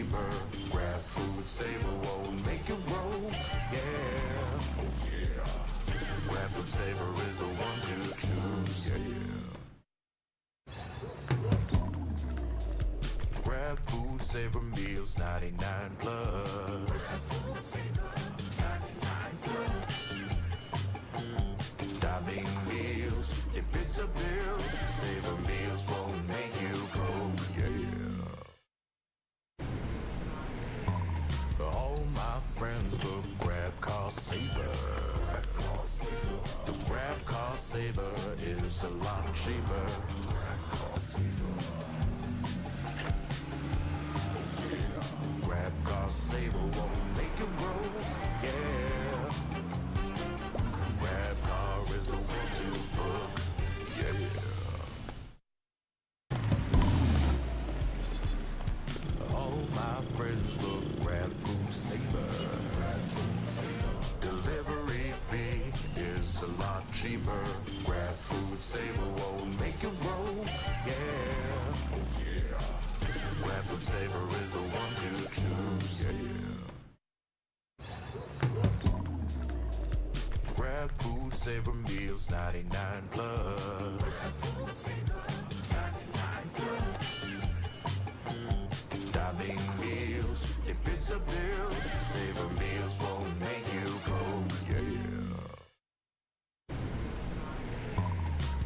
cheaper. Grab food, saver, won't make it roll. Yeah, oh yeah. Grab food, saver is the one to choose. Yeah. Grab food, saver meals, 99 plus. Grab food, saver, 99 plus. Diving meals, if it's a bill, saver meals won't make you go. Yeah. All my friends will grab car saver. The grab car saver is a lot cheaper. Grab car saver. Grab car saver won't make it roll. Yeah. Grab car is the one to book. Yeah. All my friends will grab food saver. Delivery fee is a lot cheaper. Grab food saver won't make it roll. Yeah, oh yeah. Grab food saver is the one to choose. Yeah. Grab food saver meals, 99 plus. Grab food saver, 99 plus. Diving meals, if it's a bill, saver meals won't make you go. Yeah.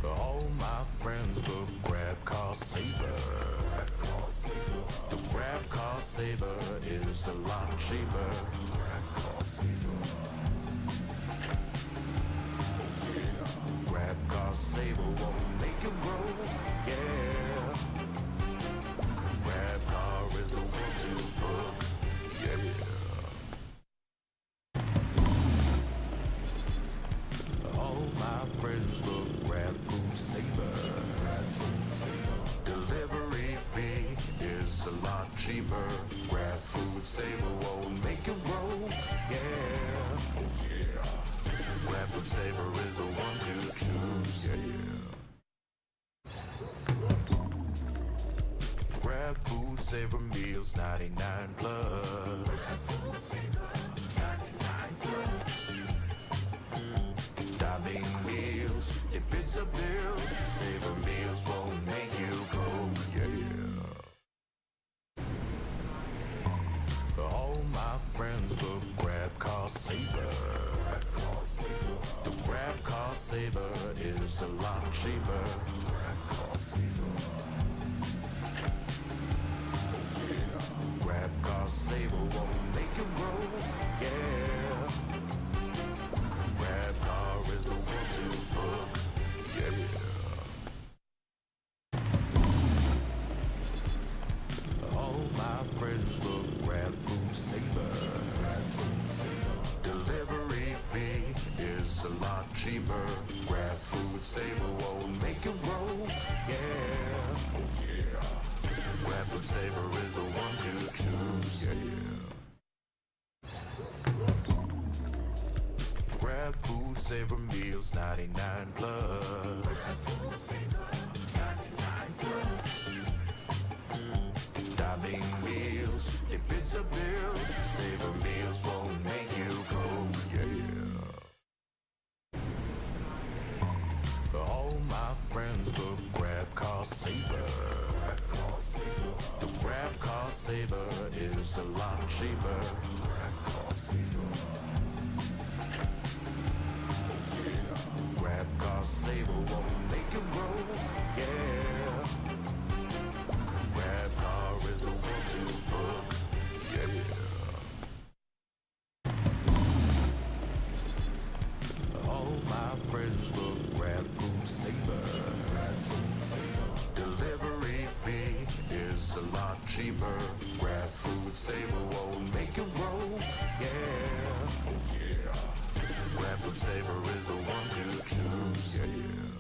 All my friends will grab car saver. The grab car saver is a lot cheaper. Grab car saver. Grab car saver won't make it roll. Yeah. Grab car is the one to book. Yeah. All my friends will grab food saver. Delivery fee is a lot cheaper. Grab food saver won't make it roll. Yeah, oh yeah. Grab food saver is the one to choose. Yeah. Grab food saver meals, 99 plus. Grab food saver, 99 plus. Diving meals, if it's a bill, saver meals won't make you go. Yeah. All my friends will grab car saver. The grab car saver is a lot cheaper. Grab car saver. Grab car saver won't make it roll. Yeah. Grab car is the one to book. Yeah. All my friends will grab food saver. Delivery fee is a lot cheaper. Grab food saver won't make it roll. Yeah, oh yeah. Grab food saver is the one to choose. Yeah. Grab food saver meals, 99 plus. Grab food saver, 99 plus. Diving meals, if it's a bill, saver meals won't make you go. Yeah. All my friends will grab car saver. The grab car saver is a lot cheaper. Grab car saver. Grab car saver won't make it roll. Yeah. Grab car is the one to book. Yeah. All my friends will grab food saver. Delivery fee is a lot cheaper. Grab food saver won't make it roll. Yeah, oh yeah. Grab food saver is the one to choose. Yeah.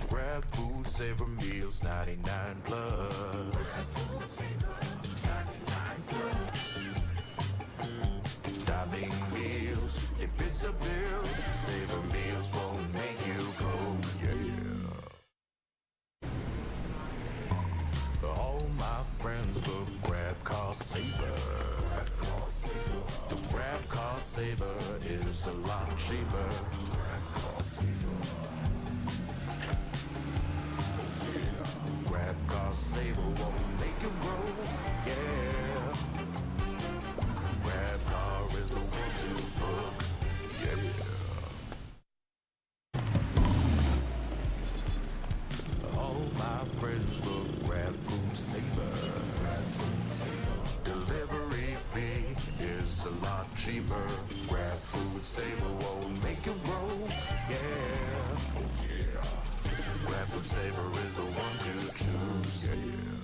Grab food saver meals, 99 plus. Grab food saver, 99 plus. Diving meals, if it's a bill, saver meals won't make you go. Yeah. is a lot cheaper. Grab car saver. Grab car saver won't make you roll. Yeah. Grab car is the one to book. Yeah. All my friends will grab food saver. Delivery fee is a lot cheaper. Grab food saver won't make you roll. Yeah. Oh yeah. Grab food saver is the one to choose. Yeah.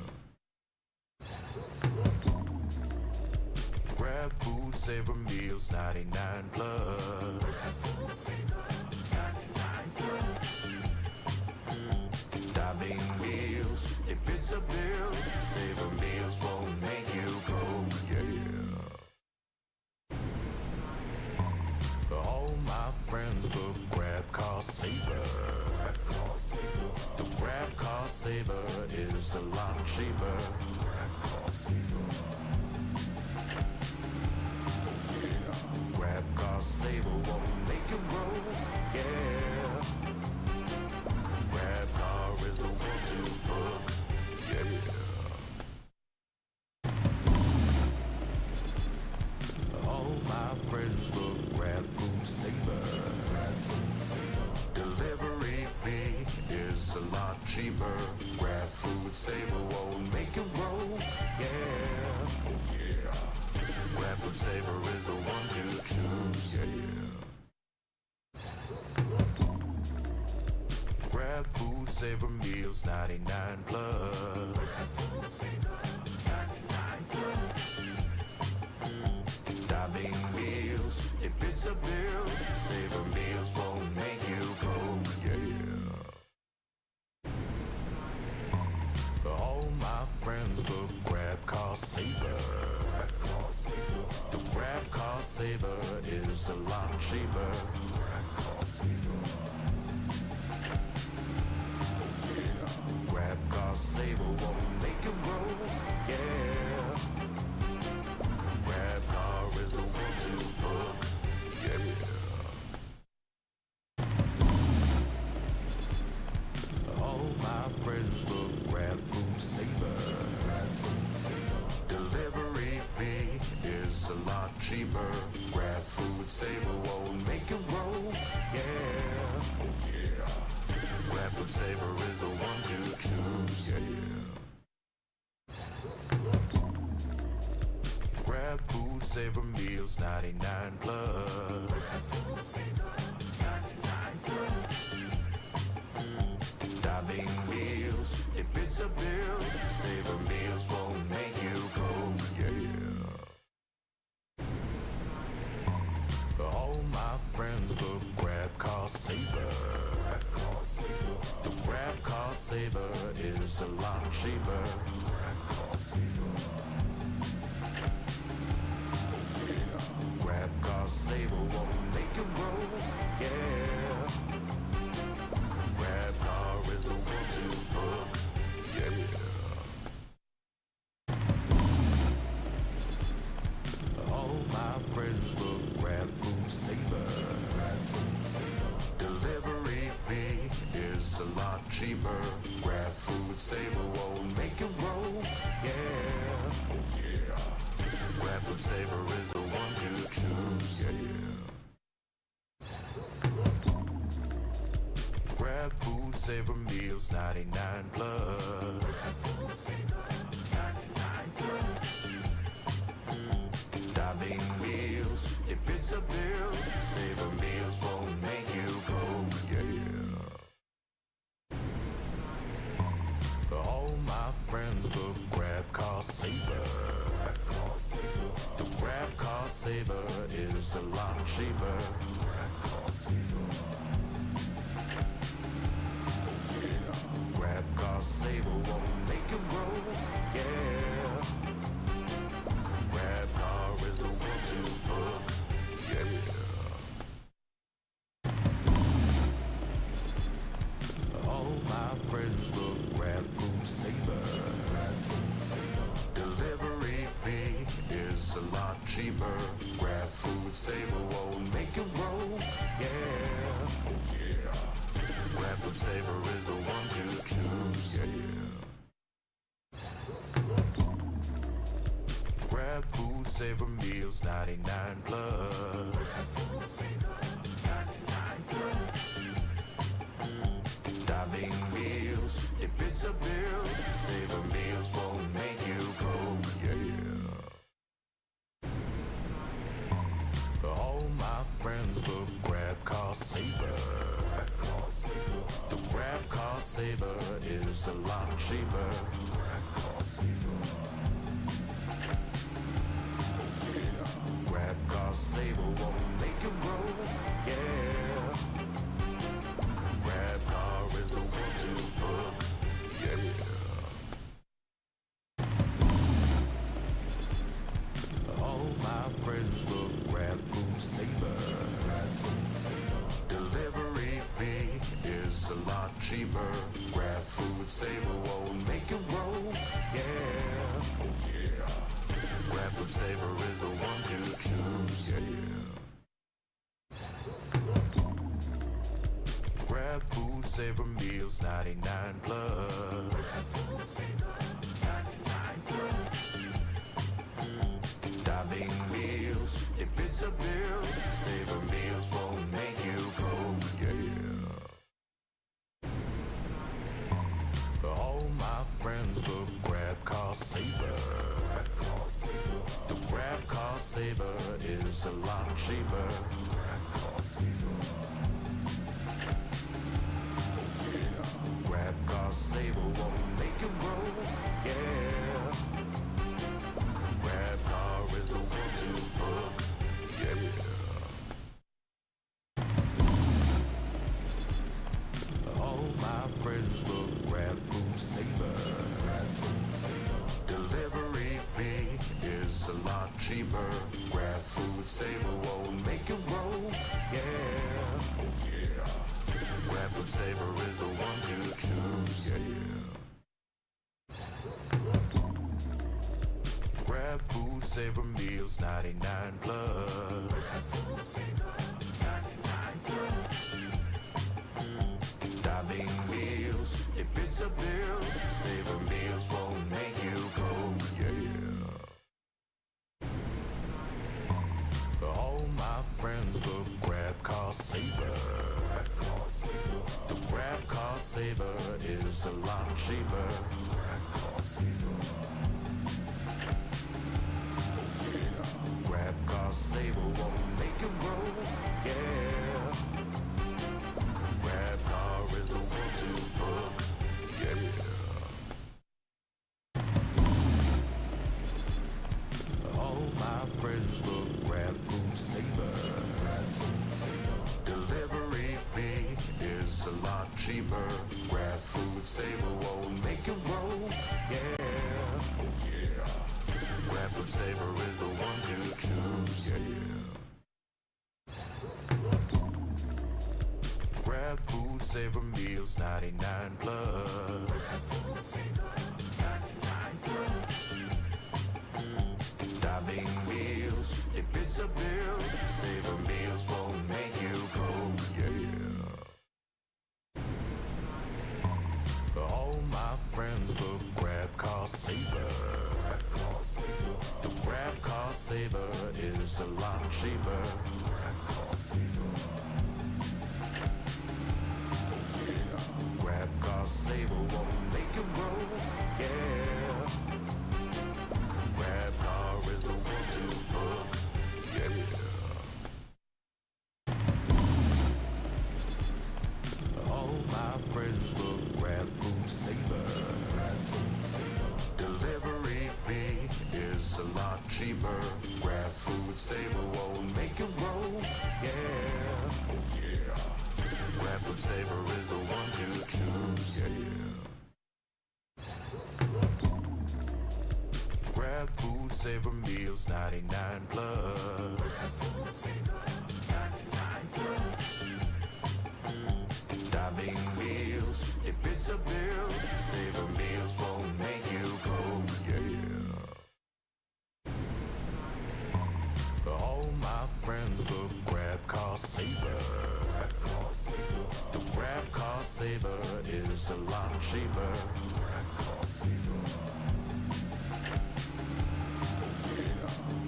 Grab food saver meals 99 plus. Grab food saver 99 plus. Dining meals, if it's a bill, saver meals won't make you go, yeah. All my friends will grab car saver. The grab car saver is a lot cheaper. Grab car saver. Grab car saver won't make you roll, yeah. Grab car is the one to book, yeah. All my friends will grab food saver. Delivery fee is a lot cheaper. Grab food saver won't make you roll, yeah. Oh yeah. Grab food saver is the one to choose, yeah. Grab food saver meals 99 plus. Grab food saver 99 plus. Dining meals, if it's a bill, saver meals won't make you go, yeah. All my friends will grab car saver. The grab car saver is a lot cheaper. Grab car saver. Grab car saver won't make you roll, yeah. Grab car is the one to book, yeah. All my friends will grab food saver. Delivery fee is a lot cheaper. Grab food saver won't make you roll, yeah. Oh yeah. Grab food saver is the one to choose, yeah. Grab food saver meals 99 plus. Grab food saver 99 plus. Dining meals, if it's a bill, saver meals won't make you go, yeah. All my friends will grab car saver. The grab car saver is a lot cheaper. Grab car saver. Grab car saver won't make you roll, yeah. Grab car is the one to book, yeah. All my friends will grab food saver. Delivery fee is a lot cheaper. Grab food saver won't make you roll, yeah. Oh yeah. Grab food saver is the one to choose, yeah. Grab food saver meals 99 plus. Grab food saver 99 plus. Dining meals, if it's a bill, saver meals won't make you go, yeah. All my friends will grab car saver. The grab car saver is a lot cheaper. Grab car saver. Grab car saver won't make you roll, yeah. Grab car is the one to book, yeah. All my friends will grab food saver. Delivery fee is a lot lot cheaper. Grab food, saver won't make it roll. Yeah, oh yeah. Grab food saver is the one to choose. Yeah. Grab food saver meals 99 plus. Grab food saver 99 plus. Diving meals, if it's a bill, saver meals won't make you broke. Yeah. All my friends will grab cost saver. The grab cost saver is a lot cheaper. Grab cost saver. Grab cost saver won't make it roll. Yeah. Grab car is the one to book. Yeah. All my friends will grab food saver. Delivery fee is a lot cheaper. Grab food saver won't make it roll. Yeah, oh yeah. Grab food saver is the one to choose. Yeah. Grab food saver meals 99 plus. Grab food saver 99 plus. Diving meals, if it's a bill, saver meals won't make you broke. Yeah. All my friends will grab cost saver. The grab cost saver is a lot cheaper. Grab cost saver. Grab cost saver won't make it roll. Yeah. Grab car is the one to book. Yeah. All my friends will grab food saver. Delivery fee is a lot cheaper. Grab food saver won't make it roll. Yeah, oh yeah. Grab food saver is the one to choose. Yeah. Grab food saver meals 99 plus. Grab food saver 99 plus. Diving meals, if it's a bill, saver meals won't make you broke. Yeah. All my friends will grab cost saver. The grab cost saver is a lot cheaper. Grab cost saver. Grab cost saver won't make it roll. Yeah. Grab car is the one to book. Yeah. All my friends will grab food saver. Delivery fee is a lot cheaper. Grab food saver won't make it roll. Yeah, oh yeah. Grab food saver is the one to choose. Yeah. Grab food saver meals 99 plus. Grab food saver 99 plus. Diving meals, if it's a bill, saver meals won't make you broke. Yeah. All my friends will grab cost saver. The grab cost saver is a lot cheaper. Grab cost saver. Grab cost saver won't make it roll. Yeah. Grab car is the one to book. Yeah. All my friends will grab food saver. Delivery fee is a lot cheaper. Grab food saver won't make it roll. Yeah, oh yeah. Grab food saver is the one to choose. Yeah. Grab food saver meals 99 plus. Grab food saver 99 plus. Diving meals, if it's a bill, saver meals won't make you broke. Yeah. friends book grab car saver. The grab car saver is a lot cheaper.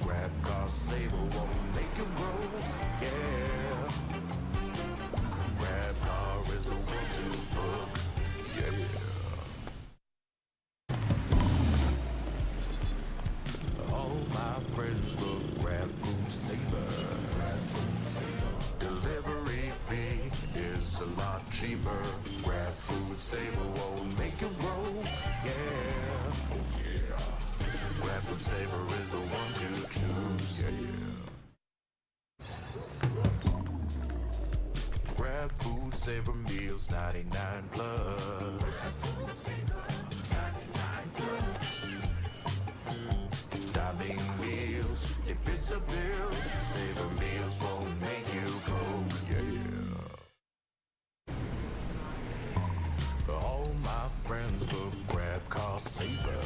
Grab car saver won't make you broke, yeah. Grab car is the one to book, yeah. All my friends will grab food saver. Delivery fee is a lot cheaper. Grab food saver won't make you broke, yeah. Oh yeah. Grab food saver is the one to choose, yeah. Grab food saver meals 99 plus. Dining meals, if it's a bill, saver meals won't make you broke, yeah. All my friends will grab car saver.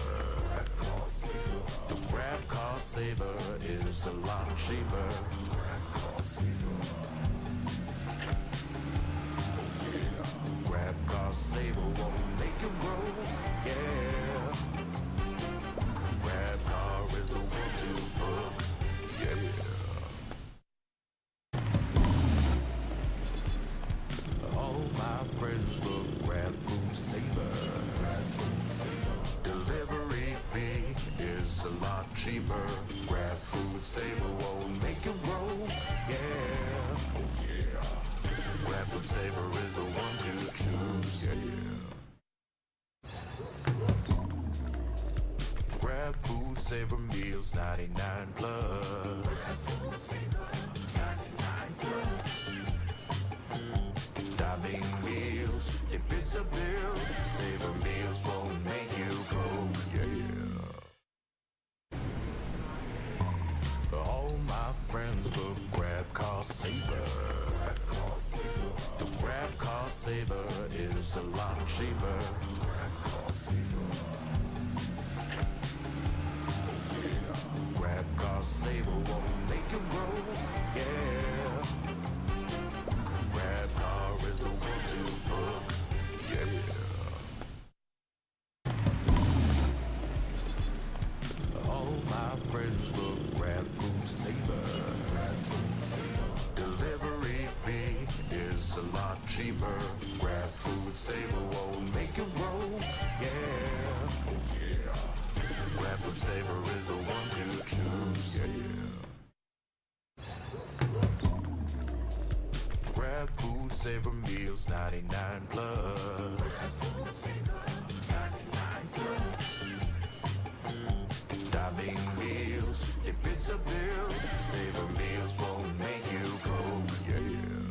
The grab car saver is a lot cheaper. Grab car saver won't make you broke, yeah. Grab car is the one to book, yeah. All my friends will grab food saver. Delivery fee is a lot cheaper. Grab food saver won't make you broke, yeah. Oh yeah. Grab food saver is the one to choose, yeah. Grab food saver meals 99 plus. Dining meals, if it's a bill, saver meals won't make you broke, yeah. All my friends will grab car saver. The grab car saver is a lot cheaper. Grab car saver won't make you broke, yeah. Grab car is the one to book, yeah. All my friends will grab food saver. Delivery fee is a lot cheaper. Grab food saver won't make you broke, yeah. Oh yeah. Grab food saver is the one to choose, yeah. Grab food saver meals 99 plus. Dining meals, if it's a bill, saver meals won't make you broke, yeah.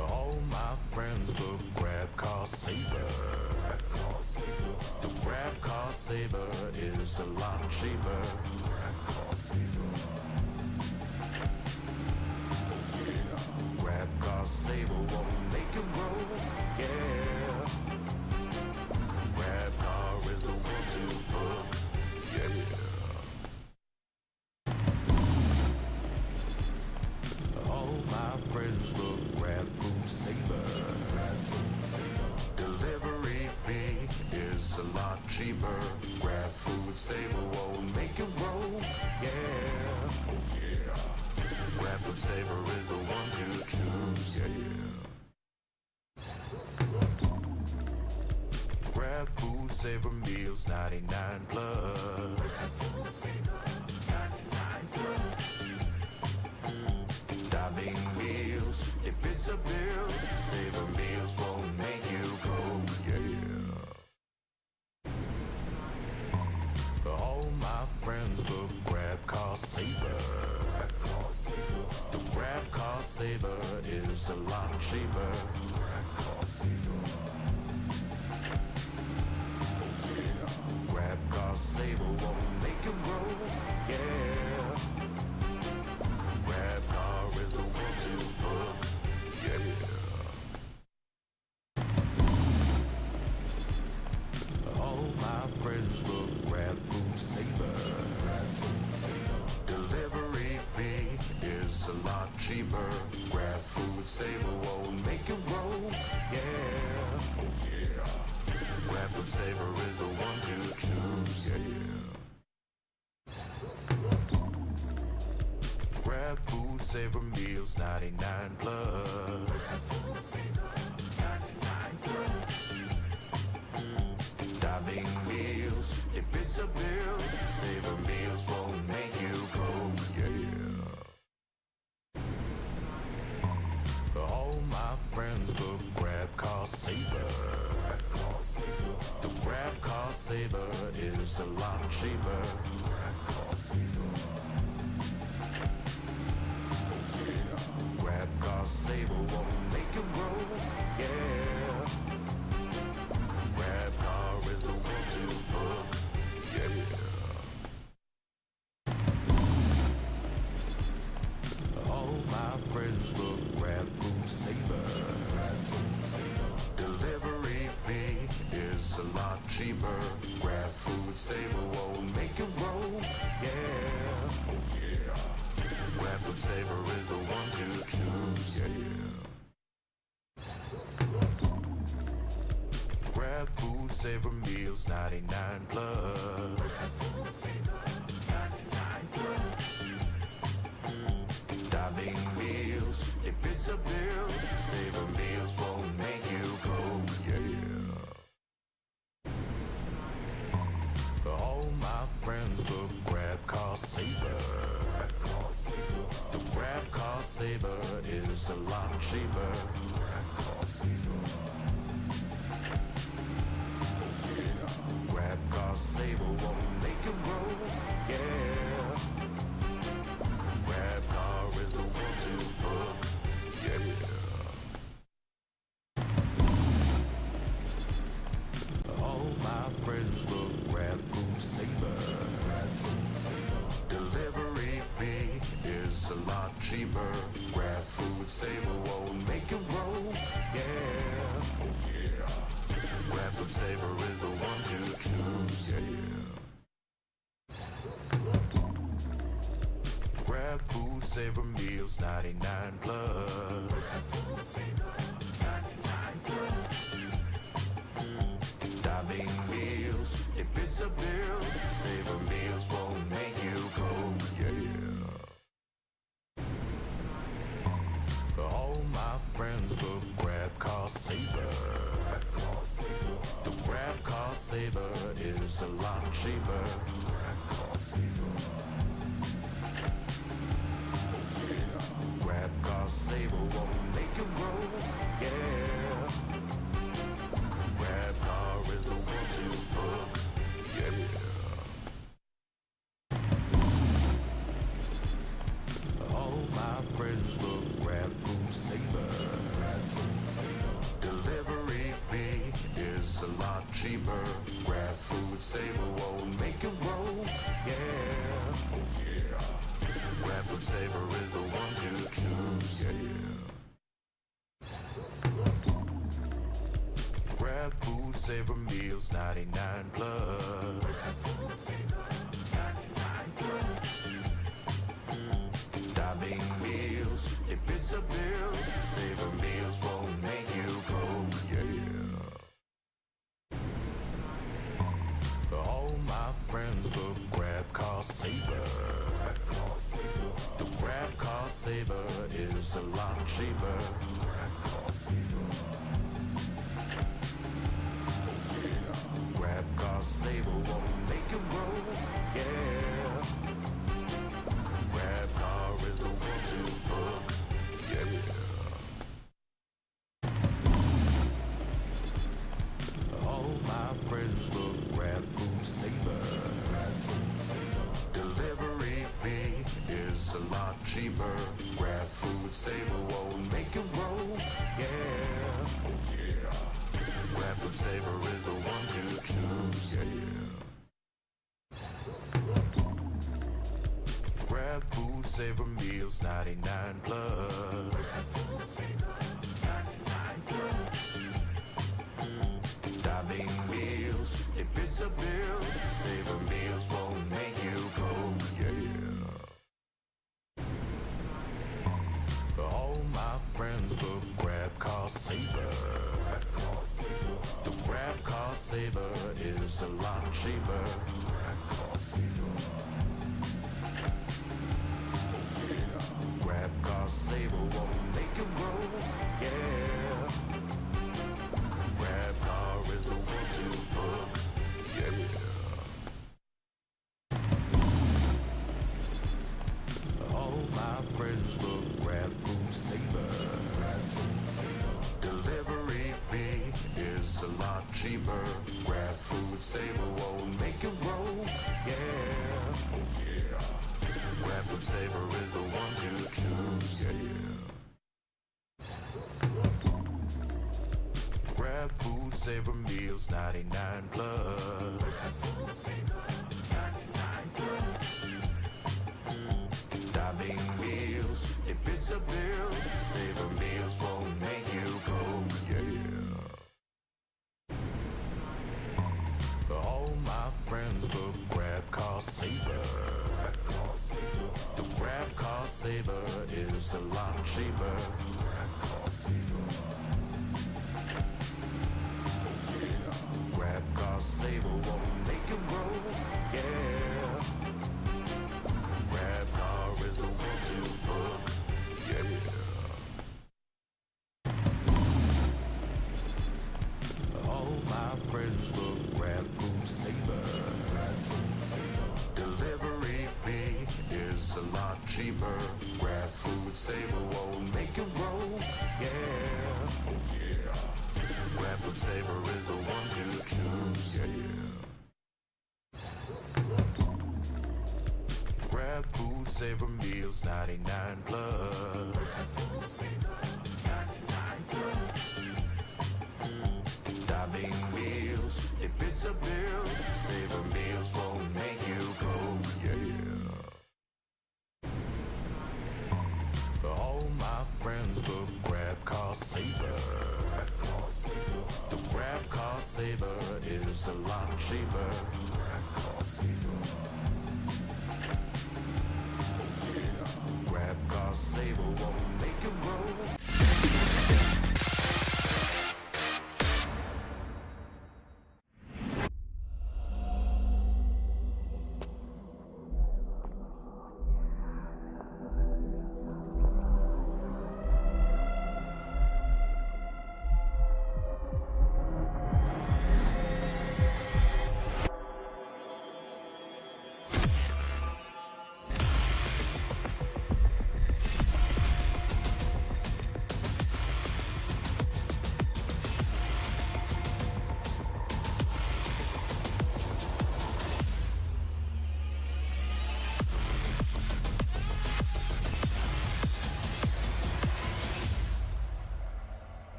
All my friends will grab car saver. The grab car saver is a lot cheaper. Grab car saver won't make you broke, yeah. Grab car is the one to book, yeah. All my friends will grab food saver. Delivery fee is a lot cheaper. Grab food saver won't make you broke, yeah. Oh yeah. Grab food saver is the one to choose, yeah. Grab food saver meals 99 plus. Dining meals, if it's a bill, saver meals won't make you broke, yeah. All my friends will grab car saver. The grab car saver is a lot cheaper. Grab car saver won't make you broke, yeah. Grab car is the one to book, yeah. All my friends will grab food saver. saver won't make it roll. Yeah, oh yeah. Grab food saver is the one to choose. Yeah. Grab food saver meals 99 plus. Food saver 99 plus. Diving meals, if it's a bill, saver meals won't make you broke. Yeah. All my friends look grab cost saver. The grab cost saver is a lot cheaper. Grab cost saver. Grab cost saver won't make it roll. Yeah. Grab car is the one to book. Yeah. All my friends look grab food saver. Delivery fee is a lot cheaper. Grab food saver won't make it roll. Yeah, oh yeah. Grab food saver is the one to choose. Yeah. Grab food saver meals 99 plus. Food saver 99 plus. Diving meals, if it's a bill, saver meals won't make you broke. Yeah. All my friends look grab cost saver. The grab cost saver is a lot cheaper. Grab cost saver. Grab cost saver won't make it roll. Yeah. Grab car is the one to book. Yeah. All my friends look grab food saver. Delivery fee is a lot cheaper. Grab food saver won't make it roll. Yeah, oh yeah. Grab food saver is the one to choose. Yeah. Grab food saver meals 99 plus. Food saver 99 plus. Diving meals, if it's a bill, saver meals won't make you broke. Yeah. All my friends look grab cost saver. The grab cost saver is a lot cheaper. Grab cost saver. Grab cost saver won't make it roll. Yeah. Grab car is the one to book. Yeah. All my friends look grab food saver. Delivery fee is a lot cheaper. Grab food saver won't make it roll. Yeah, oh yeah. Grab food saver is the one to choose. Yeah. Grab food saver meals 99 plus. Food saver 99 plus. Diving meals, if it's a bill, saver meals won't make you broke. Yeah. All my friends look grab cost saver. The grab cost saver is a lot cheaper. Grab cost saver. Grab cost saver won't make it roll. Yeah. Grab car is the one to book. Yeah. All my friends look grab food saver. Delivery fee is a lot cheaper. Grab food saver won't make it roll. Yeah, oh yeah. Grab food saver is the one to choose. Yeah. Grab food saver meals 99 plus. Food saver 99 plus. Diving meals, if it's a bill, saver meals won't make you broke. Yeah. All my friends look saver is a lot cheaper. Grab car saver. Grab car saver won't make you roll. Yeah. Grab car is the one to book. Yeah. All my friends will grab food saver. Delivery fee is a lot cheaper. Grab food saver won't make you roll. Yeah. Oh yeah. Grab food saver is the one to choose. Yeah. Grab food saver meals 99 plus. Grab food saver 99 plus. Dining meals, if it's a bill, saver meals won't make you go, yeah. All my friends will grab car saver. The grab car saver is a lot cheaper. Grab car saver. Grab car saver won't make you roll, yeah. Grab car is the one to book, yeah. All my friends will grab food saver. Delivery fee is a lot cheaper. Grab food saver won't make you roll, yeah. Oh yeah. Grab food saver is the one to choose, yeah. Grab food saver meals 99 plus. Grab food saver 99 plus. Dining meals, if it's a bill, saver meals won't make you go, yeah. All my friends will grab car saver. The grab car saver is a lot cheaper. Grab car saver. Grab car saver won't make you roll.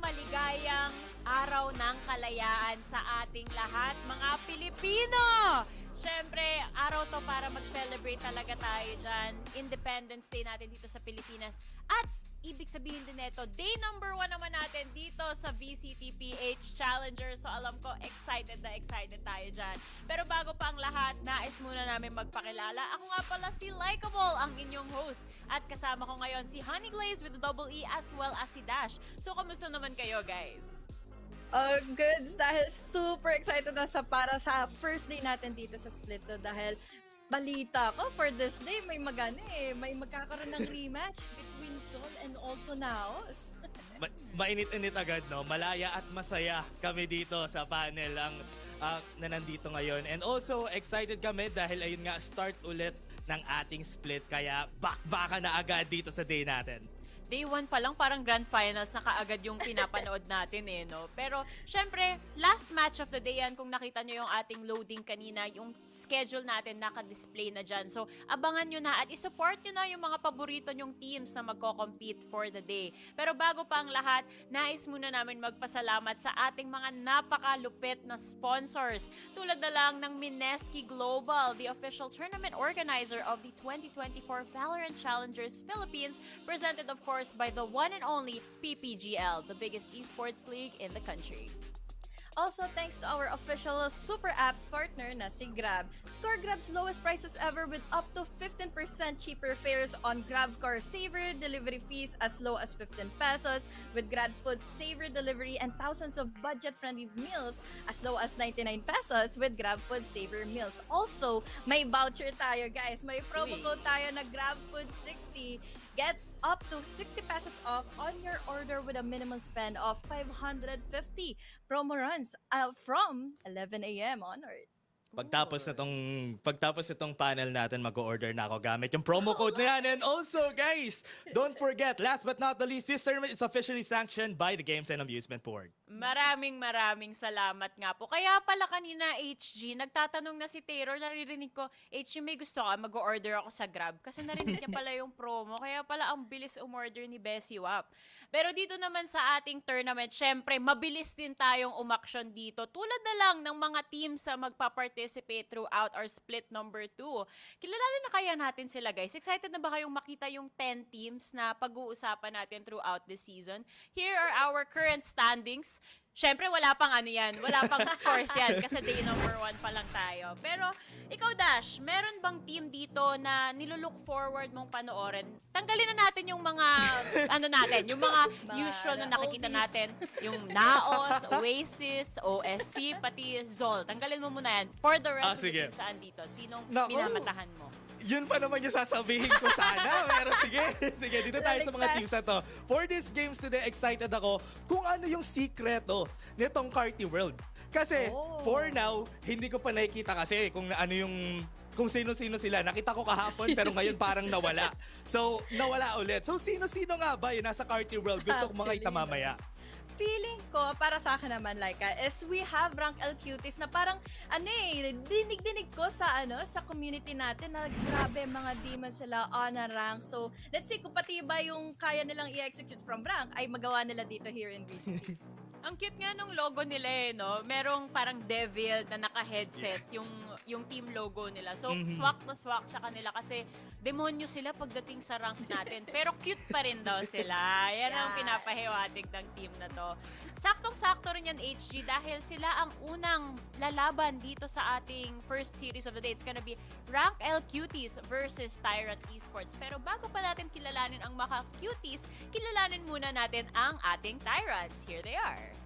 Maligayang araw ng kalayaan sa ating lahat, mga Pilipino! Siyempre, araw to para mag-celebrate talaga tayo dyan. Independence Day natin dito sa Pilipinas. At ibig sabihin din nito, day number 1 naman natin dito sa VCT PH Challengers. So alam ko, excited na excited tayo dyan. Pero bago pa ang lahat, nais muna namin magpakilala. Ako nga pala si Likeable, ang inyong host. At kasama ko ngayon si Honey Glaze with a double E as well as si Dash. So kamusta naman kayo, guys? Goods, dahil super excited na para sa first day natin dito sa Split to, dahil balita ko for this day may may magkakaroon ng rematch between Sol and also NAOS. Mainit-init agad, no? Malaya at masaya kami dito sa panel na nandito ngayon. And also, excited kami dahil ayun nga, start ulit ng ating split. Kaya bakbaka na agad dito sa day natin. day 1 pa lang parang grand finals na kaagad yung pinapanood natin eh, no? Pero syempre, last match of the day yan, kung nakita nyo yung ating loading kanina, yung schedule natin naka-display na dyan. So, abangan nyo na at isupport nyo na yung mga paborito nyong teams na magko-compete for the day. Pero bago pa ang lahat, nais muna namin magpasalamat sa ating mga napakalupit na sponsors. Tulad na lang ng Mineski Global, the official tournament organizer of the 2024 VALORANT Challengers Philippines, presented of course by the one and only PPGL, the biggest esports league in the country. Also, thanks to our official super app partner na si Grab. Score Grab's lowest prices ever with up to 15% cheaper fares on GrabCar Saver delivery fees as low as 15 pesos, with GrabFood Saver delivery and thousands of budget-friendly meals as low as 99 pesos with GrabFood Saver meals. Also, may voucher tayo, guys. May promo code tayo na GrabFood60. Get up to 60 pesos off on your order with a minimum spend of 550. Promo runs from 11 a.m. onwards. Pagtapos nitong panel natin, mag-order na ako gamit yung promo code na yan. And also, guys, don't forget, last but not the least, this tournament is officially sanctioned by the Games and Amusement Board. Maraming salamat nga po. Kaya pala kanina, HG, nagtatanong na si Taylor, naririnig ko, HG, may gusto ka, mag-order ako sa Grab. Kasi narinig niya pala yung promo. Kaya pala ang bilis umorder ni Bessie Wap. Pero dito naman sa ating tournament, syempre, mabilis din tayong umaksyon dito. Tulad na lang ng mga teams na magpa-participate throughout our split number 2. Kilala na kaya natin sila, guys? Excited na ba kayong makita yung 10 teams na pag-uusapan natin throughout the season? Here are our current standings. Syempre, wala pang ano yan. Wala pang scores yan kasi day number 1 pa lang tayo. Pero, ikaw Dash, meron bang team dito na nilulook forward mong panoorin? Tanggalin na natin yung mga, ano natin, yung mga usual na nakikita natin. Yung NAOS, Oasis, OSC, pati Zol. Tanggalin mo muna yan. For the rest of the teams saan dito? Sinong minamatahan mo? Yun pa naman yung sasabihin ko sana. Pero sige, dito tayo sa mga teams na to. For these games today, excited ako kung ano yung sikreto nitong Carti World. Kasi, for now, hindi ko pa nakikita kasi kung sino-sino sila. Nakita ko kahapon, pero ngayon parang nawala. So, nawala ulit. So, sino-sino nga ba yung nasa Carti World? Gusto ko makita mamaya. Feeling ko, para sa akin naman, Laika, is we have rank L Cuties na parang, dinig-dinig ko sa community natin na grabe, mga demons sila on a rank. So, let's see, kung pati ba yung kaya nilang i-execute from rank, ay magawa nila dito here in VCT. Ang cute nga nung logo nila eh, no? Merong parang devil na naka-headset yung team logo nila. So, swak na swak sa kanila kasi demonyo sila pagdating sa rank natin. Pero cute pa rin daw sila. Yan ang pinapahiwatig ng team na to. Saktong-sakto rin yan, HG, dahil sila ang unang lalaban dito sa ating first series of the day. It's gonna be Rank L Cuties versus Tyrant Esports. Pero bago pa natin kilalanin ang mga Cuties, kilalanin muna natin ang ating Tyrants. Here they are.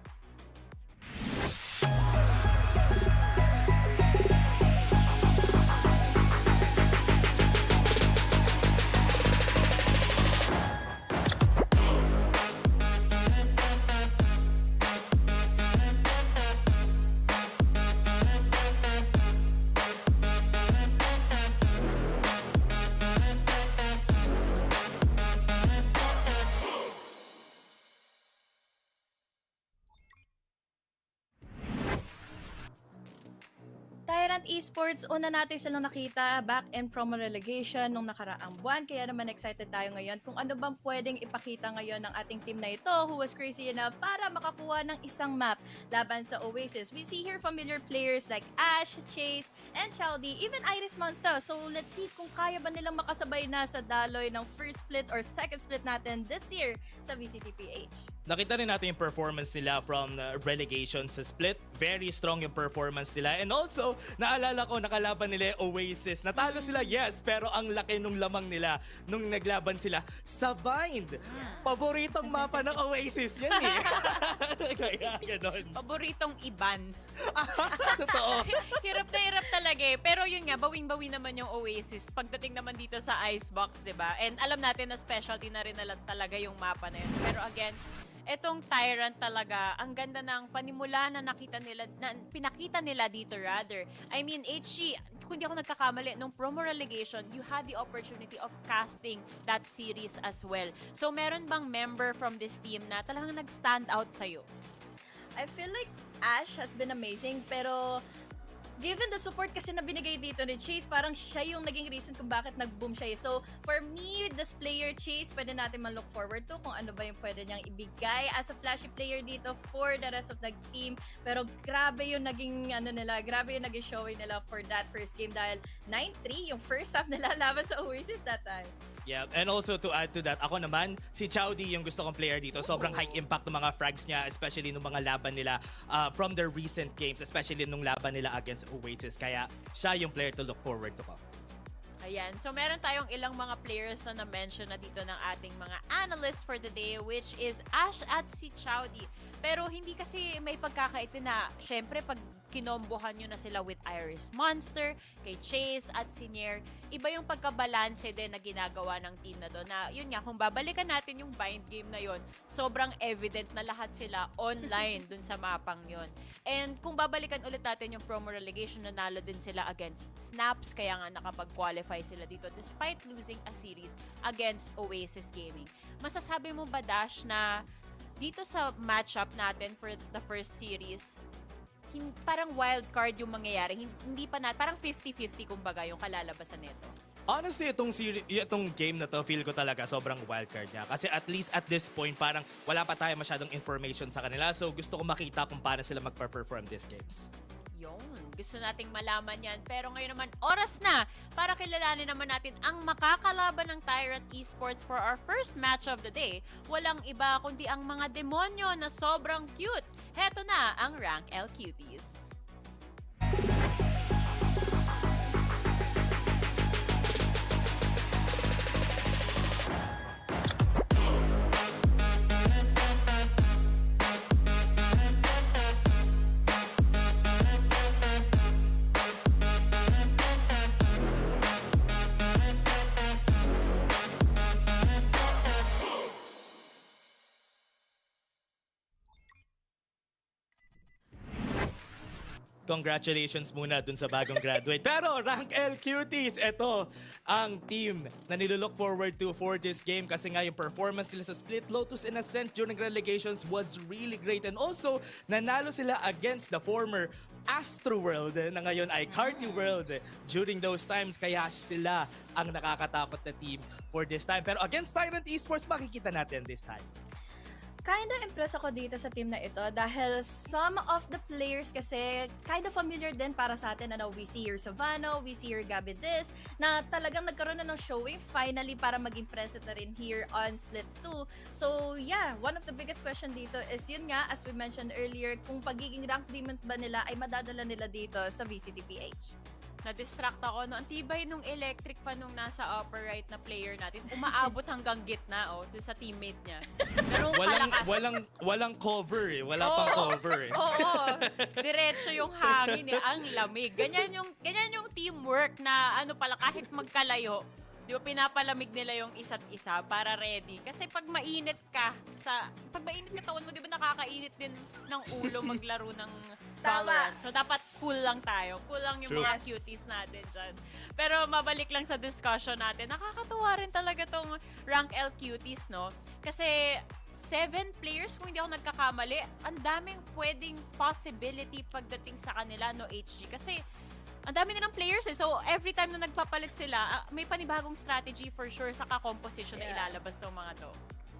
Tyrant Esports, una natin silang nakita back in promo relegation nung nakaraang buwan. Kaya naman excited tayo ngayon kung ano bang pwedeng ipakita ngayon ng ating team na ito who was crazy enough para makakuha ng isang map laban sa Oasis. We see here familiar players like Ash, Chase, and Chowdy, even Iris Monster. So let's see kung kaya ba nilang makasabay na sa daloy ng first split or second split natin this year sa VCT PH. Nakita rin natin yung performance nila from relegation sa split. Very strong yung performance nila. And also, naalala ko, nakalaban nila yung Oasis. Natalo sila, yes, pero ang laki nung lamang nila nung naglaban sila sa Bind. Paboritong mapa ng Oasis yan eh. Kaya ganon. Paboritong Iban. Totoo. Hirap na hirap talaga eh. Pero yun nga, bawing-bawi naman yung Oasis pagdating naman dito sa Icebox, 'di ba? And alam natin na specialty na rin talaga yung mapa na yun. Pero again, etong Tyrant talaga, ang ganda ng panimula na pinakita nila dito rather. I mean, HG, kung di ako nagkakamali, nung promo relegation, you had the opportunity of casting that series as well. So, meron bang member from this team na talagang nag-stand out sa'yo? I feel like Ash has been amazing, pero given the support kasi na binigay dito ni Chase, parang siya yung naging reason kung bakit nag-boom siya. So, for me, this player Chase, pwede natin ma-look forward to kung ano ba yung pwede niyang ibigay as a flashy player dito for the rest of the team. Pero grabe yung naging, grabe yung naging showing nila for that first game dahil 9-3 yung first half nila laban sa Oasis that time. Yeah, and also to add to that, ako naman, si Chowdy yung gusto kong player dito. Sobrang high impact ng mga frags niya, especially nung mga laban nila from their recent games, especially nung laban nila against Oasis. Kaya siya yung player to look forward to. Ayan. So, meron tayong ilang mga players na na-mention na dito ng ating mga analysts for the day, which is Ash at si Chowdy. Pero hindi kasi may pagkakaitin na, syempre, pag kinombohan nyo na sila with Iris Monster, kay Chase at si Nair, iba yung pagkabalanse din na ginagawa ng team na doon. Na, yun nga, kung babalikan natin yung bind game na yon, sobrang evident na lahat sila online dun sa mapang yon. And kung babalikan ulit natin yung promo relegation, nanalo din sila against Snaps, kaya nga nakapag-qualify sila dito despite losing a series against Oasis Gaming. Masasabi mo ba, Dash, na dito sa matchup natin for the first series, parang wild card yung mangyayari, hindi pa parang 50-50 kumbaga yung kalalabasan nito? Honestly, itong game na to, feel ko talaga sobrang wildcard niya. Kasi at least at this point, parang wala pa tayo masyadong information sa kanila. So gusto ko makita kung paano sila magpa-perform these games. Yun, gusto nating malaman yan. Pero ngayon naman, oras na para kilalanin naman natin ang makakalaban ng Tyrant Esports for our first match of the day. Walang iba kundi ang mga demonyo na sobrang cute. Heto na ang Rank L Cuties. Congratulations muna dun sa bagong graduate. Pero Rank L Cuties, ito ang team na nilook forward to for this game kasi nga yung performance nila sa Split, Lotus, and Ascent during relegations was really great. And also, nanalo sila against the former Astro World na ngayon ay Carti World during those times. Kaya sila ang nakakatakot na team for this time. Pero against Tyrant Esports, makikita natin this time. Kinda impressed ako dito sa team na ito dahil some of the players kasi kinda familiar din para sa atin. We see here Savano, we see here Gabi Dis, na talagang nagkaroon na ng showing finally para maging present na rin here on Split 2. So yeah, one of the biggest question dito is yun nga, as we mentioned earlier, kung pagiging rank demons ba nila ay madadala nila dito sa VCT PH. Na-distract ako. No? Ang tibay nung electric fan nung nasa upper right na player natin. Umaabot hanggang gitna, dun sa teammate niya. Ganun kalakas. Walang cover eh. Wala pang cover eh. Oo. Diretso yung hangin eh. Ang lamig. Ganyan yung teamwork na kahit magkalayo, di ba pinapalamig nila yung isa't isa para ready. Kasi pag mainit ka tawan mo, di ba nakakainit din ng ulo maglaro ng Valorant. So dapat cool lang tayo. Cool lang yung mga cuties natin dyan. Pero mabalik lang sa discussion natin. Nakakatuwa rin talaga tong Rank L Cuties, no? Kasi 7 players, kung hindi ako nagkakamali, ang daming pwedeng possibility pagdating sa kanila, no, HG. Kasi ang dami nilang players eh. So, every time na nagpapalit sila, may panibagong strategy for sure sa composition na ilalabas ng mga to.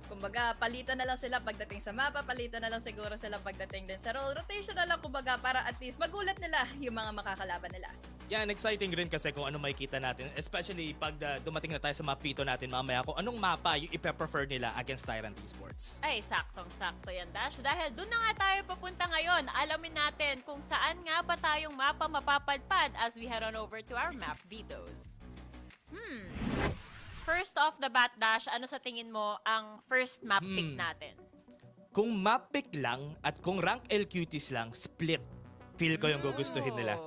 Kumbaga, palitan na lang sila pagdating sa mapa, palitan na lang siguro sila pagdating din sa role rotation na lang, kumbaga, para at least magulat nila yung mga makakalaban nila. Yan, exciting rin kasi kung ano makikita natin. Especially pag dumating na tayo sa map pito natin mamaya kung anong mapa yung ipe-prefer nila against Tyrant Esports. Ay, saktong-sakto yan, Dash. Dahil doon na nga tayo papunta ngayon. Alamin natin kung saan nga ba tayong mapa mapapadpad as we head on over to our map videos. First off the bat, Dash, ano sa tingin mo ang first map pick natin? Kung map pick lang at kung rank L Cuties lang, Split. Feel ko yung gugustuhin nila.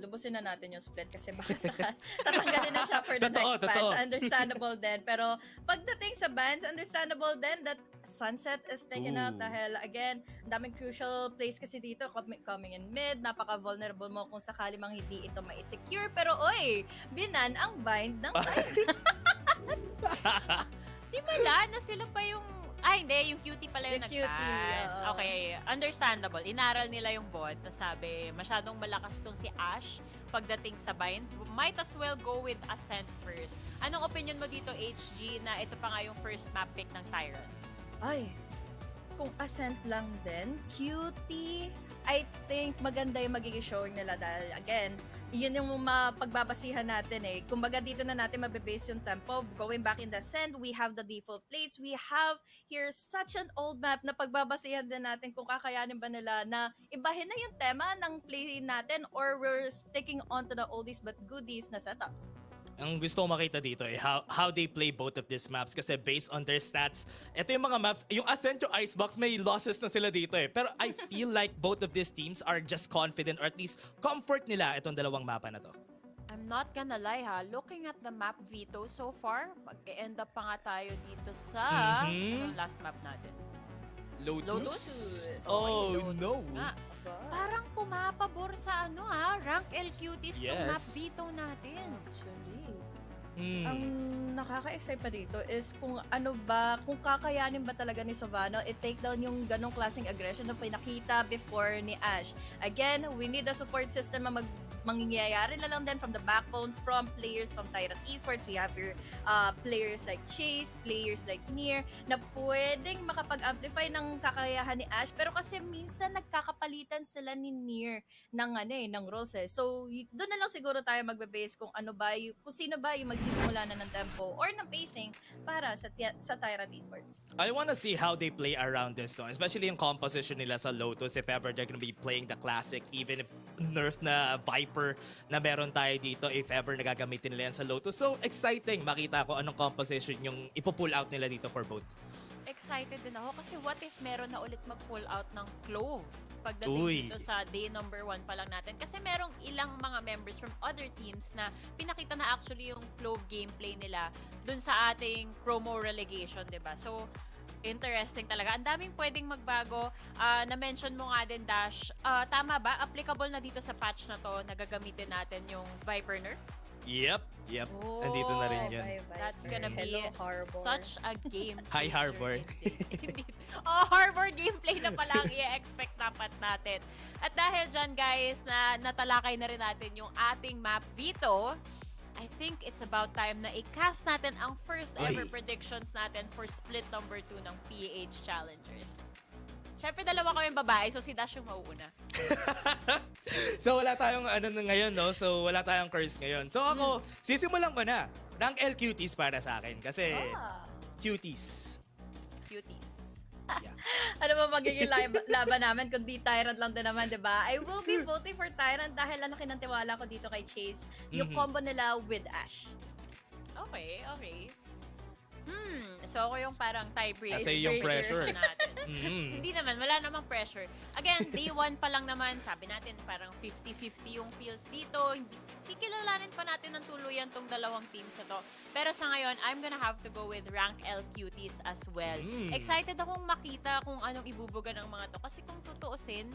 Lubusin na natin yung Split kasi baka tatanggalin na siya for the next patch. Understandable din. Pero pagdating sa bans, understandable din that Sunset is taken out Ooh. dahil again, ang daming crucial plays kasi dito coming in mid, napaka-vulnerable mo kung sakali mang hindi ito mai-secure. Pero oy, binan ang bind ng Himala na sila pa yung... Ay, hindi. Yung cutie pala yung Yung cutie, nag-ban. oo. Okay, understandable. Inaral nila yung bot. Tapos sabi, masyadong malakas tong si Ash pagdating sa bind. Might as well go with Ascent first. Anong opinion mo dito, HG, na ito pa nga yung first map pick ng Tyrant? Ay, kung Ascent lang din, Cutie, I think maganda yung magiging showing nila dahil again, yun yung mapagbabasihan natin eh. Kumbaga dito na natin mabibase yung tempo. Going back in the Ascent, we have the default plates. We have here such an old map na pagbabasihan din natin kung kakayanin ba nila na ibahin na yung tema ng play natin or we're sticking on to the oldies but goodies na setups. Ang gusto ko makita dito eh, how they play both of these maps kasi based on their stats, ito yung mga maps, yung Ascent, yung Icebox, may losses na sila dito eh. Pero I feel like both of these teams are just confident or at least comfort nila itong dalawang mapa na to. I'm not gonna lie ha, looking at the map veto so far, mag-end up pa nga tayo dito sa anong last map natin? Lotus? Lotus. Oh, Lotus no. nga. Parang pumapabor sa rank L Cuties Yes. tong map veto natin. Actually. Hmm. Ang nakaka-excite pa dito is kung ano ba, kung kakayanin ba talaga ni Sovano i-take down yung ganong klaseng aggression na pinakita before ni Ash. Again, we need a support system na mangyayari na lang din from the backbone from players from Tyrant Esports. We have your players like Chase, players like Nier na pwedeng makapag-amplify ng kakayahan ni Ash pero kasi minsan nagkakapalitan sila ni Nier ng roles eh. So doon na lang siguro tayo magbe-base kung ano ba kung sino ba yung magsisimula na ng tempo or ng pacing para sa Tyrant Esports. I wanna see how they play around this, no? Especially yung composition nila sa Lotus if ever they're gonna be playing the classic, even if nerf na Viper na meron tayo dito, if ever nagagamitin nila yan sa Lotus. So, exciting makita ko anong composition yung ipo-pull out nila dito for both teams. Excited din ako kasi what if meron na ulit mag-pull out ng Clove pagdating Uy. dito sa day number 1 pa lang natin. Kasi merong ilang mga members from other teams na pinakita na actually yung Clove gameplay nila dun sa ating promo relegation, 'di ba? So, interesting talaga. Ang daming pwedeng magbago. Na-mention mo nga din, Dash. Tama ba? Applicable na dito sa patch na to na gagamitin natin yung Viper nerf? Yep. Oh, Nandito na rin yun. That's gonna be Hello, Harbor. such a game Hi, changer. Harbor. Indeed. Oh, Harbor gameplay na pala ang i-expect dapat natin. At dahil dyan, guys, na natalakay na rin natin yung ating map veto, I think it's about time na i-cast natin ang first ever predictions natin for split number 2 ng PH Challengers. Siyempre, dalawa kaming babae, so si Dash yung mauuna. So, wala tayong ngayon, no? So, wala tayong curse ngayon. So, ako, sisimulan ko na. Rank L Cuties para sa akin. Kasi, Cuties. Cuties. Yeah. Ano ba magiging laban namin kung di Tyrant lang din naman, di ba? I will be voting for Tyrant dahil ang laki ng tiwala ko dito kay Chase. Yung combo nila with Ash. Okay. So ako yung parang tiebreaker. Kasi yung pressure. Natin. Hindi naman, wala namang pressure. Again, day 1 pa lang naman, sabi natin parang 50-50 yung feels dito. Hindi kilalanin pa natin ng tuluyan tong dalawang teams na to. Pero sa ngayon, I'm gonna have to go with rank L Cuties as well. Excited akong makita kung anong ibubuga ng mga to. Kasi kung tutuusin,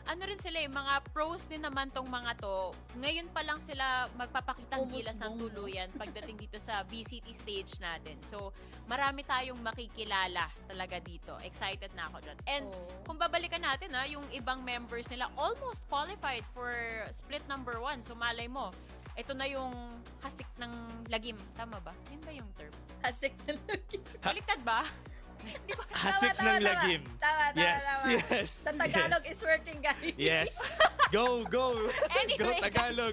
ano rin sila mga pros din naman tong mga to. Ngayon pa lang sila magpapakitang gilas ng tuluyan pagdating dito sa VCT stage natin. So, marami tayong makikilala talaga dito. Excited na ako dyan. And kung babalikan natin yung ibang members nila almost qualified for split number 1. So, malay mo, ito na yung hasik ng lagim. Tama ba? Yun ba yung term? Hasik na lagi. Baliktad ba? Hasik ng lagim. Tama. Yes. Sa Tagalog is working, guys. Yes. Go. Anyway, Go Tagalog.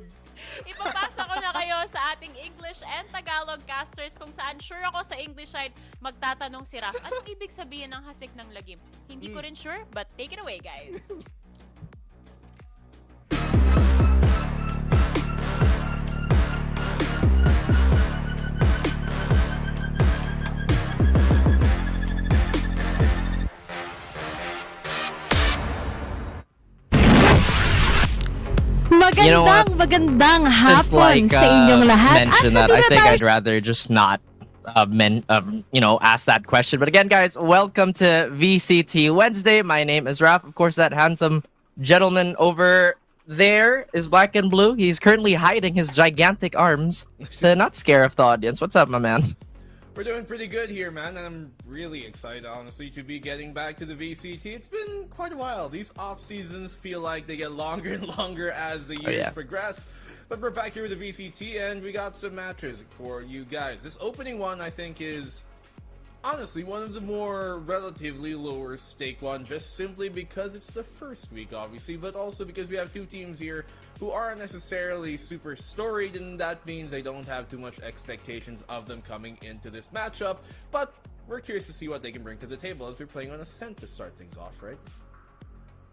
Ipapasa ko na kayo sa ating English and Tagalog casters kung saan sure ako sa English side magtatanong si Raf. Anong ibig sabihin ng hasik ng lagim? Hindi ko rin sure, but take it away, guys. You know what? Magandang Since hapon sa inyong lahat. mentioned At that, I nandito think tayo I'd rather just not ask that question. But again, guys, welcome to VCT Wednesday. My name is Raph. Of course, that handsome gentleman over there is black and blue. He's currently hiding his gigantic arms to not scare off the audience. What's up, my man? We're doing pretty good here, man, and I'm really excited, honestly, to be getting back to the VCT. It's been quite a while. These off-seasons feel like they get longer and longer as the years progress. But we're back here with the VCT, and we got some matches for you guys. This opening one, I think, is honestly one of the more relatively lower stake one, just simply because it's the first week, obviously, but also because we have two teams here who aren't necessarily super storied, and that means they don't have too much expectations of them coming into this matchup. But we're curious to see what they can bring to the table as we're playing on Ascent to start things off, right?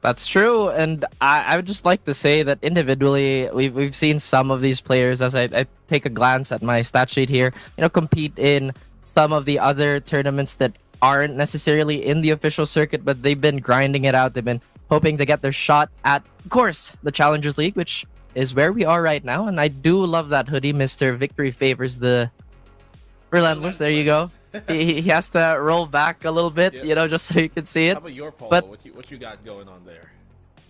That's true, and I would just like to say that individually, we've seen some of these players, as I take a glance at my stat sheet here, compete in some of the other tournaments that aren't necessarily in the official circuit, but they've been grinding it out. They've been hoping to get their shot at, of course, the Challengers League, which is where we are right now. And I do love that hoodie. Mr. Victory favors the Relentless. There you go. he has to roll back a little bit, just so you can see it. How about your polo? But what you got going on there?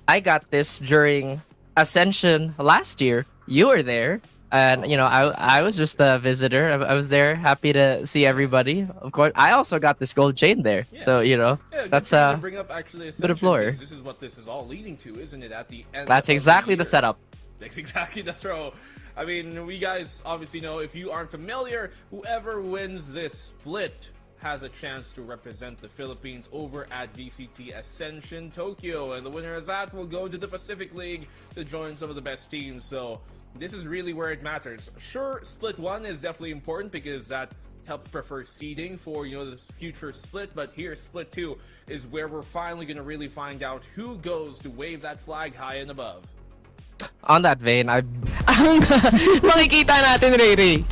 I got this during Ascension last year. You were there. And, I was just a visitor. I was there, happy to see everybody. Of course, I also got this gold chain there. Yeah. So, that's bring up actually bit of lore. This is what this is all leading to, isn't it? At the end. That's exactly the setup. That's exactly the throw. I mean, we guys obviously know, if you aren't familiar, whoever wins this split has a chance to represent the Philippines over at VCT Ascension Tokyo, and the winner of that will go to the Pacific League to join some of the best teams. So this is really where it matters. Sure, split 1 is definitely important because that helps prefer seeding for the future split, but here split 2 is where we're finally going to really find out who goes to wave that flag high and above. On that vein, makikita natin, Ray.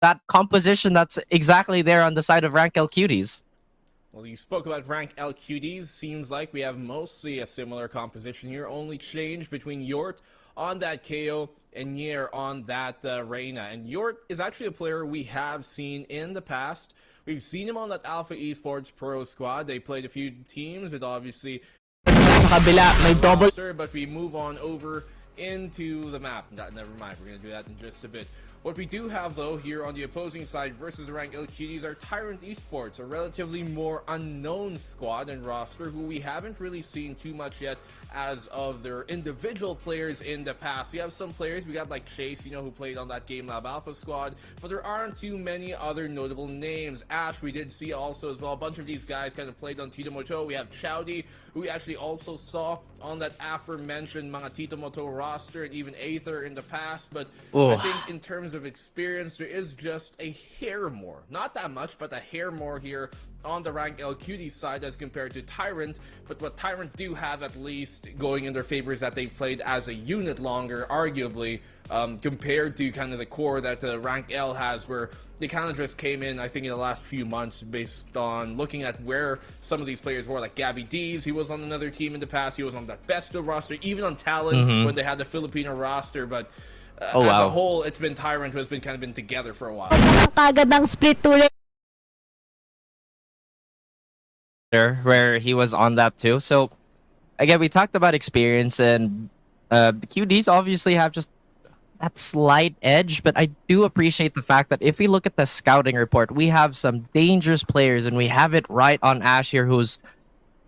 That composition that's exactly there on the side of Rank L Cuties. Well, you spoke about Rank L Cuties. Seems like we have mostly a similar composition here. Only change between Yort on that KO and Nier on that Reyna. And Yort is actually a player we have seen in the past. We've seen him on that Alpha Esports Pro squad. They played a few teams with obviously roster, but we move on over into the map. Never mind, we're going to do that in just a bit. What we do have, though, here on the opposing side versus Rank L Cuties are Tyrant Esports, a relatively more unknown squad and roster who we haven't really seen too much yet as of their individual players in the past. We have some players, we got like Chase, who played on that Game Lab Alpha squad, but there aren't too many other notable names. Ash, we did see also as well. A bunch of these guys kind of played on Tito Moto. We have Chowdy, who we actually also saw on that aforementioned mga Tito Moto roster, and even Aether in the past. But I think in terms of experience, there is just a hair more. Not that much, but a hair more here on the Rank L Cuties side as compared to Tyrant. But what Tyrant do have at least going in their favor is that they've played as a unit longer, arguably, compared to kind of the core that Rank L has, where they kind of just came in, I think, in the last few months based on looking at where some of these players were, like Gabby Dees. He was on another team in the past. He was on that Besto roster, even on Talent when they had the Filipino roster. But as a whole, it's been Tyrant who has been kind of been together for a while. Where he was on that too. So again, we talked about experience, and the QDs obviously have just that slight edge, but I do appreciate the fact that if we look at the scouting report, we have some dangerous players, and we have it right on Ash here, who's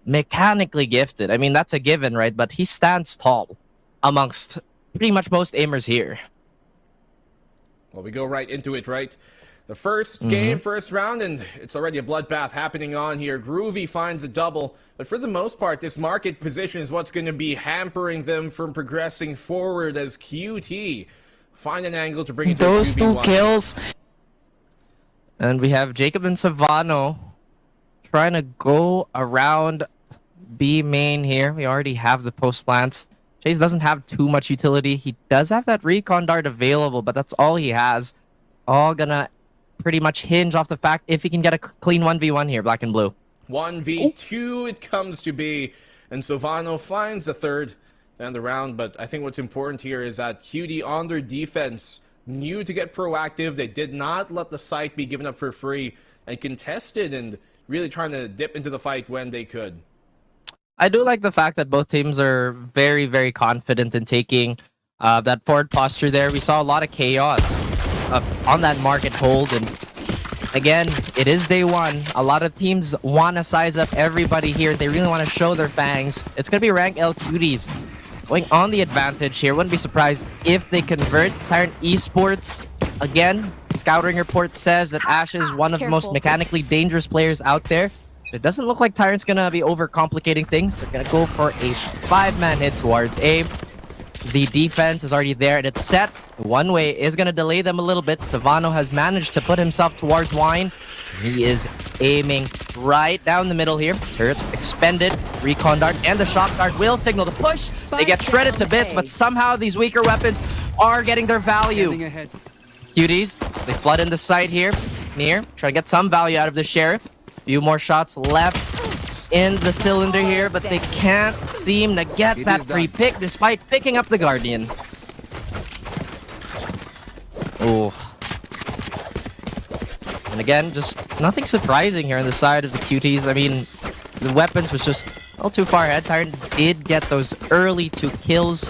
mechanically gifted. I mean, that's a given, right? But he stands tall amongst pretty much most aimers here. Well, we go right into it, right? The first game, first round, and it's already a bloodbath happening on here. Groovy finds a double, but for the most part, this market position is what's going to be hampering them from progressing forward as QT find an angle to bring it to those 2v1. Two kills. And we have Jacob and Savano trying to go around B main here. We already have the post plant. Chase doesn't have too much utility. He does have that recon dart available, but that's all he has. All gonna pretty much hinge off the fact if he can get a clean 1v1 here, black and blue. 1v2 it comes to be, and Sylvano finds the third and the round, but I think what's important here is that Cutie on their defense knew to get proactive. They did not let the site be given up for free and contested and really trying to dip into the fight when they could. I do like the fact that both teams are very, very confident in taking that forward posture there. We saw a lot of chaos on that market hold, and again, it is day one. A lot of teams want to size up everybody here. They really want to show their fangs. It's going to be rank L Cuties going on the advantage here. Wouldn't be surprised if they convert. Tyrant Esports, again, scouting report says that Ash is one of the most mechanically dangerous players out there. It doesn't look like Tyrant's going to be overcomplicating things. They're going to go for a 5-man hit towards A. The defense is already there, and it's set. One way is going to delay them a little bit. Savano has managed to put himself towards Wine. He is aiming right down the middle here. Turret expended. Recon dart and the shock dart will signal the push. They get shredded to bits, but somehow these weaker weapons are getting their value. Cuties, they flood in the site here. Near, try to get some value out of the Sheriff. Few more shots left in the cylinder here, but they can't seem to get that free pick despite picking up the Guardian. Oh. And again, just nothing surprising here on the side of the Cuties. I mean, the weapons was just a little too far ahead. Tyrant did get those early 2 kills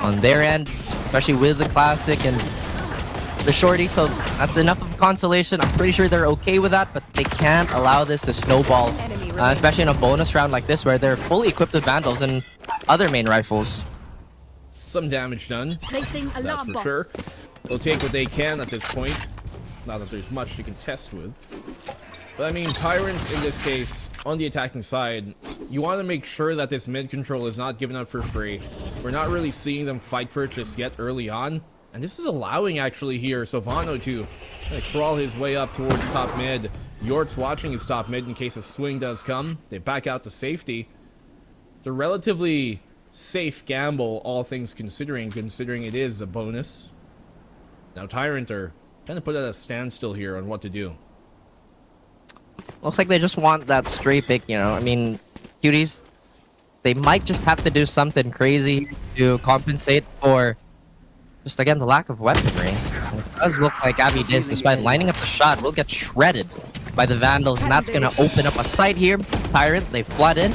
on their end, especially with the Classic and the Shorty, so that's enough of a consolation. I'm pretty sure they're okay with that, but they can't allow this to snowball, especially in a bonus round like this where they're fully equipped with Vandals and other main rifles. Some damage done, that's for sure. They'll take what they can at this point. Not that there's much to contest with. But I mean, Tyrant in this case, on the attacking side, you want to make sure that this mid control is not given up for free. We're not really seeing them fight for it just yet early on. And this is allowing actually here Sovano to crawl his way up towards top mid. Yort's watching his top mid in case a swing does come. They back out to safety. It's a relatively safe gamble, all things considering it is a bonus. Now Tyrant are kind of put at a standstill here on what to do. Looks like they just want that stray pick, you know. I mean, Cuties, they might just have to do something crazy to compensate for just, again, the lack of weaponry. It does look like Abby Diz, despite lining up the shot, will get shredded by the Vandals, and that's going to open up a site here. Tyrant, they flood in.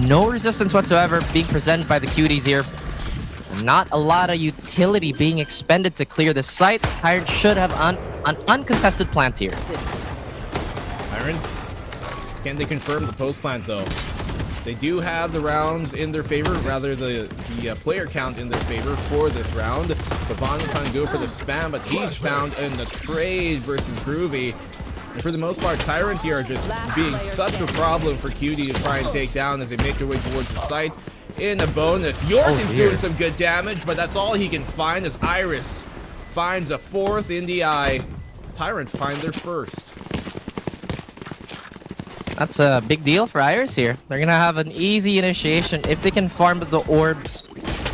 No resistance whatsoever being presented by the Cuties here. Not a lot of utility being expended to clear the site. Tyrant should have an uncontested plant here. Tyrant, can they confirm the post plant though? They do have the rounds in their favor, rather the player count in their favor for this round. Savano trying to go for the spam, but he's found in the trade versus Groovy. And for the most part, Tyrant here are just being such a problem for Cutie to try and take down as they make their way towards the site. In a bonus, York is doing some good damage, but that's all he can find as Iris finds a 4th in the eye. Tyrant find their first. That's a big deal for Iris here. They're going to have an easy initiation if they can farm the orbs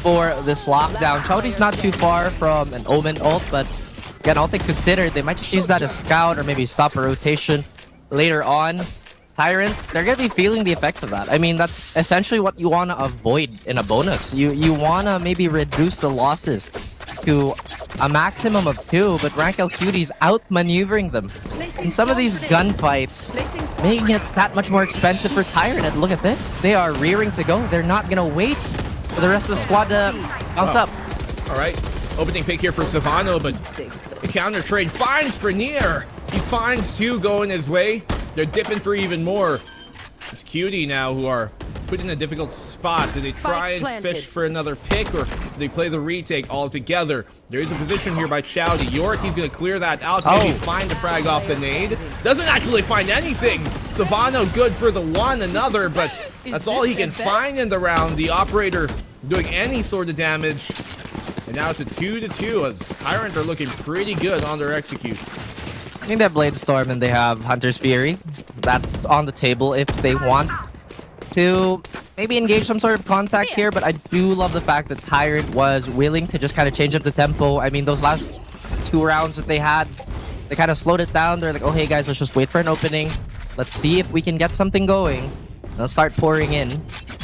for this lockdown. Chowdy's not too far from an Omen ult, but again, all things considered, they might just use that as scout or maybe stop a rotation later on. Tyrant, they're going to be feeling the effects of that. I mean, that's essentially what you want to avoid in a bonus. You want to maybe reduce the losses to a maximum of 2, but Rank L Cuties out-maneuvering them in some of these gunfights, making it that much more expensive for Tyrant. And look at this. They are rearing to go. They're not going to wait for the rest of the squad to bounce up. All right. Opening pick here for Savano, but the counter trade finds Frenier. He finds 2 going his way. They're dipping for even more. It's Cutie now who are put in a difficult spot. Do they try and fish for another pick, or do they play the retake altogether? There is a position here by Chowdy. York, he's going to clear that out. Maybe find the frag off the nade. Doesn't actually find anything. Savano good for the one another, but that's all he can find in the round. The operator doing any sort of damage. And now it's a 2-2 as Tyrant are looking pretty good on their executes. I think they have Blade Storm and they have Hunter's Fury. that's on the table if they want to maybe engage some sort of contact here, but I do love the fact that Tyrant was willing to just kind of change up the tempo. I mean, those last 2 rounds that they had, they kind of slowed it down. They're like, oh, hey, guys, let's just wait for an opening. Let's see if we can get something going. They'll start pouring in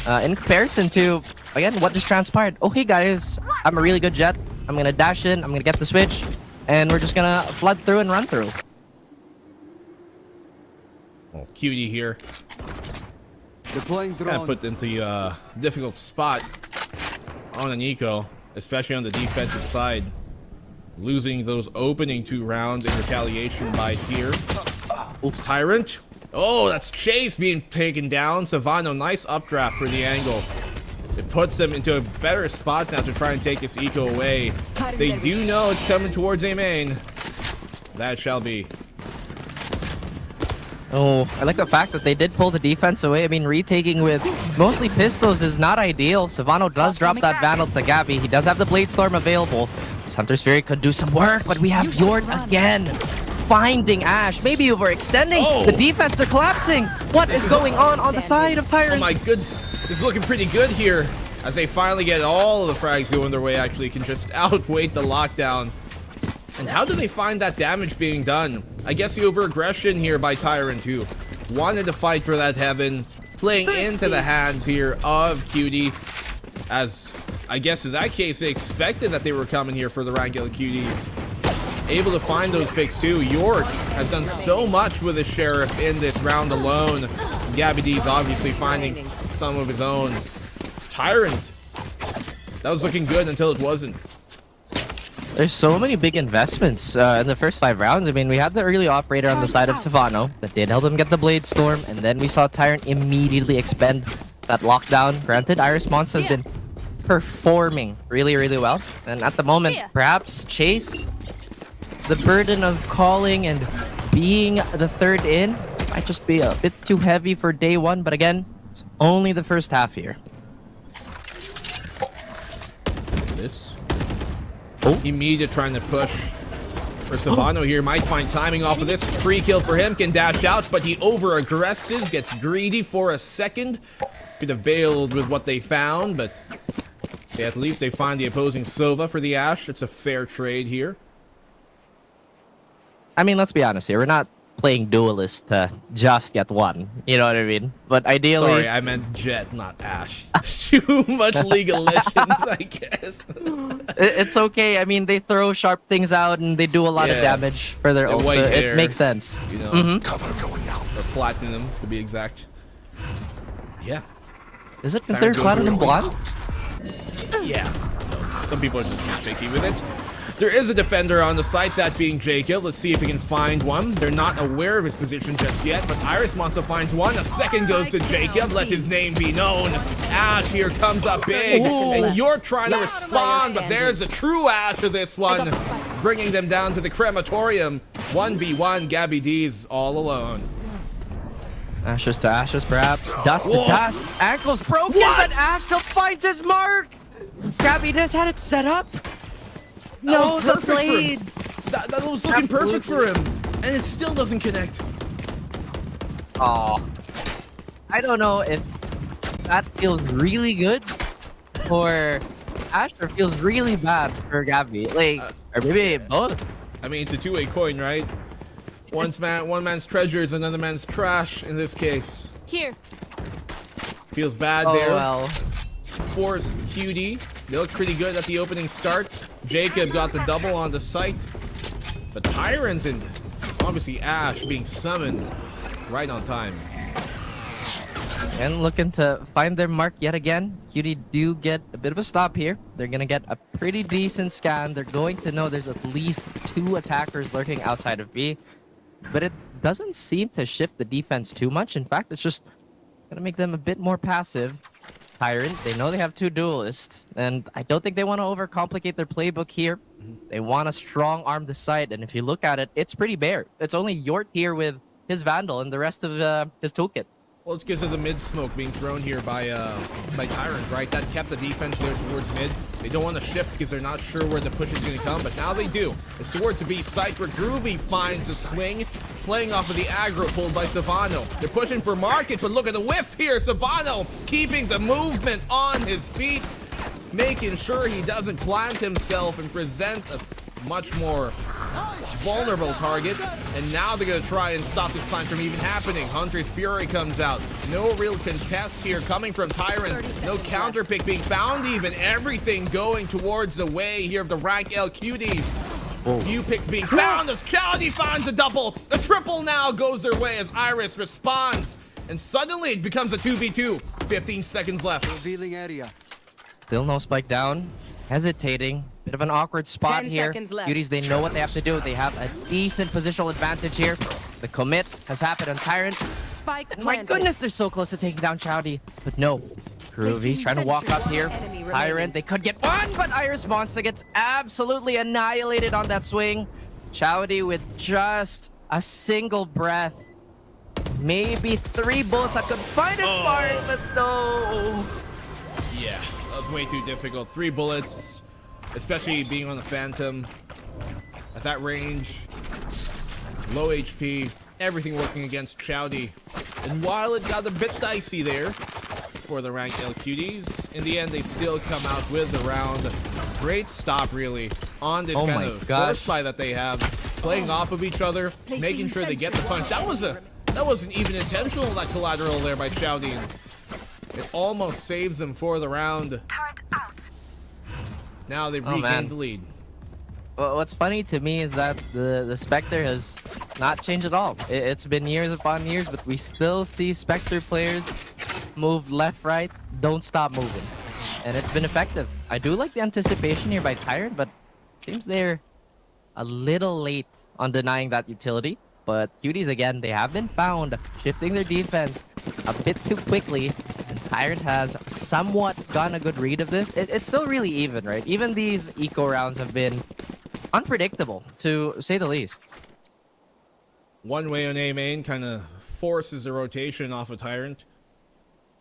comparison to, again, what just transpired. Oh, hey, guys, I'm a really good jet. I'm going to dash in. I'm going to get the switch. And we're just going to flood through and run through. Well, Cutie here. Deploying Got drone. put into a difficult spot on an eco, especially on the defensive side. Losing those opening 2 rounds in retaliation by Tier. It's Tyrant. Oh, that's Chase being taken down. Savano, nice updraft for the angle. It puts them into a better spot now to try and take this eco away. They do know it's coming towards A main. That shall be. Oh, I like the fact that they did pull the defense away. I mean, retaking with mostly pistols is not ideal. Savano does drop that Vandal to Gabby. He does have the Blade Storm available. This Hunter's Fury could do some work, but we have Yort again. Finding Ash, maybe overextending. Oh. The defense, they're collapsing. What is going on the side of Tyrant? Oh my goodness. This is looking pretty good here. As they finally get all of the frags going their way, actually can just outweight the lockdown. And how do they find that damage being done? I guess the over-aggression here by Tyrant, who wanted to fight for that heaven, playing into the hands here of Cutie. As, I guess in that case, they expected that they were coming here for the Rangular Cuties. Able to find those picks too. York has done so much with the Sheriff in this round alone. Gabby D's obviously finding some of his own. Tyrant, that was looking good until it wasn't. There's so many big investments in the first 5 rounds. I mean, we had the early operator on the side of Savano that did help him get the Blade Storm, and then we saw Tyrant immediately expend that lockdown. Granted, Iris Mons has been performing really, really well, and at the moment, perhaps Chase, the burden of calling and being the third in might just be a bit too heavy for day 1, but again, it's only the first half here. This. Oh. Immediate trying to push for Savano here. Might find timing off of this. Free kill for him. Can dash out, but he over-aggresses. Gets greedy for a second. Could have bailed with what they found, but at least they find the opposing Sova for the Ash. It's a fair trade here. I mean, let's be honest here. We're not playing duelist to just get 1. You know what I mean? But ideally... Sorry, I meant Jet, not Ash. Too much League of Legends, I guess. It's okay. I mean, they throw sharp things out and they do a lot of damage for their ult, so it makes sense. You know, Cover going out. or Platinum, to be exact. Yeah. Is it considered Platinum Blonde? Yeah. No, some people are just not picky with it. There is a defender on the site, that being Jacob. Let's see if he can find one. They're not aware of his position just yet, but Iris Monster finds one. A second goes to Jacob. Let his name be known. Ash here comes up big, and you're trying to respond, but there's a true Ash of this one, bringing them down to the crematorium. 1v1, Gabby D's all alone. Ashes to ashes, perhaps. Dust to dust. Ankle's broken, but Ash still finds his mark. Gabby just had it set up. No, the blades! That was looking perfect for him, and it still doesn't connect. Oh, I don't know if that feels really good for Ash or feels really bad for Gabby. Like, or maybe both. I mean, it's a two-way coin, right? One man's treasure is another man's trash in this case. Here. Feels bad Oh, there. well. Force QD. They looked pretty good at the opening start. Jacob got the double on the site. But Tyrant and obviously Ash being summoned right on time. And looking to find their mark yet again. Cutie do get a bit of a stop here. They're going to get a pretty decent scan. They're going to know there's at least 2 attackers lurking outside of B. But it doesn't seem to shift the defense too much. In fact, it's just going to make them a bit more passive. Tyrant, they know they have 2 duelists, and I don't think they want to overcomplicate their playbook here. They want to strong arm the site, and if you look at it, it's pretty bare. It's only Yort here with his Vandal and the rest of his toolkit. Well, it's because of the mid smoke being thrown here by Tyrant, right? That kept the defense there towards mid. They don't want to shift because they're not sure where the push is going to come, but now they do. It's towards the B site where Groovy finds a swing, playing off of the aggro pulled by Savano. They're pushing for market, but look at the whiff here. Savano keeping the movement on his feet, making sure he doesn't plant himself and present a much more vulnerable target. And now they're going to try and stop this plant from even happening. Hunter's Fury comes out. No real contest here coming from Tyrant. No counter pick being found even. Everything going towards the way here of the rank L Cuties. Few picks being found as Cuties finds a double. A triple now goes their way as Iris responds. And suddenly it becomes a 2v2. 15 seconds left. Revealing area. Still no spike down. Hesitating. Bit of an awkward spot 10 here. seconds left. Cuties, they know what they have to do. They have a decent positional advantage here. The commit has happened on Tyrant. Spike Oh my planted. goodness, they're so close to taking down Chowdy. But no. Groovy's trying to walk up here. Enemy remaining. Tyrant, they could get one, but Iris Monster gets absolutely annihilated on that swing. Chowdy with just a single breath. Maybe 3 bullets that could find its mark, but no. Yeah, that was way too difficult. 3 bullets, especially being on the Phantom at that range. Low HP, everything working against Chowdy. And while it got a bit dicey there for the ranked L Cuties, in the end they still come out with the round. Great stop really on this kind of force fight that they have, playing off of each other, making sure they get the punch. That wasn't even intentional, that collateral there by Chowdy. It almost saves them for the round. Now they've regained the lead. Well, what's funny to me is that the Spectre has not changed at all. It's been years upon years, but we still see Spectre players move left, right, don't stop moving. And it's been effective. I do like the anticipation here by Tyrant, but seems they're a little late on denying that utility. But Cuties, again, they have been found shifting their defense a bit too quickly. And Tyrant has somewhat gotten a good read of this. It's still really even, right? Even these eco rounds have been unpredictable, to say the least. One way on A main kind of forces the rotation off of Tyrant.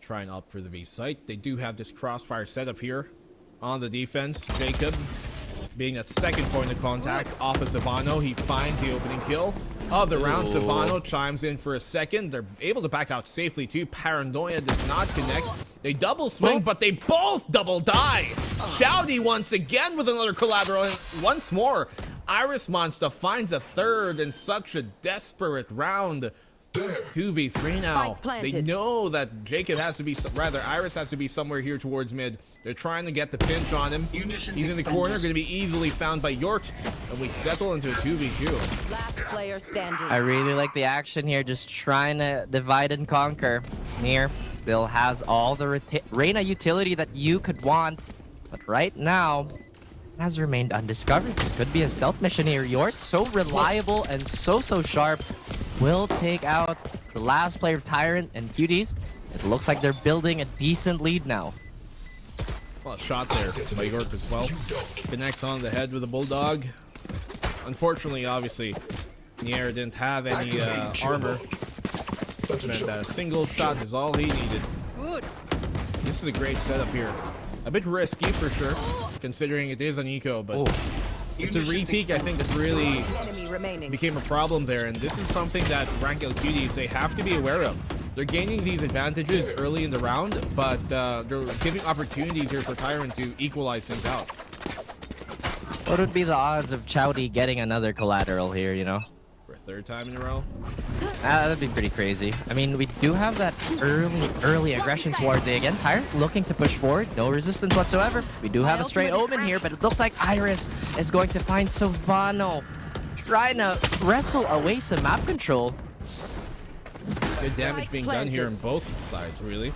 Trying up for the B site. They do have this crossfire setup here on the defense. Jacob being that second point of contact off of Savano. He finds the opening kill of the round. Savano chimes in for a second. They're able to back out safely too. Paranoia does not connect. They double swing, but they both double die. Chowdy once again with another collateral. And once more, Iris Monster finds a third in such a desperate round. 2v3 now. They know that Jacob has to be, rather Iris has to be somewhere here towards mid. They're trying to get the pinch on him. He's in the corner, going to be easily found by Yort, and we settle into a 2v2. Last player standing. I really like the action here, just trying to divide and conquer. Mir still has all the Reyna utility that you could want, but right now has remained undiscovered. This could be a stealth mission here. Yort, so reliable and so sharp, will take out the last player of Tyrant and Cuties. It looks like they're building a decent lead now. Well, a shot there by York as well. Connects on the head with a bulldog. Unfortunately, obviously, Nier didn't have any armor. Meant that a single shot is all he needed. Good. This is a great setup here. A bit risky for sure, considering it is an eco, but it's a repeat I think that really Enemy remaining. became a problem there, and this is something that rank L Cuties they have to be aware of. They're gaining these advantages early in the round, but they're giving opportunities here for Tyrant to equalize things out. What would be the odds of Chowdy getting another collateral here, you know? For a third time in a row. That'd be pretty crazy. I mean, we do have that early aggression towards A again. Tyrant looking to push forward. No resistance whatsoever. We do have a stray omen here, but it looks like Iris is going to find Savano trying to wrestle away some map control. Good damage being done here on both sides, really.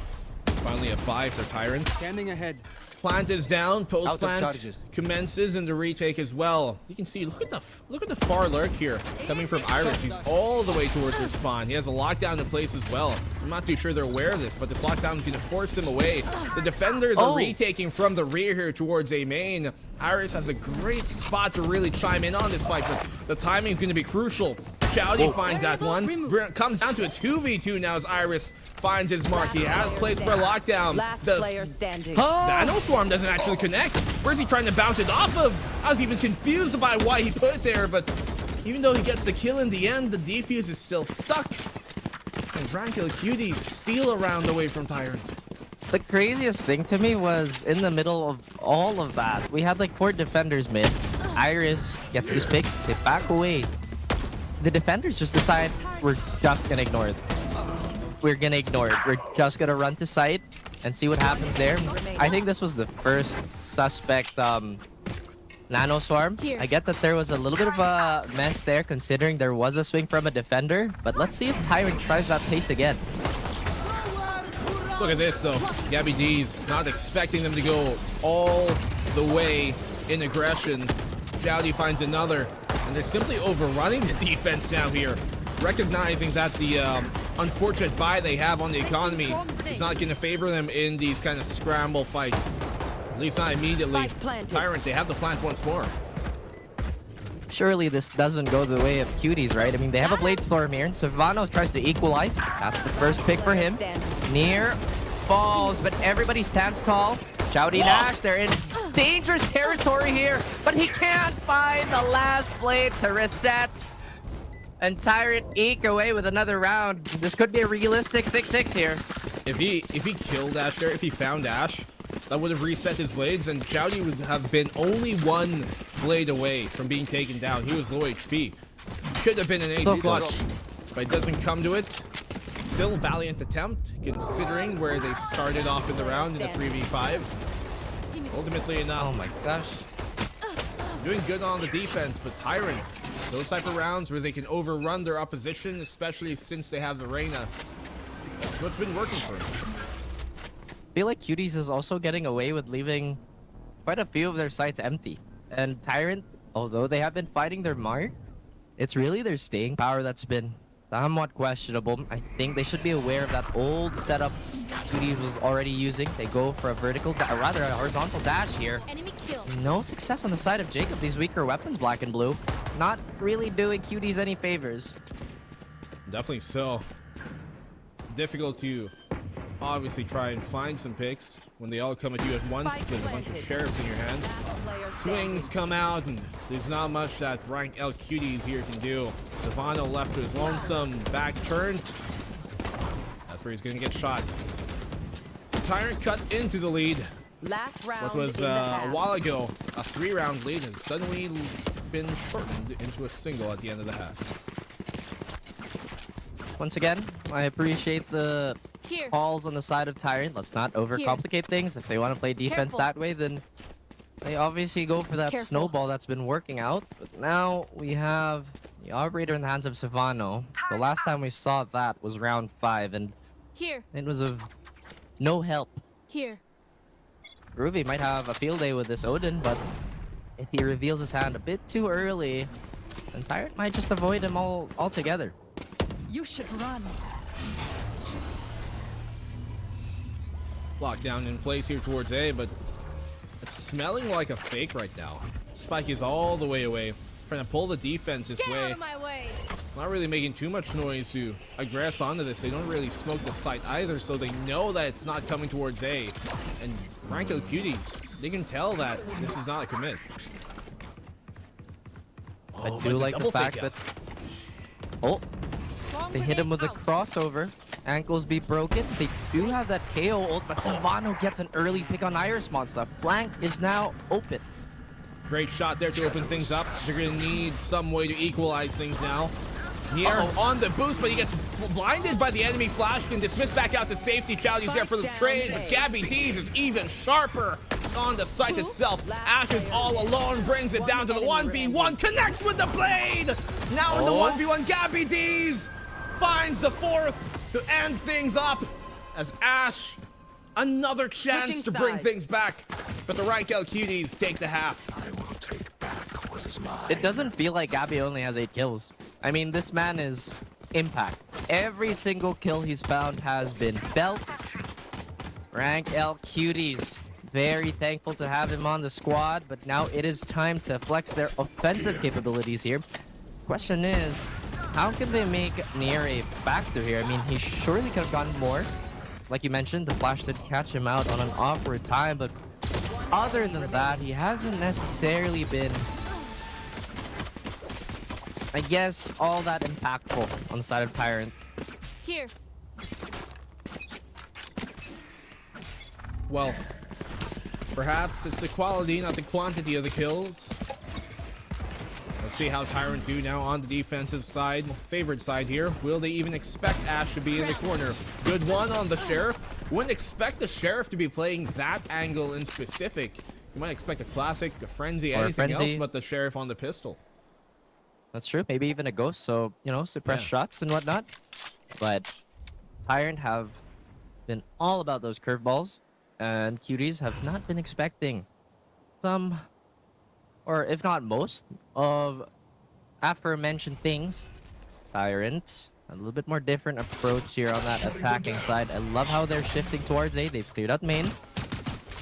Finally a 5 for Tyrant. Scanning ahead. Plant is down, post Out of plant charges. commences in the retake as well. You can see, look at the far lurk here coming from Iris. He's all the way towards their spawn. He has a lockdown in place as well. I'm not too sure they're aware of this, but this lockdown is going to force him away. The defenders are retaking from the rear here towards A main. Iris has a great spot to really chime in on this fight, but the timing is going to be crucial. Chowdy finds that one. Comes down to a 2v2 now as Iris finds his mark. He has placed for a lockdown. Last The player standing. Nano Swarm doesn't actually connect. Where's he trying to bounce it off of? I was even confused by why he put it there, but even though he gets the kill in the end, the defuse is still stuck. And Tranquil Cuties steal a round away from Tyrant. The craziest thing to me was in the middle of all of that, we had like 4 defenders mid. Iris gets this pick, they back away. The defenders just decide we're just gonna ignore it. We're gonna ignore it. We're just gonna run to site and see what happens there. I think this was the first suspect Nano Swarm. I get that there was a little bit of a mess there considering there was a swing from a defender, but let's see if Tyrant tries that pace again. Look at this though. Gabby D's not expecting them to go all the way in aggression. Chowdy finds another, and they're simply overrunning the defense now here. Recognizing that the unfortunate buy they have on the economy is not going to favor them in these kind of scramble fights. At least not immediately. Tyrant, they have the plant once more. Surely this doesn't go the way of Cuties, right? I mean, they have a Blade Storm here, and Savano tries to equalize. That's the first pick for him. Near falls, but everybody stands tall. Chowdy Nash, they're in dangerous territory here, but he can't find the last blade to reset. And Tyrant eke away with another round. This could be a realistic 6-6 here. If he killed Ash there, if he found Ash, that would have reset his blades, and Chowdy would have been only 1 blade away from being taken down. He was low HP. Could have been an ace clutch, but it doesn't come to it. Still a valiant attempt, considering where they started off in the round in a 3v5. Ultimately enough. Oh my gosh. Doing good on the defense, but Tyrant, those type of rounds where they can overrun their opposition, especially since they have the Reyna, that's what's been working for them. I feel like Cuties is also getting away with leaving quite a few of their sites empty. And Tyrant, although they have been fighting their mark, it's really their staying power that's been somewhat questionable. I think they should be aware of that old setup Cuties was already using. They go for a vertical, rather a horizontal dash here. Enemy kill. No success on the side of Jacob. These weaker weapons, black and blue, not really doing Cuties any favors. Definitely so. Difficult to obviously try and find some picks when they all come at you at once with a bunch of sheriffs in your hand. Swings come out, and there's not much that rank L Cuties here can do. Savano left to his lonesome, back turned. That's where he's gonna get shot. So Tyrant cut into the lead. Last round. What was a while ago a 3-round lead has suddenly been shortened into a single at the end of the half. Once again, I appreciate the calls on the side of Tyrant. Let's not overcomplicate things. If they want to play defense that way, then they obviously go for that snowball that's been working out. But now we have the operator in the hands of Savano. The last time we saw that was round 5, and it was of no help. Groovy might have a field day with this Odin, but if he reveals his hand a bit too early, then Tyrant might just avoid him altogether. You should run. Lockdown in place here towards A, but it's smelling like a fake right now. Spike is all the way away, trying to pull the defense this way. Out of my way. Not really making too much noise to aggress onto this. They don't really smoke the site either, so they know that it's not coming towards A. And Ranko Cuties, they can tell that this is not a commit. I do like the fact that... Oh, they hit him with a crossover. Ankles be broken. They do have that KO ult, but Savano gets an early pick on Iris Monster. Flank is now open. Great shot there to open things up. They're going to need some way to equalize things now. Nier on the boost, but he gets blinded by the enemy flash and dismissed back out to safety. Chowdy's there for the trade, but Gabby D's is even sharper on the site itself. Ash is all alone, brings it down to the 1v1, connects with the blade! Now in the 1v1, Gabby D's finds the 4th to end things up as Ash, another chance to bring things back, but the rank L Cuties take the half. I will take back what is mine. It doesn't feel like Gabby only has 8 kills. I mean, this man is impact. Every single kill he's found has been belt. Rank L Cuties, very thankful to have him on the squad, but now it is time to flex their offensive capabilities here. Question is, how can they make Nier a factor here? I mean, he surely could have gotten more. Like you mentioned, the flash did catch him out on an awkward time, but other than that, he hasn't necessarily been, I guess, all that impactful on the side of Tyrant. Here. Well, perhaps it's the quality, not the quantity of the kills. Let's see how Tyrant do now on the defensive side, favored side here. Will they even expect Ash to be in the corner? Good one on the Sheriff. Wouldn't expect the Sheriff to be playing that angle in specific. You might expect a classic, a frenzy, Or a anything frenzy. else but the Sheriff on the pistol. That's true. Maybe even a ghost, so, you know, suppress Yeah. shots and whatnot. But Tyrant have been all about those curveballs, and Cuties have not been expecting some, or if not most, of aforementioned things. Tyrant, a little bit more different approach here on that attacking side. I love how they're shifting towards A. They've cleared out main.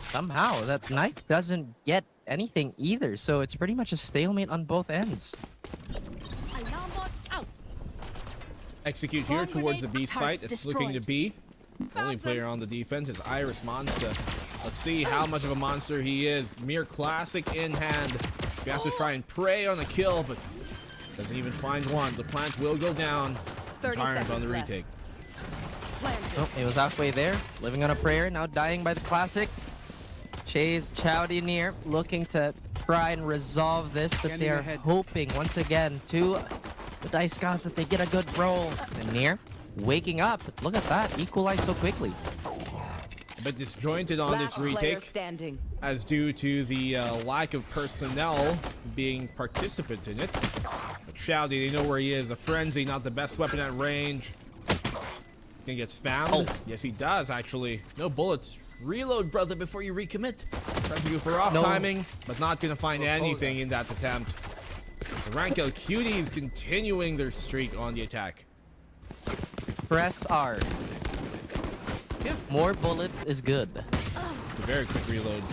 Somehow, that knife doesn't get anything either, so it's pretty much a stalemate on both ends. Alarm bot out. Execute here Bomb towards the B grenade. site. Target's It's looking to destroyed. be. Only player on the defense is Iris Monster. Let's see how much of a monster he is. Mere classic in hand. You have to try and prey on a kill, but doesn't even find one. The plant will go down. 30 Tyrant on the seconds left. retake. Planted. Oh, he was halfway there, living on a prayer, now dying by the classic. Chase Chowdy near, looking to try and resolve this, but Scanning they are ahead. hoping once again to the dice gods that they get a good roll. And near, waking up. Look at that, equalize so quickly. A bit disjointed on this Last player retake, standing. as due to the lack of personnel being participant in it. But Shouty, they know where he is. A frenzy, not the best weapon at range. Gonna get spammed. Oh. Yes, he does, actually. No bullets. Reload, brother, before you recommit. Tries to go for off No. timing, but not gonna find anything in that attempt. So Rankel Cuties continuing their streak on the attack. Press R. Yeah. More bullets is good. It's a very quick reload.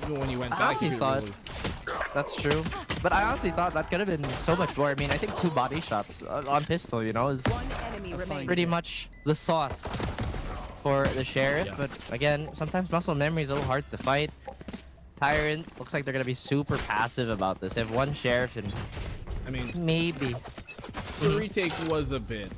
Even when he went I back, actually he could thought- reload. That's true. But I honestly thought that could have been so much more. I mean, I think 2 body shots on pistol, you know, is One enemy remaining. pretty much the sauce for the Sheriff. Yeah. But again, sometimes muscle memory is a little hard to fight. Tyrant looks like they're going to be super passive about this. They have 1 Sheriff and I mean, maybe. the retake was a bit.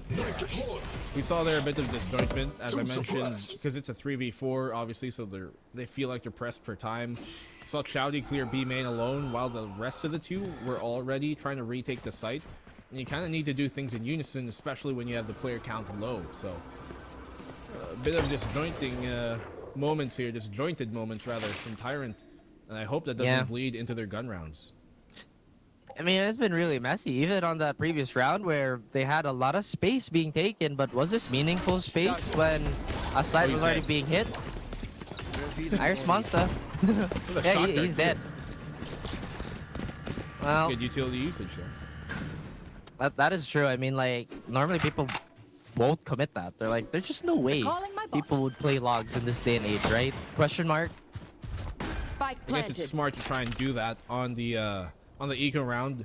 We saw there a bit of disjointment, as I mentioned, because it's a 3v4, obviously, so they feel like they're pressed for time. Saw Chowdy clear B main alone, while the rest of the 2 were already trying to retake the site. And you kind of need to do things in unison, especially when you have the player count low. So, a bit of disjointing moments here, disjointed moments rather, from Tyrant. And I hope that doesn't Yeah. bleed into their gun rounds. I mean, it's been really messy, even on that previous round where they had a lot of space being taken. But was this meaningful space when a site he's was already dead. being hit? Iris Monster. The Yeah, shotgun, he's too. dead. Well, Good utility usage there. that is true. I mean, like, normally people won't commit that. They're like, there's just no way Calling my bot. people would play logs in this day and age, right? Question mark. Spike I guess it's planted. smart to try and do that on the eco round.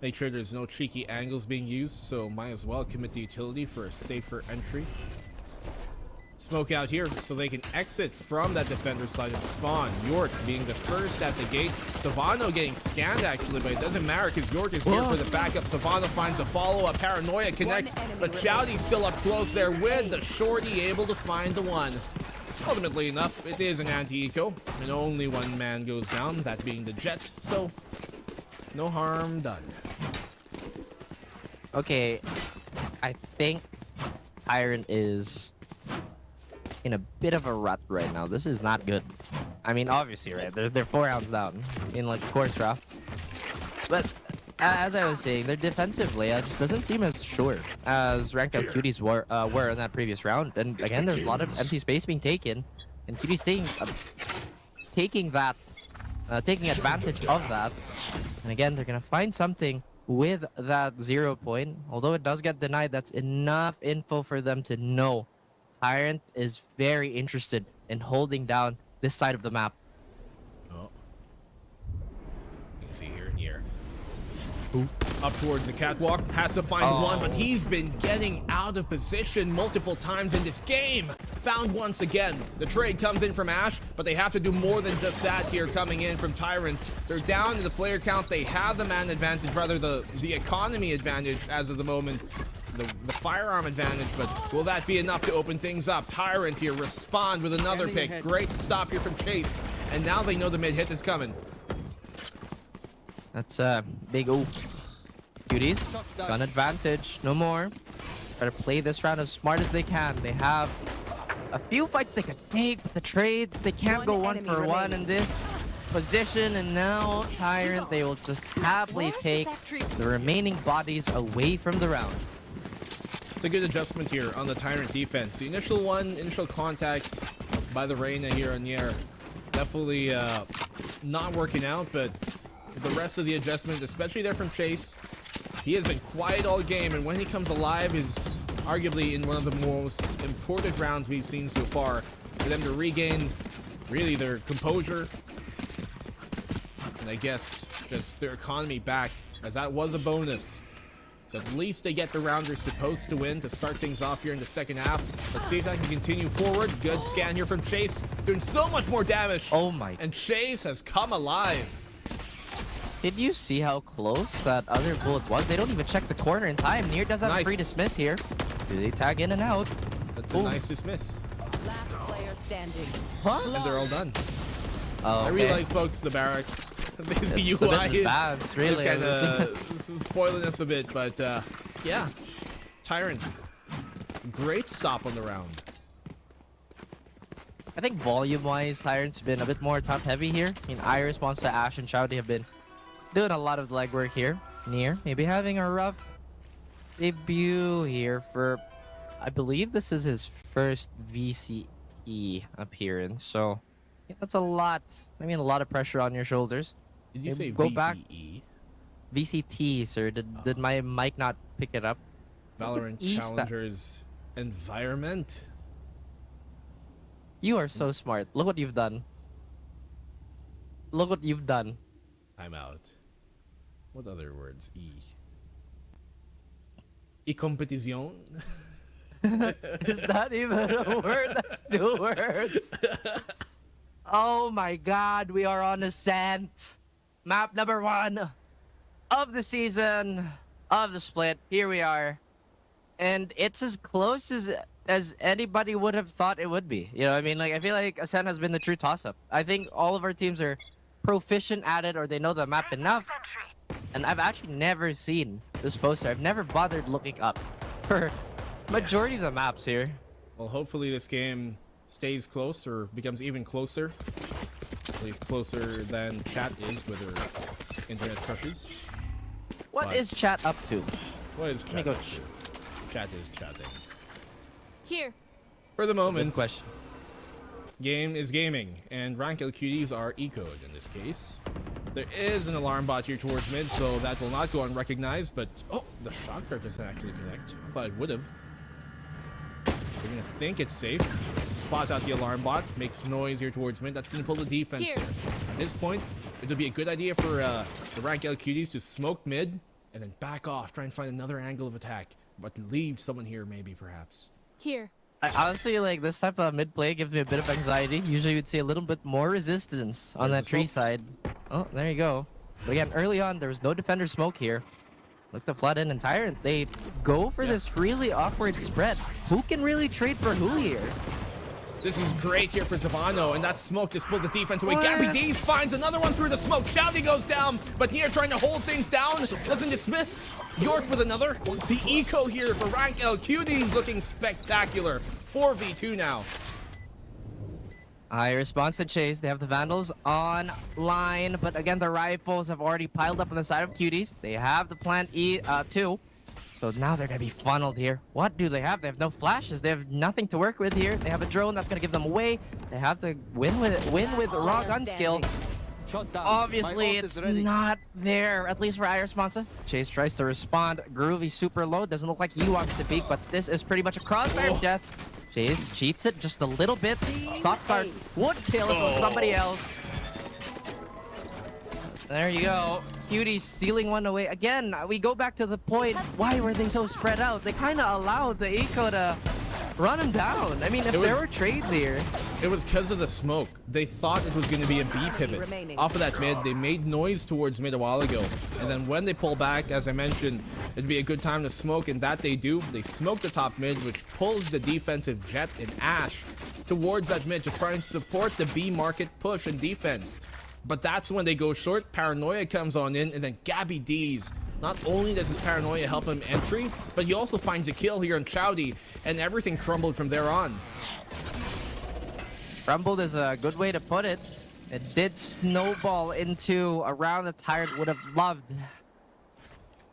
Make sure there's no cheeky angles being used, so might as well commit the utility for a safer entry. Smoke out here so they can exit from that defender side of spawn. York being the first at the gate. Savano getting scanned actually, but it doesn't matter because York is here for the backup. Savano finds a follow-up. Paranoia connects, enemy but Chowdy's still up close there with the shorty able to find the one. Ultimately enough, it is an anti-eco, and only 1 man goes down, that being the Jet, so no harm done. Okay, I think Tyrant is in a bit of a rut right now. This is not good. I mean, obviously, right? They're 4 rounds down in like course draft. But as I was saying, their defensive layout just doesn't seem as sure as ranked out Cuties were in that previous round. And again, there's a lot of empty space being taken, and Cuties taking advantage of that. And again, they're gonna find something with that 0 point. Although it does get denied, that's enough info for them to know Tyrant is very interested in holding down this side of the map. Oh. You can see here and here. Up towards the catwalk, has to find one, but he's been getting out of position multiple times in this game. Found once again. The trade comes in from Ash, but they have to do more than just that here coming in from Tyrant. They're down in the player count. They have the man advantage, rather the economy advantage as of the moment. The firearm advantage, but will that be enough to open things up? Tyrant here respond with another pick. Great stop here from Chase, and now they know the mid hit is coming. That's a big oof. Cuties, gun advantage, no more. Try to play this round as smart as they can. They have a few fights they could take, but the trades, they can't go one for one in this position. And now Tyrant, they will just happily take the remaining bodies away from the round. It's a good adjustment here on the Tyrant defense. The initial contact by the Reyna here on Yer, definitely not working out, but the rest of the adjustment, especially there from Chase, he has been quiet all game, and when he comes alive is arguably in one of the most important rounds we've seen so far, for them to regain really their composure and I guess just their economy back, as that was a bonus. So at least they get the round they're supposed to win to start things off here in the second half. Let's see if that can continue forward. Good scan here from Chase, doing so much more damage. Oh my. And Chase has come alive. Did you see how close that other bullet was? They don't even check the corner in time. Nier does have a free dismiss here. Do they tag in and out? That's a nice dismiss. Last player standing. Huh? And they're all done. Oh, I okay. realize, folks, the barracks, the It's UI a bit advanced, really. kind of spoiling us a bit, but yeah. Tyrant, great stop on the round. I think volume-wise, Tyrant's been a bit more top-heavy here. I mean, Iris, Monster, Ash, and Shouty have been doing a lot of the legwork here. Nier, maybe having a rough debut here for, I believe this is his first VCT appearance. So, yeah, that's a lot. I mean, a lot of pressure on your shoulders. Did you say Go VCE? back. VCT, sir. Did my mic not pick it up? VALORANT Challengers Environment? You are so smart. Look what you've done. Look what you've done. I'm out. What other words? E-competition? Is that even a word? That's 2 words. Oh my god, we are on Ascent. Map number 1 of the season of the split. Here we are. And it's as close as anybody would have thought it would be. You know what I mean? Like, I feel like Ascent has been the true toss-up. I think all of our teams are proficient at it, or they know the map enough. And I've actually never seen this poster. I've never bothered looking up for majority of the maps here. Well, hopefully this game stays close or becomes even closer. At least closer than chat is with her internet crushes. What is chat up to? What is Let me chat? go. up to? Chat is chatting. Here. For the Good moment, question. game is gaming, and rank LQDs are ecoed in this case. There is an alarm bot here towards mid, so that will not go unrecognized, but oh, the shot card doesn't actually connect. I thought it would have. We're gonna think it's safe. Spots out the alarm bot, makes noise here towards mid. That's gonna pull the defense Here. there. At this point, it would be a good idea for the rank LQDs to smoke mid and then back off, try and find another angle of attack, but leave someone here maybe, perhaps. Here. I honestly, like, this type of mid play gives me a bit of anxiety. Usually we'd see a little bit more resistance on There's that the tree smoke. side. Oh, there you go. But again, early on, there was no defender smoke here. Look to flood in, and Tyrant, they go for this really awkward spread. Who can really trade for who here? This is great here for Zavano, and that smoke just pulled the defense away. What? Gabby D's finds another one through the smoke. Shouty goes down, but here trying to hold things down. Doesn't dismiss. York with another. The eco here for rank L. Cuties looking spectacular. 4v2 now. High response to chase. They have the Vandals online, but again, the rifles have already piled up on the side of Cuties. They have the plant E2. So now they're going to be funneled here. What do they have? They have no flashes. They have nothing to work with here. They have a drone that's going to give them away. They have to win with raw gun skill. Obviously, it's not there, at least for Iris Monza. Chase tries to respond. Groovy super low. Doesn't look like he wants to peek, but this is pretty much a crossfire of death. Chase cheats it just a little bit. Thought card would kill if it was somebody else. There you go. Cuties stealing one away. Again, we go back to the point. Why were they so spread out? They kind of allowed the Eco to run him down. I mean, if there were trades here. It was because of the smoke. They thought it was going to be a B pivot. Off of that mid, they made noise towards mid a while ago. And then when they pull back, as I mentioned, it'd be a good time to smoke. And that they do. They smoke the top mid, which pulls the defensive Jet and Ash towards that mid to try and support the B market push and defense. But that's when they go short. Paranoia comes on in, and then Gabby D's. Not only does his paranoia help him entry, but he also finds a kill here on Chowdy, and everything crumbled from there on. Crumbled is a good way to put it. It did snowball into a round that Tyrant would have loved.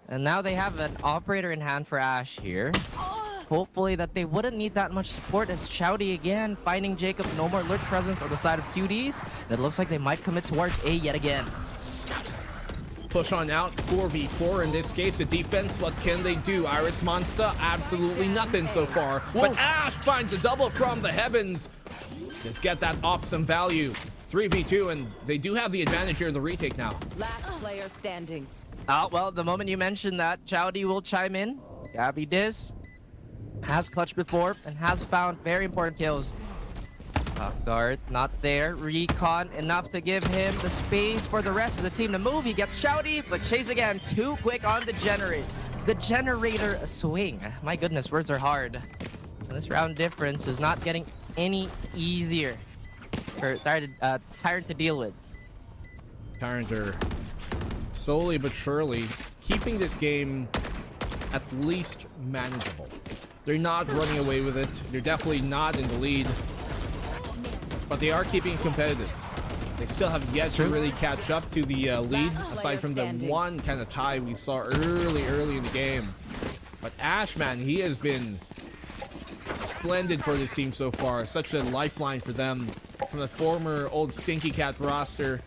And now they have an operator in hand for Ash here. Hopefully that they wouldn't need that much support. It's Chowdy again, finding Jacob. No more lurk presence on the side of Cuties. And it looks like they might commit towards A yet again. Push on out, 4v4 in this case. The defense, what can they do? Iris Monster, absolutely nothing so far. But Ash finds a double from the heavens. Let's get that op some value. 3v2, and they do have the advantage here in the retake now. Last player standing. Oh, well, the moment you mentioned that, Chowdy will chime in. Gabby Diz has clutched before and has found very important kills. Dart not there. Recon enough to give him the space for the rest of the team to move. He gets Chowdy, but Chase again too quick on the generator. The generator swing. My goodness, words are hard. This round difference is not getting any easier for Tyrant to deal with. Tyrant are slowly but surely keeping this game at least manageable. They're not running away with it. They're definitely not in the lead. But they are keeping it competitive. They still have yet to really catch up to the lead, aside from the one kind of tie we saw early in the game. But Ash, man, he has been splendid for this team so far. Such a lifeline for them. From the former old Stinky Cat roster,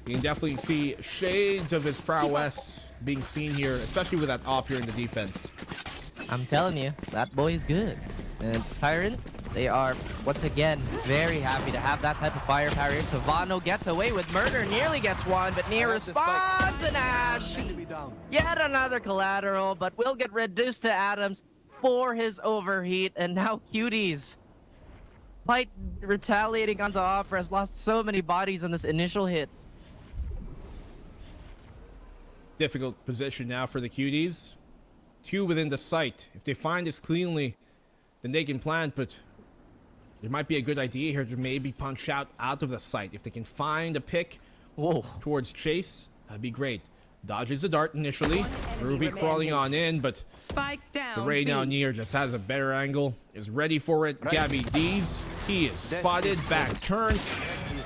you can definitely see shades of his prowess being seen here, especially with that op here in the defense. I'm telling you, that boy is good. And Tyrant, they are once again very happy to have that type of firepower here. Savano gets away with murder, nearly gets one, but near responds, and Ash. Yet another collateral, but will get reduced to atoms for his overheat. And now Cuties, despite retaliating on the offer, has lost so many bodies on this initial hit. Difficult position now for the Cuties. Two within the site. If they find this cleanly, then they can plant, but it might be a good idea here to maybe punch out of the site. If they can find a pick towards Chase, that'd be great. Dodges the dart initially. Ruby crawling on in, but Spike down. the Ray now near just has a better angle. Is ready for it. Gabby D's. He is spotted. Back turned.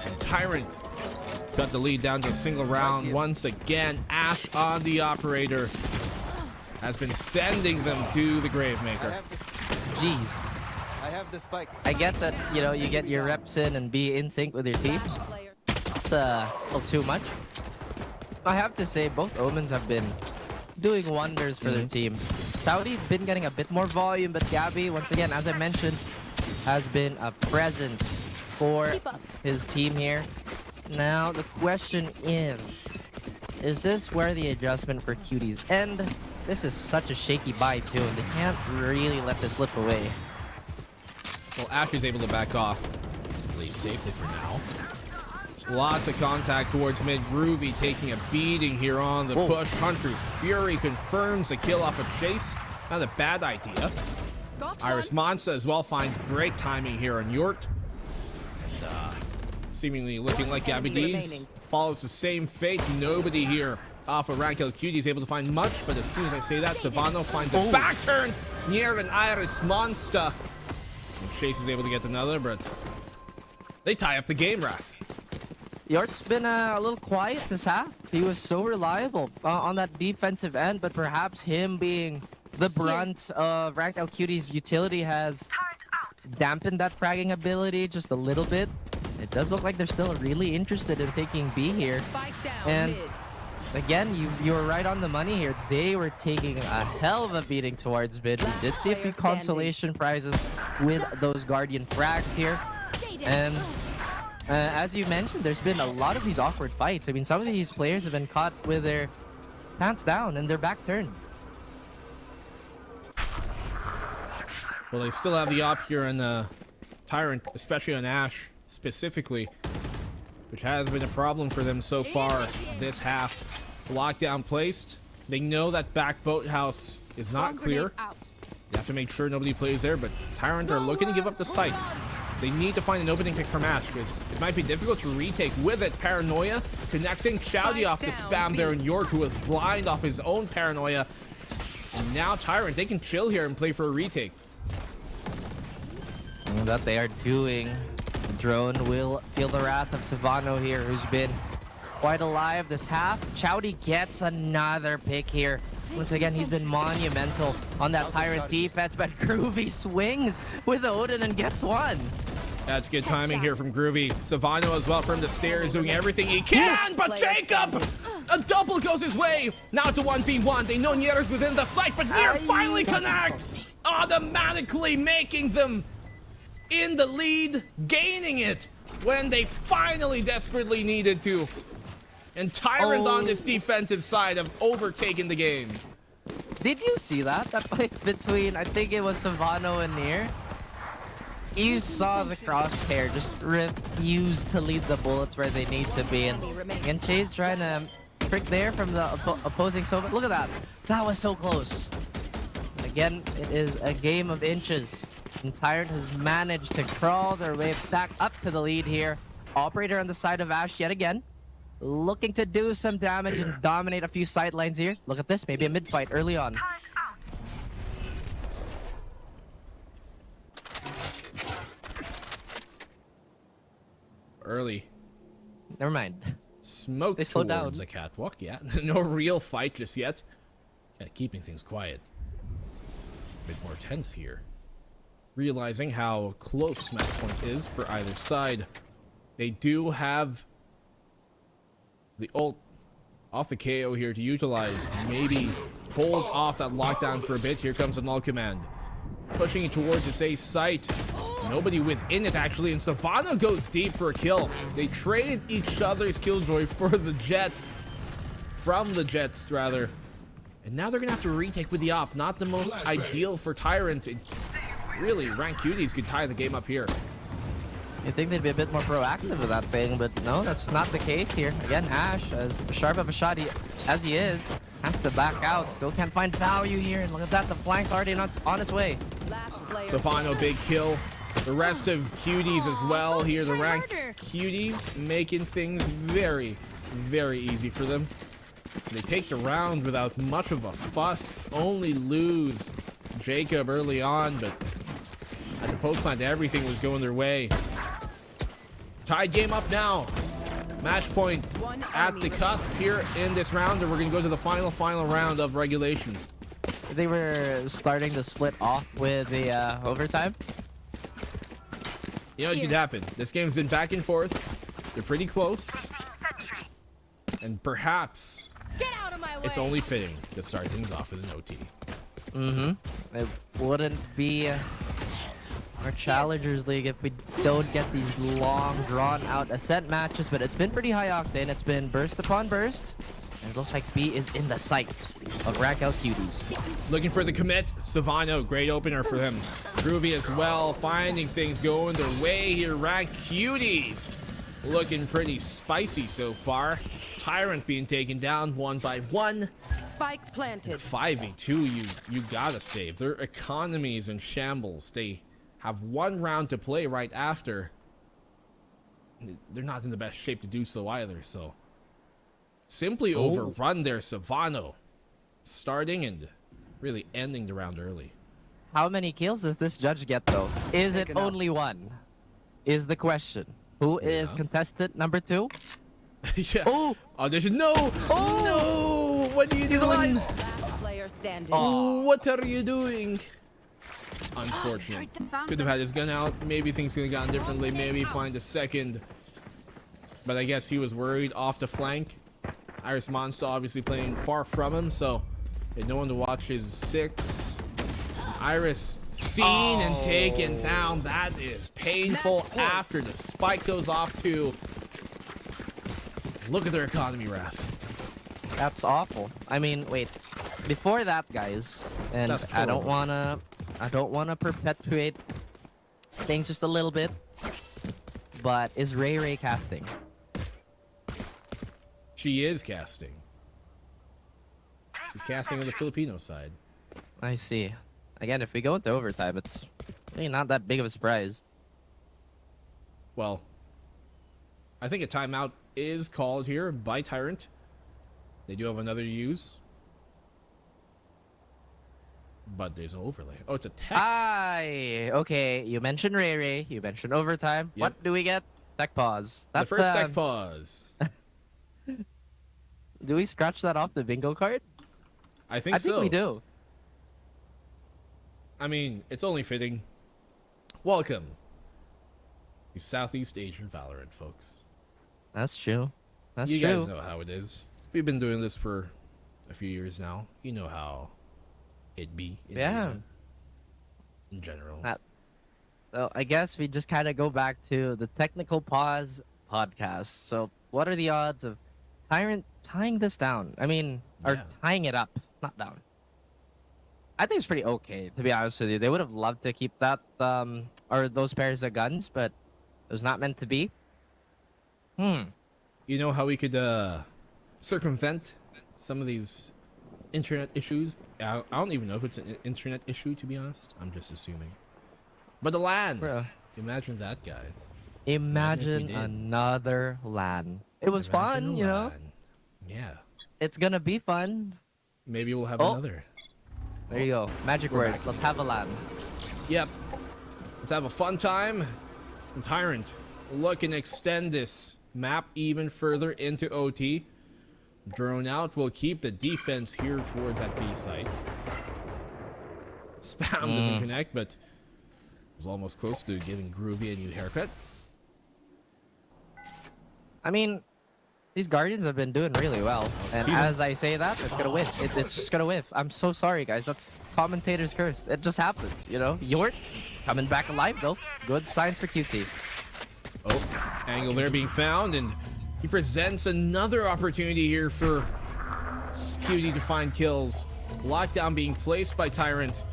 And Tyrant got the lead down to a single round. Once again, Ash on the operator has been sending them to the Gravemaker. Jeez. I have the spike. I get that, you know, you get your reps in and be in sync with your team. It's a little too much. I have to say, both Omens have been doing wonders for their team. Chowdy been getting a bit more volume, but Gabby, once again, as I mentioned, has been a presence for his team here. Now, the question is this where the adjustment for Cuties end? This is such a shaky buy, too, and they can't really let this slip away. Well, Ash is able to back off, at least safely for now. Lots of contact towards mid. Groovy taking a beating here on the push. Hunter's Fury confirms a kill off of Chase. Not a bad idea. Iris Monza as well finds great timing here on Yort. And seemingly looking like Gabby D's follows the same fate. Nobody here off of Rankel Cuties able to find much, but as soon as I say that, Savano finds a back turn near an Iris Monster. And Chase is able to get another, but they tie up the game, Raph. Yort's been a little quiet this half. He was so reliable on that defensive end, but perhaps him being the brunt of Rankel Cuties' utility has dampened that fragging ability just a little bit. It does look like they're still really interested in taking B here. And again, you were right on the money here. They were taking a hell of a beating towards mid. We did see a few consolation prizes with those Guardian frags here. And As you mentioned, there's been a lot of these awkward fights. I mean, some of these players have been caught with their pants down and their back turned. Well, they still have the op here on Tyrant, especially on Ashe specifically, which has been a problem for them so far this half. Lockdown placed. They know that back boathouse is not clear. You have to make sure nobody plays there, but Tyrant are looking to give up the site. They need to find an opening pick from Ashe. It might be difficult to retake with it. Paranoia connecting Shouty off the spam there in York, who was blind off his own paranoia. And now Tyrant, they can chill here and play for a retake. And that they are doing. The drone will feel the wrath of Savano here, who's been quite alive this half. Chowdy gets another pick here. Once again, he's been monumental on that Tyrant defense, but Groovy swings with Odin and gets one. That's good timing here from Groovy. Savano as well from the stairs, doing everything he can, but Jacob! A double goes his way! Now it's a 1v1. They know Nier's within the site, but Nier finally connects! Automatically making them in the lead, gaining it when they finally desperately needed to. And Tyrant on this defensive side have overtaken the game. Did you see that? That fight between, I think it was Savano and Nier? You saw the crosshair just refuse to lead the bullets where they need to be. And Chase trying to trick there from the opposing Sova. Look at that. That was so close. Again, it is a game of inches. And Tyrant has managed to crawl their way back up to the lead here. Operator on the side of Ashe yet again. Looking to do some damage and dominate a few sidelines here. Look at this, maybe a mid-fight early on. Early. Never mind. Smoke They slowed down. towards the catwalk, yeah. No real fight just yet. Yeah, keeping things quiet. A bit more tense here. Realizing how close match point is for either side. They do have the ult off the KO here to utilize. Maybe hold off that lockdown for a bit. Here comes a null command. Pushing it towards the safe site. Nobody within it actually, and Savano goes deep for a kill. They traded each other's killjoy for the jet. From the jets, rather. And now they're gonna have to retake with the op. Not the most ideal for Tyrant. Really, ranked Cuties could tie the game up here. You think they'd be a bit more proactive with that thing, but no, that's not the case here. Again, Ashe, as sharp of a shot as he is, has to back out. Still can't find value here, and look at that, the flank's already on its way. Savano, big kill. The rest of Cuties as well here. The ranked Cuties making things very, very easy for them. They take the round without much of a fuss. Only lose Jacob early on, but at the post plant, everything was going their way. Tied game up now. Match point at the cusp here in this round, and we're going to go to the final round of regulation. They were starting to split off with the overtime. You know, it could happen. This game's been back and forth. They're pretty close. And perhaps it's only fitting to start things off with an OT. It wouldn't be our Challengers League if we don't get these long, drawn-out Ascent matches, but it's been pretty high octane. It's been burst upon burst, and it looks like B is in the sights of Rank L Cuties. Looking for the commit. Savano, great opener for him. Groovy as well, finding things going their way here. Rank Cuties looking pretty spicy so far. Tyrant being taken down one by one. Spike planted. 5v2, you gotta save. Their economy is in shambles. They have one round to play right after. They're not in the best shape to do so either, so simply overrun their Savano, starting and really ending the round early. How many kills does this judge get, though? Is it only one? Is the question. Who is contestant number 2? Yeah. Oh! Audition. No! Oh! No! What are you doing? Last player standing. What are you doing? Unfortunate. Could have had his gun out. Maybe things could have gone differently. Maybe find a second. But I guess he was worried off the flank. Iris Monster obviously playing far from him, so he had no one to watch his 6. Iris seen and taken down. That is painful after the spike goes off too. Look at their economy, Raf. That's awful. I mean, wait. Before that, guys, and That's I don't horrible. wanna perpetuate things just a little bit. But is Ray casting? She is casting. She's casting on the Filipino side. I see. Again, if we go into overtime, it's really not that big of a surprise. Well, I think a timeout is called here by Tyrant. They do have another to use. But there's an overlay. Oh, it's a tech. Okay. You mentioned Ray. You mentioned overtime. Yep. What do we get? Tech pause. The first tech pause. Do we scratch that off the bingo card? I think I so. think we do. I mean, it's only fitting. Welcome to Southeast Asian Valorant, folks. That's true. That's You true. guys know how it is. We've been doing this for a few years now. You know how it be in Yeah. Asia in general. So I guess we just kind of go back to the technical pause podcast. So what are the odds of Tyrant tying this down? I mean, or Yeah. tying it up, not down. I think it's pretty okay, to be honest with you. They would have loved to keep that, or those pairs of guns, but it was not meant to be. You know how we could circumvent some of these internet issues? I don't even know if it's an internet issue, to be honest. I'm just assuming. But the LAN. Bro. Imagine that, guys. Imagine did. another LAN. It was Imagine fun, a you know? LAN. Yeah. It's gonna be fun. Maybe we'll have Oh. another. There you go. Magic We're words. back. Let's have a LAN. Yep. Let's have a fun time. And Tyrant looking to extend this map even further into OT. Drone out will keep the defense here towards that B site. Spam doesn't connect, but was almost close to giving Groovy a new haircut. I mean, these Guardians have been doing really well. And Season. as I say that, it's gonna whiff. It's just gonna whiff. I'm so sorry, guys. That's commentator's curse. It just happens, you know? Yort coming back alive, though. Good signs for QT. Oh, angle there being found, and he presents another opportunity here for Cutie to find kills. Lockdown being placed by Tyrant.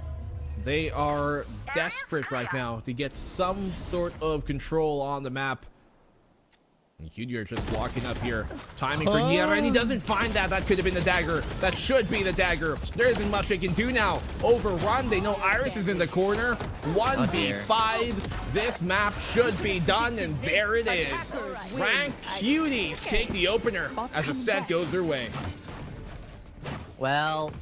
They are desperate right now to get some sort of control on the map. And Cutie are just walking up here. Timing for Niera, and he doesn't find that. That could have been the dagger. That should be the dagger. There isn't much they can do now. Overrun. They know Iris is in the corner. 1v5. This map should be done, and there it is. Rank Cuties take the opener as Ascent goes their way. Well,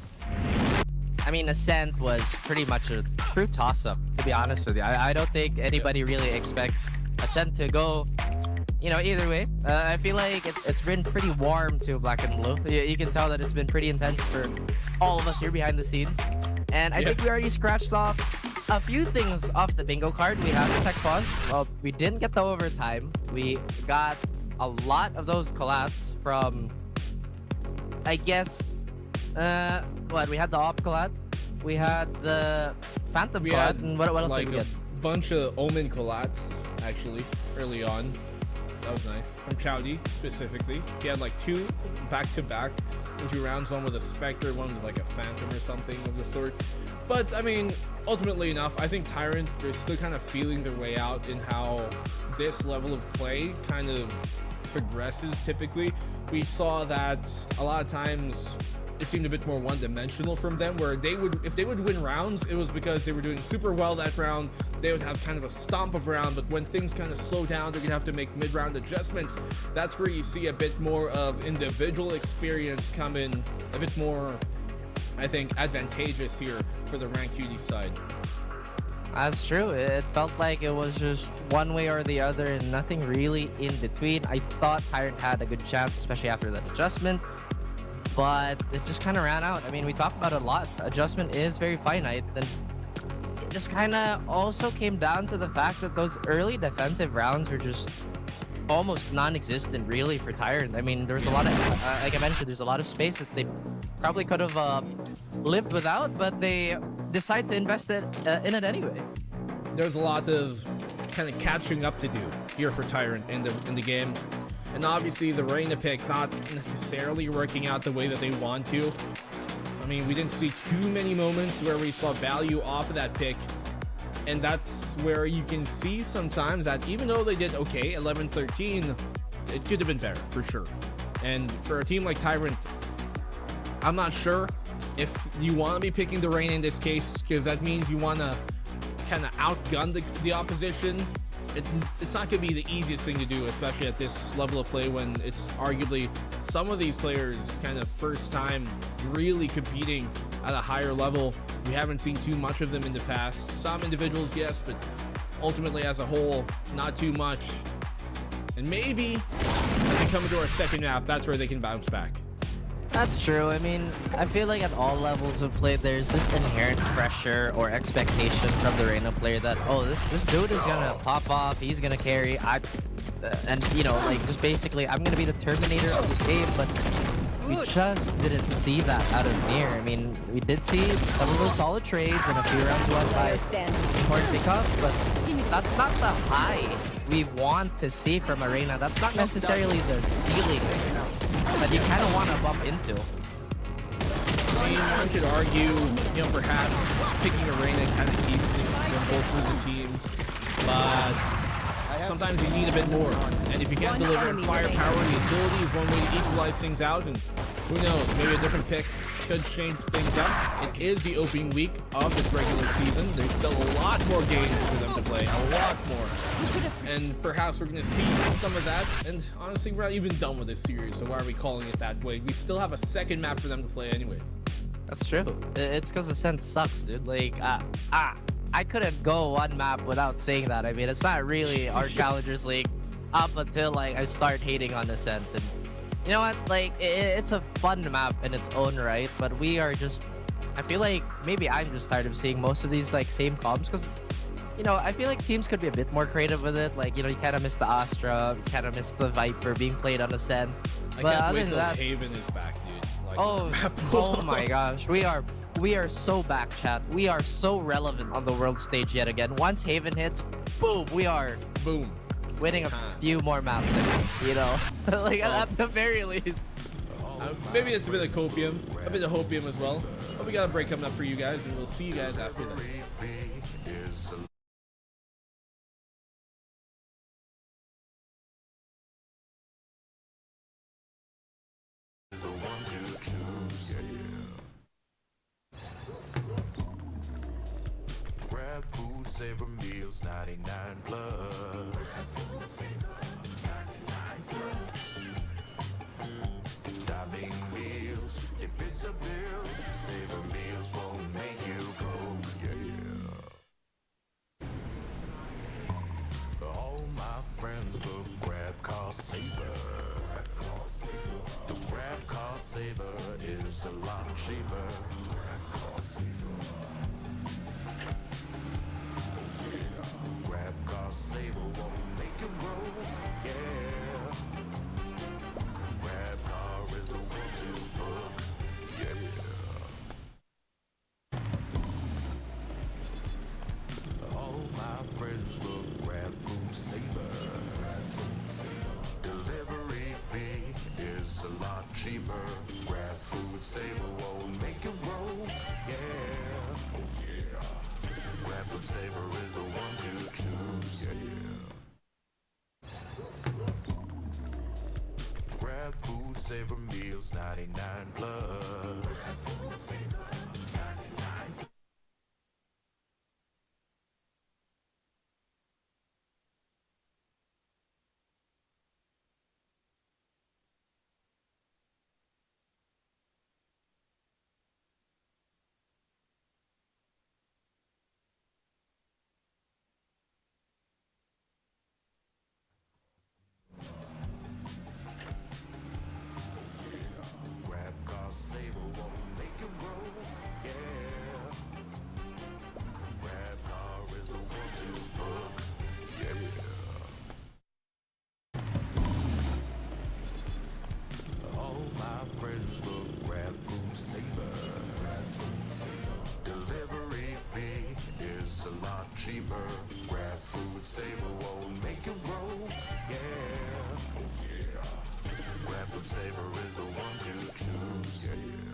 I mean, Ascent was pretty much a true toss-up, to be honest with you. I don't think anybody really expects Ascent to go, you know, either way. I feel like it's been pretty warm to Black and Blue. You can tell that it's been pretty intense for all of us here behind the scenes. And I think we already scratched off a few things off the bingo card. We had the tech pause. Well, we didn't get the overtime. We got a lot of those collats from, I guess, what? We had the op collat. We had the Phantom We collat. had And what else like did we get? a bunch of Omen collats, actually, early on. That was nice. From Chowdy, specifically. He had like 2 back-to-back into rounds. One with a Spectre, one with like a Phantom or something of the sort. But, I mean, ultimately enough, I think Tyrant, they're still kind of feeling their way out in how this level of play kind of progresses typically. We saw that a lot of times it seemed a bit more one-dimensional from them, where they would, if they would win rounds, it was because they were doing super well that round. They would have kind of a stomp of round, but when things kind of slow down, they're gonna have to make mid-round adjustments. That's where you see a bit more of individual experience come in, a bit more, I think, advantageous here for the Rank Cutie side. That's true. It felt like it was just one way or the other and nothing really in between. I thought Tyrant had a good chance, especially after that adjustment, but it just kind of ran out. I mean, we talk about it a lot. Adjustment is very finite, and it just kind of also came down to the fact that those early defensive rounds were just almost non-existent, really, for Tyrant. I mean, there was a lot of, like I mentioned, there's a lot of space that they probably could have lived without, but they decide to invest in it anyway. There's a lot of kind of catching up to do here for Tyrant in the game. And obviously the Reyna pick not necessarily working out the way that they want to. I mean, we didn't see too many moments where we saw value off of that pick. And that's where you can see sometimes that even though they did okay, 11-13, it could have been better for sure. And for a team like Tyrant, I'm not sure if you want to be picking the Reyna in this case, because that means you want to kind of outgun the opposition. It's not going to be the easiest thing to do, especially at this level of play when it's arguably some of these players kind of first time really competing at a higher level. We haven't seen too much of them in the past. Some individuals, yes, but ultimately as a whole, not too much. And maybe as they come into our second map, that's where they can bounce back. That's true. I mean, I feel like at all levels of play, there's this inherent pressure or expectation from the Reyna player that, oh, this dude is gonna pop off, he's gonna carry, and you know, like just basically, I'm gonna be the Terminator of this game. But we just didn't see that out of Mir. I mean, we did see some of those solid trades and a few rounds won by Port Pickup, but that's not the high we want to see from Arena. That's not necessarily the ceiling that you kind of want to bump into. I mean, one could argue, you know, perhaps picking Arena kind of keeps things simple for the team, but sometimes you need a bit more. And if you can't deliver in firepower and utility is one way to equalize things out, and who knows, maybe a different pick could change things up. It is the opening week of this regular season. There's still a lot more games for them to play, a lot more. And perhaps we're going to see some of that. And honestly, we're not even done with this series, so why are we calling it that way? We still have a second map for them to play anyways. That's true. It's because Ascent sucks, dude. Like, I couldn't go one map without saying that. I mean, it's not really our Challengers League up until like I start hating on Ascent. And you know what? Like, it's a fun map in its own right, but we are just, I feel like maybe I'm just tired of seeing most of these like same comps, because you know, I feel like teams could be a bit more creative with it. Like, you know, you kind of miss the Astra, you kind of miss the Viper being played on Ascent. I But can't other wait than till that, Haven is back, dude. Like, oh my gosh, we are so back, chat. We are so relevant on the world stage yet again. Once Haven hits, boom, we are boom. winning a few more maps, you know, like at the very least. Maybe it's a bit of copium, a bit of hopium as well. But we got a break coming up for you guys, and we'll see you guys after that. Is the one to choose, Grab food, savor meals, 99 plus. Dining meals, if it's a bill, savor meals won't make you broke, All my friends will grab cost saver. The grab cost saver is a lot cheaper. Grab cost saver won't make you broke, Grab car is the one to book, All my friends will grab food saver. Delivery fee is a lot cheaper. Grab food saver won't make you broke, Grab food saver is the one to choose, Grab food saver meals, 99 plus. Grab cost saver won't make you broke, saver. Grab food saver, won't make it roll. Yeah, oh yeah. Grab food saver is the one to choose. Yeah.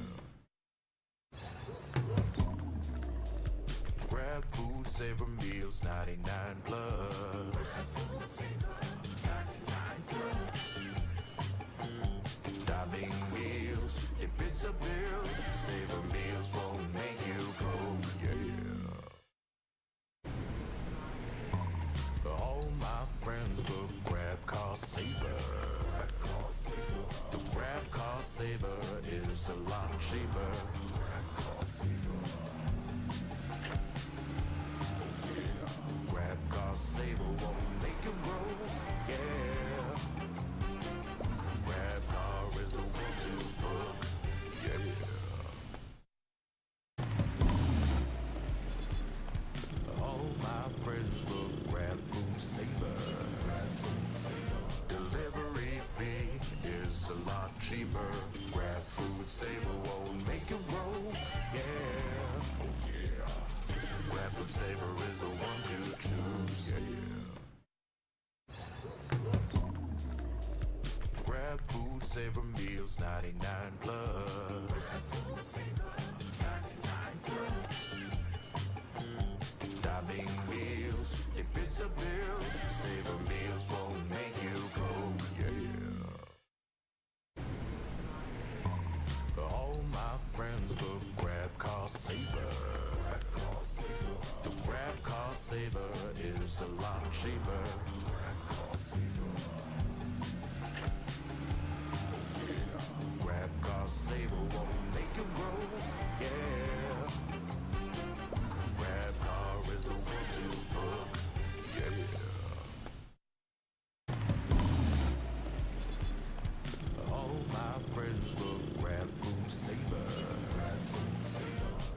Grab food saver meals 99 plus. Grab food saver 99 plus. Diving meals, if it's a bill, saver meals won't make you go. Yeah. All my friends will grab cost saver. The grab cost saver is a lot cheaper. Grab cost saver. Grab cost saver won't make you roll. Yeah. Grab car is the one to book. Yeah. All my friends will grab food saver. Delivery fee is a lot cheaper. Grab food saver won't make it roll. Yeah, oh yeah. Grab food saver is the one to choose. Yeah. Grab food saver meals 99 plus. Grab food saver 99 plus. Diving meals, if it's a bill, saver meals won't make you go. Yeah. All my friends will grab cost saver. The grab cost saver is a lot cheaper. Grab cost saver. Grab cost saver won't make it roll. Yeah. Grab car is the one to book. Yeah. All my friends will grab food saver.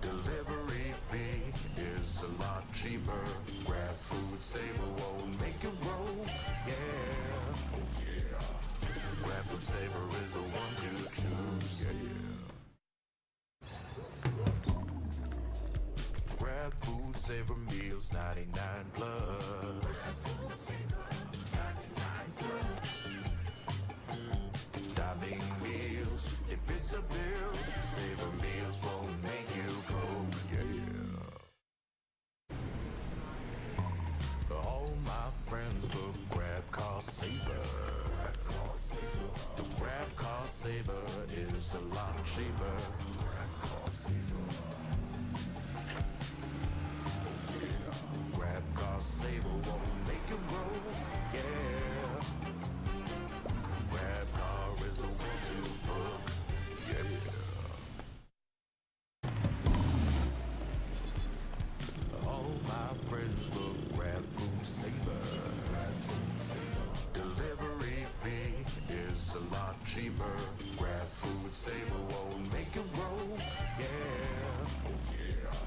Delivery fee is a lot cheaper. Grab food saver won't make it roll. Yeah, oh yeah. Grab food saver is the one to choose. Yeah. Grab food saver meals 99 plus. Grab food saver 99 plus. Diving meals, if it's a bill, saver meals won't make you go. Yeah. All my friends will grab cost saver. The grab cost saver is a lot cheaper. Grab cost saver. Grab cost saver won't make it roll. Yeah. Grab car is the one to book. Yeah. All my friends will grab food saver. Delivery fee is a lot cheaper. Grab food saver won't make it roll. Yeah, oh yeah.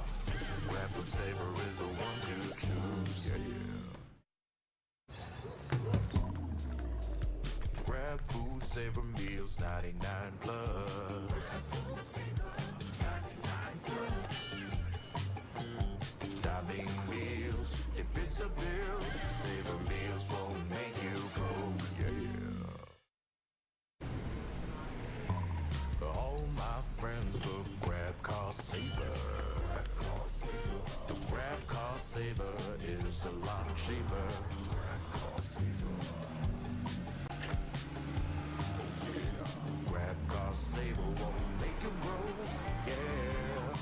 Grab food saver is the one to choose. Yeah. Grab food saver meals 99 plus. Grab food saver 99 plus. Diving meals, if it's a bill, saver meals won't make you go. Yeah. All my friends will grab cost saver. The grab cost saver is a lot cheaper. Grab cost saver. Grab cost saver won't make it roll. Yeah.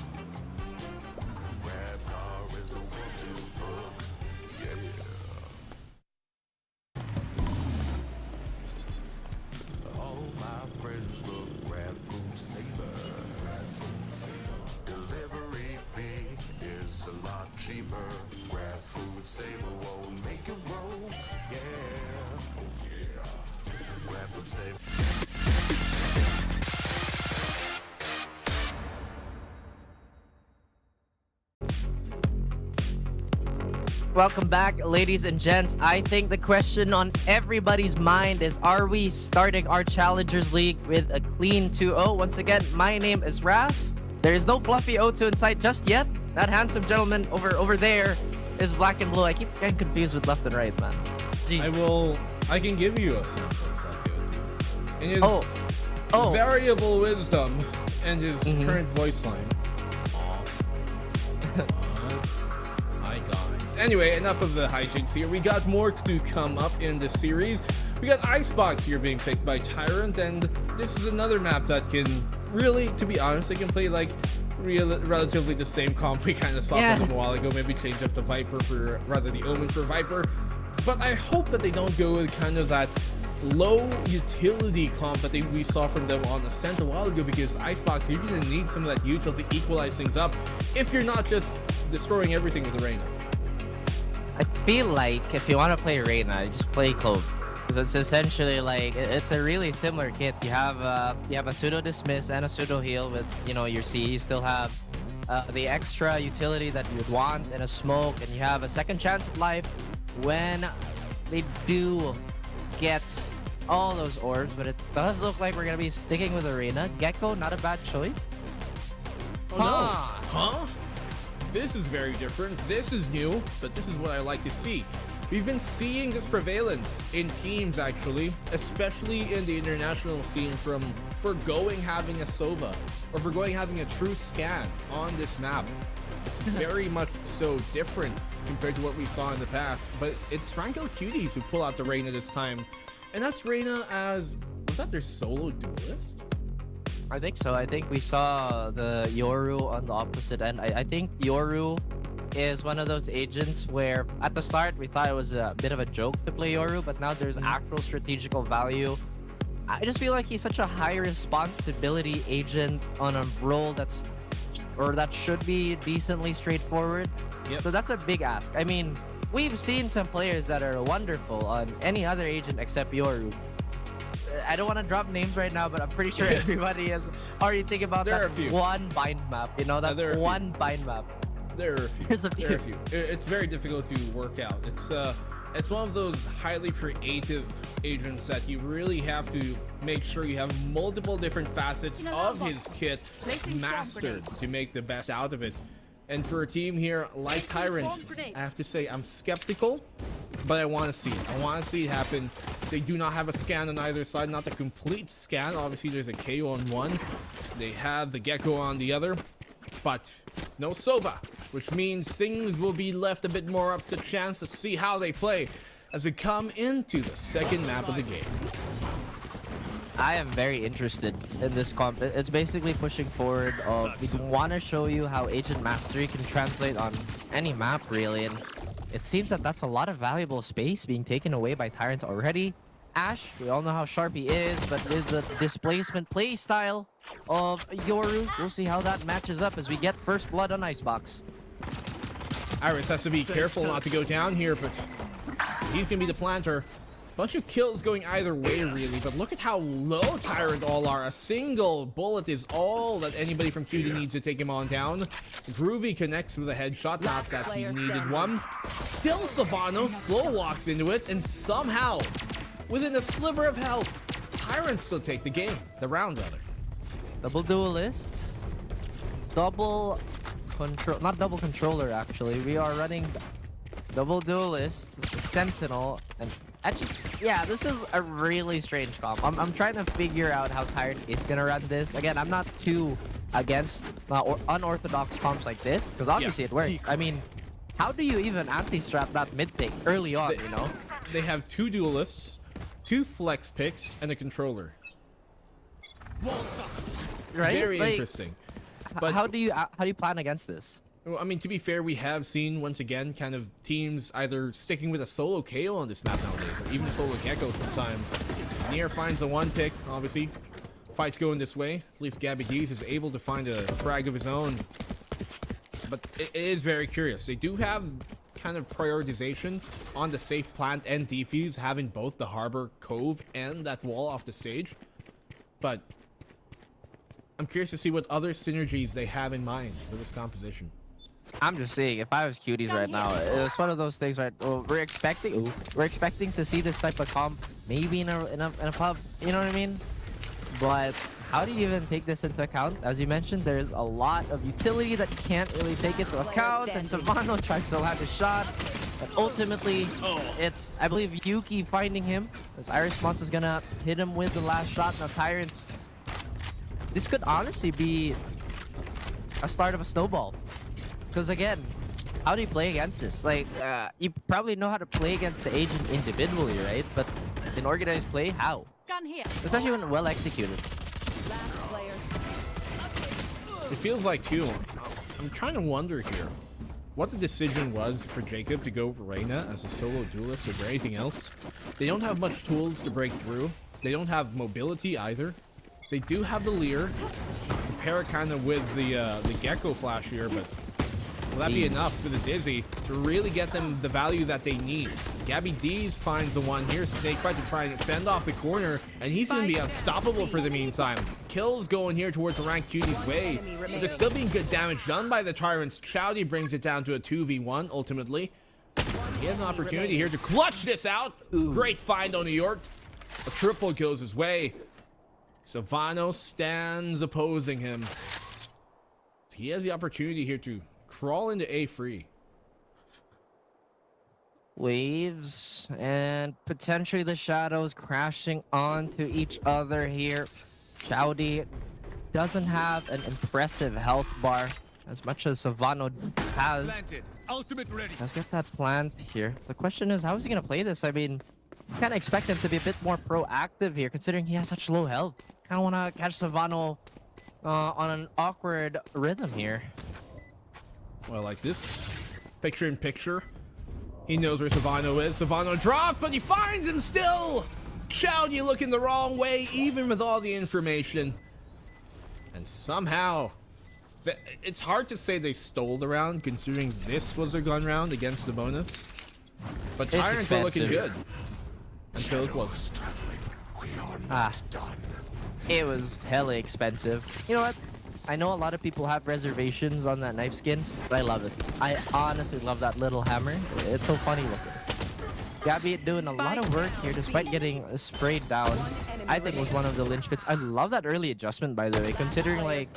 Grab car is the one to book. Yeah. All my friends will grab food saver. Delivery fee is a lot cheaper. Grab food saver won't make it roll. Yeah, oh yeah. Grab food saver. Welcome back, ladies and gents. I think the question on everybody's mind is, are we starting our Challengers League with a clean 2-0? Once again, my name is Raph. There is no fluffy O2 in sight just yet. That handsome gentleman over there is black and blue. I keep getting confused with left and right, man. Jeez. I can give you a sample of Falfio. In his Oh. variable wisdom and his current voice line. Hi guys. Anyway, enough of the hijinks here. We got more to come up in the series. We got Icebox here being picked by Tyrant, and this is another map that can really, to be honest, they can play like relatively the same comp we kind of saw from them a while ago. Maybe change up the Viper for, rather the Omen for Viper. But I hope that they don't go with kind of that low utility comp that we saw from them on Ascent a while ago, because Icebox, you're going to need some of that util to equalize things up if you're not just destroying everything with the Reyna. I feel like if you want to play Reyna, you just play Clove. Because it's essentially like, it's a really similar kit. You have a pseudo dismiss and a pseudo heal with, you know, your C. You still have the extra utility that you would want in a smoke, and you have a second chance at life when they do get all those orbs. But it does look like we're gonna be sticking with Arena. Gecko, not a bad choice. Oh no. Huh? This is very different. This is new, but this is what I like to see. We've been seeing this prevalence in teams, actually, especially in the international scene, from forgoing having a Sova or forgoing having a true scan on this map. It's very much so different compared to what we saw in the past, but it's Ranko Cuties who pull out the Reyna this time. And that's Reyna as, was that their solo duelist? I think so. I think we saw the Yoru on the opposite end. I think Yoru is one of those agents where at the start we thought it was a bit of a joke to play Yoru, but now there's actual strategical value. I just feel like he's such a high responsibility agent on a role that should be decently straightforward. Yep. So that's a big ask. I mean, we've seen some players that are wonderful on any other agent except Yoru. I don't want to drop names right now, but I'm pretty sure everybody has already think about that one bind map. You know, that one bind map. There are a few. There's a few. There are a few. It's very difficult to work out. It's one of those highly creative agents that you really have to make sure you have multiple different facets of his kit mastered to make the best out of it. And for a team here like Tyrant, I have to say I'm skeptical, but I want to see it. I want to see it happen. They do not have a scan on either side, not the complete scan. Obviously, there's a KO on one. They have the Gecko on the other, but no Sova, which means things will be left a bit more up to chance. Let's see how they play as we come into the second map of the game. I am very interested in this comp. It's basically pushing forward. We want to show you how agent mastery can translate on any map, really. And it seems that that's a lot of valuable space being taken away by Tyrants already. Ash, we all know how sharp he is, but with the displacement play style of Yoru, we'll see how that matches up as we get first blood on Icebox. Iris has to be careful not to go down here, but he's going to be the planter. Bunch of kills going either way, really, but look at how low Tyrant all are. A single bullet is all that anybody from Cutie needs to take him on down. Groovy connects with a headshot, not that he needed one. Still Savano slow walks into it, and somehow, within a sliver of health, Tyrant still take the game. The round, rather. Double duelist. Double control, not double controller, actually. We are running double duelist, Sentinel, and actually, yeah, this is a really strange comp. I'm trying to figure out how Tyrant is gonna run this. Again, I'm not too against unorthodox comps like this, because obviously it works. I mean, how do you even anti-strap that mid-take early on, you know? They have two duelists, two flex picks, and a controller. Right? Very like, interesting. But how do you plan against this? Well, I mean, to be fair, we have seen, once again, kind of teams either sticking with a solo KO on this map nowadays, or even solo Gecko sometimes. Nier finds the one pick, obviously. Fight's going this way. At least Gabby Dees is able to find a frag of his own. But it is very curious. They do have kind of prioritization on the safe plant and defuse, having both the harbor cove and that wall off the stage. But I'm curious to see what other synergies they have in mind for this composition. I'm just saying, if I was Cuties right now, it's one of those things, right? We're expecting to see this type of comp maybe in a pub, you know what I mean? But how do you even take this into account? As you mentioned, there's a lot of utility that you can't really take into account, and Savano tries to land a shot, but ultimately, it's, I believe, Yuki finding him, as Iris Monster's gonna hit him with the last shot. Now Tyrant's, this could honestly be a start of a snowball, because again, how do you play against this? Like, you probably know how to play against the agent individually, right? But in organized play, how? Gun here. Especially when well executed. Last player. It feels like, too, I'm trying to wonder here what the decision was for Jacob to go Reina as a solo duelist over anything else. They don't have much tools to break through. They don't have mobility either. They do have the Leer. Pair it kind of with the Gecko Flash here, but will that be enough for the Dizzy to really get them the value that they need? Gabby D's finds the one here. Snakebite to try and fend off the corner, and he's going to be unstoppable for the meantime. Kills going here towards the ranked Cuties way, but there's still being good damage done by the Tyrants. Chowdy brings it down to a 2v1 ultimately. He has an opportunity here to clutch this out. Great find on New York. A triple goes his way. Savano stands opposing him. He has the opportunity here to crawl into A free. Waves and potentially the shadows crashing onto each other here. Chowdy doesn't have an impressive health bar as much as Savano has. Ultimate ready. Let's get that plant here. The question is, how is he going to play this? I mean, kind of expect him to be a bit more proactive here, considering he has such low health. Kind of want to catch Savano on an awkward rhythm here. Well, like this picture in picture. He knows where Savano is. Savano drops, but he finds him still. Chowdy looking the wrong way, even with all the information. And somehow, it's hard to say they stole the round, considering this was a gun round against the bonus. But Tyrants were looking good until it wasn't. It was hella expensive. You know what? I know a lot of people have reservations on that knife skin, but I love it. I honestly love that little hammer. It's so funny looking. Gabby doing a lot of work here despite getting sprayed down. I think was one of the linchpins. I love that early adjustment, by the way, considering, like,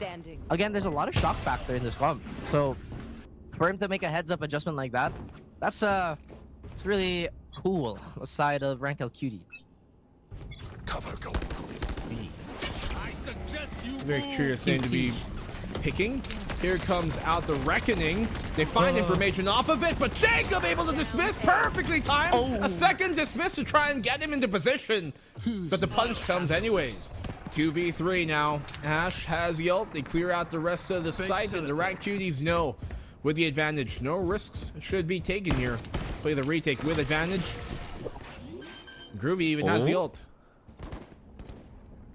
again, there's a lot of shock factor in this comp. So for him to make a heads-up adjustment like that, that's it's really cool aside of ranked Cuties. Cover go. Very curious name to be picking. Here comes out the Reckoning. They find information off of it, but Jacob able to dismiss, perfectly timed. A second dismiss to try and get him into position. But the punch comes anyways. 2v3 now. Ash has the ult. They clear out the rest of the site, and the ranked Cuties know with the advantage. No risks should be taken here. Play the retake with advantage. Groovy even has the ult.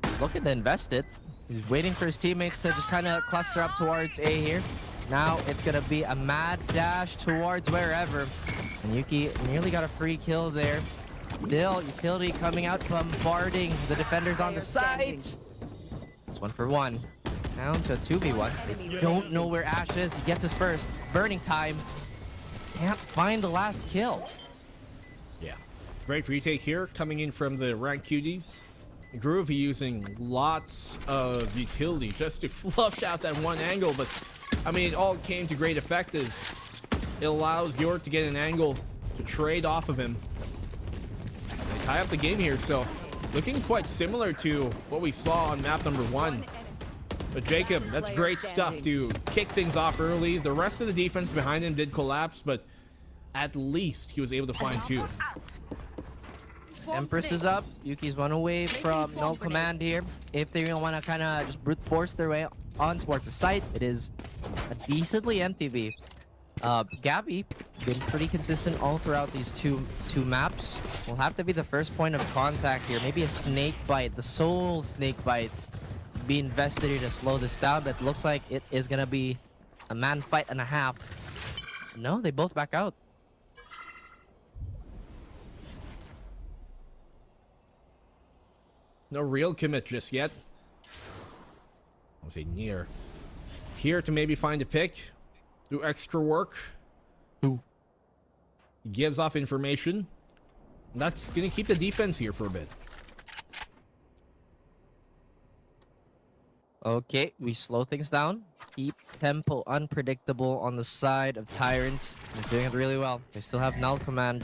He's looking to invest it. He's waiting for his teammates to just kind of cluster up towards A here. Now it's going to be a mad dash towards wherever. And Yuki nearly got a free kill there. Still, utility coming out, bombarding the defenders on the sides. It's 1-for-1. Down to a 2v1. Don't know where Ash is. He gets his first. Burning time. Can't find the last kill. Yeah. Great retake here coming in from the ranked Cuties. Groovy using lots of utility just to flush out that one angle, but I mean, it all came to great effect as it allows York to get an angle to trade off of him. They tie up the game here, so looking quite similar to what we saw on map number 1. But Jacob, that's great stuff to kick things off early. The rest of the defense behind him did collapse, but at least he was able to find 2. Empress is up. Yuki's one away from null command here. If they want to kind of just brute force their way on towards the site, it is a decently MTV. Gabby been pretty consistent all throughout these two maps. Will have to be the first point of contact here. Maybe a snake bite, the soul snake bite, be invested here to slow this down. But looks like it is gonna be a man fight and a half. No, they both back out. No real commit just yet. I would say near. Here to maybe find a pick. Do extra work. Ooh. Gives off information. That's going to keep the defense here for a bit. Okay, we slow things down. Keep tempo unpredictable on the side of Tyrants. They're doing it really well. They still have null command.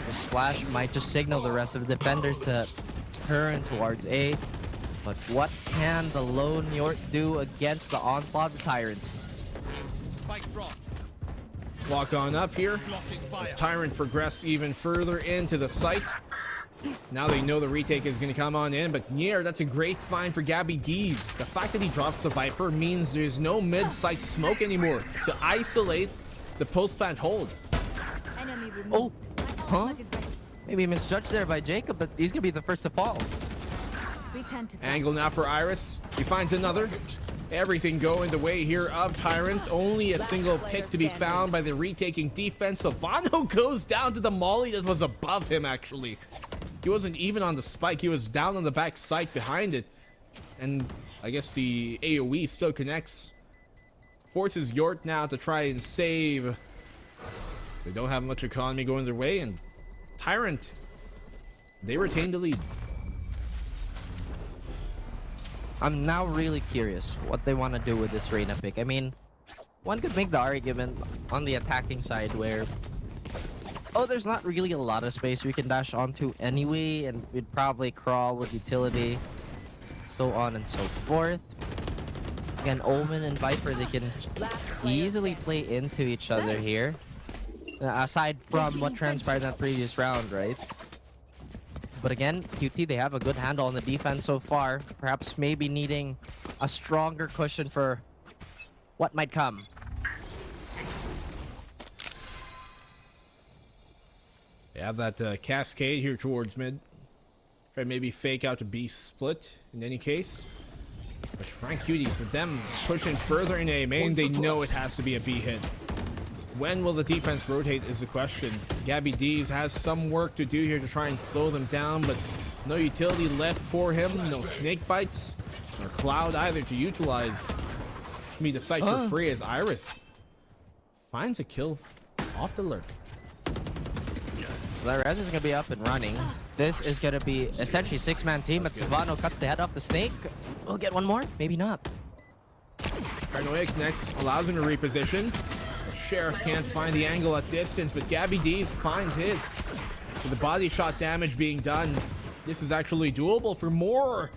This flash might just signal the rest of the defenders to turn towards A. But what can the lone York do against the onslaught of Tyrants? Walk on up here as Tyrant progress even further into the site. Now they know the retake is going to come on in, but Nier, that's a great find for Gabby D's. The fact that he drops the Viper means there's no mid-site smoke anymore to isolate the post-plant hold. Oh, huh? Maybe misjudged there by Jacob, but he's going to be the first to fall. Angle now for Iris. He finds another. Everything going the way here of Tyrant. Only a single pick to be found by the retaking defense. So Vano goes down to the molly that was above him, actually. He wasn't even on the spike. He was down on the back site behind it. And I guess the AoE still connects. Forces York now to try and save. They don't have much economy going their way. And Tyrant, they retain the lead. I'm now really curious what they want to do with this Reyna pick. I mean, one could make the argument on the attacking side where, oh, there's not really a lot of space we can dash onto anyway, and we'd probably crawl with utility, so on and so forth. Again, Omen and Viper, they can easily play into each other here. Aside from what transpired in that previous round, right? But again, QT, they have a good handle on the defense so far. Perhaps maybe needing a stronger cushion for what might come. They have that cascade here towards mid. Try maybe fake out to B split in any case. But Frank Cuties, with them pushing further in A main, they know it has to be a B hit. When will the defense rotate is the question. Gabby D's has some work to do here to try and slow them down, but no utility left for him. No snake bites or cloud either to utilize. It's gonna be the site for free as Iris finds a kill off the lurk. The res is going to be up and running. This is going to be essentially 6-man team, but Savano cuts the head off the snake. We'll get one more? Maybe not. Paranoic next allows him to reposition. The Sheriff can't find the angle at distance, but Gabby D's finds his. With the body shot damage being done, this is actually doable for more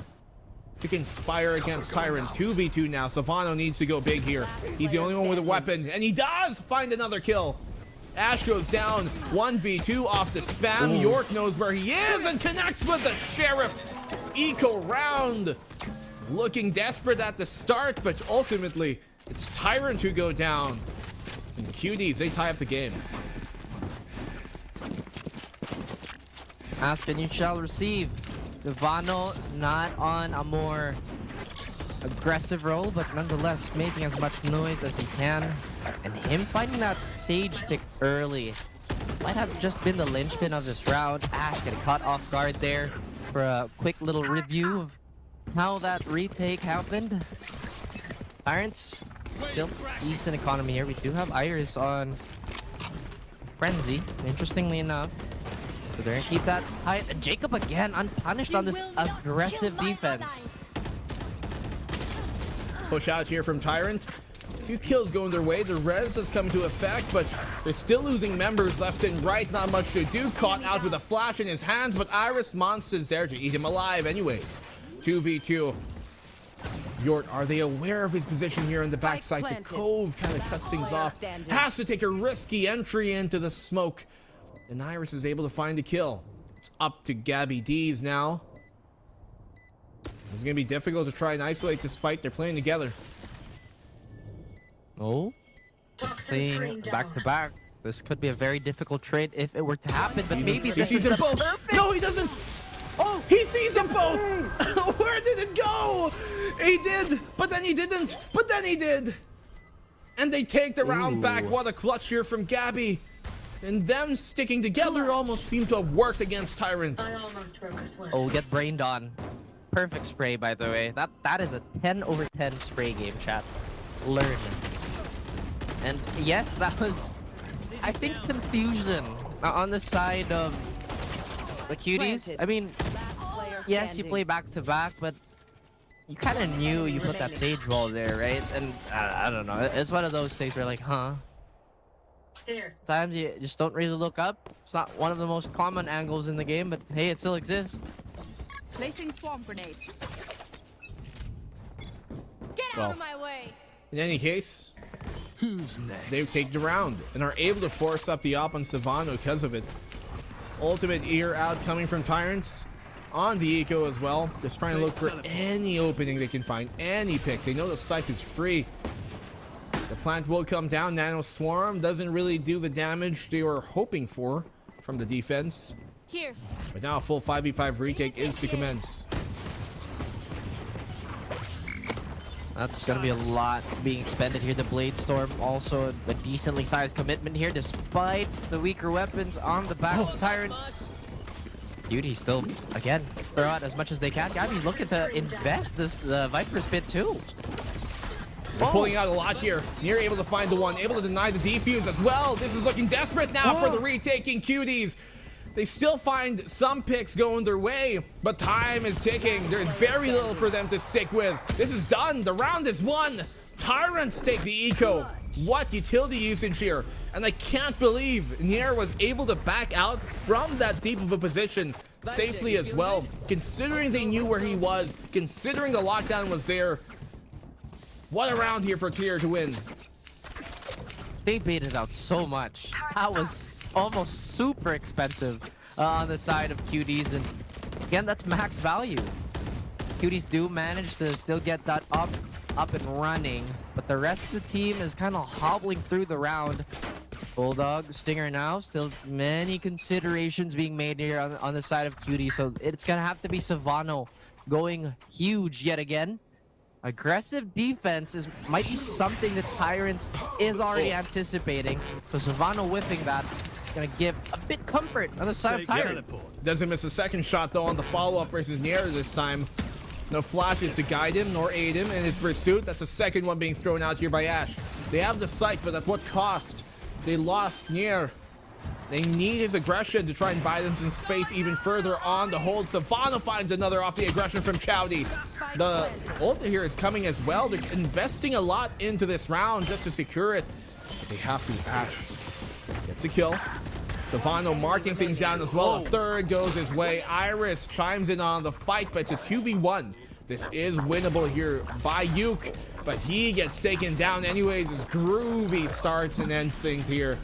to conspire against Tyrant. 2v2 now. Savano needs to go big here. He's the only one with a weapon, and he does find another kill. Ash goes down 1v2 off the spam. Ooh. York knows where he is and connects with the Sheriff. Eco round. Looking desperate at the start, but ultimately it's Tyrant who go down. And Cuties, they tie up the game. Ask and you shall receive. Devano not on a more aggressive role, but nonetheless making as much noise as he can. And him finding that Sage pick early might have just been the linchpin of this round. Ash getting caught off guard there for a quick little review of how that retake happened. Tyrants, still decent economy here. We do have Iris on Frenzy, interestingly enough. So they're gonna keep that tight. And Jacob again unpunished on this aggressive defense. Push out here from Tyrant. A few kills going their way. The res has come to effect, but they're still losing members left and right. Not much to do. Caught out with a flash in his hands, but Iris Monster's there to eat him alive anyways. 2v2. York, are they aware of his position here on the backside? The Cove kind of cuts things off. Has to take a risky entry into the smoke. And Iris is able to find the kill. It's up to Gabby D's now. It's going to be difficult to try and isolate this fight. They're playing together. Oh, playing back to back. This could be a very difficult trade if it were to happen, but maybe this is the perfect. No, he doesn't. Oh, he sees them both. Where did it go? He did, but then he didn't. But then he did. And they take the round back. What a clutch here from Gabby. And them sticking together almost seemed to have worked against Tyrant. I almost broke a sweat. Oh, get brained on. Perfect spray, by the way. That is a 10/10 spray game, chat. Learn. And yes, that was, I think, confusion on the side of the Cuties. I mean, yes, you play back to back, but you kind of knew you put that sage wall there, right? And I don't know. It's one of those things where like, huh? Sometimes you just don't really look up. It's not one of the most common angles in the game, but hey, it still exists. Placing swarm grenade. Get out of my way! In any case, Who's next? they've taken the round and are able to force up the op on Savano because of it. Ultimate ear out coming from Tyrants on the eco as well. Just trying to look for any opening they can find, any pick. They know the site is free. The plant will come down. Nano Swarm doesn't really do the damage they were hoping for from the defense. Here. But now a full 5v5 retake is to commence. That's going to be a lot being expended here. The Blade Storm also a decently sized commitment here despite the weaker weapons on the backs of Tyrant. Cuties still, again, throw out as much as they can. Gotta be looking to invest the Viper's Pit too. They're pulling out a lot here. Near able to find the one, able to deny the defuse as well. This is looking desperate now for the retaking Cuties. They still find some picks going their way, but time is ticking. There's very little for them to stick with. This is done. The round is won. Tyrants take the eco. What utility usage here? And I can't believe Nier was able to back out from that deep of a position safely as well, considering they knew where he was, considering the lockdown was there. What a round here for Clear to win. They baited out so much. That was almost super expensive on the side of Cuties, and again, that's max value. Cuties do manage to still get that up and running, but the rest of the team is kind of hobbling through the round. Bulldog, Stinger now, still many considerations being made here on the side of Cuties, so it's gonna have to be Savano going huge yet again. Aggressive defense might be something that Tyrants is already anticipating, so Savano whipping that is gonna give a bit comfort on the side of Tyrant. Doesn't miss a second shot though on the follow-up versus Nier this time. No flashes to guide him nor aid him in his pursuit. That's the second one being thrown out here by Ash. They have the sight, but at what cost? They lost Nier. They need his aggression to try and buy them some space even further on the hold. Savano finds another off the aggression from Chowdy. The ult here is coming as well. They're investing a lot into this round just to secure it. But they have to. Ash gets a kill. Savano marking things down as well. A third goes his way. Iris chimes in on the fight, but it's a 2v1. This is winnable here by Yuke, but he gets taken down anyways as Groovy starts and ends things here.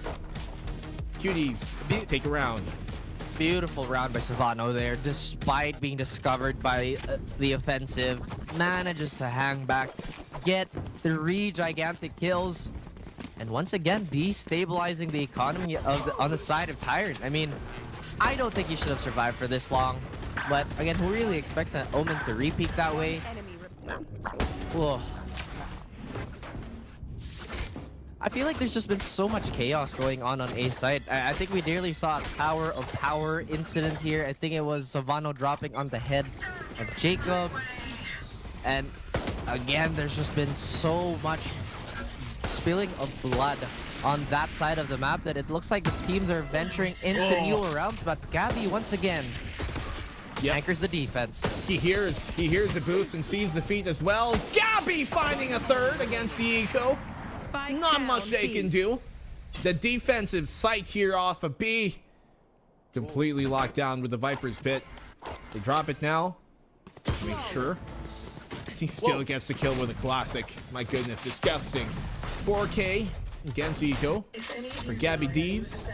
Cuties take a round. Beautiful round by Savano there, despite being discovered by the offensive. Manages to hang back, get 3 gigantic kills, and once again destabilizing the economy on the side of Tyrant. I mean, I don't think he should have survived for this long, but again, who really expects an Omen to repeat that way? Whoa. I feel like there's just been so much chaos going on A side. I think we nearly saw a Tower of Power incident here. I think it was Savano dropping on the head of Jacob. And again, there's just been so much spilling of blood on that side of the map that it looks like the teams are venturing into newer rounds. But Gabby, once again, anchors the defense. He hears the boost and sees the feat as well. Gabby finding a third against the eco. Not much they can do. The defensive sight here off of B. Completely locked down with the Viper's Pit. They drop it now. Just make sure. He still gets the kill with a classic. My goodness, disgusting. 4K against Eco for Gabby D's.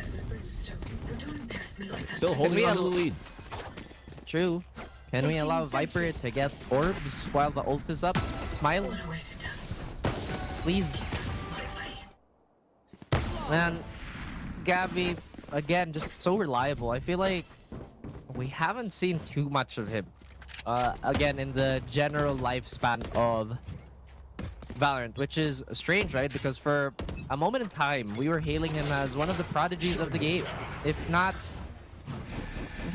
Still holding on to the lead. True. Can we allow Viper to get orbs while the ult is up? Smile. Please. Man, Gabby, again, just so reliable. I feel like we haven't seen too much of him. Again, in the general lifespan of Valorant, which is strange, right? Because for a moment in time, we were hailing him as one of the prodigies of the game. If not,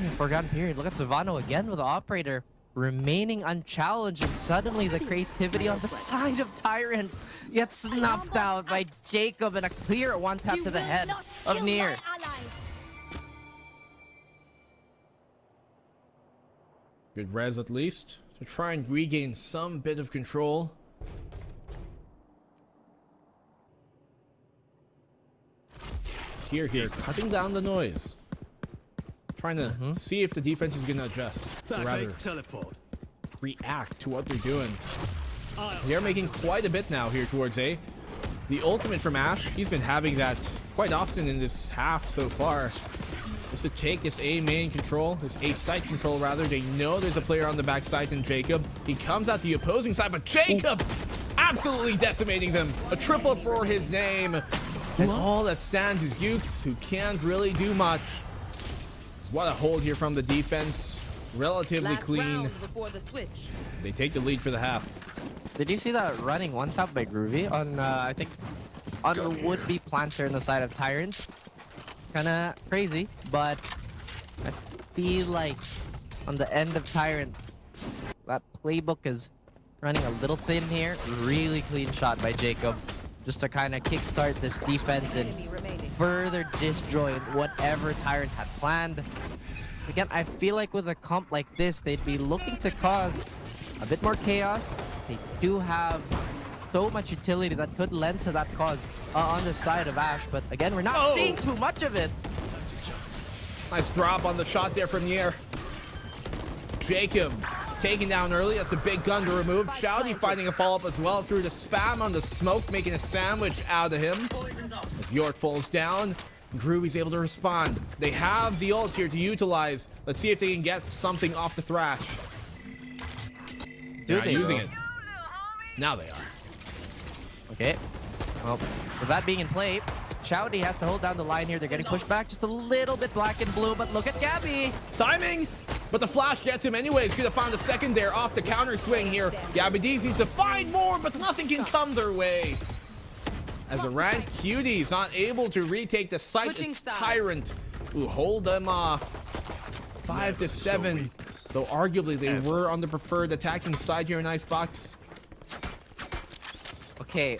a forgotten period. Look at Savano again with the operator remaining unchallenged, and suddenly the creativity on the side of Tyrant gets snuffed out by Jacob and a clear one tap to the head of Nier. Good res at least. to try and regain some bit of control. Here, cutting down the noise. Trying to see if the defense is going to adjust. Or rather, teleport. react to what they're doing. They're making quite a bit now here towards A. The ultimate from Ash, he's been having that quite often in this half so far. Just to take this A main control, this A site control rather. They know there's a player on the backside in Jacob. He comes out the opposing side, but Jacob absolutely decimating them. A triple for his name. And all that stands is Ukes, who can't really do much. So what a hold here from the defense. Relatively clean. They take the lead for the half. Did you see that running one tap by Groovy on, I think, on the would-be planter on the side of Tyrant? Kinda crazy, but I feel like on the end of Tyrant, that playbook is running a little thin here. Really clean shot by Jacob, just to kind of kickstart this defense and further disjoin whatever Tyrant had planned. Again, I feel like with a comp like this, they'd be looking to cause a bit more chaos. They do have so much utility that could lend to that cause on the side of Ash, but again, we're not seeing too much of it. Nice drop on the shot there from the air. Jacob taken down early. That's a big gun to remove. Shouty finding a follow-up as well through the spam on the smoke, making a sandwich out of him. As York falls down, Groovy's able to respond. They have the ult here to utilize. Let's see if they can get something off the Thrash. They're not using it. Now they are. Okay. Well, with that being in play, Chowdy has to hold down the line here. They're getting pushed back just a little bit black and blue, but look at Gabby. Timing! But the flash gets him anyways. Could have found a second there off the counter swing here. Gabby D's needs to find more, but nothing can come their way. As a rank Cuties not able to retake the site, it's Tyrant who hold them off. 5 to 7. Though arguably they were on the preferred attacking side here in Icebox. Okay,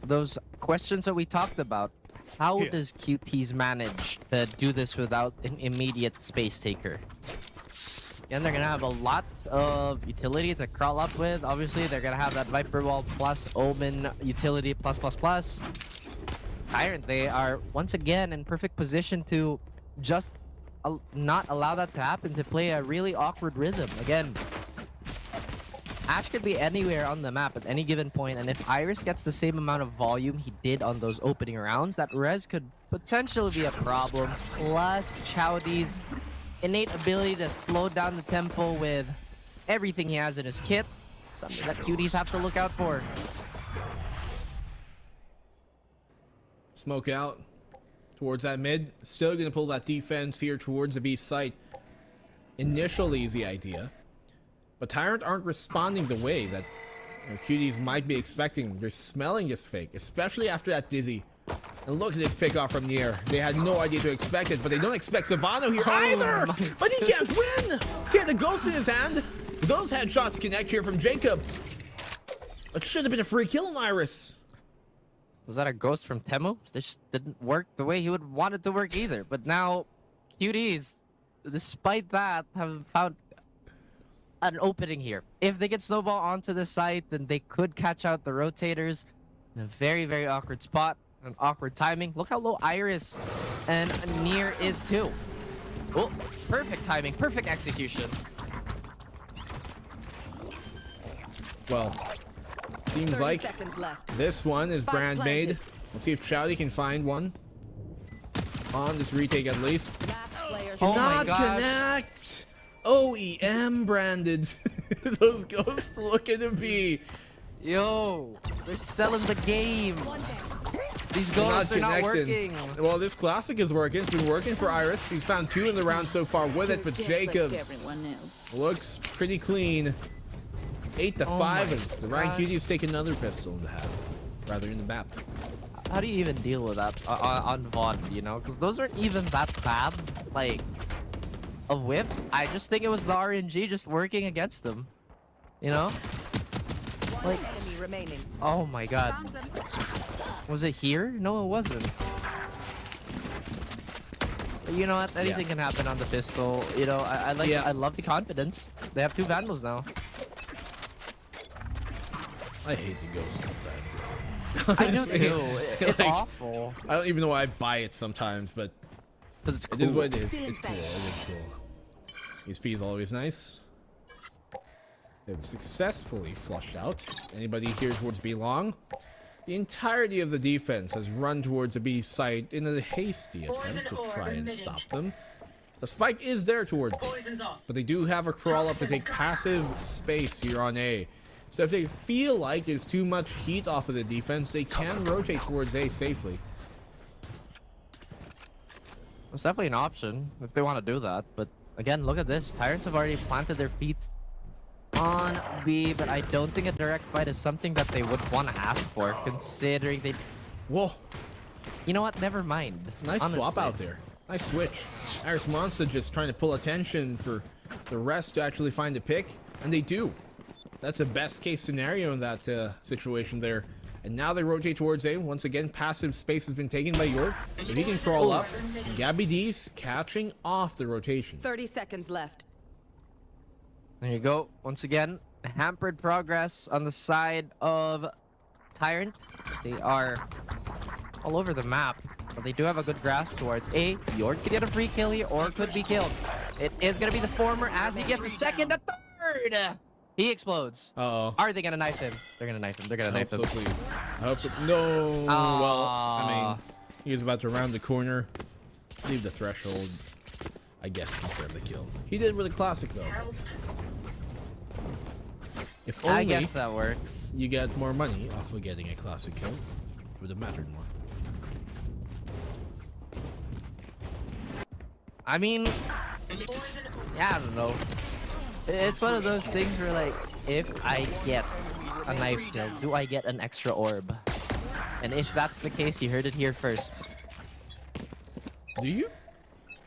those questions that we talked about, how does Cuties manage to do this without an immediate space taker? And they're gonna have a lot of utility to crawl up with. Obviously, they're gonna have that Viper Wall plus Omen utility plus. Tyrant, they are once again in perfect position to just not allow that to happen, to play a really awkward rhythm. Again, Ash could be anywhere on the map at any given point, and if Iris gets the same amount of volume he did on those opening rounds, that res could potentially be a problem. Plus, Chowdy's innate ability to slow down the tempo with everything he has in his kit, something that Cuties have to look out for. Smoke out towards that mid. Still gonna pull that defense here towards the B site. Initial easy idea. But Tyrant aren't responding the way that Cuties might be expecting. They're smelling this fake, especially after that Dizzy. And look at this pick off from the air. They had no idea to expect it, but they don't expect Savano here either. But he can't win. He had a ghost in his hand. Those headshots connect here from Jacob. It should have been a free kill on Iris. Was that a ghost from Temu? This just didn't work the way he would want it to work either. But now, Cuties, despite that, have found an opening here. If they get snowball onto the site, then they could catch out the rotators in a very, very awkward spot. An awkward timing. Look how low Iris and Near is too. Oh, perfect timing, perfect execution. Well, seems like this one is brand made. Let's see if Chowdy can find one on this retake at least. Oh Not my gosh. connect. OEM branded. Those ghosts looking to be. Yo, they're selling the game. These ghosts are not working. Well, this classic is working. It's been working for Iris. He's found 2 in the round so far with it, but Jacobs looks pretty clean. 8 to 5 as the rank Cuties take another pistol in the half, rather in the map. How do you even deal with that on VOD, you know? Because those aren't even that bad, like, of whiffs. I just think it was the RNG just working against them, you know? Like, oh my god. Was it here? No, it wasn't. But you know what? Anything can happen on the pistol. You know, I love the confidence. They have 2 Vandals now. I hate the ghost sometimes. I do too. It's Like, awful. I don't even know why I buy it sometimes, but Because it's cool. it is what it is. It's cool. It is cool. ESP is always nice. They've successfully flushed out anybody here towards B long. The entirety of the defense has run towards a B site in a hasty attempt to try and stop them. The spike is there towards B, but they do have a crawl up to take passive space here on A. So if they feel like there's too much heat off of the defense, they can rotate towards A safely. It's definitely an option if they want to do that. But again, look at this. Tyrants have already planted their feet on B, but I don't think a direct fight is something that they would want to ask for, considering they... Whoa, You know what? Never mind. nice swap honestly. out there. Nice switch. Iris Monster just trying to pull attention for the rest to actually find a pick, and they do. That's a best case scenario in that situation there. And now they rotate towards A. Once again, passive space has been taken by York, so he can crawl up. Gabby D's catching off the rotation. 30 seconds left. There you go. Once again, hampered progress on the side of Tyrant. They are all over the map, but they do have a good grasp towards A. York could get a free kill here or could be killed. It is going to be the former as he gets a second, a third. He explodes. Uh-oh. Are they going to knife him? They're going to knife him. They're going I to hope knife so, him. please. I hope so. No. Well, I mean, he was about to round the corner, leave the threshold. I guess confirm the kill. He did with a classic though. If only I guess that works. you get more money off of getting a classic kill, it would have mattered more. I mean, yeah, I don't know. It's one of those things where, like, if I get a knife kill, do I get an extra orb? And if that's the case, you heard it here first. Do you?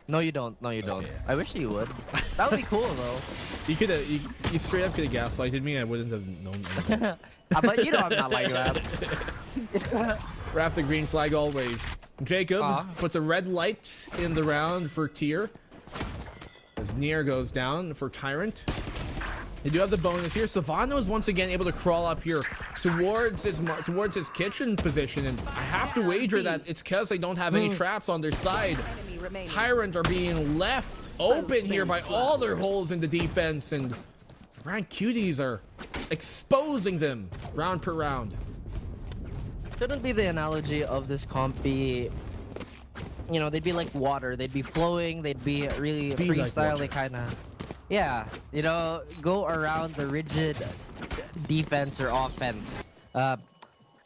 No, you don't. No, you don't. Okay. I wish you would. That would be cool, though. You could have. You straight up could have gaslighted me. I wouldn't have known. Anything. But you know I'm not like that. Wrap the green flag always. Jacob Aw. puts a red light in the round for Tier. As Nier goes down for Tyrant. They do have the bonus here. Savano is once again able to crawl up here towards his kitchen position, and I have to wager that it's because they don't have any traps on their side. Enemy remaining. Tyrant are being left open here by all their holes in the defense, and Brand Cuties are exposing them round per round. Shouldn't be the analogy of this comp be, you know, they'd be like water. They'd be flowing. They'd be really Be like freestyle. water. They kind of, yeah, you know, go around the rigid defense or offense.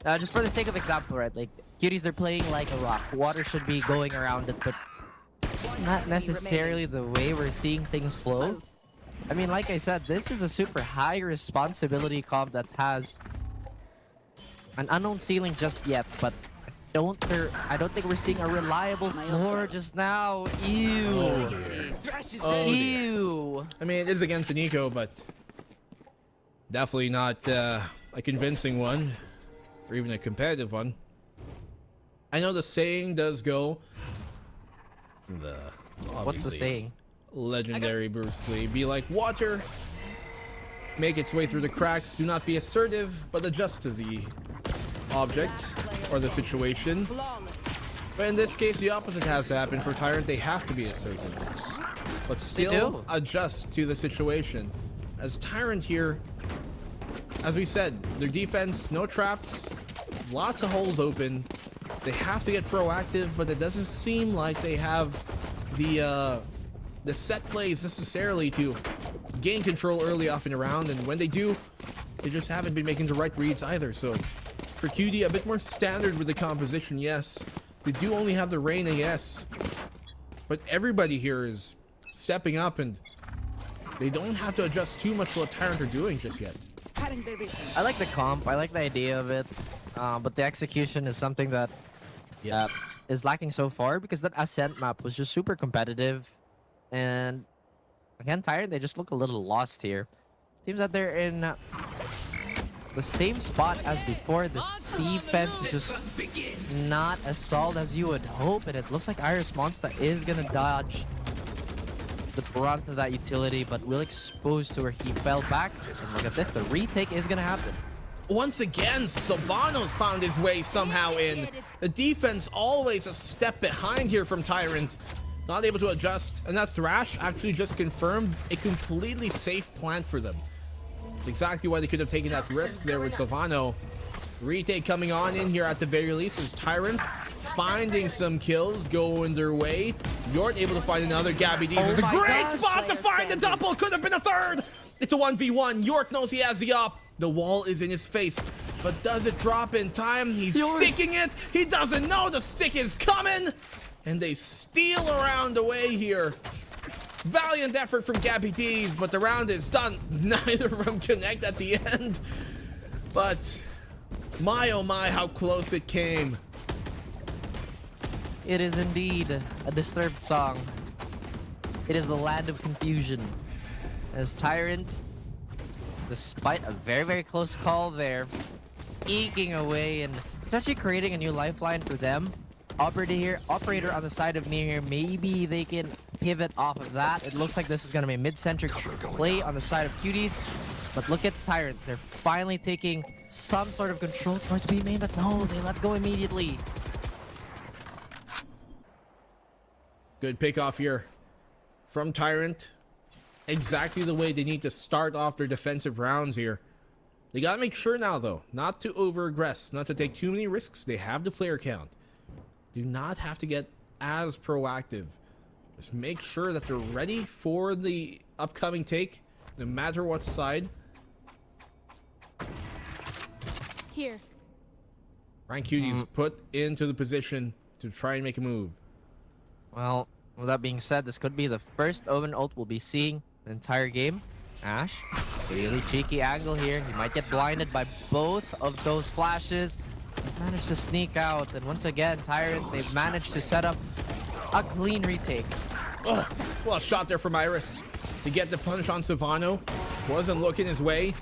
Just for the sake of example, right? Like, Cuties are playing like a rock. Water should be going around it, but not necessarily the way we're seeing things flow. I mean, like I said, this is a super high responsibility comp that has an unknown ceiling just yet, but I don't think we're seeing a reliable floor just now. Ew. Oh dear. Oh dear. Ew. I mean, it is against an eco, but definitely not a convincing one, or even a competitive one. I know the saying does go. What's the obviously saying? Legendary Bruce Lee. Be like water. Make its way through the cracks. Do not be assertive, but adjust to the object or the situation. But in this case, the opposite has happened. For Tyrant, they have to be assertive, but still adjust to the situation. As Tyrant here, as we said, their defense, no traps, lots of holes open. They have to get proactive, but it doesn't seem like they have the set plays necessarily to gain control early off in a round. And when they do, they just haven't been making the right reads either. So for QD, a bit more standard with the composition, yes. They do only have the Reyna, yes. But everybody here is stepping up, and they don't have to adjust too much to what Tyrant are doing just yet. I like the comp. I like the idea of it, but the execution is something that is lacking so far, because that Ascent map was just super competitive, and again, Tyrant, they just look a little lost here. Seems that they're in the same spot as before. This defense is just not as solid as you would hope, and it looks like Iris Monster is gonna dodge the brunt of that utility, but will expose to where he fell back. And look at this, the retake is gonna happen. once again, Sylvanos found his way somehow in. The defense always a step behind here from Tyrant. Not able to adjust. And that Thrash actually just confirmed a completely safe plant for them. It's exactly why they could have taken that risk there with Sylvano. Retake coming on in here at the very least is Tyrant finding some kills going their way. Yort able to find another. Gabby D's is a great spot to find the double. Could have been a third. It's a 1v1. York knows he has the up. The wall is in his face. But does it drop in time? He's sticking it. He doesn't know the stick is coming. And they steal around away here. Valiant effort from Gabby D's, but the round is done. Neither of them connect at the end. But my oh my, how close it came. It is indeed a disturbed song. It is the land of confusion. As Tyrant, despite a very, very close call there, eking away, and it's actually creating a new lifeline for them. Operator on the side of near here. Maybe they can pivot off of that. It looks like this is going to be a mid-centric play on the side of Cuties. But look at Tyrant. They're finally taking some sort of control towards B main, but no, they let go immediately. Good pick off here from Tyrant. Exactly the way they need to start off their defensive rounds here. They gotta make sure now, though, not to over-aggress, not to take too many risks. They have the player count. Do not have to get as proactive. Just make sure that they're ready for the upcoming take, no matter what side. Here. Rank Cuties put into the position to try and make a move. Well, with that being said, this could be the first Omen ult we'll be seeing the entire game. Ash, really cheeky angle here. He might get blinded by both of those flashes. He's managed to sneak out, and once again, Tyrant, they've managed to set up a clean retake. Well, shot there from Iris to get the punish on Sylvano. Wasn't looking his way.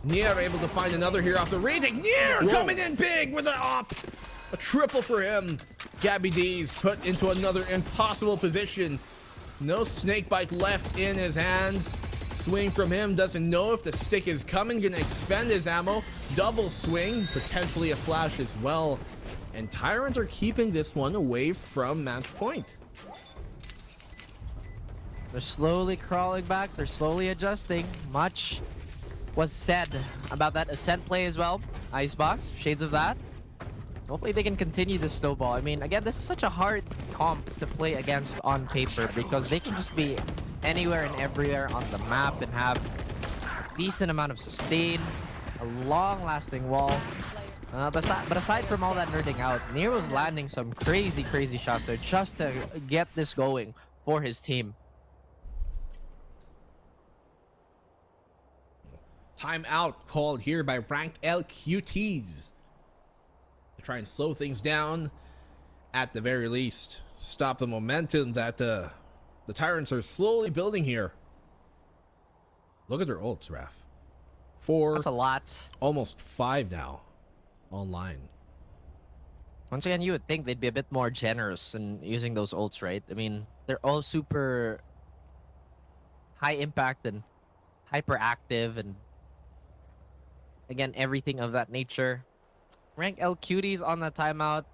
Nier able to find another here off the retake. Nier coming in big with an op. A triple for him. Gabby D's put into another impossible position. No snake bite left in his hands. Swing from him, doesn't know if the stick is coming. Gonna expend his ammo. Double swing, potentially a flash as well. And Tyrants are keeping this one away from match point. They're slowly crawling back. They're slowly adjusting. Much was said about that Ascent play as well. Icebox, shades of that. Hopefully they can continue this snowball. I mean, again, this is such a hard comp to play against on paper because they can just be anywhere and everywhere on the map and have a decent amount of sustain, a long-lasting wall. But aside from all that nerding out, Nier was landing some crazy shots there just to get this going for his team. Timeout called here by Rank L Cuties. To try and slow things down, at the very least. Stop the momentum that the Tyrants are slowly building here. Look at their ults, Raph. 4. That's a lot. Almost 5 now. Online. Once again, you would think they'd be a bit more generous in using those ults, right? I mean, they're all super high impact and hyperactive and again, everything of that nature. Rank L Cuties on the timeout.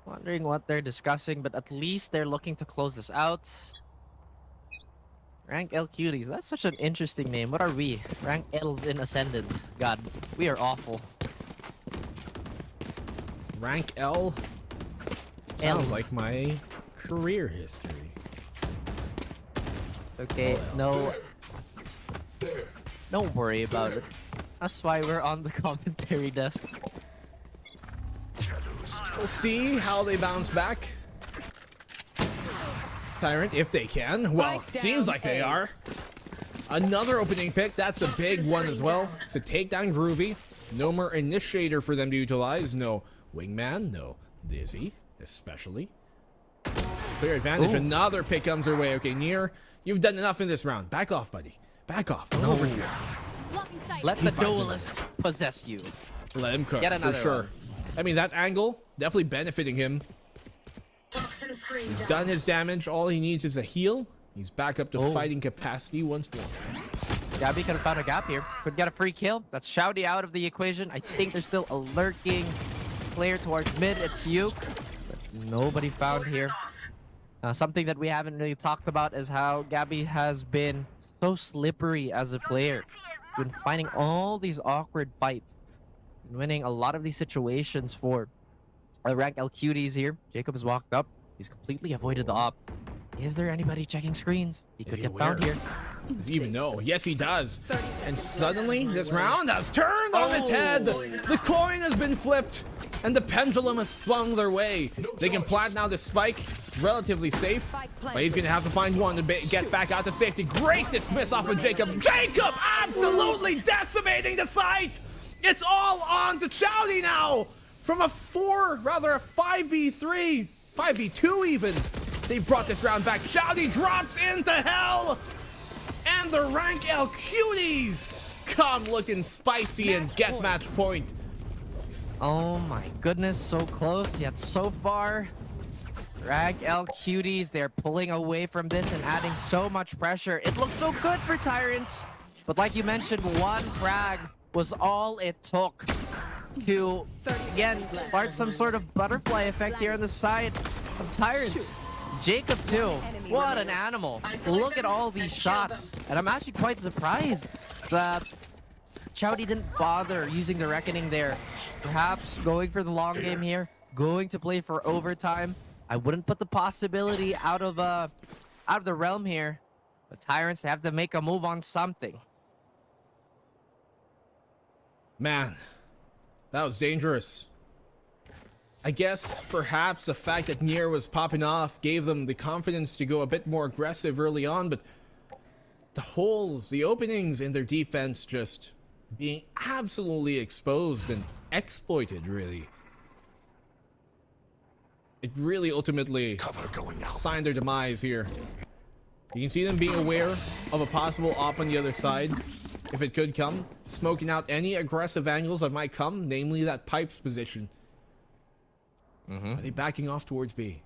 Wondering what they're discussing, but at least they're looking to close this out. Rank L Cuties. That's such an interesting name. What are we? Rank L's in Ascendant. God, we are awful. Rank L sounds like my career history. Okay, no. Don't worry about it. That's why we're on the commentary desk. We'll see how they bounce back. Tyrant, if they can. Well, seems like they are. Another opening pick. That's a big one as well. To take down Groovy. No more initiator for them to utilize. No wingman. No Dizzy, especially. Clear advantage. Ooh. Another pick comes their way. Okay, Nier, you've done enough in this round. Back off, buddy. Back off. Come over here. Let the duelist possess you. Let him cook, for sure. One. I mean, that angle, definitely benefiting him. He's done his damage. All he needs is a heal. He's back up to fighting capacity once more. Gabby could have found a gap here. Could get a free kill. That's Shouty out of the equation. I think there's still a lurking player towards mid. It's Yuke. But nobody found here. Something that we haven't really talked about is how Gabby has been so slippery as a player. She's been finding all these awkward fights. Been winning a lot of these situations for rank L Cuties here. Jacob has walked up. He's completely avoided the op. Is there anybody checking screens? He could get found here. Does he even know? Yes, he does. And suddenly, this round has turned on its head. The coin has been flipped, and the pendulum has swung their way. They can plant now the spike, relatively safe, but he's going to have to find one to get back out to safety. Great dismiss off of Jacob. Jacob absolutely decimating the site. It's all on to Chowdy now. From a 5v3, 5v2 even. They brought this round back. Chowdy drops into hell. And the rank L Cuties come looking spicy and get match point. Oh my goodness, so close yet so far. Rank L Cuties, they're pulling away from this and adding so much pressure. It looked so good for Tyrants. But like you mentioned, one frag was all it took to, again, start some sort of butterfly effect here on the side of Tyrants. Jacob too, what an animal. Look at all these shots. And I'm actually quite surprised that Chowdy didn't bother using the Reckoning there. Perhaps going for the long game here, going to play for overtime. I wouldn't put the possibility out of the realm here. But Tyrants, they have to make a move on something. Man, that was dangerous. I guess perhaps the fact that Nier was popping off gave them the confidence to go a bit more aggressive early on, but the holes, the openings in their defense just being absolutely exposed and exploited, really. It really ultimately signed their demise here. You can see them being aware of a possible op on the other side, if it could come, smoking out any aggressive angles that might come, namely that pipes position. Are they backing off towards B?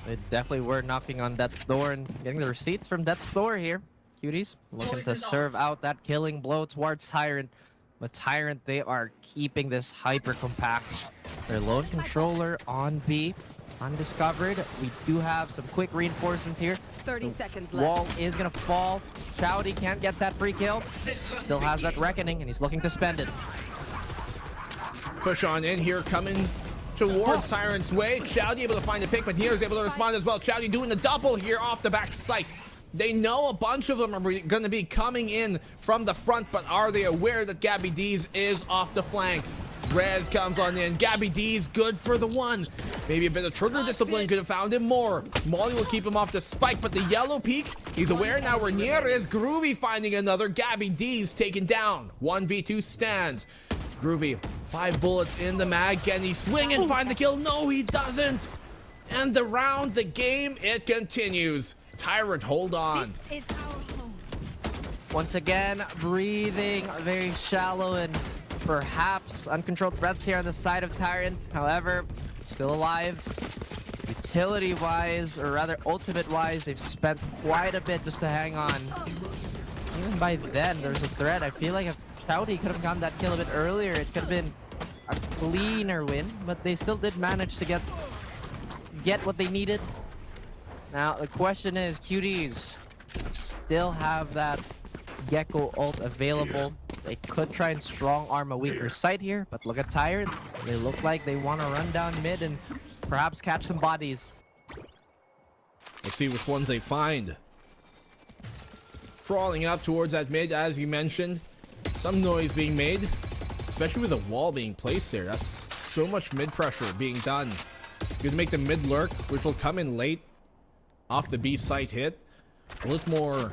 They definitely were knocking on Death's door and getting the receipts from Death's door here. Cuties looking to serve out that killing blow towards Tyrant. But Tyrant, they are keeping this hyper compact. Their lone controller on B, undiscovered. We do have some quick reinforcements here. 30 seconds left. Wall is gonna fall. Chowdy can't get that free kill. Still has that Reckoning and he's looking to spend it. Push on in here, coming towards Tyrant's way. Chowdy able to find a pick, but Nier's able to respond as well. Chowdy doing the double here off the back site. They know a bunch of them are going to be coming in from the front, but are they aware that Gabby D's is off the flank? Rez comes on in. Gabby D's good for the one. Maybe a bit of trigger discipline could have found him more. Molly will keep him off the spike, but the yellow peak, he's aware now where Nier is. Groovy finding another. Gabby D's taken down. 1v2 stands. Groovy, 5 bullets in the mag. Can he swing and find the kill? No, he doesn't. And the round, the game, it continues. Tyrant, hold on. This is our home. Once again, breathing very shallow and perhaps uncontrolled breaths here on the side of Tyrant. However, still alive. Utility-wise, or rather ultimate-wise, they've spent quite a bit just to hang on. Even by then, there's a threat. I feel like if Chowdy could have gotten that kill a bit earlier, it could have been a cleaner win, but they still did manage to get what they needed. Now, the question is, Cuties still have that Gecko ult available. They could try and strong arm a weaker site here, but look at Tyrant. They look like they want to run down mid and perhaps catch some bodies. Let's see which ones they find. Crawling up towards that mid, as you mentioned. Some noise being made, especially with a wall being placed there. That's so much mid pressure being done. Good to make the mid lurk, which will come in late off the B site hit. A little more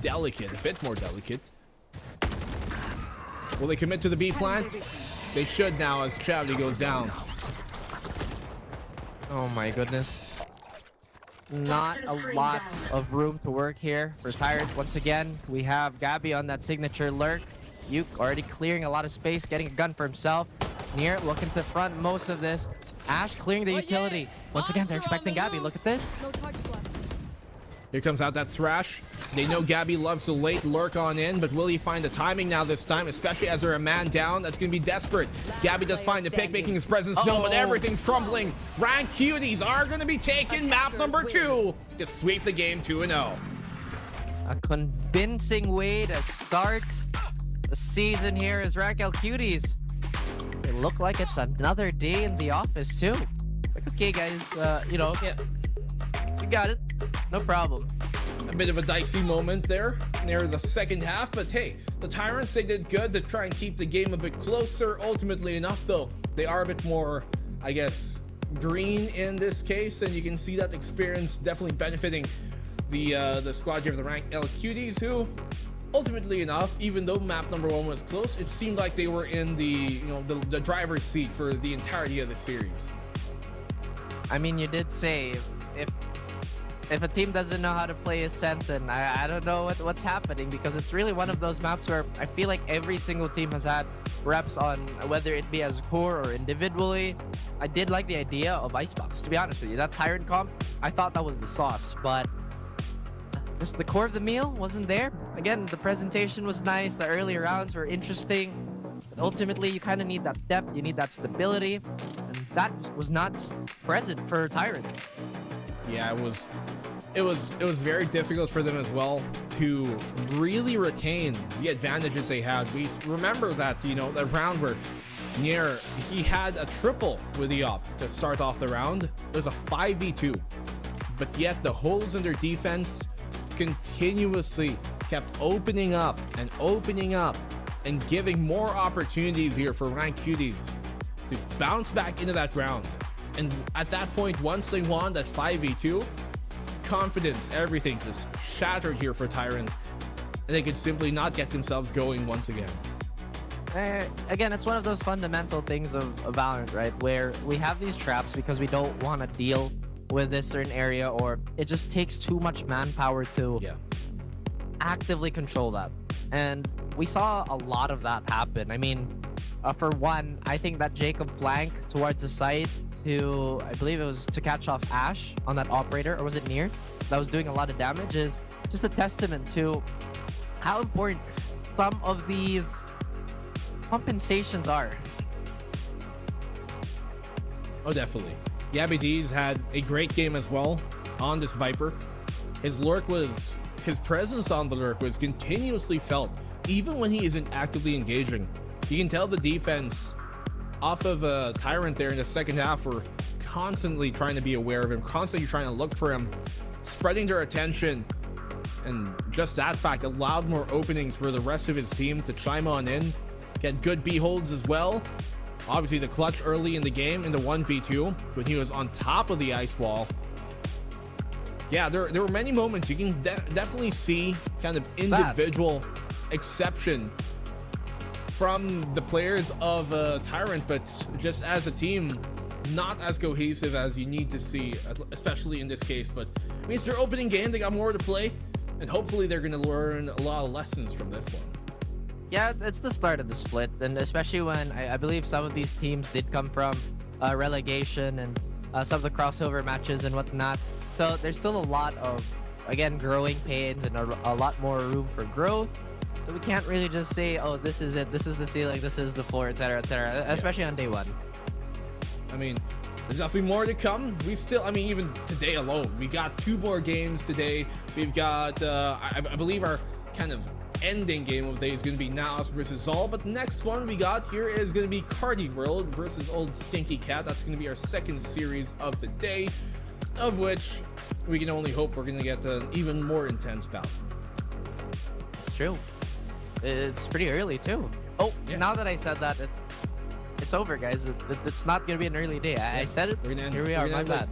delicate, a bit more delicate. Will they commit to the B plant? They should now as Chowdy goes down. Oh my goodness. Not a lot of room to work here for Tyrant. Once again, we have Gabby on that signature lurk. Yuke already clearing a lot of space, getting a gun for himself. Nier looking to front most of this. Ash clearing the utility. Once again, they're expecting Gabby. Look at this. No charges left. Here comes out that Thrash. They know Gabby loves to late lurk on in, but will he find the timing now this time, especially as they're a man down? That's going to be desperate. Gabby does find the pick, making his presence known, but everything's crumbling. Rank Cuties are going to be taking map number 2 to sweep the game 2-0. A convincing way to start the season here is Raquel Cuties. It look like it's another day in the office too. Like, okay guys, you know, yeah, we got it, no problem. A bit of a dicey moment there near the second half, but hey, the Tyrants, they did good to try and keep the game a bit closer. Ultimately enough though, they are a bit more, I guess, green in this case, and you can see that experience definitely benefiting the squad here of the Rank L Cuties, who ultimately enough, even though map number 1 was close, it seemed like they were in the driver's seat for the entirety of the series. I mean, you did say if a team doesn't know how to play Ascent, then I don't know what's happening, because it's really one of those maps where I feel like every single team has had reps on, whether it be as core or individually. I did like the idea of Icebox, to be honest with you. That Tyrant comp, I thought that was the sauce, but just the core of the meal wasn't there. Again, the presentation was nice, the early rounds were interesting, but ultimately you kind of need that depth, you need that stability, and that was not present for Tyrant. Yeah, it was very difficult for them as well to really retain the advantages they had. We remember that, you know, the round where Nier, he had a triple with the op to start off the round. It was a 5v2, but yet the holes in their defense continuously kept opening up and giving more opportunities here for Rank Cuties to bounce back into that round. And at that point, once they won that 5v2, confidence, everything just shattered here for Tyrant, and they could simply not get themselves going once again. Again, it's one of those fundamental things of Valorant, right? Where we have these traps because we don't want to deal with this certain area, or it just takes too much manpower to actively control that. And we saw a lot of that happen. I mean, for one, I think that Jacob flank towards the site to, I believe it was to catch off Ash on that operator, or was it Near, that was doing a lot of damage, is just a testament to how important some of these compensations are. Oh, definitely. Gabby D's had a great game as well on this Viper. His presence on the lurk was continuously felt, even when he isn't actively engaging. You can tell the defense off of Tyrant there in the second half were constantly trying to be aware of him, constantly trying to look for him, spreading their attention, and just that fact allowed more openings for the rest of his team to chime on in, get good B holds as well. Obviously the clutch early in the game in the 1v2 when he was on top of the ice wall. Yeah, there were many moments you can definitely see kind of individual exception from the players of Tyrant, but just as a team, not as cohesive as you need to see, especially in this case. But I mean, it's their opening game, they got more to play, and hopefully they're going to learn a lot of lessons from this one. Yeah, it's the start of the split, and especially when I believe some of these teams did come from relegation and some of the crossover matches and whatnot. So there's still a lot of, again, growing pains and a lot more room for growth. So we can't really just say, oh, this is it, this is the ceiling, this is the floor, etc., especially on day one. I mean, there's definitely more to come. We still, I mean, even today alone, we got 2 more games today. We've got, I believe our kind of ending game of the day is going to be NAOS versus Zol, but the next one we got here is going to be Carti World versus old Stinky Cat. That's going to be our second series of the day, of which we can only hope we're going to get an even more intense bout. It's true. It's pretty early too. Oh, yeah. Now that I said that, it's over, guys. It's not going to be an early day. I said it. Here we are. My bad.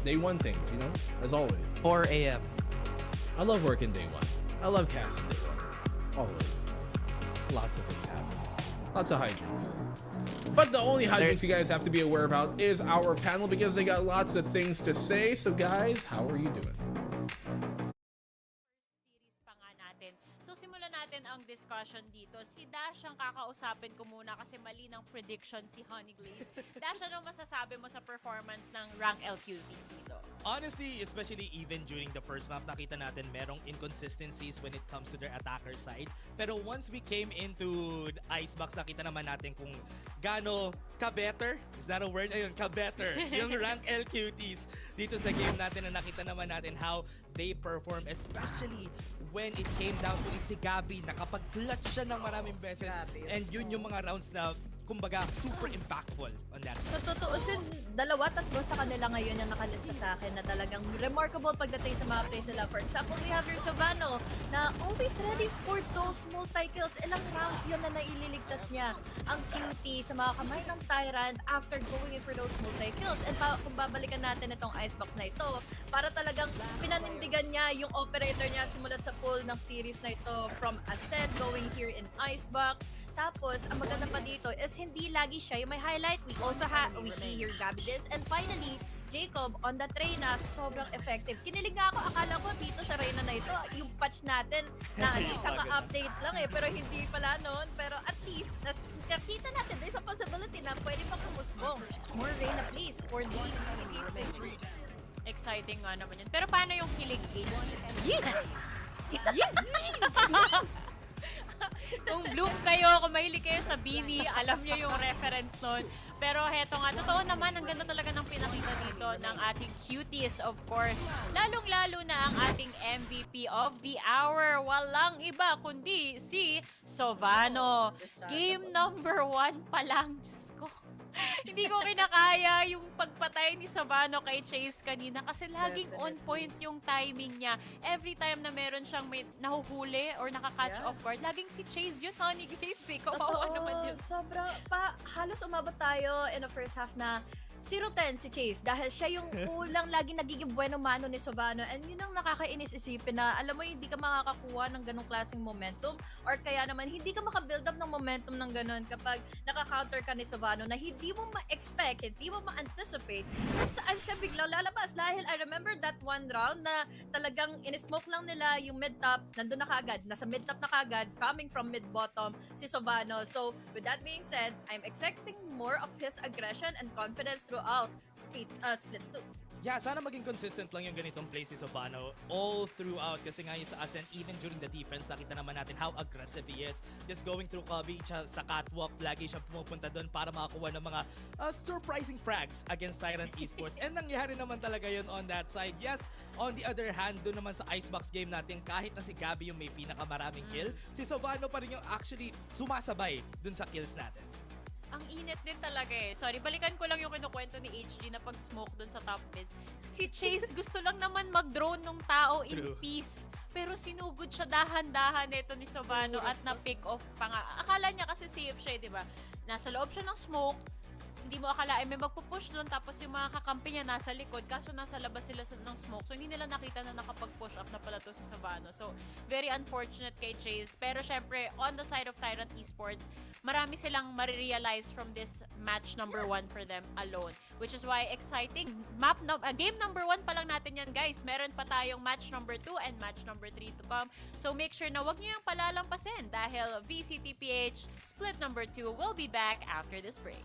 Day one things, you know, as always. 4 a.m. I love working day one. I love casting day one. Always. Lots of things happen. Lots of hijinks. But the only hijinks you guys have to be aware about is our panel, because they got lots of things to say. So guys, how are you doing? Series pa nga natin. So simulan natin ang discussion dito. Si Dash ang kakausapin ko muna kasi mali ng prediction si Honey Glaze. Dash, ano masasabi mo sa performance ng rank LQTs dito? Honestly, especially even during the first map, nakita natin merong inconsistencies when it comes to their attacker side. Pero once we came into the Icebox, nakita naman natin kung gaano ka-better, is that a word? Ayun, ka-better, yung rank LQTs dito sa game natin, na nakita naman natin how they perform, especially when it came down to it si Gabi, nakapag-clutch siya ng maraming beses. And yun yung mga rounds na kumbaga super impactful on that side. Tutuusin, 2-3 sa kanila ngayon yung nakalista sa akin na talagang remarkable pagdating sa mga plays nila. For example, we have your Savano na always ready for those multi-kills. Ilang rounds yun na naililigtas niya ang Cutie sa mga kamay ng Tyrant after going in for those multi-kills. And kung babalikan natin itong Icebox na ito, para talagang pinanindigan niya yung operator niya simulat sa pool ng series na ito from Ascent going here in Icebox. Tapos, ang maganda pa dito is hindi lagi siya yung may highlight. We see here Gabidis. And finally, Jacob on the Reyna, sobrang effective. Kinilig nga ako, akala ko dito sa Reyna na ito, yung patch natin na kaka-update lang pero hindi pala noon. Pero at least, nakita natin, there's a possibility na pwede pang humusbong. More Reyna please for the VCT Ascension. Exciting nga naman yun. Pero paano yung kilig age? Kung Bloom kayo, kung mahilig kayo sa Bini, alam niyo yung reference nun. Pero heto nga, totoo naman, ang ganda talaga ng pinakita dito ng ating Cuties, of course. Lalong-lalo na ang ating MVP of the hour. Walang iba kundi si Sovano. Game number 1 pa lang. Diyos ko. Hindi ko kinakaya yung pagpatay ni Savano kay Chase kanina kasi laging on point yung timing niya. Every time na meron siyang may nahuhuli or nakakatch off guard, laging si Chase yun, Honey Glaze. Kawawa naman yun. Sobra halos umabot tayo in the first half na 0-10 si Chase dahil siya yung kulang lagi nagiging bueno mano ni Sovano, and yun ang nakakainis isipin na alam mo hindi ka makakakuha ng ganong klaseng momentum or kaya naman hindi ka makabuild up ng momentum ng ganon kapag naka-counter ka ni Sovano na hindi mo ma-expect, hindi mo ma-anticipate kung saan siya biglang lalabas. Dahil I remember that one round na talagang in-smoke lang nila yung mid-top, nandun na kaagad, nasa mid-top na kaagad, coming from mid-bottom si Sovano. So with that being said, I'm expecting more of his aggression and confidence throughout Split 2. Yeah, sana maging consistent lang yung ganitong play si Sovano all throughout kasi nga yung sa Ascent, even during the defense, nakita naman natin how aggressive he is. Just going through Cubby sa catwalk, lagi siya pumupunta doon para makakuha ng mga surprising frags against Tyrant Esports. And nangyari naman talaga yun on that side. Yes, on the other hand, doon naman sa Icebox game natin, kahit na si Gabi yung may pinakamaraming kill, si Sovano pa rin yung actually sumasabay doon sa kills natin. Ang init din talaga eh. Sorry, balikan ko lang yung kinukwento ni HG na pag-smoke dun sa top mid. Si Chase gusto lang naman mag-drone ng tao in peace. Pero sinugod siya dahan-dahan nito ni Sovano at na-pick off pa nga. Akala niya kasi safe siya, di ba? Nasa loob siya ng smoke. Hindi mo akalain may magpupush doon tapos yung mga kakampi niya nasa likod kaso nasa labas sila ng smoke. So hindi nila nakita na nakapag-push up na pala to si Sovano. So very unfortunate kay Chase. Pero syempre on the side of Tyrant Esports, marami silang marirealize from this match number 1 for them alone. Which is why exciting. Game number 1 pa lang natin yan guys. Meron pa tayong match number 2 and match number 3 to come. So make sure na wag niyo yung palalampasin dahil VCT PH Split number 2 will be back after this break.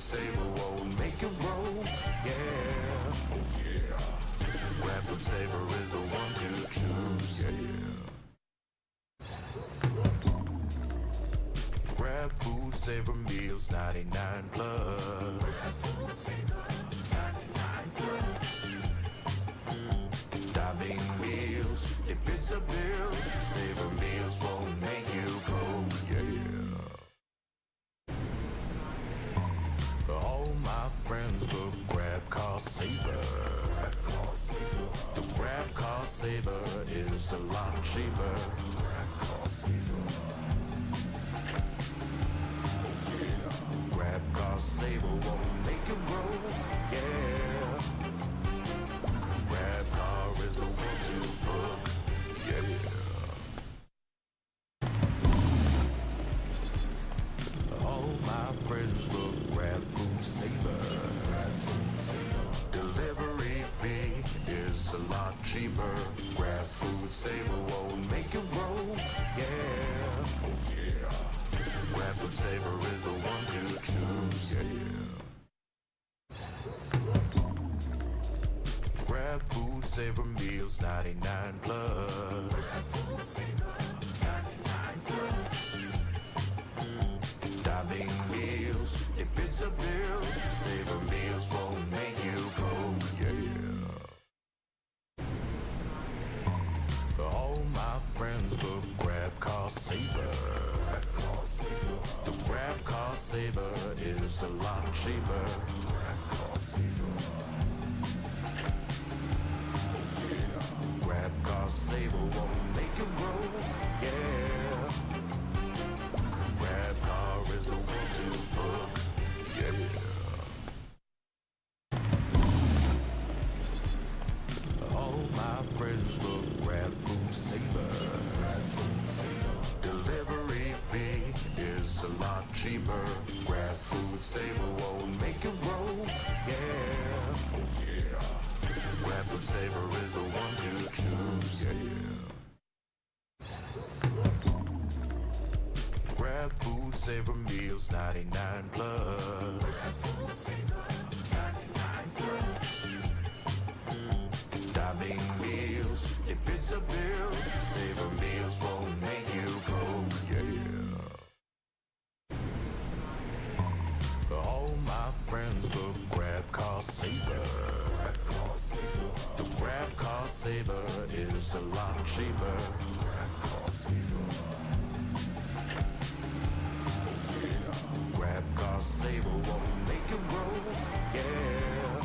saver won't make it roll. Yeah, oh yeah. Grab food saver is the one to choose. Yeah. Grab food saver meals 99 plus. Grab food saver 99 plus. Diving meals, if it's a bill, saver meals won't make you go. Yeah. All my friends will grab car saver. The grab car saver is a lot cheaper. Grab car saver. Grab car saver won't make it roll. Yeah. Grab car is the one to book. Yeah. All my friends will grab food saver. Delivery fee is a lot cheaper. Grab food saver won't make it roll. Yeah, oh yeah. Grab food saver is the one to choose. Yeah. Grab food saver meals 99 plus. Grab food saver 99 plus. Diving meals, if it's a bill, saver meals won't make you go. Yeah. All my friends will grab car saver. The grab car saver is a lot cheaper. Grab car saver. Grab car saver won't make it roll. Yeah. Grab car is the one to book. Yeah. All my friends will grab food saver. Delivery fee is a lot cheaper. Grab food saver won't make it roll. Yeah, oh yeah. Grab food saver is the one to choose. Yeah. Grab food saver meals 99 plus. Grab food saver 99 plus. Diving meals, if it's a bill, saver meals won't make you go. Yeah. All my friends will grab car saver. The grab car saver is a lot cheaper. Grab car saver. Grab car saver won't make it roll. Yeah.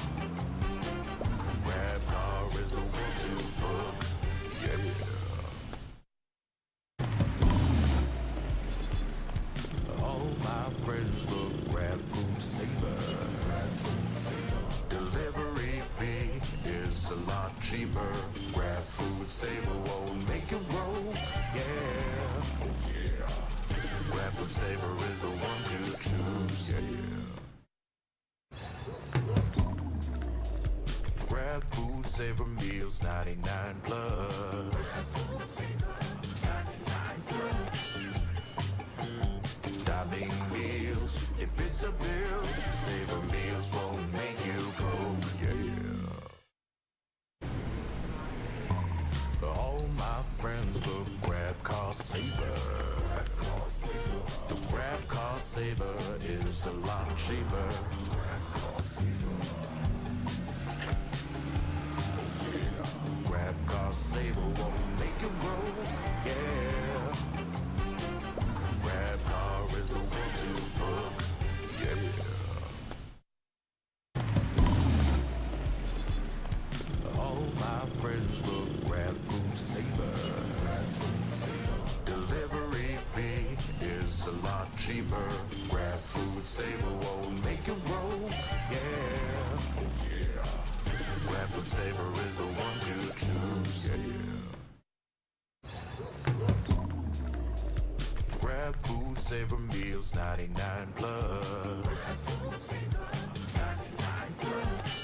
Grab car is the one to book. Yeah. All my friends will grab food saver. Delivery fee is a lot cheaper. Grab food saver won't make it roll. Yeah, oh yeah. Grab food saver is the one to choose. Yeah. Grab food saver meals 99 plus. Grab food saver 99 plus. Diving meals, if it's a bill, saver meals won't make you go. Yeah. All my friends will grab car saver. The grab car saver is a lot cheaper. Grab car saver. Grab car saver won't make it roll. Yeah. Grab car is the one to book. Yeah. All my friends will grab food saver. Delivery fee is a lot cheaper. Grab food saver won't make it roll. Yeah, oh yeah. Grab food saver is the one to choose. Yeah. Grab food saver meals 99 plus. Grab food saver 99 plus.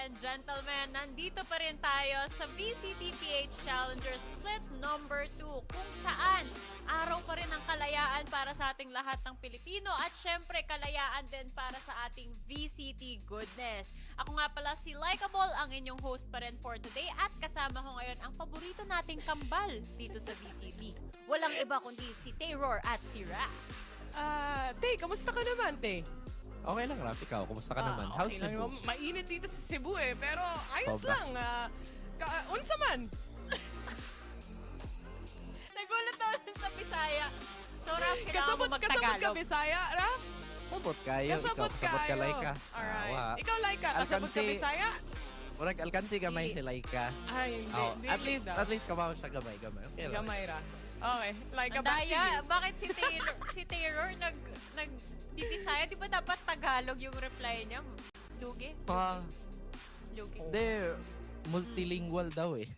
and gentlemen, nandito pa rin tayo sa VCT PH Challengers Split number 2 kung saan araw pa rin ang kalayaan para sa ating lahat ng Pilipino at syempre kalayaan din para sa ating VCT goodness. Ako nga pala si Likeable, ang inyong host pa rin for today at kasama ko ngayon ang paborito nating kambal dito sa VCT. Walang iba kundi si Tayror at si Ra. Tay, kamusta ka naman, Tay? Okay lang, Raf. Ikaw, kumusta ka naman? How's Okay lang Cebu? naman. Mainit dito sa Cebu pero ayos Sobra. lang. Unsa man? Nagulat ako dun sa Bisaya. So, Raf, kailangan mo Kasabot ka, mag-Tagalog. Bisaya, Ra? Sabot kayo. Kasabot Ikaw, kasabot ka, kayo. Laika. Alright. Ikaw, Laika, kasabot ka, Alkansi. Bisaya? Murag alkansi gamay si Laika. Ay, hindi. Oh, hindi at least kamaw siya gamay. Okay lang. Gamay, Ra. Okay. Laika, Ang daya, bakit si Taylor di Bisaya, di ba dapat Tagalog yung reply niya? Lugi? Ah, Lugi. hindi. Multilingual daw eh.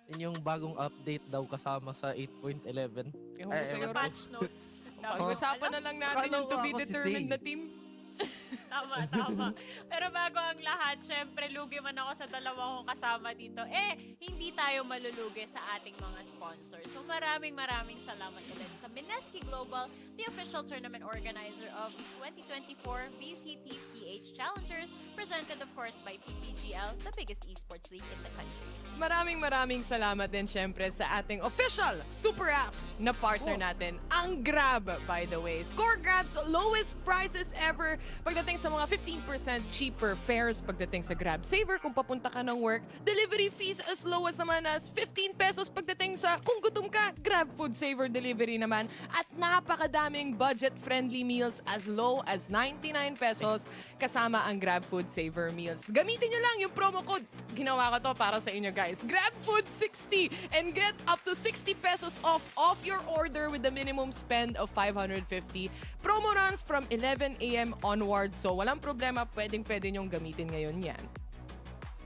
Yun yung bagong update daw kasama sa 8.11. Ewan ko sa'yo, Yung Ra. patch notes. Pag-usapan na lang natin Akala yung to ko be ako si determined Tay. na team. Tama. Pero bago ang lahat, syempre, lugi man ako sa dalawa kong kasama dito. Hindi tayo malulugi sa ating mga sponsors. So maraming salamat ulit sa Mineski Global, the official tournament organizer of the 2024 VCT PH Challengers, presented of course by PPGL, the biggest esports league in the country. Maraming salamat din syempre sa ating official super app na partner natin, ang Grab, by the way. Score Grab's lowest prices ever pagdating sa mga 15% cheaper fares pagdating sa Grab Saver kung papunta ka ng work. Delivery fees as low as naman as 15 pesos pagdating sa kung gutom ka, Grab Food Saver delivery naman. At napakadaming budget-friendly meals as low as 99 pesos kasama ang Grab Food Saver meals. Gamitin nyo lang yung promo code. Ginawa ko to para sa inyo guys. Grab Food 60 and get up to 60 pesos off your order with the minimum spend of 550. Promo runs from 11 a.m. onwards. So walang problema, pwedeng-pwede nyong gamitin ngayon yan.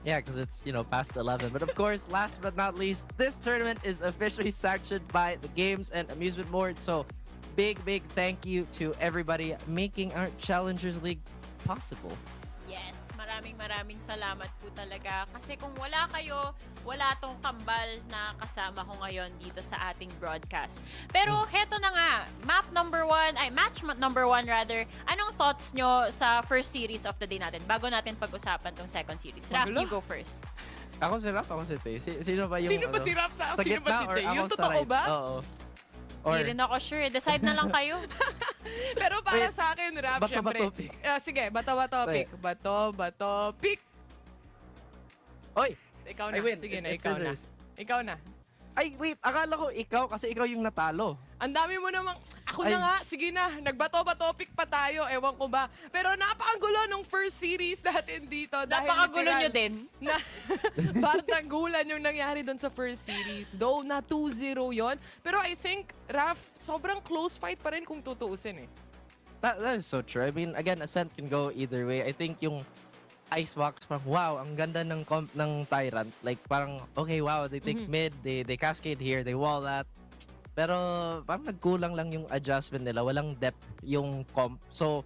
Yeah, because it's, past 11. But of course, last but not least, this tournament is officially sanctioned by the Games and Amusement Board. So, big thank you to everybody making our Challengers League possible. Yes, maraming salamat po talaga. Kasi kung wala kayo, wala tong kambal na kasama ko ngayon dito sa ating broadcast. Pero heto na nga, match number 1 rather. Anong thoughts nyo sa first series of the day natin bago natin pag-usapan tong second series? Raf, Magulo. you go first. Ako si Raf, ako si Tay. Sino ba yung... Sino ba si Rap sa sino ba gitna si or Tay? ako Yung sa totoo right? ba? Oo. Or, Hindi rin ako sure. Decide na lang kayo. Pero para Wait, sa akin, Rap, bato, syempre. bato, pick. Sige, bato, pick. Bato, pick. Oy! Ikaw na. I win. Sige na, It's ikaw na. scissors. Ikaw na. Ay, wait. Akala ko ikaw kasi ikaw yung natalo. Ang dami mo namang... Ako Ay. na nga, sige na. Nagbato-bato pick pa tayo. Ewan ko ba. Pero napakagulo nung first series natin dito. Dahil Napakagulo literal nyo din. Na, bardagulan yung nangyari doon sa first series. Though na 2-0 yon. Pero I think, Raf, sobrang close fight pa rin kung tutuusin eh. That is so true. I mean, again, Ascent can go either way. I think yung Icebox, parang wow, ang ganda ng comp ng Tyrant. Like, parang, okay, wow, they take mid, they cascade here, they wall that. Pero, parang nagkulang lang yung adjustment nila. Walang depth yung comp. So,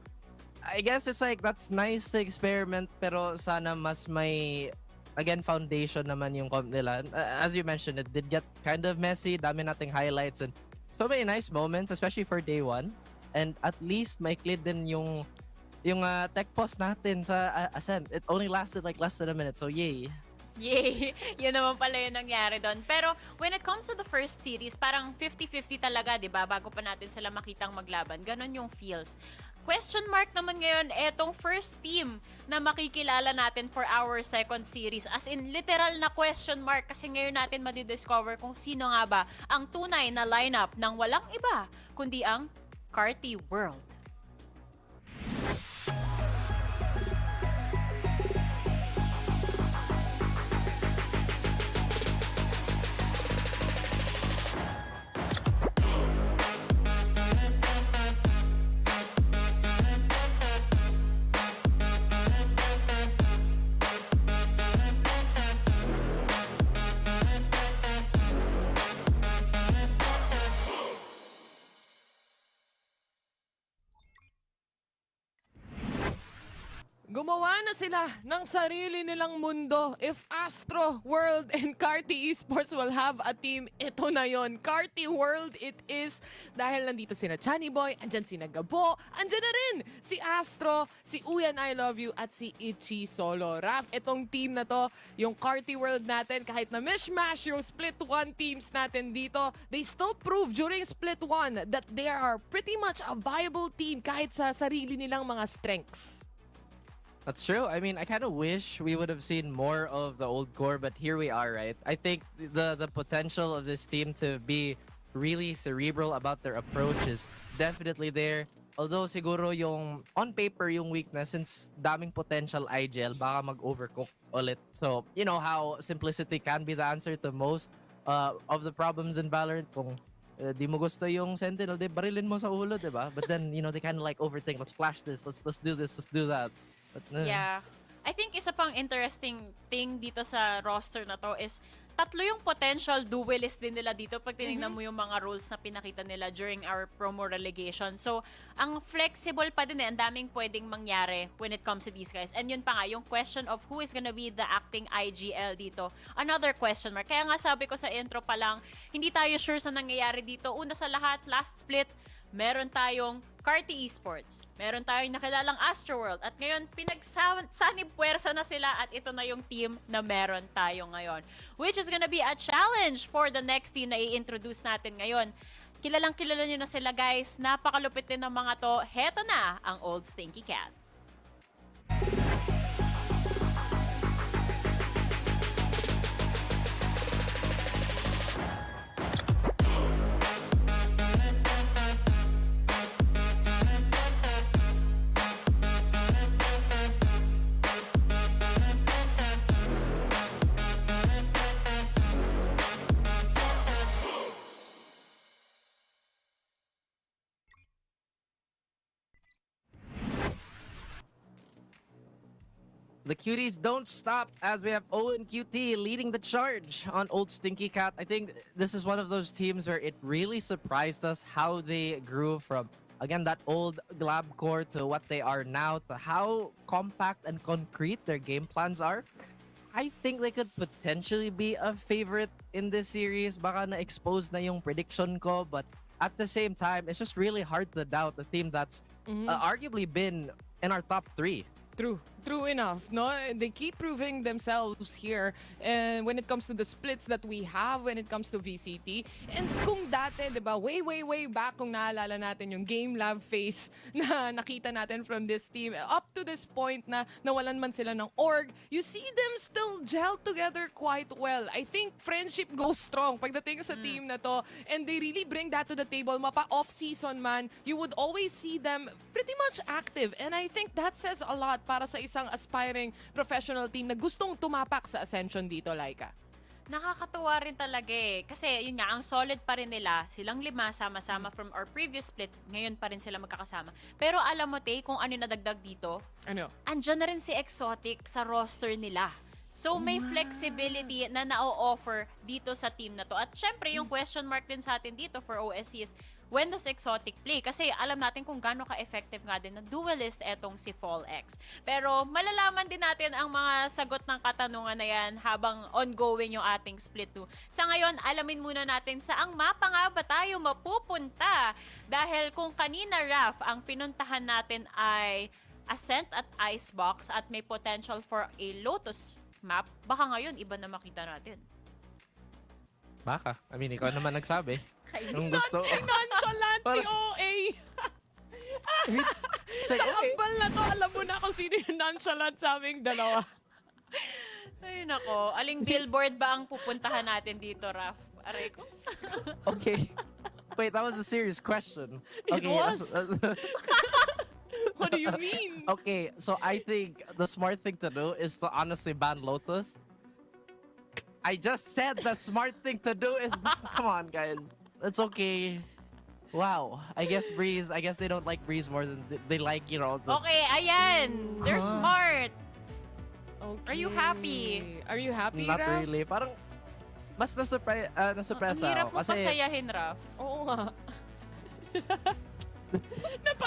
I guess it's like, that's nice to experiment, pero sana mas may, again, foundation naman yung comp nila. As you mentioned, it did get kind of messy. Dami nating highlights and so many nice moments, especially for day one. And at least, maikli din yung tech pause natin sa Ascent. It only lasted like less than a minute, so yay. Yay! Yun naman pala yung nangyari doon. Pero when it comes to the first series, parang 50-50 talaga, di ba? Bago pa natin sila makitang maglaban. Ganon yung feels. Question mark naman ngayon, etong first team na makikilala natin for our second series. As in, literal na question mark kasi ngayon natin madidiscover kung sino nga ba ang tunay na lineup ng walang iba, kundi ang Carti World. gumawa na sila ng sarili nilang mundo. If Astro World and Carti Esports will have a team, ito na yon. Carti World it is. Dahil nandito sina Chani Boy, andyan sina Gabo, andyan na rin si Astro, si Uyan I Love You, at si Ichi Solo. Raf, itong team na to, yung Carti World natin, kahit na mishmash yung Split 1 teams natin dito, they still prove during Split 1 that they are pretty much a viable team kahit sa sarili nilang mga strengths. That's true. I mean, I kind of wish we would have seen more of the old core, but here we are, right? I think the potential of this team to be really cerebral about their approach is definitely there. Although siguro yung on paper yung weakness, since daming potential IGL, baka mag-overcook ulit. So, you know how simplicity can be the answer to most of the problems in Valorant. Kung di mo gusto yung Sentinel, di barilin mo sa ulo, di ba? But then, you know, they kind of like overthink. Let's flash this. Let's do this. Let's do that. But, Yeah. I think isa pang interesting thing dito sa roster na to is tatlo yung potential duelist din nila dito pag tinignan mo yung mga roles na pinakita nila during our promo relegation. So, ang flexible pa din ang daming pwedeng mangyari when it comes to these guys. And yun pa nga, yung question of who is gonna be the acting IGL dito, another question mark. Kaya nga sabi ko sa intro pa lang, hindi tayo sure sa nangyayari dito. Una sa lahat, last split, meron tayong Carti Esports, meron tayong nakilalang Astroworld, at ngayon pinagsanib puwersa na sila at ito na yung team na meron tayo ngayon. Which is gonna be a challenge for the next team na i-introduce natin ngayon. Kilalang kilala nyo na sila guys, napakalupit din ng mga to. Heto na ang Old Stinky Cat. The Cuties don't stop as we have O and QT leading the charge on Old Stinky Cat. I think this is one of those teams where it really surprised us how they grew from, again, that old Glab core to what they are now, to how compact and concrete their game plans are. I think they could potentially be a favorite in this series. Baka na-expose na yung prediction ko, but at the same time, it's just really hard to doubt a team that's arguably been in our top 3. True enough, no? They keep proving themselves here, and when it comes to the splits that we have, when it comes to VCT, and kung dati, di ba, way back, kung naalala natin yung game lab phase na nakita natin from this team, up to this point na nawalan man sila ng org, you see them still gel together quite well. I think friendship goes strong pagdating sa team na to, and they really bring that to the table. Mapa off-season man, you would always see them pretty much active, and I think that says a lot para sa isang aspiring professional team na gustong tumapak sa Ascension dito, Laika. Nakakatuwa rin talaga eh. Kasi yun nga, ang solid pa rin nila. Silang 5 sama-sama from our previous split. Ngayon pa rin sila magkakasama. Pero alam mo, Tay, kung ano nadagdag dito? Ano? Andyan na rin si Exotic sa roster nila. So, may flexibility na na-offer dito sa team na to. At syempre, yung question mark din sa atin dito for OSC is, when does Exotic play? Kasi alam natin kung gaano ka-effective nga din na duelist etong si Fall X. Pero malalaman din natin ang mga sagot ng katanungan na yan habang ongoing yung ating split 2. Sa ngayon, alamin muna natin saang mapa nga ba tayo mapupunta? Dahil kung kanina, Raf, ang pinuntahan natin ay Ascent at Icebox at may potential for a Lotus map, baka ngayon iba na makita natin. Baka. I mean, ikaw naman nagsabi. Kung gusto. Nonchalant si OA! Sa ambal na to, alam mo na kung sino yung nonchalant sa aming dalawa. Ay nako, aling billboard ba ang pupuntahan natin dito, Raf? Aray ko. Okay. Wait, that was a serious question. It Okay, was. What do you mean? Okay, so I think the smart thing to do is to honestly ban Lotus. I just said the smart thing to do is come on, guys. It's okay. Wow. I guess they don't like Breeze more than they like, you know. Okay, ayan. They're smart. Okay. Are you happy? Are you happy, Not Raf? really. Parang mas na-surprise Ang hirap mo ako. Kasi pasayahin, Raf. Oo nga.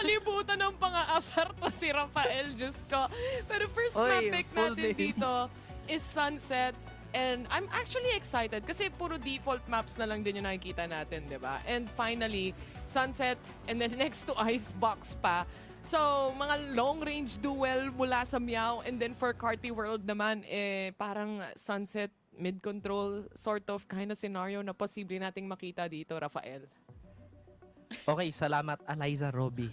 Nakalimutan ng pang-aasar to si Rafael, Diyos ko. Pero first Oy, map pick full natin name. dito is Sunset. And I'm actually excited kasi puro default maps na lang din yung nakikita natin, di ba? And finally, Sunset and then next to Icebox pa. So, mga long-range duel mula sa Meow and then for Carti World naman, parang Sunset mid-control sort of kind of scenario na posible nating makita dito, Rafael. Okay, salamat Eliza Roby.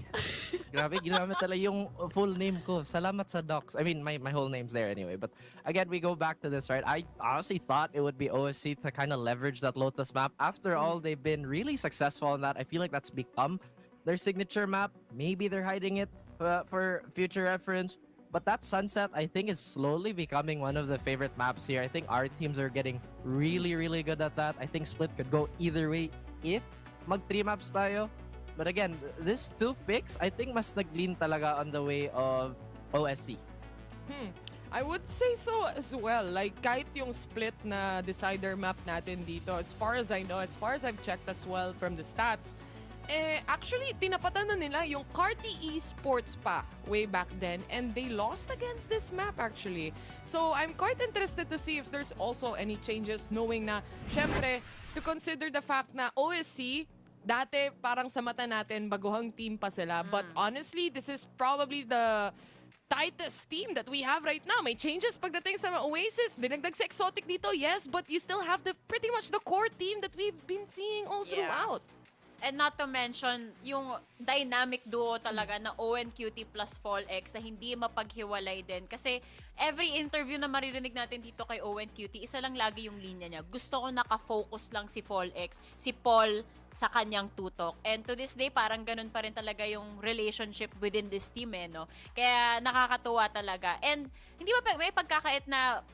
Grabe, ginamit talaga yung full name ko. Salamat sa docs. I mean, my whole name's there anyway. But again, we go back to this, right? I honestly thought it would be OSC to kind of leverage that Lotus map. After all, they've been really successful in that. I feel like that's become their signature map. Maybe they're hiding it for future reference. But that Sunset, I think, is slowly becoming one of the favorite maps here. I think our teams are getting really, really good at that. I think Split could go either way if mag 3 maps tayo. But again, these 2 picks, I think mas nag-lean talaga on the way of OSC. I would say so as well. Like, kahit yung Split na decider map natin dito, as far as I know, as far as I've checked as well from the stats, actually, tinapatan na nila yung Carti Esports pa way back then, and they lost against this map actually. So, I'm quite interested to see if there's also any changes, knowing na, syempre, to consider the fact na OSC, dati parang sa mata natin, baguhang team pa sila. But honestly, this is probably the tightest team that we have right now. May changes pagdating sa Oasis. Dinagdag sa Exotic dito, yes, but you still have the pretty much the core team that we've been seeing all throughout. And not to mention, yung dynamic duo talaga na Owen Cutie plus Fall X na hindi mapaghiwalay din. Kasi every interview na maririnig natin dito kay Owen Cutie, isa lang lagi yung linya niya. Gusto ko nakafocus lang si Fall X, si Paul sa kanyang tutok. And to this day, parang ganun pa rin talaga yung relationship within this team no? Kaya nakakatuwa talaga. And hindi ba may pagkakait na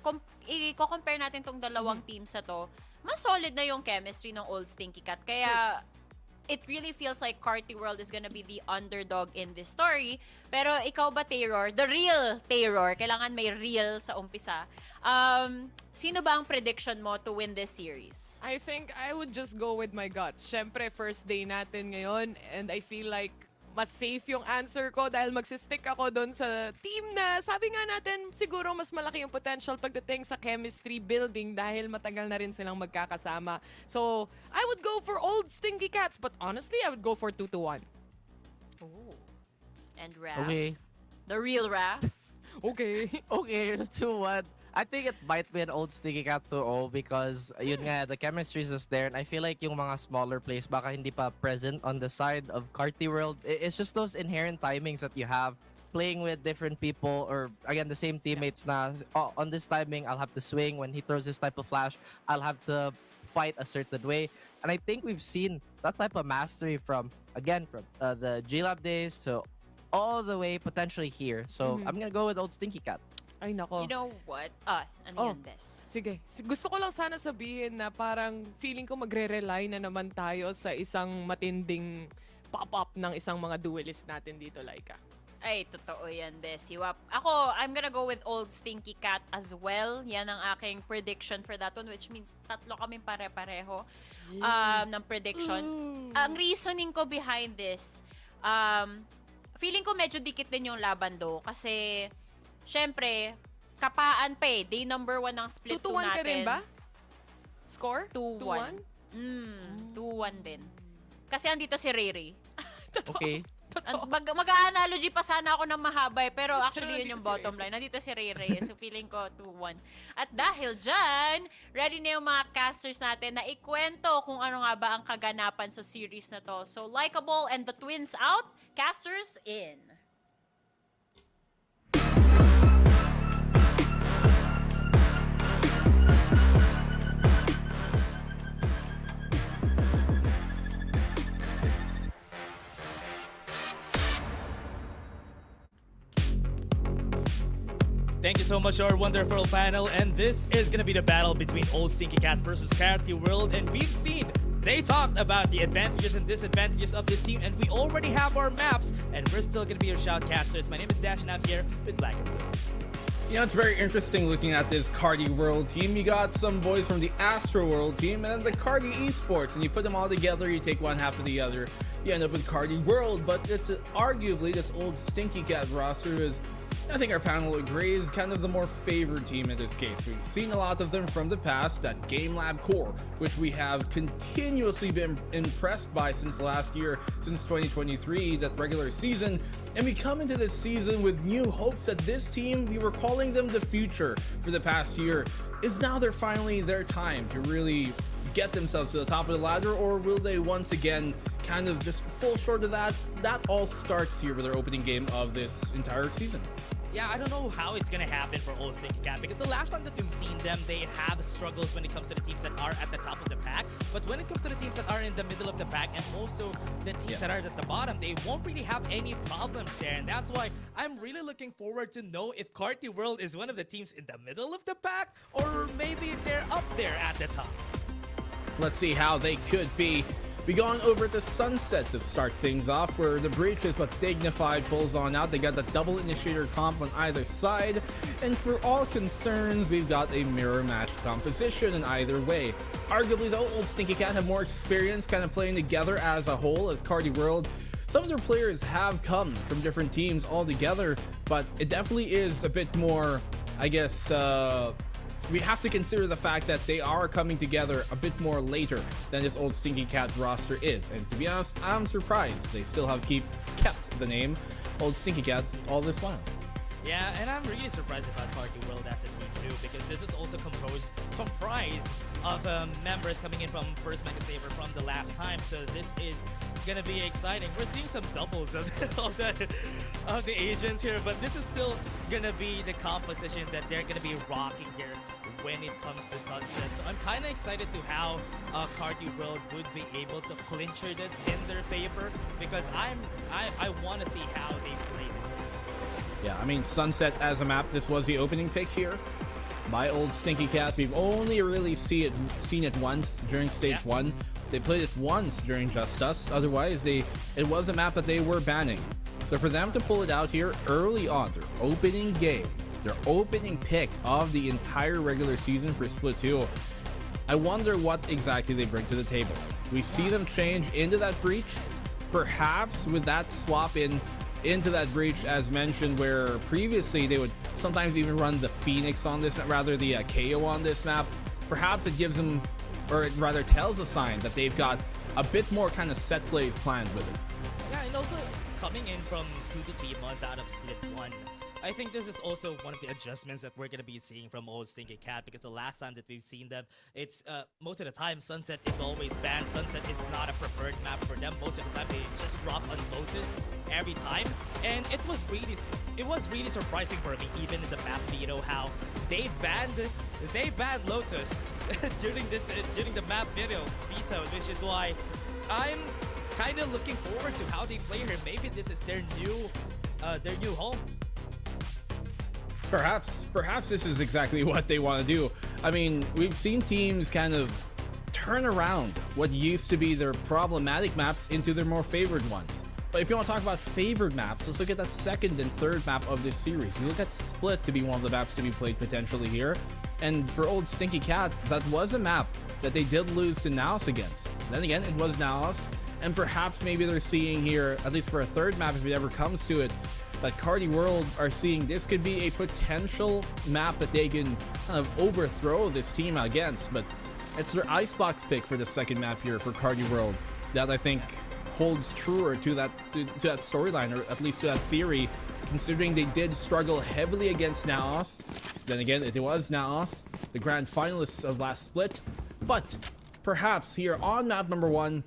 i-compare natin tong dalawang teams na to, mas solid na yung chemistry ng Old Stinky Cat. Kaya it really feels like Carti World is gonna be the underdog in this story. Pero ikaw ba, Terror? The real Terror. Kailangan may real sa umpisa. Sino ba ang prediction mo to win this series? I think I would just go with my guts. Syempre, first day natin ngayon, and I feel like mas safe yung answer ko dahil magsistick ako doon sa team na sabi nga natin siguro mas malaki yung potential pagdating sa chemistry building dahil matagal na rin silang magkakasama. So, I would go for Old Stinky Cats, but honestly, I would go for 2-1. Ooh. And Raph. Okay. The real Raph. Okay. Okay, 2-1. I think it might be an Old Sticky Cat 2-0 because yun nga, the chemistry is just there, and I feel like yung mga smaller plays baka hindi pa present on the side of Carti World. It's just those inherent timings that you have playing with different people, or again the same teammates na on this timing I'll have to swing when he throws this type of flash, I'll have to fight a certain way. And I think we've seen that type of mastery from the G-Lab days to all the way potentially here. So I'm gonna go with Old Stinky Cat. Ay, nako. You know what? Ano yan, Des? Sige. Gusto ko lang sana sabihin na parang feeling ko magre-rely na naman tayo sa isang matinding pop-up ng isang mga duelist natin dito, Laika. Ay, totoo yan, Des. Ako, I'm gonna go with Old Stinky Cat as well. Yan ang aking prediction for that one, which means tatlo kaming pare-pareho ng prediction. Ang reasoning ko behind this, feeling ko medyo dikit din yung laban do. Kasi syempre, kapaan pa Day number 1 ng split 2 natin. 2-1 ka rin ba? Score? 2-1. 2-1 din. Kasi andito si Riri. Okay. Mag-analogy pa sana ako ng mahaba pero actually yun yung bottom line. Nandito si Riri. So feeling ko 2-1. At dahil dyan, ready na yung mga casters natin na ikwento kung ano nga ba ang kaganapan sa series na to. So Likeable and the Twins out, casters in. Thank you so much, our wonderful panel. And this is going to be the battle between Old Stinky Cat versus Carti World. And we've seen they talked about the advantages and disadvantages of this team. And we already have our maps. And we're still going to be your shoutcasters. My name is Dash and I'm here with Black and Blue. You know, it's very interesting looking at this Carti World team. You got some boys from the Astro World team and then the Carti Esports. And you put them all together, you take one half of the other. you end up with Carti World, but it's arguably this old Stinky Cat roster is, I think our panel agrees, kind of the more favored team in this case. We've seen a lot of them from the past, that Game Lab core, which we have continuously been impressed by since last year, since 2023, that regular season. And we come into this season with new hopes that this team, we were calling them the future for the past year, is now finally their time to really get themselves to the top of the ladder, or will they once again kind of just fall short of that? That all starts here with their opening game of this entire season. Yeah, I don't know how it's gonna happen for Old Stinky Cat, because the last time that we've seen them, they have struggles when it comes to the teams that are at the top of the pack. But when it comes to the teams that are in the middle of the pack and also the teams that are at the bottom, they won't really have any problems there. And that's why I'm really looking forward to know if Carti World is one of the teams in the middle of the pack, or maybe they're up there at the top. Let's see how they could be. We gone over to Sunset to start things off, where the breach is what Dignified pulls on out. They got the double initiator comp on either side, and for all concerns, we've got a mirror match composition in either way. Arguably though, Old Stinky Cat have more experience kind of playing together as a whole as Carti World. Some of their players have come from different teams altogether, but it definitely is a bit more, I guess, we have to consider the fact that they are coming together a bit more later than this Old Stinky Cat roster is. And to be honest, I'm surprised they still have kept the name Old Stinky Cat all this while. Yeah, and I'm really surprised about Carti World as a team too, because this is also comprised of members coming in from First Mega Saver from the last time. So this is gonna be exciting. We're seeing some doubles of the agents here, but this is still gonna be the composition that they're gonna be rocking here when it comes to Sunset. So I'm kind of excited to how Carti World would be able to clincher this in their favor, because I want to see how they play this game. Yeah, I mean, Sunset as a map, this was the opening pick here by Old Stinky Cat. We've only really seen it once during stage 1. They played it once during Just Us. Otherwise, it was a map that they were banning. So for them to pull it out here early on, their opening game, their opening pick of the entire regular season for Split 2, I wonder what exactly they bring to the table. We see them change into that breach, perhaps with that swap into that breach as mentioned, where previously they would sometimes even run the Phoenix on this map, rather the KO on this map. Perhaps it gives them, or it rather tells a sign that they've got a bit more kind of set plays planned with it. Yeah, and also coming in from 2 to 3 months out of Split 1, I think this is also one of the adjustments that we're going to be seeing from Old Stinky Cat, because the last time that we've seen them, it's most of the time Sunset is always banned. Sunset is not a preferred map for them. Most of the time they just drop on Lotus every time, and it was really surprising for me, even in the map veto, how they banned Lotus during the map veto, which is why I'm kind of looking forward to how they play here. Maybe this is their new home. Perhaps this is exactly what they want to do. I mean, we've seen teams kind of turn around what used to be their problematic maps into their more favored ones. But if you want to talk about favored maps, let's look at that second and third map of this series. You look at Split to be one of the maps to be played potentially here. And for Old Stinky Cat, that was a map that they did lose to NAOS against. Then again, it was NAOS. And perhaps maybe they're seeing here, at least for a third map if it ever comes to it, that Carti World are seeing this could be a potential map that they can kind of overthrow this team against. But it's their Icebox pick for the second map here for Carti World that I think holds truer to that storyline, or at least to that theory, considering they did struggle heavily against NAOS. Then again, it was NAOS, the grand finalists of last Split. But perhaps here on map number 1,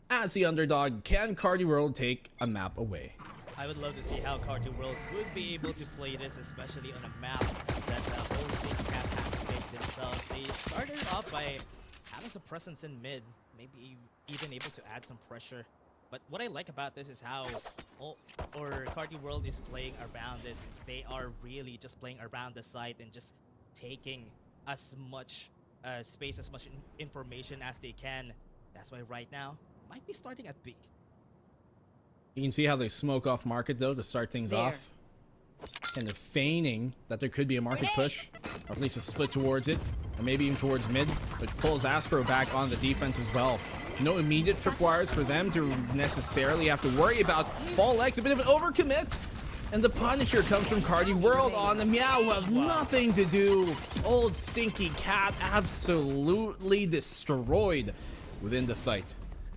as the underdog, can Carti World take a map away? I would love to see how Carti World would be able to play this, especially on a map that Old Stinky Cat has picked themselves. They started off by having some presence in mid, maybe even able to add some pressure. But what I like about this is how Carti World is playing around this. They are really just playing around the site and just taking as much space, as much information as they can. That's why right now, might be starting at B. You can see how they smoke off market though to start things off. Kind of feigning that there could be a market push, or at least a split towards it, or maybe even towards mid, which pulls Astro back on the defense as well. No immediate tripwires for them to necessarily have to worry about. Fall X, a bit of an overcommit. And the punish here comes from Carti World on the Meow, who have nothing to do. Old Stinky Cat absolutely destroyed within the site.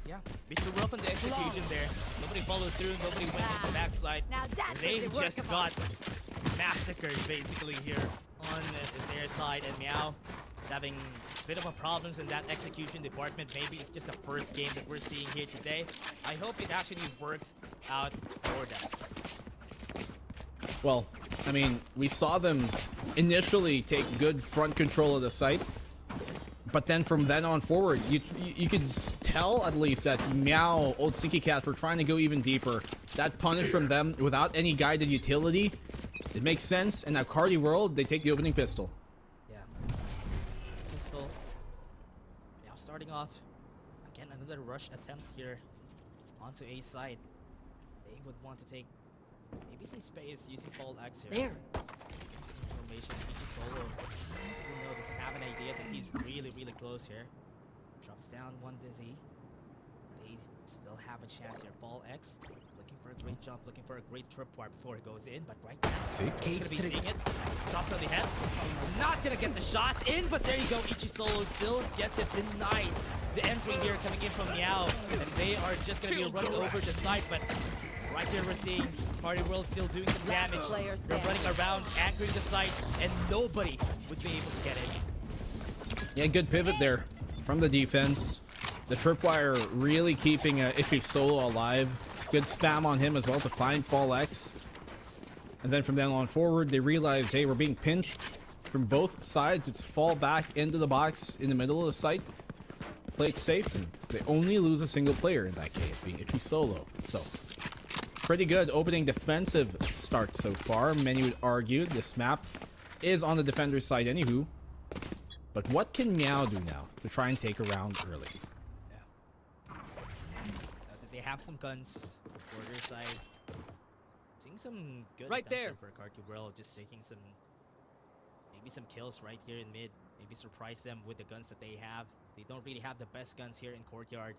Yeah, Mr. Rough on the execution there. Nobody followed through, nobody went on the backside. Now that's They what just got massacred basically here on their side, and Meow is having a bit of a problems in that execution department. Maybe it's just the first game that we're seeing here today. I hope it actually works out for them. Well, I mean, we saw them initially take good front control of the site, but then from then on forward, you could tell at least that Meow, Old Stinky Cats were trying to go even deeper. That punish from them without any guided utility, it makes sense. And now Carti World, they take the opening pistol. Yeah. Pistol. Now starting off, again, another rush attempt here onto A side. They would want to take maybe some space using Fall Axe here. Some information. He just solo doesn't have an idea that he's really close here. Drops down one dizzy. They still have a chance here. Fall X looking for a great jump, looking for a great tripwire before it goes in, but right now he's gonna be seeing it. Drops on the head. Not gonna get the shots in, but there you go. Ichi Solo still gets it. Nice. The entry here coming in from Meow, and they are just gonna be running over the side, but right here we're seeing Carti World still doing some damage. They're running around, anchoring the site, and nobody would be able to get in. Yeah, good pivot there from the defense. The tripwire really keeping Ichi Solo alive. Good spam on him as well to find Fall X. And then from then on forward, they realize, hey, we're being pinched from both sides. It's fall back into the box in the middle of the site. Play it safe, and they only lose a single player in that case, being Ichi Solo. So, pretty good opening defensive start so far. Many would argue this map is on the defender's side anywho. But what can Meow do now to try and take a round early? They have some guns for their side. Seeing some good Right there for Carti World, just taking some maybe some kills right here in mid. Maybe surprise them with the guns that they have. They don't really have the best guns here in Courtyard.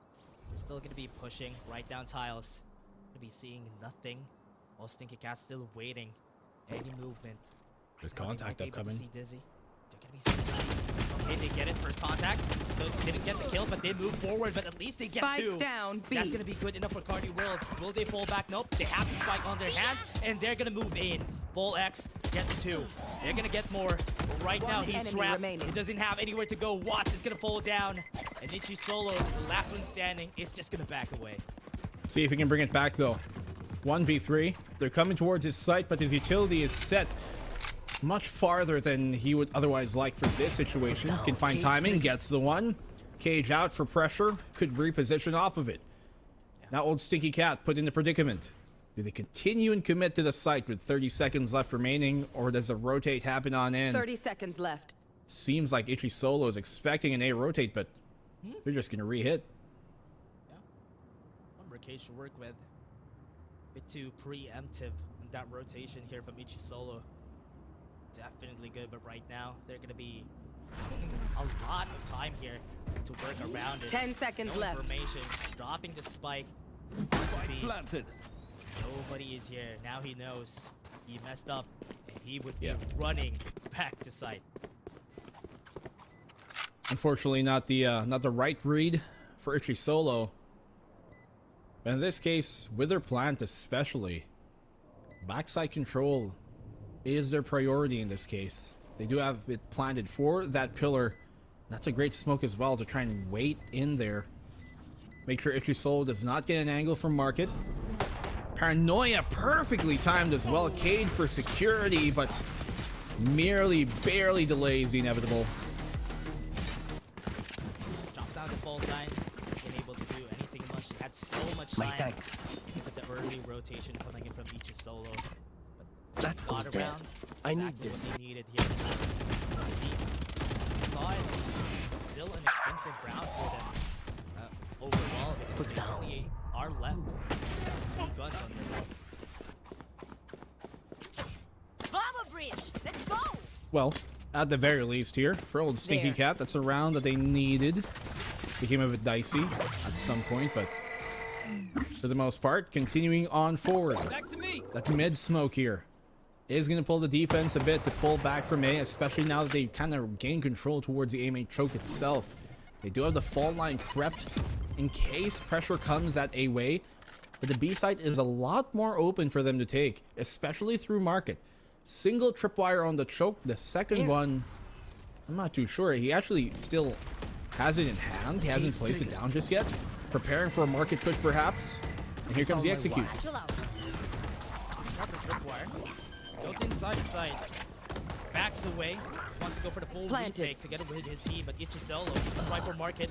They're still gonna be pushing right down tiles. Gonna be seeing nothing. All Stinky Cat's still waiting. Any movement. There's Now they contact might be able to upcoming. see Dizzy. They're gonna be seeing okay, they get it first contact. Didn't get the kill, but they move forward. But at least they get Spike two. down, B. That's gonna be good enough for Carti World. Will they fall back? Nope. They have the spike on their hands, and they're gonna move in. Full X gets two. They're gonna get more. But right now he's enemy trapped. remaining. He doesn't have anywhere to go. Watts is gonna fall down, and Ichi Solo, the last one standing, is just gonna back away. See if he can bring it back though. 1v3. They're coming towards his site, but his utility is set much farther than he would otherwise like for this situation. Can find timing, gets the one. Cage out for pressure, could reposition off of it. Now Old Stinky Cat put in the predicament. Do they continue and commit to the site with 30 seconds left remaining, or does a rotate happen on end? 30 seconds left. Seems like Ichi Solo is expecting an A rotate, but they're just gonna re-hit. Yeah. One Cage to work with. A bit too preemptive in that rotation here from Ichi Solo. Definitely good, but right now they're gonna be a lot of time here to work around it. 10 seconds No left. information, dropping the spike. planted. Nobody is here. Now he knows he messed up, and he would be Yeah. running back to site. Unfortunately, not the right read for Ichi Solo. But in this case, with their plant especially, backside control is their priority in this case. They do have it planted for that pillar. That's a great smoke as well to try and wait in there. Make sure Ichi Solo does not get an angle from Market. Paranoia perfectly timed as well. Cage for security, but merely barely delays the inevitable. Drops down to full time. Wasn't able to do anything much. He had so much time because of the early rotation coming in from Ichi Solo. But That goes got there. around. I need Exactly this. what he needed here. We saw it. Still an expensive round for them overall, because Put they down. only are left with 2 guns on their belt. Lava bridge. Let's go. Well, at the very least here for old Stinky There. Cat. That's a round that they needed. Became a bit dicey at some point, but for the most part, continuing on forward. Back to me. That mid smoke here is going to pull the defense a bit to pull back from A, especially now that they kind of gain control towards the A main choke itself. They do have the fault line prepped in case pressure comes that A way, but the B side is a lot more open for them to take, especially through market. Single tripwire on the choke. The second one, I'm not too sure. He actually still has it in hand. He hasn't placed it down just yet. Preparing for a market push perhaps. And here comes the execute. Goes inside his side. Backs away. Wants to go for the full retake together with his team, but Itchy solo. Right for market.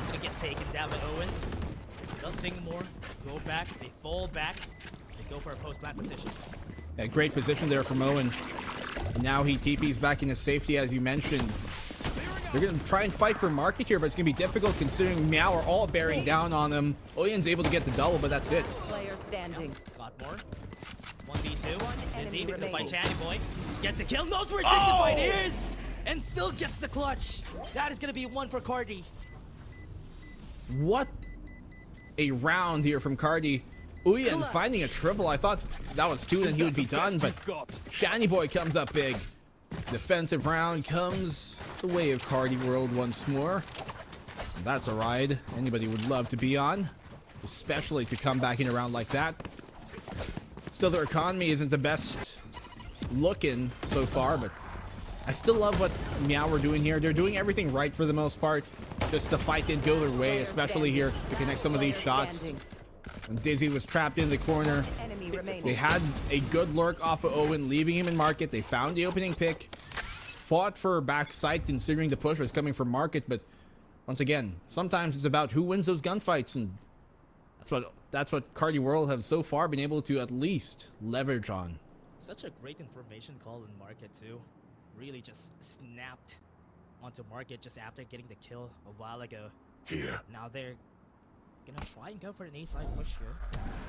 Gonna get taken down by Owen. Nothing more. Go back. They fall back. They go for a post-plant position. A great position there from Owen. Now he TP's back into safety, as you mentioned. They're going to try and fight for market here, but it's going to be difficult considering Meow are all bearing down on them. Oyen's able to get the double, but that's it. Player standing. Got more. 1v2. Busy. enemy Gonna fight remaining. Channy Boy. Gets the kill. Knows where Dignified is! And still gets the clutch. That is going to be one for Carti. What a round here from Carti. Uyen finding a triple. I thought that was two and he would be done, but Shiny Boy comes up big. Defensive round comes the way of Carti World once more. That's a ride anybody would love to be on, especially to come back in a round like that. Still, their economy isn't the best looking so far, but I still love what Meow are doing here. They're doing everything right for the most part. Just the fight didn't go their way, especially here to connect some of these shots. When Dizzy was trapped in the corner, Enemy remaining. they had a good lurk off of Owen, leaving him in market. They found the opening pick, fought for backside considering the push was coming from market, but once again, sometimes it's about who wins those gunfights, and that's what Carti World have so far been able to at least leverage on. Such a great information call in market too. Really just snapped onto market just after getting the kill a while ago. Here. Now they're gonna try and go for an A-side push here.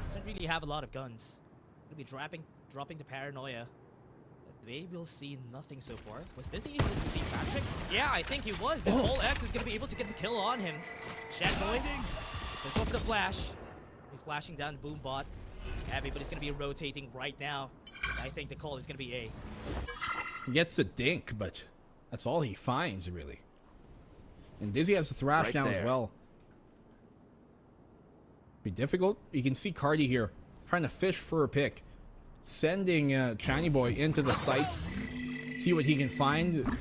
Doesn't really have a lot of guns. Gonna be dropping the paranoia. But they will see nothing so far. Was this able to see Patrick? Yeah, I think he was. And Full X is gonna be able to get the kill on him. Shanboy. Let's go for the flash. Be flashing down Boom Bot. Everybody's gonna be rotating right now. I think the call is gonna be A. He gets a dink, but that's all he finds, really. And Dizzy has a thrash Right now as there. well. Be difficult. You can see Carti here trying to fish for a pick, sending Shiny Boy into the site, see what he can find,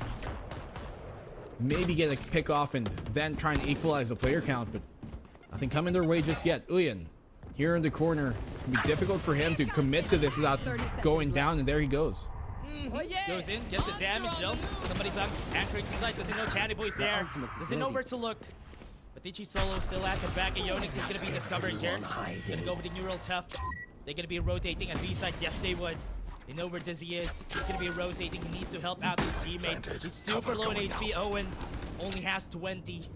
maybe get a pick off and then trying to equalize the player count, but nothing coming their way just yet. Uyen here in the corner. It's gonna be difficult for him to commit to this without going down, and there he goes. Goes in, gets the damage though. Somebody's anchoring the site, doesn't know Channy Boy's there. Doesn't know where to look. But Ichi Solo still at the back, and Yonix is gonna be discovered here. Gonna go with the neural tough. They're gonna be rotating at B side. Yes, they would. They know where Dizzy is. He's gonna be rotating. He needs to help out his teammate. He's super low in HP. Owen only has 20.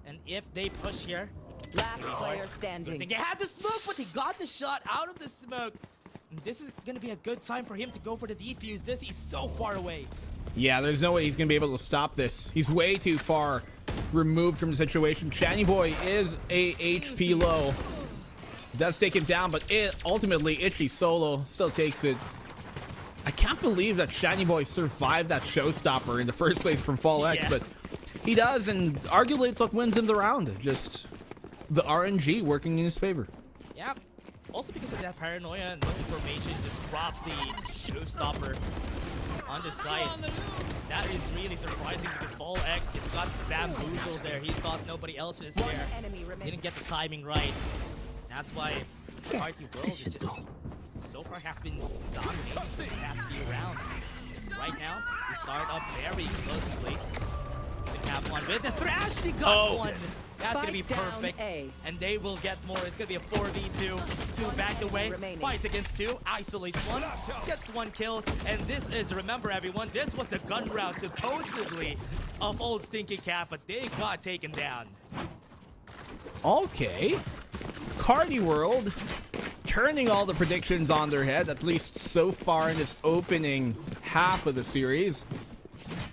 And if they push here, Last player I standing. think they had the smoke, but he got the shot out of the smoke. And this is gonna be a good time for him to go for the defuse. This is so far away. Yeah, there's no way he's gonna be able to stop this. He's way too far removed from the situation. Shiny Boy is a HP low. Does take him down, but ultimately Itchy Solo still takes it. I can't believe that Shiny Boy survived that showstopper in the first place from Fall X, but he does, and arguably it's what wins him the round. Just the RNG working in his favor. Yeah. Also because of that paranoia and no information, just drops the showstopper on the side. That is really surprising because Fall X just got bamboozled there. He thought nobody else is there. Didn't get the timing right. That's why Carti World is just so far has been dominating for the past few rounds. Right now, they start off very explosively. They have one with the thrash. They got one. That's gonna be perfect, and they will get more. It's gonna be a 4v2. Two back away, fights against two, isolates one, gets one kill, and this is, remember everyone, this was the gun round supposedly of old Stinky Cat, but they got taken down. Okay. Carti World turning all the predictions on their head, at least so far in this opening half of the series.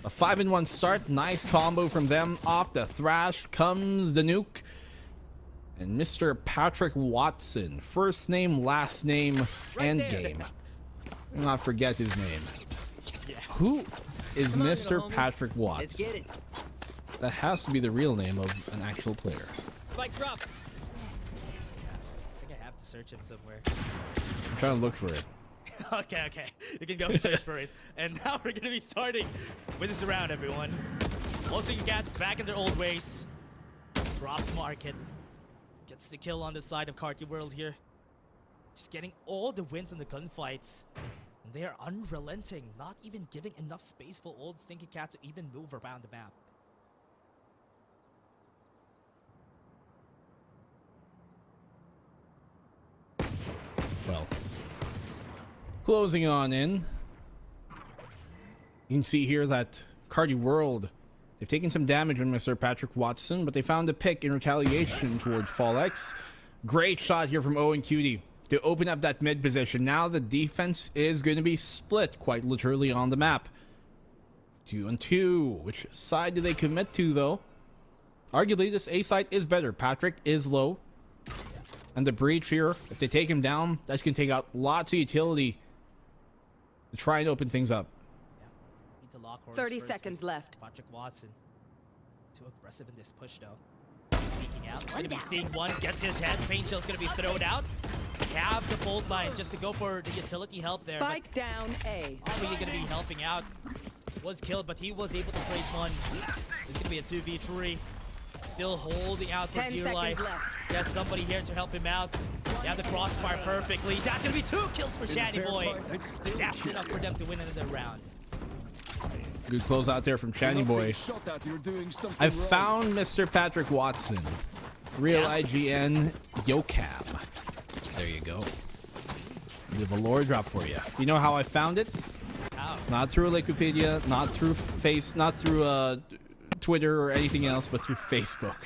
A 5-in-1 start. Nice combo from them. Off the thrash comes the nuke. And Mr. Patrick Watson. First name, last name, end game. Do not forget his name. Who is Mr. Patrick Watson? Let's get it. That has to be the real name of an actual player. Spike drop. I think I have to search him somewhere. I'm trying to look for it. Okay. You can go search for it. And now we're gonna be starting with this round, everyone. Also, you get back in their old ways. Drops market. Gets the kill on the side of Carti World here. Just getting all the wins in the gunfights. And they are unrelenting, not even giving enough space for old Stinky Cat to even move around the map. Well, closing on in. You can see here that Carti World, they've taken some damage on Mr. Patrick Watson, but they found a pick in retaliation towards FallX. Great shot here from Owen Cutie to open up that mid position. Now the defense is going to be split quite literally on the map. 2-on-2. Which side do they commit to, though? Arguably, this A side is better. Patrick is low. And the breach here, if they take him down, that's going to take out lots of utility to try and open things up. Need to lock horns 30 first seconds with left. Patrick Watson. Too aggressive in this push, though. Peeking out. Gonna be seeing one. Gets his head. Pain Chill's gonna be thrown out. Have the bolt line just to go for the utility help there. Spike down A. Not really gonna be helping out. Was killed, but he was able to trade one. It's gonna be a 2v3. Still holding out for 10 dear seconds life. left. Got somebody here to help him out. They have the crossfire perfectly. That's gonna be 2 kills for Channy Boy. That's enough for them to win another round. Good close out there from Channy Boy. I found Mr. Patrick Watson. Real IGN Yocam. There you go. The Valor drop for you. You know how I found it? How? Not through Wikipedia, not through not through Twitter or anything else, but through Facebook.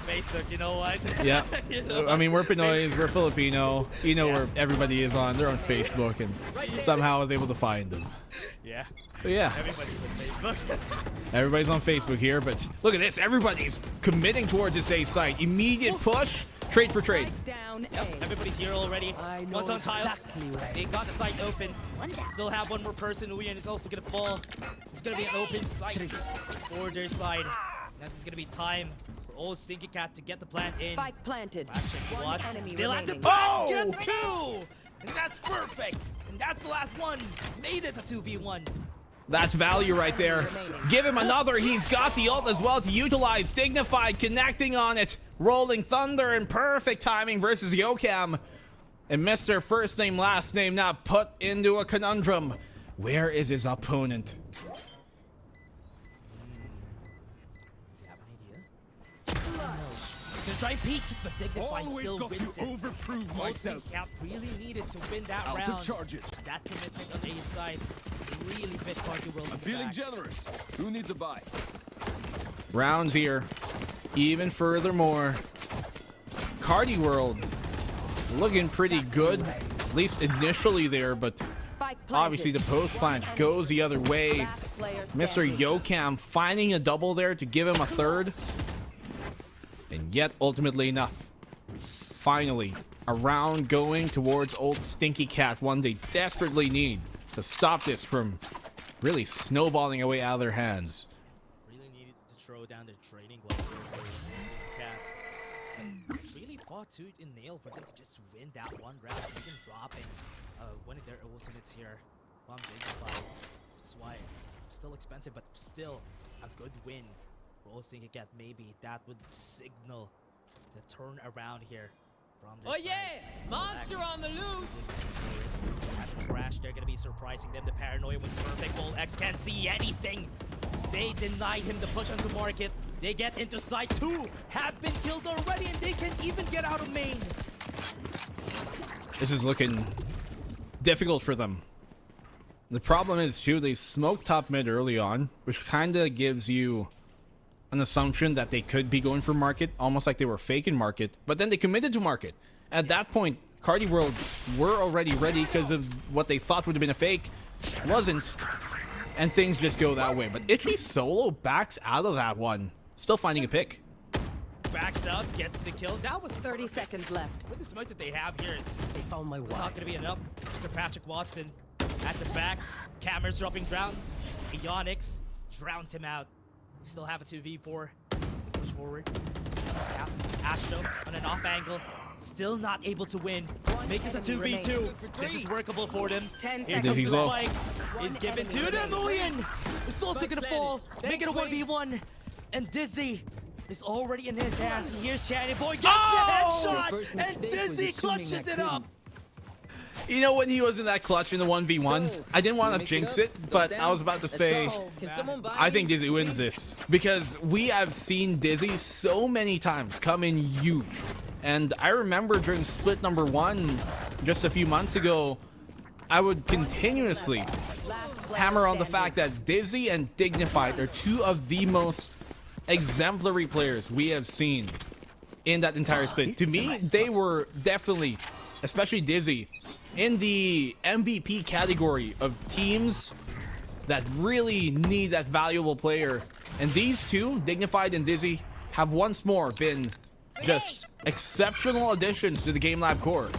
Facebook, you know what? Yeah. You know I mean, we're what? Pinoys, we're Filipino. You know where everybody is on. They're on Facebook, and somehow I was able to find them. Yeah. So yeah, Everybody's on Facebook. everybody's on Facebook here, but look at this. Everybody's committing towards this A site. Immediate push, trade for trade. Spike down A. Everybody's here already. One's on tiles. They got the site open. Still have one more person. Uyan is also gonna fall. It's gonna be an open site for their side. That's gonna be time for old Stinky Cat to get the plant in. Spike planted. Patrick One Watts enemy still at the remaining. plant. Gets 2! And that's perfect. And that's the last one. Made it a 2v1. That's value right there. Give him another. He's got the ult as well to utilize. Dignified, connecting on it. Rolling Thunder and perfect timing versus Yocam. And Mr. First Name, Last Name now put into a conundrum. Where is his opponent? Do you have an idea? No. Gonna try and peek, but Dignified still wins it. Mostly Cap really needed to win that round. That commitment on A side really bit Carti World. I'm feeling generous. Who needs a buy? Rounds here. Even furthermore. Carti World looking pretty good. At least initially there, but Spike planted. obviously the post plant goes the other way. Last player Mr. standing. Yocam finding a double there to give him a third. And yet, ultimately enough. Finally, a round going towards old Stinky Cat. One they desperately need to stop this from really snowballing away out of their hands. Really needed to throw down the training gloves here for Cat. And really fought tooth and nail for them to just win that one round. Even dropping one of their ultimates here. Bomb Dignified. Just why still expensive, but still a good win. For old Stinky Cat. Maybe that would signal the turn around here. From this side. Monster on the loose! At the crash, they're gonna be surprising them. The paranoia was perfect. Bull X can't see anything. They denied him the push onto market. They get into side 2. Have been killed already, and they can even get out of main. This is looking difficult for them. The problem is, too, they smoked top mid early on, which kind of gives you an assumption that they could be going for market, almost like they were faking market, but then they committed to market. At that point, Carti World were already ready because of what they thought would have been a fake. Wasn't. and things just go that way. But Itchy Solo backs out of that one. Still finding a pick. Backs up, gets the kill. That was 30 seconds left. with the smoke that they have here. It's They found my not wife. going to be enough. Mr. Patrick Watson at the back. Cameras dropping down. Ionix drowns him out. We still have a 2v4. Push forward. Yeah. Ashton on an off angle. Still not able to win. Make this a 2v2. This is workable for them. 10 Here seconds comes the Dizzy's low. spike. Is given to them. Muyin is also going to fall. Make it a 1v1. And Dizzy is already in his hands. Here's Channy Boy gets the headshot. Your first And mistake was Dizzy assuming clutches I it up. You know, when he was in that clutch in the 1v1, I didn't want to Mix it jinx up, it, go but down. I was about to Let's say, go. Can someone buy I me, think Dizzy wins please? this because we have seen Dizzy so many times come in huge. And I remember during split number 1 just a few months ago, I would continuously hammer on the fact that Dizzy and Dignified are two of the most exemplary players we have seen in that entire split. To me, they were definitely, especially Dizzy, in the MVP category of teams that really need that valuable player. And these two, Dignified and Dizzy, have once more been just exceptional additions to the Game Lab core.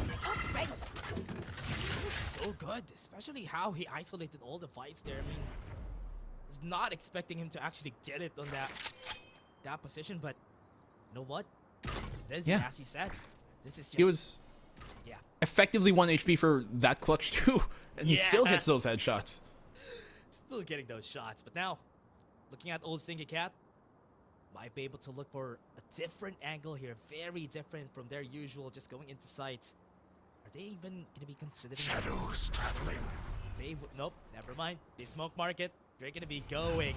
So good, especially how he isolated all the fights there. I mean, was not expecting him to actually get it on that position, but you know what? It's Dizzy, Yeah. as he said. This is just, He was yeah. effectively 1 HP for that clutch too, and he still Yeah. hits those headshots. Still getting those shots, but now, looking at old Stinky Cat, might be able to look for a different angle here, very different from their usual, just going into sight. Are they even going to be considering? Shadows traveling. Nope, never mind. They smoke market. They're going to be going,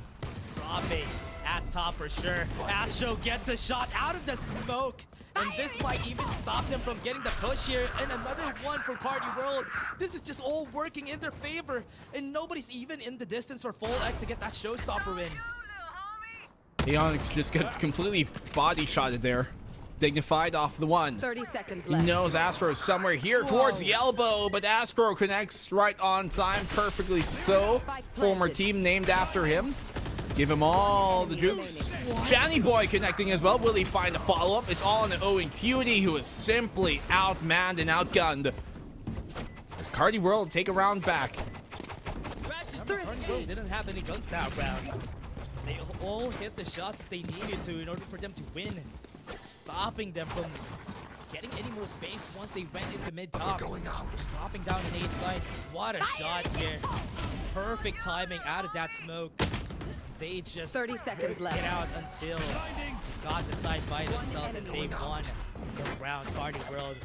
dropping at top for sure. Astro gets a shot out of the smoke, and this might even stop them from getting the push here. And another one from Carti World. This is just all working in their favor, and nobody's even in the distance for Full X to get that showstopper win. Ionix just got completely body shotted there. Dignified off the one. 30 seconds He left. knows Astro is somewhere here towards the elbow, but Astro connects right on time, perfectly so. Former team named after him. Give him all the jukes. Channy Boy connecting as well. Will he find a follow-up? It's all on the Owen Cutie, who is simply outmanned and outgunned. Does Carti World take a round back? Carti World didn't have any guns that round. They all hit the shots they needed to in order for them to win, stopping them from getting any more space once they went into mid-top. Going out. Dropping down an A side. What a shot here. Perfect timing out of that smoke. They just 30 seconds couldn't left. get out until they got the side by themselves and they won the round. Carti World.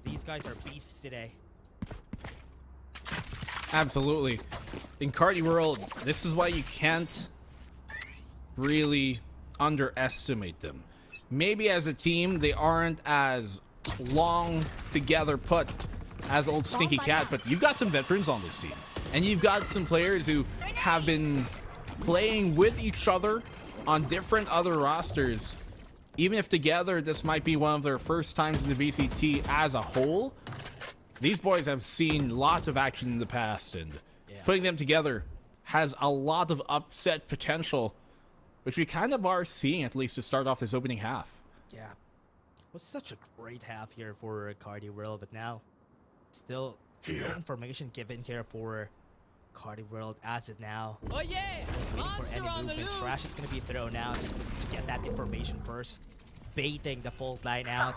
These guys are beasts today. Absolutely. In Carti World, this is why you can't really underestimate them. Maybe as a team, they aren't as long together put as old Stinky Cat, but you've got some veterans on this team. And you've got some players who have been playing with each other on different other rosters. Even if together this might be one of their first times in the VCT as a whole, these boys have seen lots of action in the past, and putting them together has a lot of upset potential, which we kind of are seeing, at least to start off this opening half. Yeah. Was such a great half here for Carti World, but now still no information given here for Carti World as of now. Oh yeah! Waiting for any Monster on the movement. loose! Trash is going to be thrown out just to get that information first. Baiting the fault line out.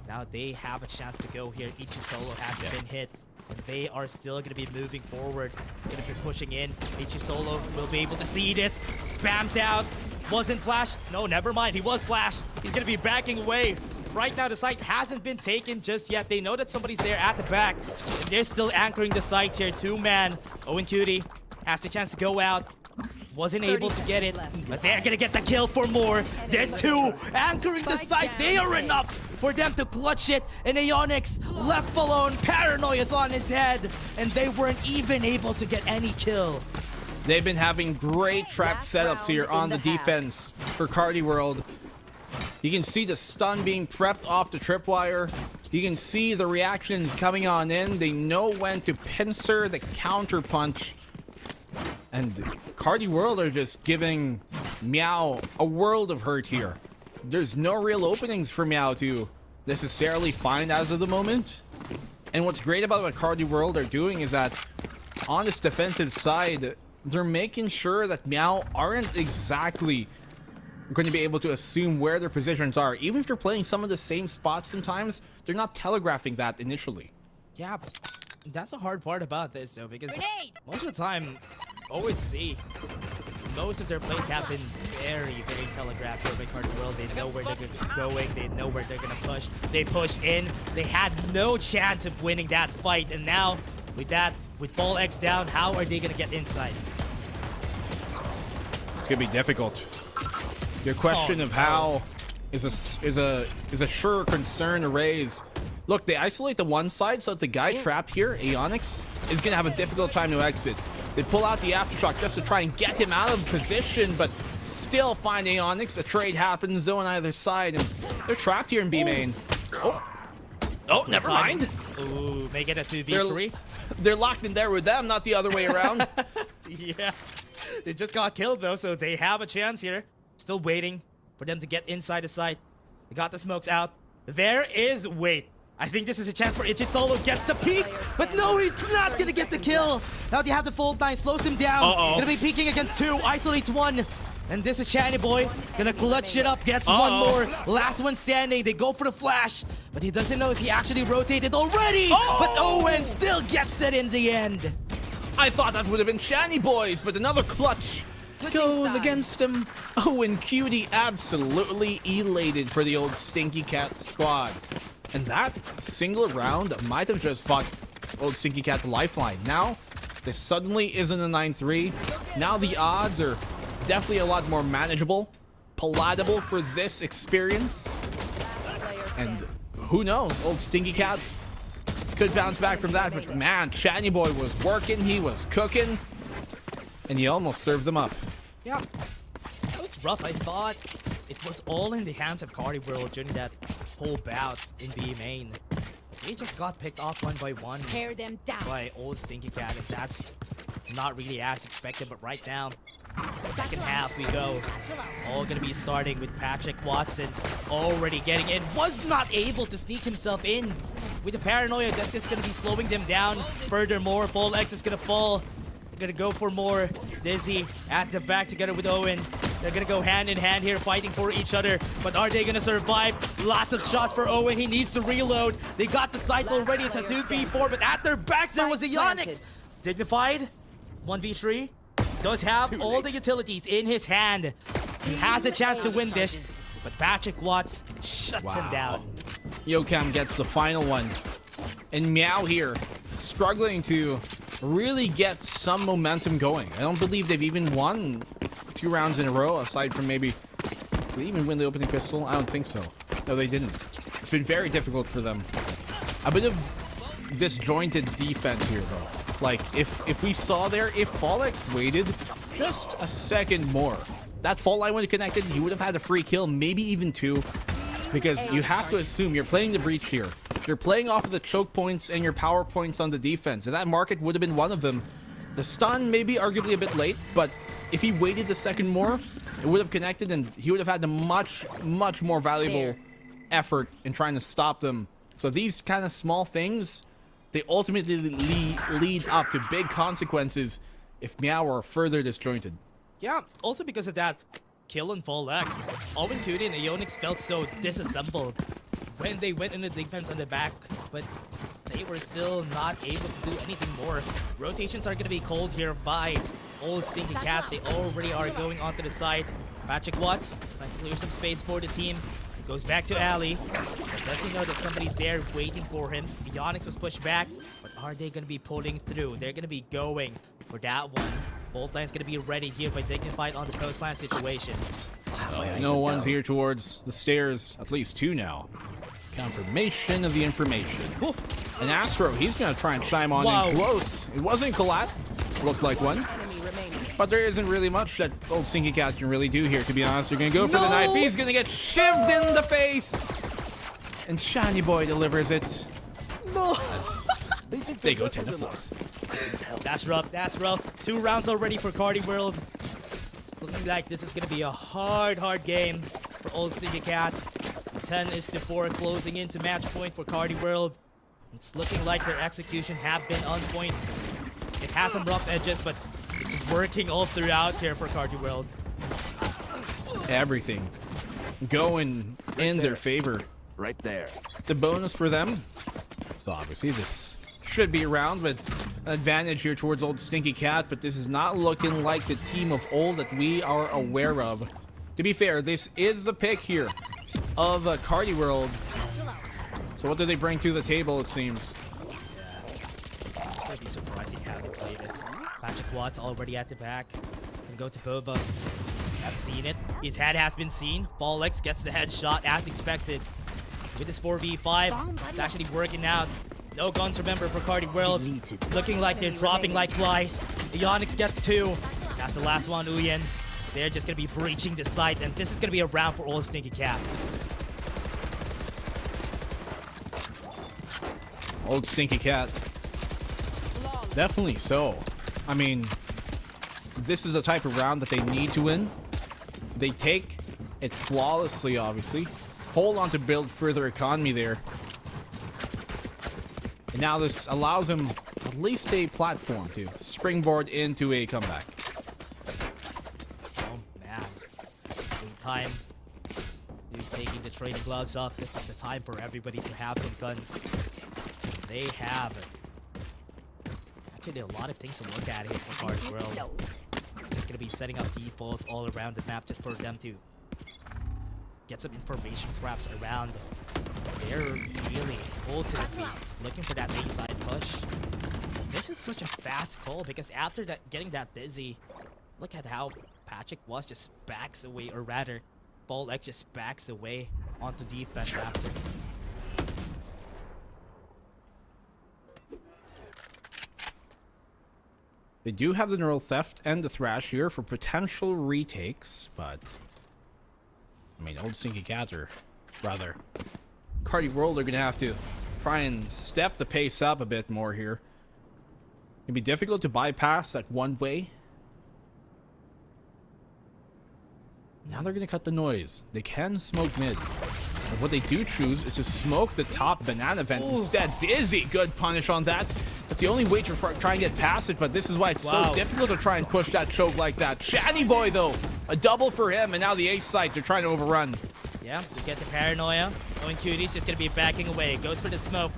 Now they have a chance to go here. Ichi Solo has been hit. And they are still going to be moving forward. Going to be pushing in. Ichi Solo will be able to see this. Spams out. Wasn't Flash. No, never mind. He was Flash. He's going to be backing away. Right now, the site hasn't been taken just yet. They know that somebody's there at the back. And they're still anchoring the site here. 2-man. Owen Cutie has the chance to go out. Wasn't able to get it, but they're gonna get the kill for more. There's two anchoring the site. They are enough for them to clutch it. And Ionix left alone. Paranoia's on his head, and they weren't even able to get any kill. They've been having great trap setups here on the defense for Carti World. You can see the stun being prepped off the tripwire. You can see the reactions coming on in. They know when to pincer the counter punch. And Carti World are just giving Meow a world of hurt here. There's no real openings for Meow to necessarily find as of the moment. And what's great about what Carti World are doing is that on this defensive side, they're making sure that Meow aren't exactly going to be able to assume where their positions are. Even if they're playing some of the same spots sometimes, they're not telegraphing that initially. Yeah, that's the hard part about this, though, because most of the time, always see most of their plays have been very, very telegraphed here by Carti World. They know where they're going, they know where they're gonna push. They push in. They had no chance of winning that fight, and now with that, with Fall X down, how are they gonna get inside? It's gonna be difficult. Your question of how is a sure concern to raise. Look, they isolate the one side, so that the guy trapped here, Aeonix, is gonna have a difficult time to exit. They pull out the aftershock just to try and get him out of position, but still find Aeonix. A trade happens though on either side, and they're trapped here in B main. Oh, never mind. Ooh, make it a 2v3. They're locked in there with them, not the other way around. Yeah, they just got killed though, so they have a chance here. Still waiting for them to get inside the site. They got the smokes out. There is wait. I think this is a chance for Itchy Solo. Gets the peek, but no, he's not gonna get the kill. Now they have the full 9, slows him down. Gonna be peeking against 2, isolates 1. And this is Shiny Boy. Gonna clutch it up, gets 1 more. Last one standing. They go for the flash, but he doesn't know if he actually rotated already. But Owen still gets it in the end. I thought that would have been Shiny Boys, but another clutch goes against him. Owen Cutie absolutely elated for the old Stinky Cat squad. And that single round might have just bought old Stinky Cat the lifeline. Now, this suddenly isn't a 9-3. Now the odds are definitely a lot more manageable, palatable for this experience. And who knows, old Stinky Cat could bounce back from that. But man, Shiny Boy was working, he was cooking, and he almost served them up. Yeah, that was rough. I thought it was all in the hands of Carti World during that whole bout in B main. They just got picked off one by one. Tear them down. By old Stinky Cat, and that's not really as expected. But right now, second half we go. All gonna be starting with Patrick Watson already getting in. Was not able to sneak himself in with the paranoia. That's just gonna be slowing them down. Furthermore, Fall X is gonna fall. They're gonna go for more. Dizzy at the back together with Owen. They're gonna go hand in hand here, fighting for each other. But are they gonna survive? Lots of shots for Owen. He needs to reload. They got the site already. It's a 2v4, but at their backs there was a Aeonix. Dignified 1v3. Does have all the utilities in his hand. He has a chance to win this, but Patrick Watts shuts him down. Yokam gets the final one. And Meow here, struggling to really get some momentum going. I don't believe they've even won 2 rounds in a row, aside from maybe... Did they even win the opening pistol? I don't think so. No, they didn't. It's been very difficult for them. A bit of disjointed defense here, though. Like, if we saw there, if Fall X waited just a second more, that fall line would have connected, he would have had a free kill, maybe even 2. Because you have to assume you're playing the breach here. You're playing off of the choke points and your power points on the defense, and that market would have been one of them. The stun may be arguably a bit late, but if he waited a second more, it would have connected, and he would have had a much, much more valuable effort in trying to stop them. So these kind of small things, they ultimately lead up to big consequences if Meow are further disjointed. Yeah, also because of that kill on Fall X, Owen Cutie and Aeonix felt so disassembled when they went into defense on the back, but they were still not able to do anything more. Rotations are going to be called here by old Stinky Cat. They already are going onto the side. Patrick Watts trying to clear some space for the team. Goes back to Ali. Does he know that somebody's there waiting for him? Aeonix was pushed back, but are they going to be pulling through? They're going to be going for that one. Bolt line's going to be ready here by Dignified on the post plant situation. No one's here towards the stairs, at least 2 now. Confirmation of the information. Ooh. And Astro, he's going to try and chime on in close. It wasn't Collat. Looked like one. But there isn't really much that old Stinky Cat can really do here, to be honest. They're going to go for the knife. He's going to get shivved in the face. And Shiny Boy delivers it. No. They go 10 to 4. That's rough. That's rough. 2 rounds already for Carti World. It's looking like this is gonna be a hard game for Old Stinky Cat. 10 is to 4, closing into match point for Carti World. It's looking like their execution have been on point. It has some rough edges, but it's working all throughout here for Carti World. Everything going in their favor. Right there. The bonus for them. So obviously this should be around with an advantage here towards Old Stinky Cat, but this is not looking like the team of old that we are aware of. To be fair, this is the pick here of Carti World. So what do they bring to the table, it seems? It's gonna be surprising how they play this. Patrick Watts already at the back. Gonna go to Boba. I've seen it. His head has been seen. Fallex gets the headshot as expected. With his 4v5, it's actually working out. No guns, remember, for Carti World. It's looking like they're dropping like flies. Ionix gets 2. That's the last one, Uyen. They're just gonna be breaching the site, and this is gonna be a round for Old Stinky Cat. Old Stinky Cat. Definitely so. I mean, this is a type of round that they need to win. They take it flawlessly, obviously. Hold on to build further economy there. And now this allows them at least a platform to springboard into a comeback. Oh man. Time. You're taking the training gloves off. This is the time for everybody to have some guns. They have it. Actually, there are a lot of things to look at here for Carti World. Just gonna be setting up defaults all around the map just for them to get some information traps around. They're really ultimately looking for that main side push. This is such a fast call because after that, getting that dizzy, look at how Patrick was just backs away, or rather, Fallex just backs away onto defense after. They do have the neural theft and the thrash here for potential retakes, but I mean, Old Stinky Cat, or rather, Carti World are gonna have to try and step the pace up a bit more here. It'd be difficult to bypass that one way. Now they're gonna cut the noise. They can smoke mid. But what they do choose is to smoke the top banana vent instead. Dizzy, good punish on that. That's the only way to try and get past it, but this is why it's so difficult to try and push that choke like that. Shani Boy, though, a double for him, and now the ace site, they're trying to overrun. Yeah, you get the paranoia. Knowing Cuties just gonna be backing away. Goes for the smoke.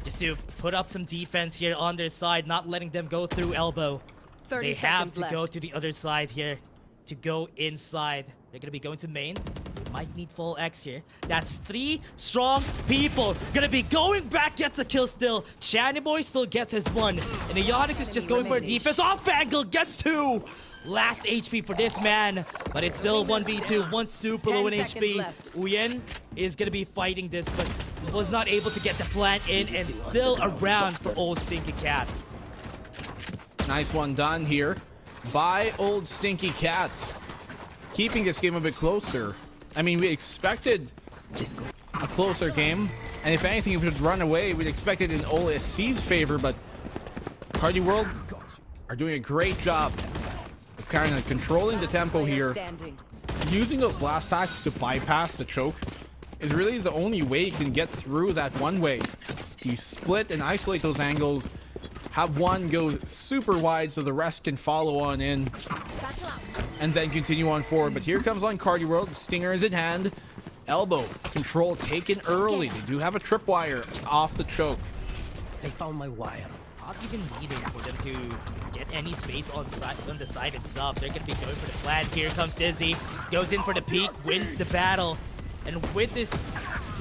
Just to put up some defense here on their side, not letting them go through elbow. 30 they have seconds to left. go to the other side here to go inside. They're gonna be going to main. They might need full X here. That's 3 strong people. Gonna be going back, gets a kill still. Shani Boy still gets his 1. And Ionix is just going for a defense. Off angle, gets 2. Last HP for this man, but it's still 1v2, 1 super low in 10 HP. seconds left. Uyen is gonna be fighting this, but was not able to get the plant in, and still around for Old Stinky Cat. Nice one done here by Old Stinky Cat. Keeping this game a bit closer. I mean, we expected a closer game, and if anything, if it would run away, we'd expect it in OSC's favor, but Carti World are doing a great job of kind of controlling the tempo here. Using those blast packs to bypass the choke is really the only way you can get through that one way. You split and isolate those angles, have one go super wide so the rest can follow on in, and then continue on forward. But here comes on Carti World. Stinger is in hand. Elbow control taken early. They do have a tripwire off the choke. They found my wire. Not even needing for them to get any space on the side itself. They're gonna be going for the plan. Here comes Dizzy. Goes in for the peek, wins the battle. And with this,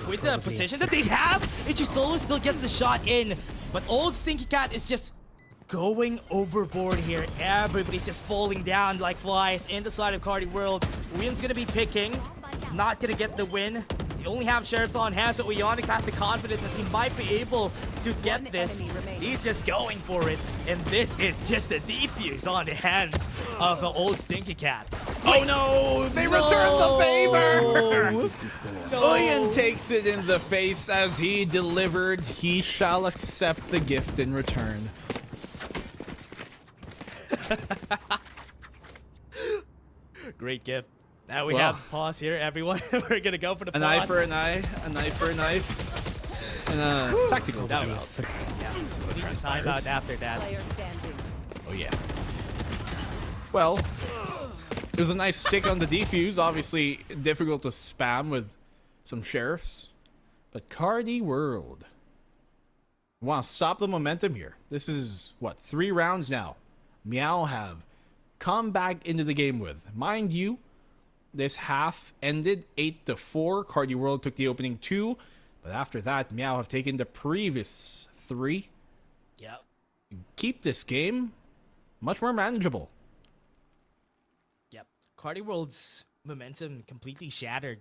with the position that they have, Ichisolo still gets the shot in. But Old Stinky Cat is just going overboard here. Everybody's just falling down like flies in the side of Carti World. Uyen's gonna be picking. Not gonna get the win. The only have sheriffs on hand, so Ionix has the confidence that he might be able to get this. He's just going for it, and this is just a defuse on the hands of the old Stinky Cat. Oh no! They return the favor! Oyen takes it in the face as he delivered. He shall accept the gift in return. Great gift. Now we have pause here, everyone. We're gonna go for the pause. An eye for an eye, a knife for a knife, and a tactical timeout. Yeah, we need to time out after that. Oh yeah. Well, it was a nice stick on the defuse. Obviously difficult to spam with some sheriffs, but Carti World want to stop the momentum here. This is what, 3 rounds now. Meow have come back into the game with. Mind you, this half ended 8-4. Carti World took the opening 2, but after that, Meow have taken the previous 3. Yep. Keep this game much more manageable. Yep. Carti World's momentum completely shattered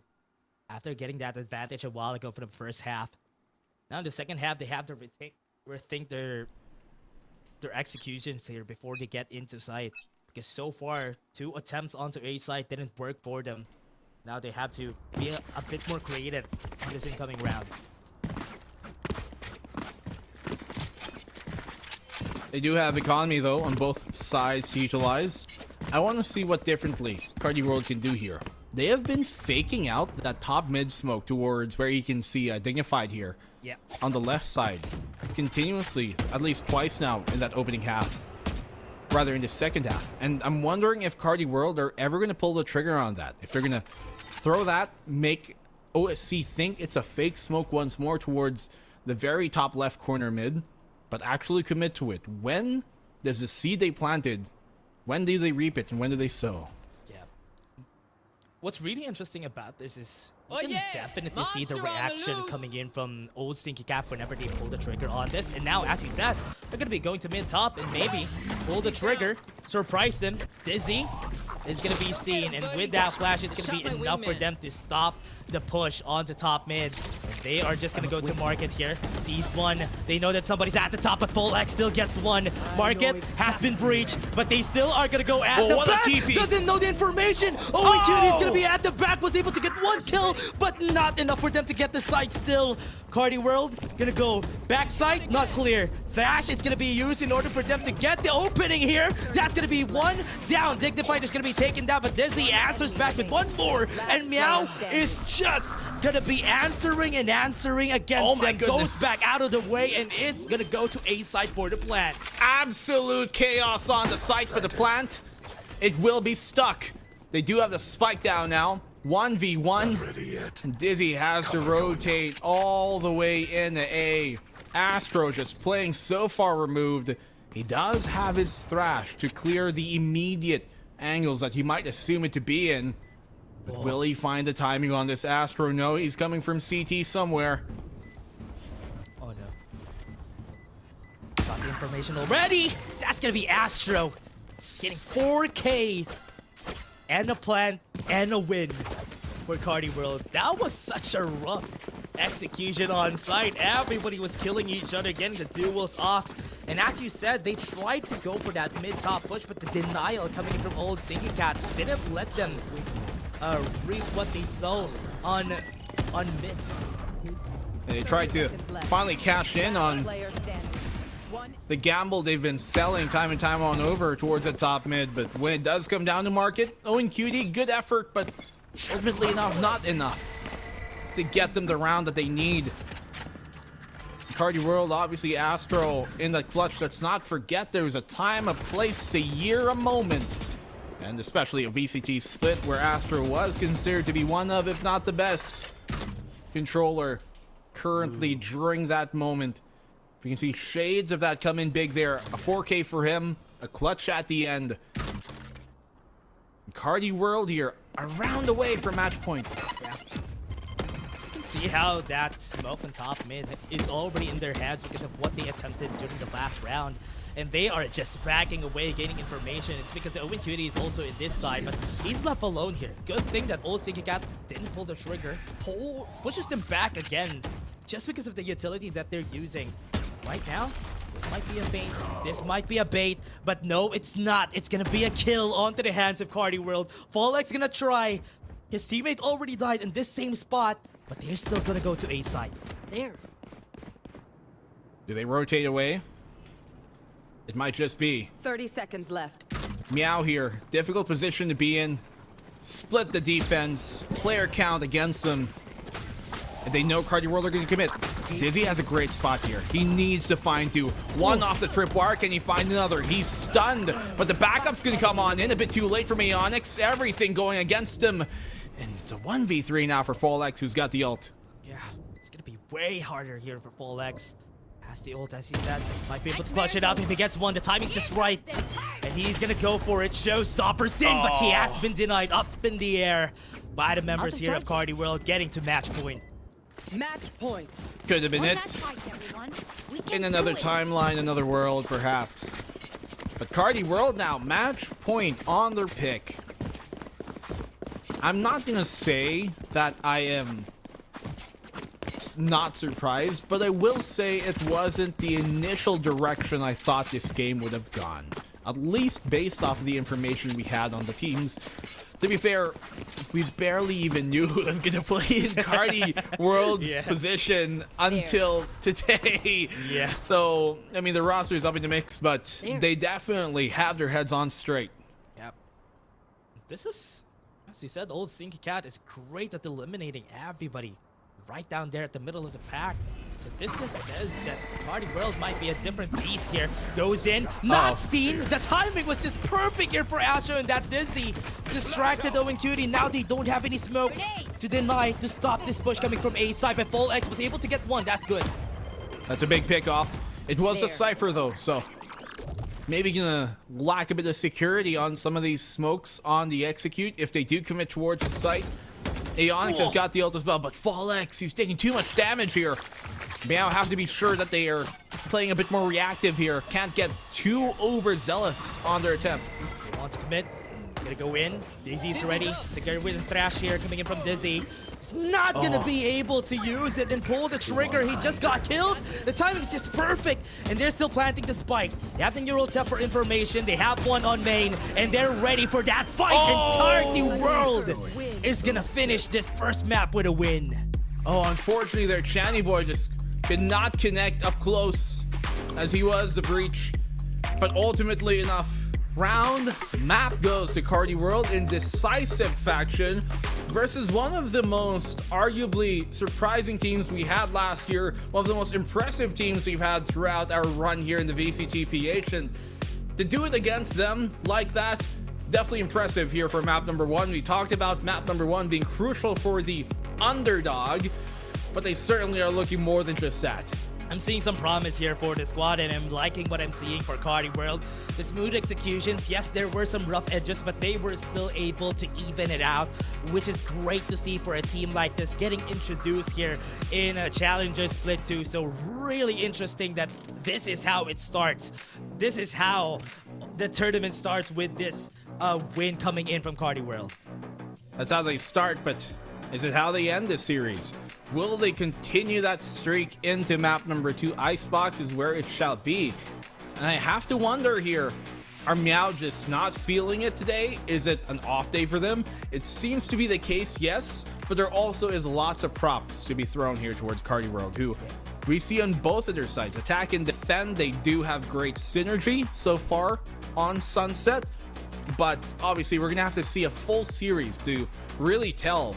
after getting that advantage a while ago for the first half. Now in the second half, they have to rethink their executions here before they get into site. Because so far, 2 attempts onto A site didn't work for them. Now they have to be a bit more creative in this incoming round. They do have economy though on both sides to utilize. I want to see what differently Carti World can do here. They have been faking out that top mid smoke towards where you can see Dignified here. Yeah. On the left side, continuously, at least twice now in that opening half. Rather in the second half. And I'm wondering if Carti World are ever going to pull the trigger on that. If they're going to throw that, make OSC think it's a fake smoke once more towards the very top left corner mid, but actually commit to it. When does the seed they planted, when do they reap it and when do they sow? Yeah. What's really interesting about this is you can definitely see the reaction coming in from old Stinky Cat whenever they pull the trigger on this. And now, as you said, they're going to be going to mid-top and maybe pull the trigger, surprise them. Dizzy is going to be seen, and with that flash, it's going to be enough for them to stop the push onto top mid. And they are just going to go to market here. Sees one. They know that somebody's at the top, but Full X still gets one. Market has been breached, but they still are going to go at the back. Doesn't know the information. Oh, and Cuties is going to be at the back. Was able to get 1 kill, but not enough for them to get the site still. Carti World gonna go backside, not clear. Thrash is gonna be used in order for them to get the opening here. That's gonna be 1 down. Dignified is gonna be taken down, but Dizzy answers back with 1 more, and Meow is just gonna be answering and answering against them. Goes back out of the way, and it's gonna go to A side for the plant. Absolute chaos on the site for the plant. It will be stuck. They do have the spike down now. 1v1, and Dizzy has to rotate all the way into A. Astro just playing so far removed. He does have his Thrash to clear the immediate angles that he might assume it to be in. But will he find the timing on this Astro? No, he's coming from CT somewhere. Oh no. Got the information already. That's gonna be Astro getting 4K and a plant and a win for Carti World. That was such a rough execution on site. Everybody was killing each other, getting the duels off. And as you said, they tried to go for that mid-top push, but the denial coming in from old Stinky Cat didn't let them reap what they sow on mid. They tried to finally cash in on the gamble they've been selling time and time on over towards the top mid, but when it does come down to market, Owen Cutie, good effort, but ultimately not enough to get them the round that they need. Carti World, obviously Astro in the clutch. Let's not forget there's a time, a place, a year, a moment, and especially a VCT split where Astro was considered to be one of, if not the best controller currently during that moment. You can see shades of that come in big there. A 4K for him, a clutch at the end. Carti World here, a round away from match point. Yeah. You can see how that smoke on top mid is already in their heads because of what they attempted during the last round. and they are just backing away, gaining information. It's because the Owen Cutie is also in this side, but he's left alone here. Good thing that old Stinky Cat didn't pull the trigger. Pushes them back again, just because of the utility that they're using. Right now, this might be a bait. This might be a bait, but no, it's not. It's gonna be a kill onto the hands of Carti World. Fallex gonna try. His teammate already died in this same spot, but they're still gonna go to A side. There. Do they rotate away? It might just be 30 seconds left. Meow here. Difficult position to be in. Split the defense. Player count against them. And they know Carti World are going to commit. Dizzy has a great spot here. He needs to find two. One off the tripwire. Can he find another? He's stunned. But the backup's going to come on in a bit too late for Aeonix. Everything going against him. And it's a 1v3 now for Fallex, who's got the ult. Yeah, it's gonna be way harder here for Fallex. Has the ult, as he said. Might be able to clutch it up if he gets one. The timing's just right. And he's gonna go for it. Showstopper's in, but he has been denied up in the air by the members here of Carti World, getting to match point. Match point. Could have been it. In another timeline, another world, perhaps. But Carti World now, match point on their pick. I'm not gonna say that I am not surprised, but I will say it wasn't the initial direction I thought this game would have gone. At least based off of the information we had on the teams. To be fair, we barely even knew who was gonna play in Carti World's position until today. Yeah. So, I mean, the roster is up in the mix, but they definitely have their heads on straight. Yep. This is, as you said, old Stinky Cat is great at eliminating everybody right down there at the middle of the pack. So this just says that Carti World might be a different beast here. Goes in, not seen. The timing was just perfect here for Astro, and that Dizzy distracted Owen Cutie. Now they don't have any smokes to deny, to stop this push coming from A side, but Fallex was able to get one. That's good. That's a big pick off. It was a Cypher though, so maybe gonna lack a bit of security on some of these smokes on the execute if they do commit towards the site. Aeonix has got the ult as well, but Fallex, he's taking too much damage here. Meow have to be sure that they are playing a bit more reactive here. Can't get too overzealous on their attempt. They want to commit. Gonna go in. Dizzy's ready to get with the thrash here coming in from Dizzy. He's not gonna be able to use it and pull the trigger. He just got killed. The timing is just perfect, and they're still planting the spike. They have the neural tap for information. They have one on main, and they're ready for that fight. And Carti World is gonna finish this first map with a win. Oh, unfortunately, their Channy boy just could not connect up close as he was the breach. But ultimately enough. Round map goes to Carti World in decisive faction versus one of the most arguably surprising teams we had last year, one of the most impressive teams we've had throughout our run here in the VCT PH, and to do it against them like that, definitely impressive here for map number one. We talked about map number one being crucial for the underdog, but they certainly are looking more than just that. I'm seeing some promise here for the squad, and I'm liking what I'm seeing for Carti World. The smooth executions, yes, there were some rough edges, but they were still able to even it out, which is great to see for a team like this getting introduced here in a Challengers Split 2. So really interesting that this is how it starts. This is how the tournament starts, with this win coming in from Carti World. That's how they start, but is it how they end this series? Will they continue that streak into map number 2? Icebox is where it shall be. And I have to wonder here, are Meow just not feeling it today? Is it an off day for them? It seems to be the case, yes, but there also is lots of props to be thrown here towards Carti World, who we see on both of their sides. Attack and defend, they do have great synergy so far on Sunset, but obviously we're gonna have to see a full series to really tell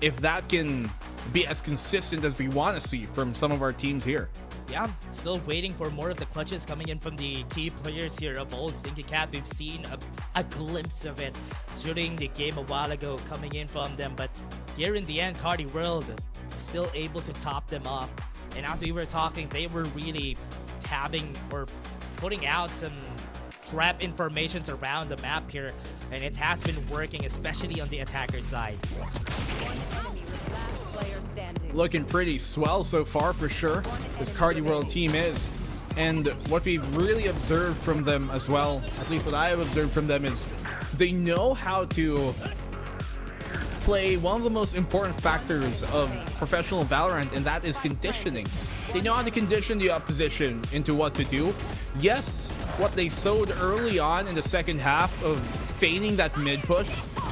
if that can be as consistent as we want to see from some of our teams here. Yeah, still waiting for more of the clutches coming in from the key players here of old Stinky Cat. We've seen a glimpse of it during the game a while ago coming in from them, but here in the end, Carti World still able to top them up. And as we were talking, they were really having or putting out some trap informations around the map here, and it has been working, especially on the attacker side. Looking pretty swell so far for sure. This Carti World team is. And what we've really observed from them as well, at least what I have observed from them, is they know how to play one of the most important factors of professional Valorant, and that is conditioning. They know how to condition the opposition into what to do. Yes, what they sowed early on in the second half of feigning that mid push,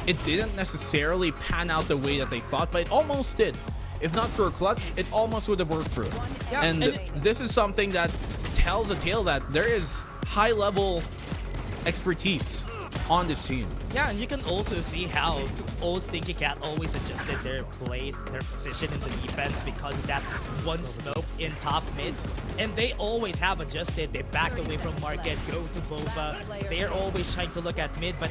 it didn't necessarily pan out the way that they thought, but it almost did. If not for a clutch, it almost would have worked for it. Yeah, and this is something that tells a tale that there is high level expertise on this team. Yeah, and you can also see how old Stinky Cat always adjusted their place, their position in the defense because of that one smoke in top mid. And they always have adjusted. They back away from market, go to Boba. They're always trying to look at mid, but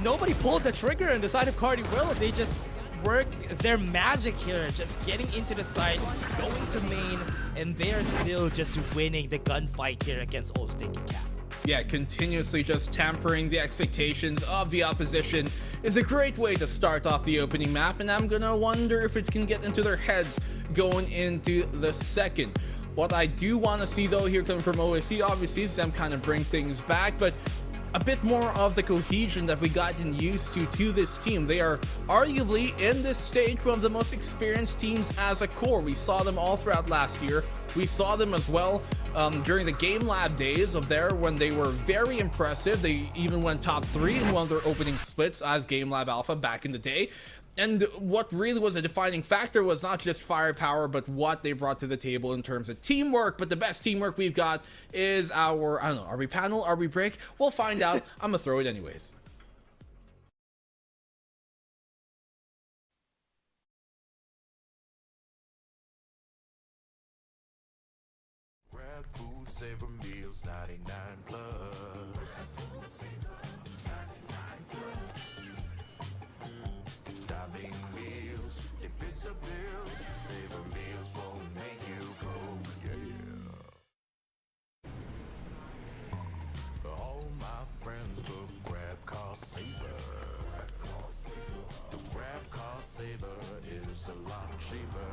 nobody pulled the trigger on the side of Carti. Well, they just work their magic here, just getting into the site, going to main, and they're still just winning the gunfight here against old Stinky Cat. Yeah, continuously just tampering the expectations of the opposition is a great way to start off the opening map, and I'm gonna wonder if it can get into their heads going into the second. What I do want to see though here coming from OSC, obviously, is them kind of bring things back, but a bit more of the cohesion that we gotten used to this team. They are arguably in this stage one of the most experienced teams as a core. We saw them all throughout last year. We saw them as well during the Game Lab days of there when they were very impressive. They even went top 3 in one of their opening splits as Game Lab Alpha back in the day. And what really was a defining factor was not just firepower, but what they brought to the table in terms of teamwork. But the best teamwork we've got is our, I don't know, are we panel? Are we break? We'll find out. I'm gonna throw it anyways. Grab food, savor meals, 99 plus. Dining meals, if it's a bill, savor meals won't make you go, yeah. All my friends will grab cost saver. The grab cost saver is a lot cheaper.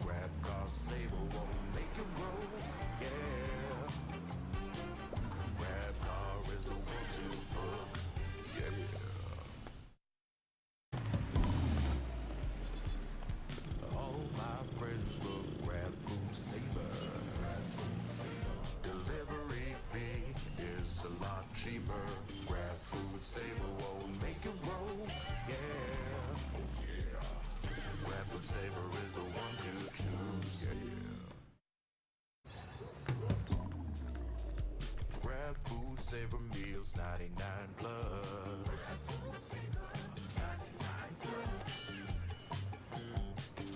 Grab cost saver won't make you grow, yeah. Grab car is the one to book, yeah. All my friends will grab food saver. Delivery fee is a lot cheaper. Grab food saver won't make you grow, yeah. Oh yeah. Grab food saver is the one to choose, yeah. Grab food saver meals, 99 plus.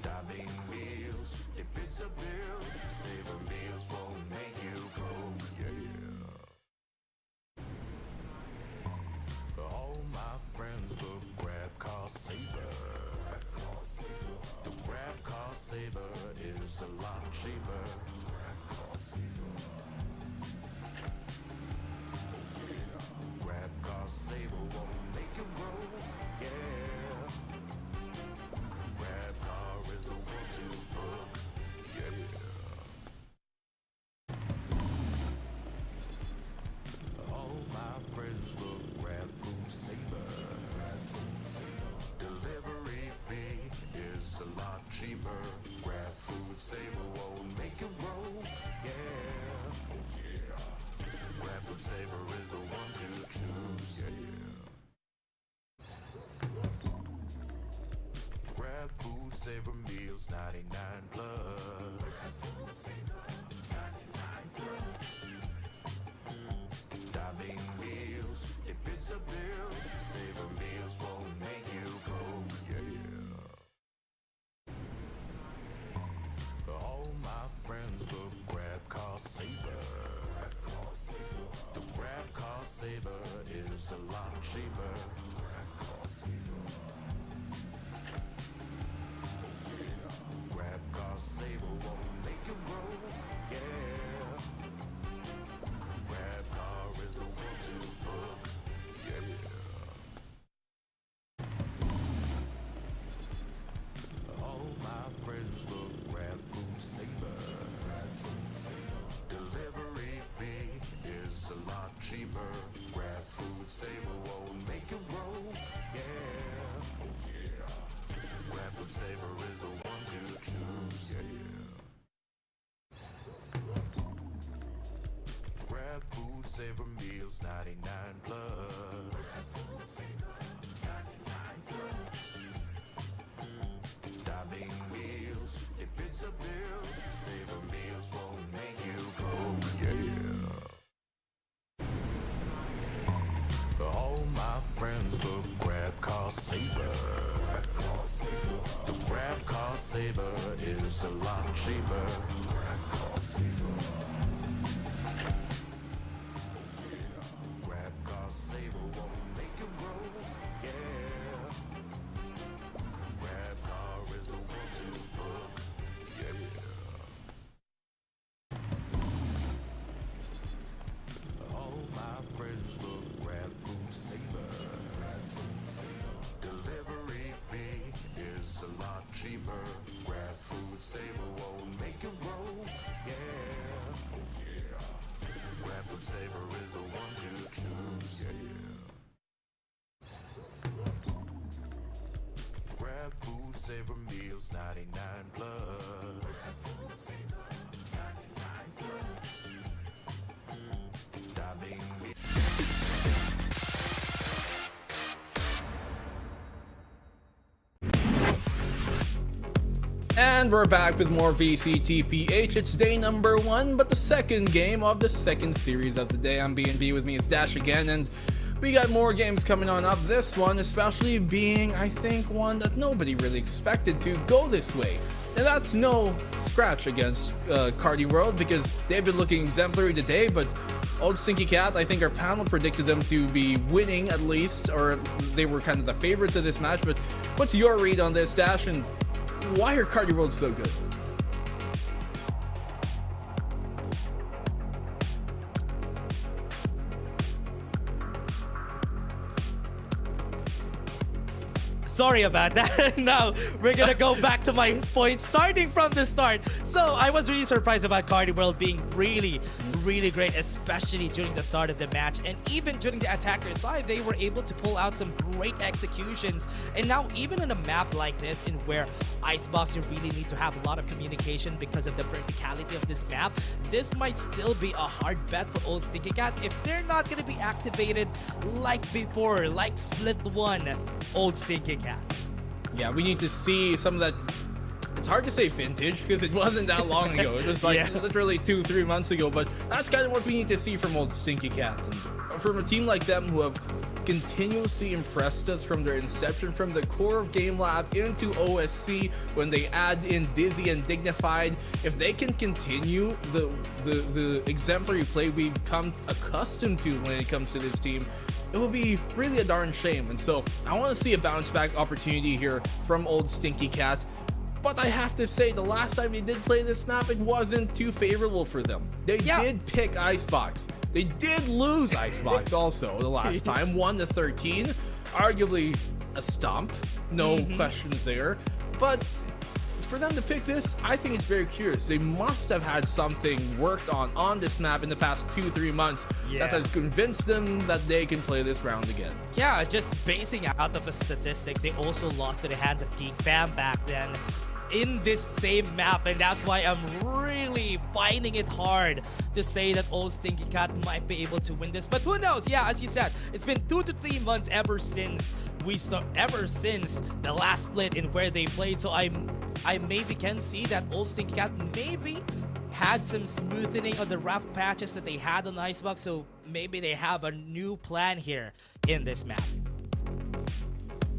Dining meals, if it's a bill, saver meals won't make you go, yeah. All my friends will grab cost saver. The grab cost saver is a lot cheaper. Grab cost saver won't make you grow, yeah. Grab car is the one to book, yeah. All my friends will grab food saver. Delivery fee is a lot cheaper. Grab food saver won't make you grow, yeah. Oh yeah. Grab food saver is the one to choose, yeah. Grab food saver meals, 99 plus. Dining meals, if it's a bill, saver meals won't make you go, yeah. All my friends will grab cost saver. The grab cost saver is a lot cheaper. Grab cost saver won't make you grow, yeah. Grab car is the one to book, yeah. All my Saver meals 99 plus. Dining meals, if it's a bill, Saver meals won't make you go, yeah. All my friends look grab car saver. The grab car saver is a lot cheaper. Grab car saver. Grab car saver won't make you broke, yeah. Grab car is the one to book, yeah. All my friends look grab food saver. Delivery fee is a lot cheaper. Grab food saver won't make you broke, yeah. Oh yeah. Grab food saver is the one to choose, yeah. Grab food saver meals 99 plus. Dining meals. And we're back with more VCT PH. It's day number 1, but the second game of the second series of the day. I'm B&B, with me is Dash again, and we got more games coming on up. This one especially being, I think, one that nobody really expected to go this way. And that's no scratch against Carti World, because they've been looking exemplary today, but old Stinky Cat, I think our panel predicted them to be winning at least, or they were kind of the favorites of this match. But what's your read on this, Dash, and why are Carti World so good? Sorry about that. Now we're gonna go back to my point, starting from the start. So I was really surprised about Carti World being really great, especially during the start of the match, and even during the attacker side, they were able to pull out some great executions. And now even in a map like this, in where Icebox, you really need to have a lot of communication because of the verticality of this map, this might still be a hard bet for old Stinky Cat if they're not gonna be activated like before, like Split 1 old Stinky Cat. Yeah, we need to see some of that. It's hard to say vintage because it wasn't that long ago. It was like literally 2-3 months ago, but that's kind of what we need to see from old Stinky Cat. And from a team like them who have continuously impressed us from their inception, from the core of Game Lab into OSC, when they add in Dizzy and Dignified, if they can continue the exemplary play we've come accustomed to when it comes to this team, it will be really a darn shame. And so I want to see a bounce back opportunity here from old Stinky Cat. But I have to say, the last time they did play this map, it wasn't too favorable for them. They did pick Icebox. They did lose Icebox also the last time, 1-13. Arguably a stomp, no questions there. But for them to pick this, I think it's very curious. They must have had something worked on this map in the past 2-3 months that has convinced them that they can play this round again. Yeah, just basing out of the statistics, they also lost to the hands of Geek Fam back then in this same map, and that's why I'm really finding it hard to say that old Stinky Cat might be able to win this. But who knows? Yeah, as you said, it's been 2 to 3 months ever since the last split in where they played. So I maybe can see that old Stinky Cat maybe had some smoothing of the rough patches that they had on Icebox. So maybe they have a new plan here in this map.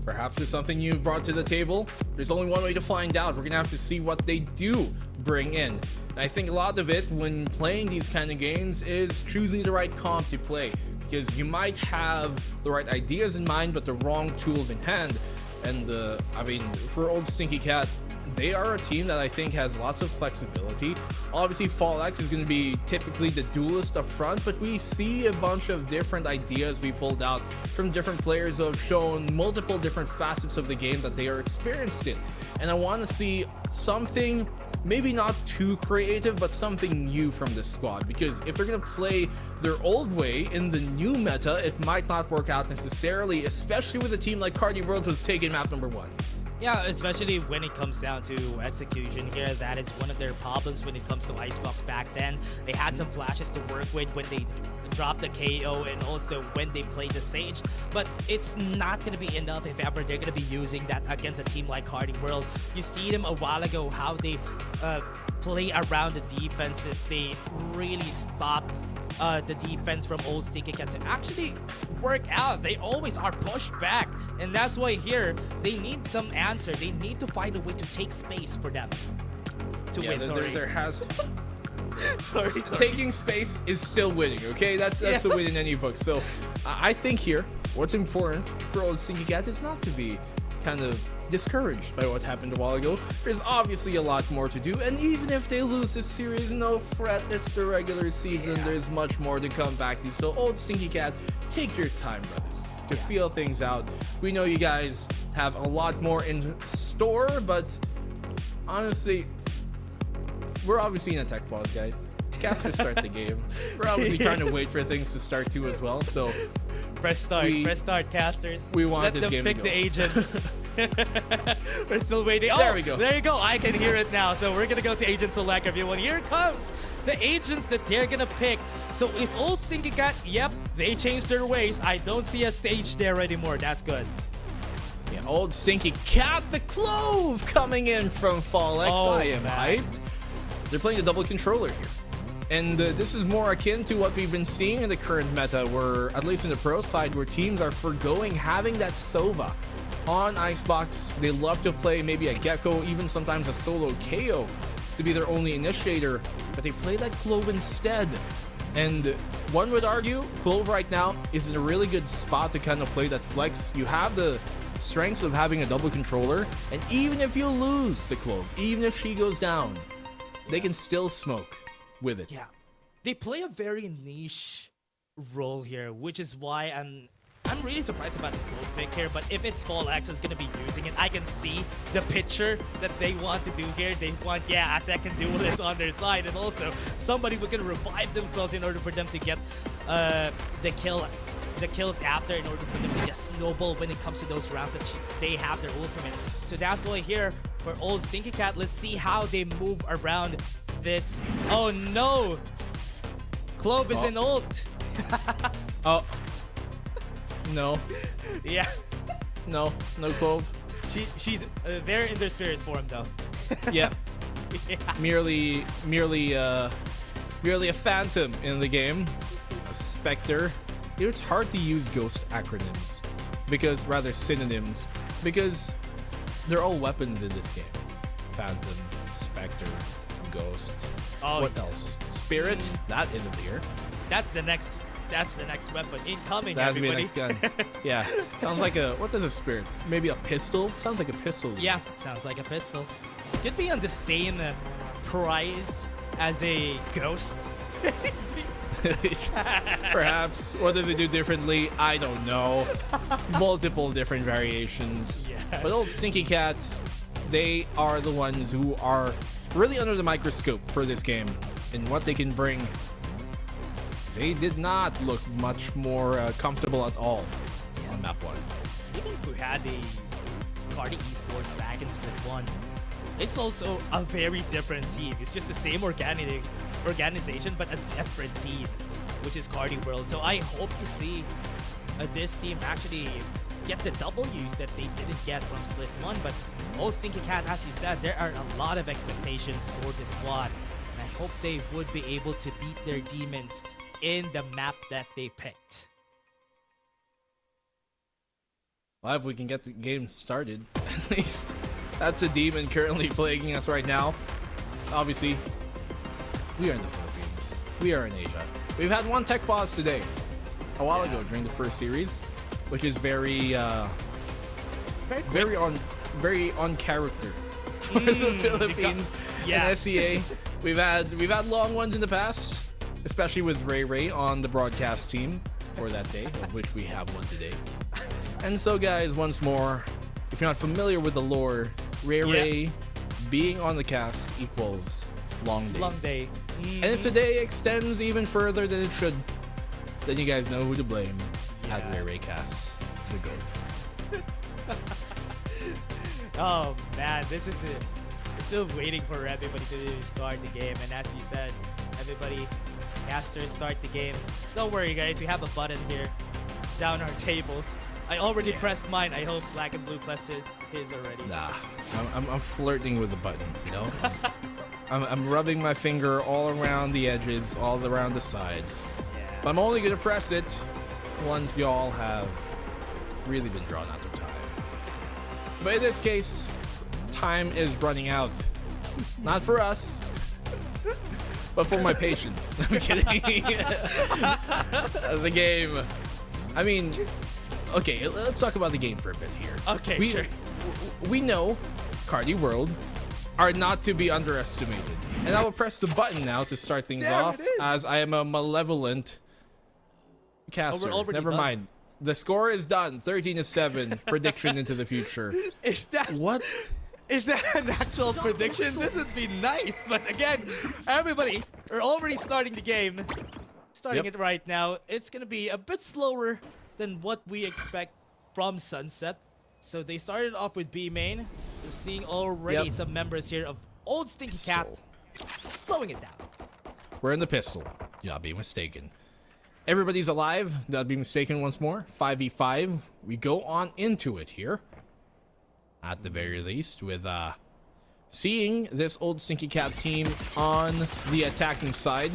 Perhaps there's something you brought to the table. There's only one way to find out. We're gonna have to see what they do bring in. And I think a lot of it when playing these kind of games is choosing the right comp to play, because you might have the right ideas in mind but the wrong tools in hand. And I mean, for old Stinky Cat, they are a team that I think has lots of flexibility. Obviously, FallX is going to be typically the duelist up front, but we see a bunch of different ideas we pulled out from different players who have shown multiple different facets of the game that they are experienced in. And I want to see something, maybe not too creative, but something new from this squad, because if they're going to play their old way in the new meta, it might not work out necessarily, especially with a team like Carti World who's taken map number 1. Yeah, especially when it comes down to execution here. That is one of their problems when it comes to Icebox back then. They had some flashes to work with when they drop the KO and also when they play the Sage. But it's not going to be enough if ever they're going to be using that against a team like Carti World. You see them a while ago, how they play around the defenses. They really stop the defense from old Stinky Cat to actually work out. They always are pushed back, and that's why here they need some answer. They need to find a way to take space for them to win. There has sorry. taking space is still winning. Okay, that's a win in any book. So I think here what's important for old Stinky Cat is not to be kind of discouraged by what happened a while ago. There's obviously a lot more to do, and even if they lose this series, no fret, it's the regular season. There's much more to come back to. So old Stinky Cat, take your time, brothers, to feel things out. We know you guys have a lot more in store, but honestly, we're obviously in a tech pause, guys. Casters start the game. We're obviously trying to wait for things to start too as well. So press start, casters. We want Let this them game pick to go. the agents. We're still waiting. Oh, There we go. There you go. I can hear it now. So we're gonna go to agent select, everyone. Here comes the agents that they're gonna pick. So is old Stinky Cat? Yep, they changed their ways. I don't see a Sage there anymore. That's good. Yeah, old Stinky Cat, the Clove coming in from Fall X. Oh, I am man. hyped. They're playing the double controller here. And this is more akin to what we've been seeing in the current meta, where, at least in the pro side, where teams are forgoing having that Sova on Icebox. They love to play maybe a Gecko, even sometimes a solo KO to be their only initiator, but they play that Clove instead. And one would argue Clove right now is in a really good spot to kind of play that flex. You have the strengths of having a double controller, and even if you lose the Clove, even if she goes down, they can still smoke with it. Yeah, they play a very niche role here, which is why I'm really surprised about the Clove pick here. But if it's Fall X is gonna be using it, I can see the picture that they want to do here. They want, a second duelist on their side, and also somebody who can revive themselves in order for them to get the kills after, in order for them to just snowball when it comes to those rounds that they have their ultimate. So that's why here for old Stinky Cat, let's see how they move around this. Oh no! Clove is an ult. Oh. No. Yeah. No Clove. She's they're in their spirit form though. Yeah. Yeah. Merely a phantom in the game. A specter. It's hard to use ghost acronyms, because rather synonyms, because they're all weapons in this game. Phantom, specter, ghost. Oh, what else? Spirit? That isn't here. That's the next weapon incoming. That has to be a everybody. next gun. Yeah. Sounds like a, what does a spirit? Maybe a pistol? Sounds like a pistol. Yeah, sounds like a pistol. Could be on the same price as a ghost. Perhaps. What does it do differently? I don't know. Multiple different variations. Yeah. But old Stinky Cat, they are the ones who are really under the microscope for this game and what they can bring. They did not look much more comfortable at all on map 1. Even who had a Carti Esports back in Split 1, it's also a very different team. It's just the same organization, but a different team, which is Carti World. So I hope to see this team actually get the W's that they didn't get from Split 1. But old Stinky Cat, as you said, there are a lot of expectations for this squad, and I hope they would be able to beat their demons in the map that they picked. Well, if we can get the game started, at least. That's a demon currently plaguing us right now. Obviously, we are in the Philippines. We are in Asia. We've had one tech pause today, a while ago during the first series, which is very on character for the Philippines and SEA. We've had long ones in the past, especially with Ray on the broadcast team for that day, of which we have one today. And so, guys, once more, if you're not familiar with the lore, Ray being on the cast equals long days. Long day. And if today extends even further than it should, then you guys know who to blame. At Ray casts the GOAT. Oh man, this is it. We're still waiting for everybody to start the game, and as you said, everybody Casters start the game. Don't worry, guys. We have a button here down our tables. I already pressed mine. I hope Black and Blue pressed his already. Nah, I'm flirting with the button, you know? I'm rubbing my finger all around the edges, all around the sides. Yeah. But I'm only gonna press it once y'all have really been drawn out of time. But in this case, time is running out. Not for us, but for my patience. I'm kidding. As a game. I mean, okay, let's talk about the game for a bit here. Okay, sure. We know Carti World are not to be underestimated. And I will press the button now to start things off, as I am a malevolent caster. Never mind. The score is done. 13-7. Prediction into the future. Is that what? Is that an actual prediction? This would be nice, but again, everybody are already starting the game. Starting it right now. It's gonna be a bit slower than what we expect from Sunset. So they started off with B main. We're seeing already some members here of Old Stinky Cat slowing it down. We're in the pistol. Do not be mistaken. Everybody's alive. Do not be mistaken once more. 5v5. We go on into it here. At the very least, with seeing this Old Stinky Cat team on the attacking side.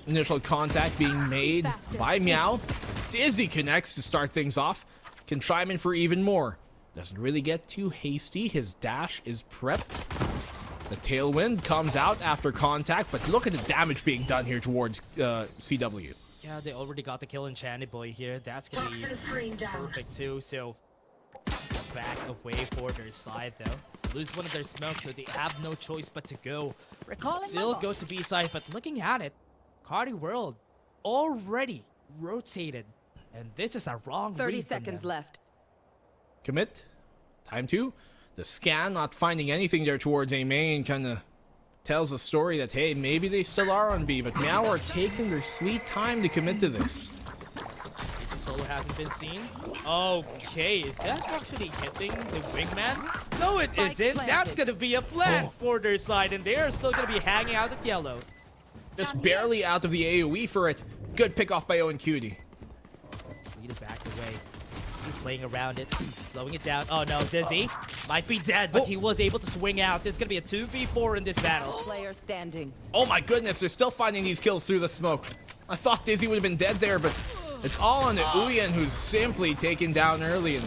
Initial contact being made by Meow. As Dizzy connects to start things off. Can chime in for even more. Doesn't really get too hasty. His dash is prepped. The tailwind comes out after contact, but look at the damage being done here towards CW. Yeah, they already got the kill on Channy Boy here. That's gonna be perfect too. So back away for their side though. Lose one of their smokes, so they have no choice but to go. Still go to B side, but looking at it, Carti World already rotated. And this is a wrong 30 seconds left. Commit. Time to. The scan not finding anything there towards A main kind of tells a story that, hey, maybe they still are on B, but Meow are taking their sweet time to commit to this. Solo hasn't been seen. Okay, is that actually hitting the wingman? No, it isn't. That's going to be a plant for their side, and they're still going to be hanging out at yellow. Just barely out of the AoE for it. Good pick off by Owen Cutie. Lead it back away. He's playing around it, slowing it down. Oh no, Dizzy might be dead, but he was able to swing out. This is going to be a 2v4 in this battle. Player standing. Oh my goodness, they're still finding these kills through the smoke. I thought Dizzy would have been dead there, but it's all on the Uyen, who's simply taken down early. And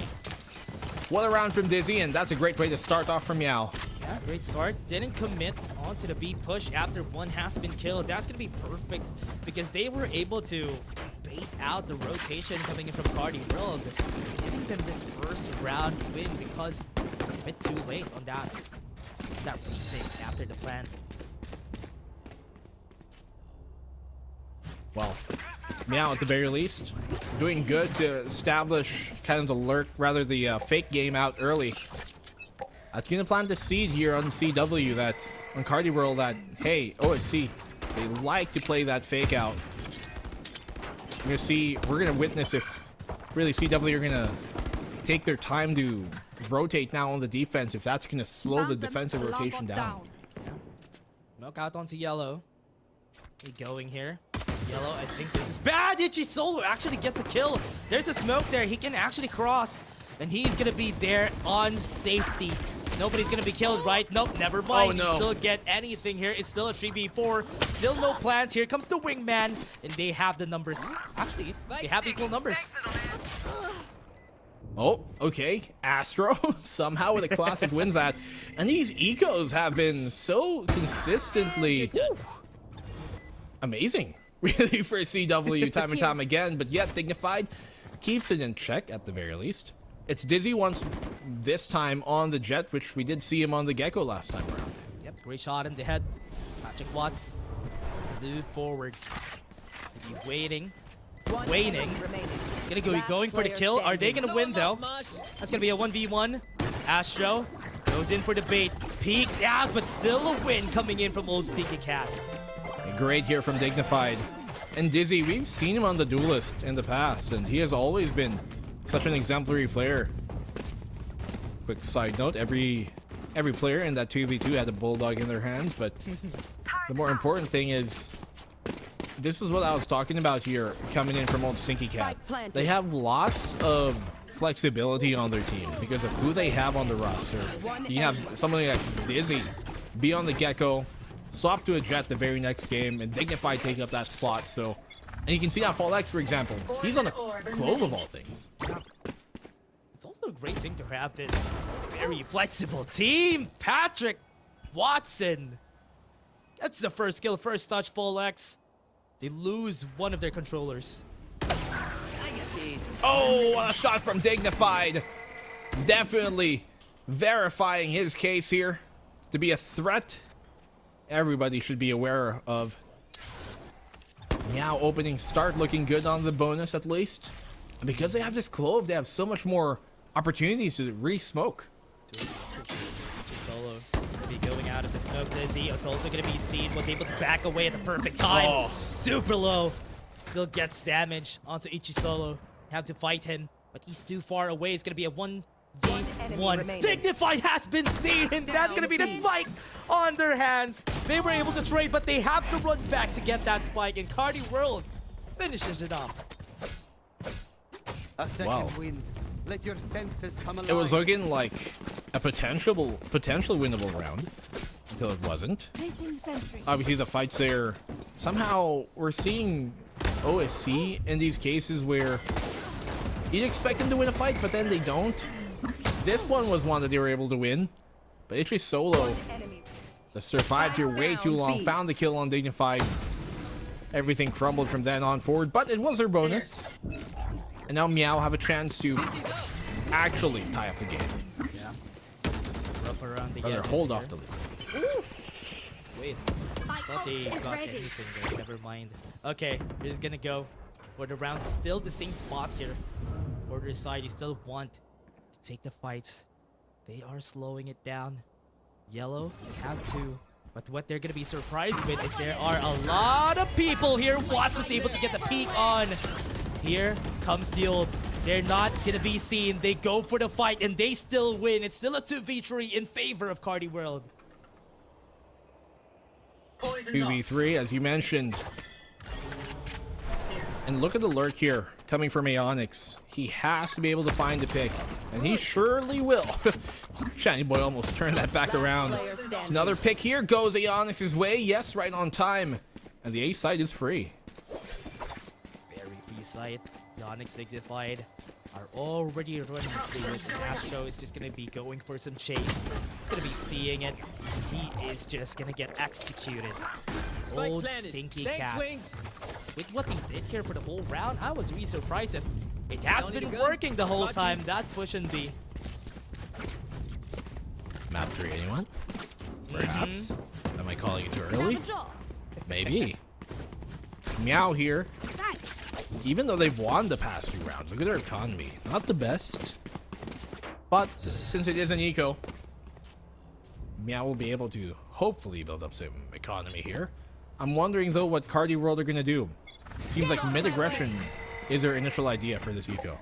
what a round from Dizzy, and that's a great way to start off from Meow. Yeah, great start. Didn't commit onto the B push after one has been killed. That's going to be perfect because they were able to bait out the rotation coming in from Carti World, giving them this first round win because a bit too late on that retake after the plan. Well, Meow at the very least doing good to establish kind of the lurk, rather the fake game out early. That's gonna plant the seed here on CW that on Carti World that, hey, OSC, they like to play that fake out. We're gonna witness if really CW are gonna take their time to rotate now on the defense, if that's gonna slow the defensive rotation down. Milk out onto yellow. Going here. Yellow, I think this is bad. Ichi Solo actually gets a kill. There's a smoke there. He can actually cross. And he's gonna be there on safety. Nobody's gonna be killed, right? Nope, never mind. Oh, no. You still get anything here. It's still a 3v4. Still no plans. Here comes the wingman. And they have the numbers. Actually, they have equal numbers. Oh, okay. Astro somehow with a classic wins that. And these ecos have been so consistently amazing. Really for CW time and time again. But yet Dignified keeps it in check at the very least. It's Dizzy once this time on the Jet, which we did see him on the Gecko last time around. Yep, great shot in the head. Patrick Watts. Move forward. Waiting. Going for the kill. Are they gonna win though? That's gonna be a 1v1. Astro goes in for the bait. Peeks out, but still a win coming in from Old Stinky Cat. Great here from Dignified. And Dizzy, we've seen him on the Duelist in the past, and he has always been such an exemplary player. Quick side note, every player in that 2v2 had a bulldog in their hands, but the more important thing is this is what I was talking about here, coming in from old Stinky Cat. They have lots of flexibility on their team because of who they have on the roster. You have somebody like Dizzy be on the Gecko, swap to a Jet the very next game, and Dignify take up that slot. So, and you can see that Fall X, for example, he's on a Clove of all things. It's also a great thing to have this very flexible team. Patrick Watson gets the first kill, first touch, Full X. They lose one of their controllers. Oh, a shot from Dignified. Definitely verifying his case here to be a threat everybody should be aware of. Now opening start looking good on the bonus at least. And because they have this Clove, they have so much more opportunities to re-smoke. Solo gonna be going out of the smoke. Dizzy is also gonna be seen, was able to back away at the perfect time. Super low. Still gets damage onto Ichisolo. Have to fight him, but he's too far away. It's gonna be a 1v1. Dignified has been seen, and that's gonna be the spike on their hands. They were able to trade, but they have to run back to get that spike, and Carti World finishes it off. A second wind. Let your senses come alive. It was looking like a potential winnable round until it wasn't. Obviously the fights there, somehow we're seeing OSC in these cases where you'd expect them to win a fight, but then they don't. This one was one that they were able to win, but Ichisolo just survived here way too long, found the kill on Dignified. Everything crumbled from then on forward, but it was their bonus. And now Meow have a chance to actually tie up the game. Yeah. Rough around the Rather edges hold here. off the lead. Wait, thought they got anything there. Never mind. Okay, we're just gonna go for the round. Still the same spot here. Order side, you still want to take the fights. They are slowing it down. Yellow have to. But what they're gonna be surprised with is there are a lot of people here. Watts was able to get the peek on. Here comes the ult. They're not gonna be seen. They go for the fight and they still win. It's still a 2v3 in favor of Carti World. 2v3, as you mentioned. And look at the lurk here coming from Aeonix. He has to be able to find the pick, and he surely will. Shiny Boy almost turned that back around. Another pick here goes Aeonix's way. Yes, right on time. And the A side is free. Very B side. Onyx Signified are already running through it. Astro is just gonna be going for some chase. He's gonna be seeing it. He is just gonna get executed. Old Stinky Cat. With what they did here for the whole round, I was really surprised that it has been working the whole time. That push and B. Map 3, anyone? Perhaps? Am I calling it too early? Maybe. Meow here. Even though they've won the past few rounds, look at their economy. Not the best. But since it is an eco, Meow will be able to hopefully build up some economy here. I'm wondering though what Carti World are gonna do. Seems like mid-aggression is their initial idea for this eco.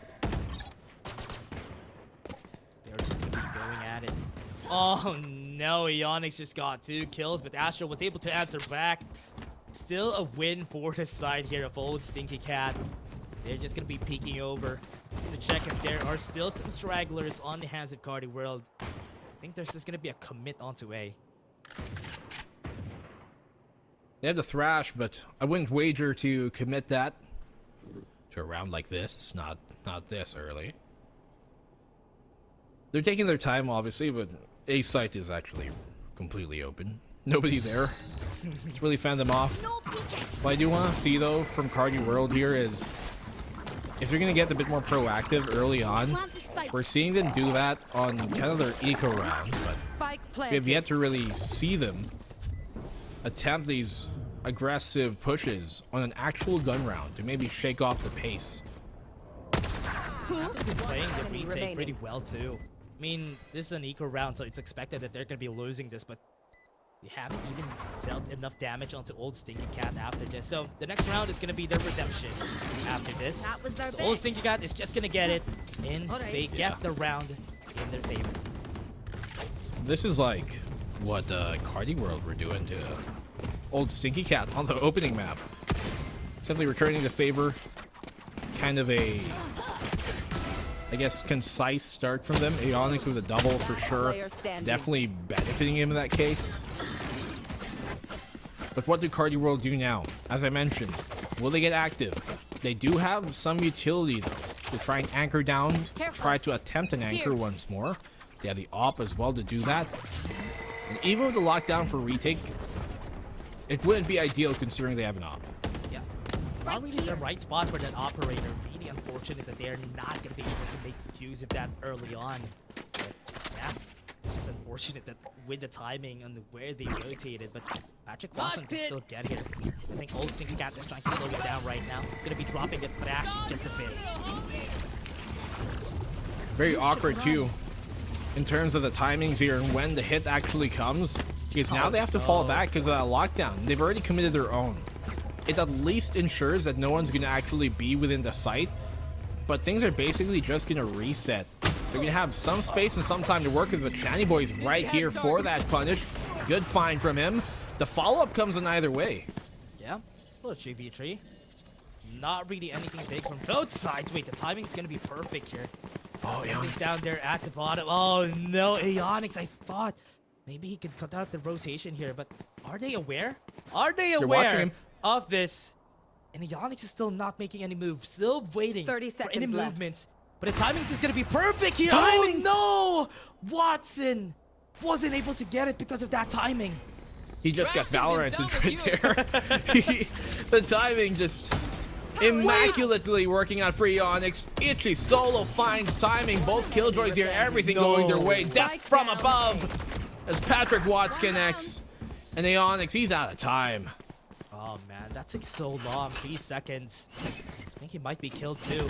They're just gonna be going at it. Oh no, Aeonix just got 2 kills, but Astro was able to answer back. Still a win for the side here of old Stinky Cat. They're just gonna be peeking over to check if there are still some stragglers on the hands of Carti World. I think there's just gonna be a commit onto A. They have the Thrash, but I wouldn't wager to commit that to a round like this. Not this early. They're taking their time, obviously, but A site is actually completely open. Nobody there. It's really fanned them off. What I do want to see, though, from Carti World here is if they're going to get a bit more proactive early on. We're seeing them do that on kind of their eco rounds, but we have yet to really see them attempt these aggressive pushes on an actual gun round to maybe shake off the pace. They've been playing the retake pretty well, too. I mean, this is an eco round, so it's expected that they're going to be losing this, but they haven't even dealt enough damage onto old Stinky Cat after this. So the next round is going to be their redemption after this. Old Stinky Cat is just going to get it, and they get the round in their favor. This is like what Carti World were doing to old Stinky Cat on the opening map. simply returning the favor. Kind of a, I guess, concise start from them. Aeonix with a double for sure. Definitely benefiting him in that case. But what do Carti World do now? As I mentioned, will they get active? They do have some utility though, to try and anchor down, try to attempt an anchor once more. They have the op as well to do that. And even with the lockdown for retake, it wouldn't be ideal considering they have an op. Yeah. Not really the right spot for that operator. Really unfortunate that they're not going to be able to make use of that early on. But yeah, it's just unfortunate that with the timing and where they rotated, but Patrick Watson can still get here. I think old Stinky Cat is trying to slow him down right now. Going to be dropping the thrash just a bit. Very awkward too, in terms of the timings here and when the hit actually comes. Because now they have to fall back because of that lockdown. They've already committed their own. It at least ensures that no one's going to actually be within the site. But things are basically just going to reset. They're going to have some space and some time to work with, but Shani Boy's right here for that punish. Good find from him. The follow-up comes in either way. Yeah, a little 3v3. Not really anything big from both sides. Wait, the timing's going to be perfect here. Oh, Something's down there at the bottom. Oh no, Aeonix, I thought maybe he could cut out the rotation here, but are they aware? Are they aware of this? And Aeonix is still not making any moves, still waiting 30 for any seconds left. movements. But the timing's just gonna be perfect here. Timing! Oh no! Watson wasn't able to get it because of that timing. He just got Valoranted right there. The timing just immaculately working out for Aeonix. Itchy solo finds timing. Both killjoys here, everything going their way. Death from above as Patrick Watts connects. And Aeonix, he's out of time. Oh man, that took so long. 3 seconds. I think he might be killed too.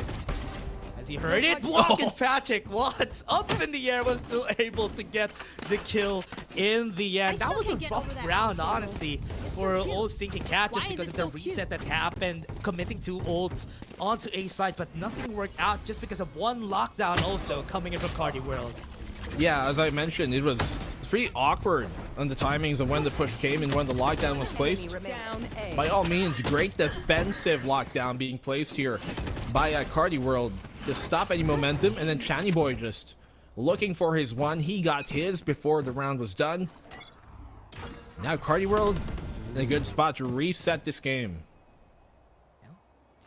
As he heard it, block and Patrick Watts up in the air was still able to get the kill in the end. That was a rough round, honestly, for old Stinky Cat, just because of the reset that happened, committing 2 ults onto A side, but nothing worked out just because of one lockdown also coming in from Carti World. Yeah, as I mentioned, it's pretty awkward on the timings of when the push came and when the lockdown was placed. By all means, great defensive lockdown being placed here by Carti World to stop any momentum, and then Shani Boy just looking for his one. He got his before the round was done. Now Carti World in a good spot to reset this game.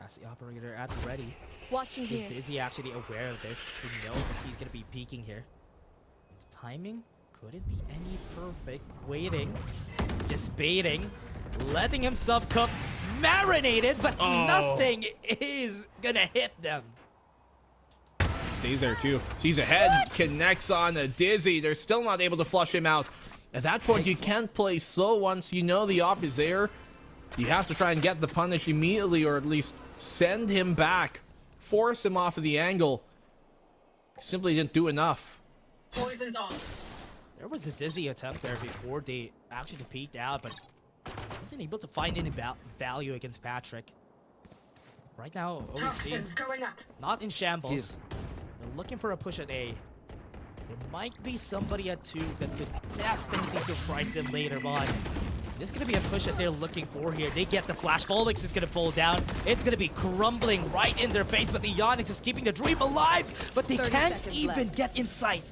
That's the operator at the ready. Watching here. Is he actually aware of this? He knows that he's going to be peeking here. The timing couldn't be any perfect. Waiting, just baiting, letting himself cook, marinated, but nothing is going to hit them. Stays there too. Sees ahead, connects on a Dizzy. They're still not able to flush him out. At that point, you can't play slow once you know the op is there. You have to try and get the punish immediately, or at least send him back. Force him off of the angle. Simply didn't do enough. Poison's on. There was a Dizzy attempt there before they actually peeked out, but wasn't able to find any value against Patrick. Right now, OEC not in shambles. They're looking for a push at A. There might be somebody at 2 that could definitely surprise them later on. This is going to be a push that they're looking for here. They get the flash. Volix is going to fall down. It's going to be crumbling right in their face, but the Aeonix is keeping the dream alive, but they can't even get inside.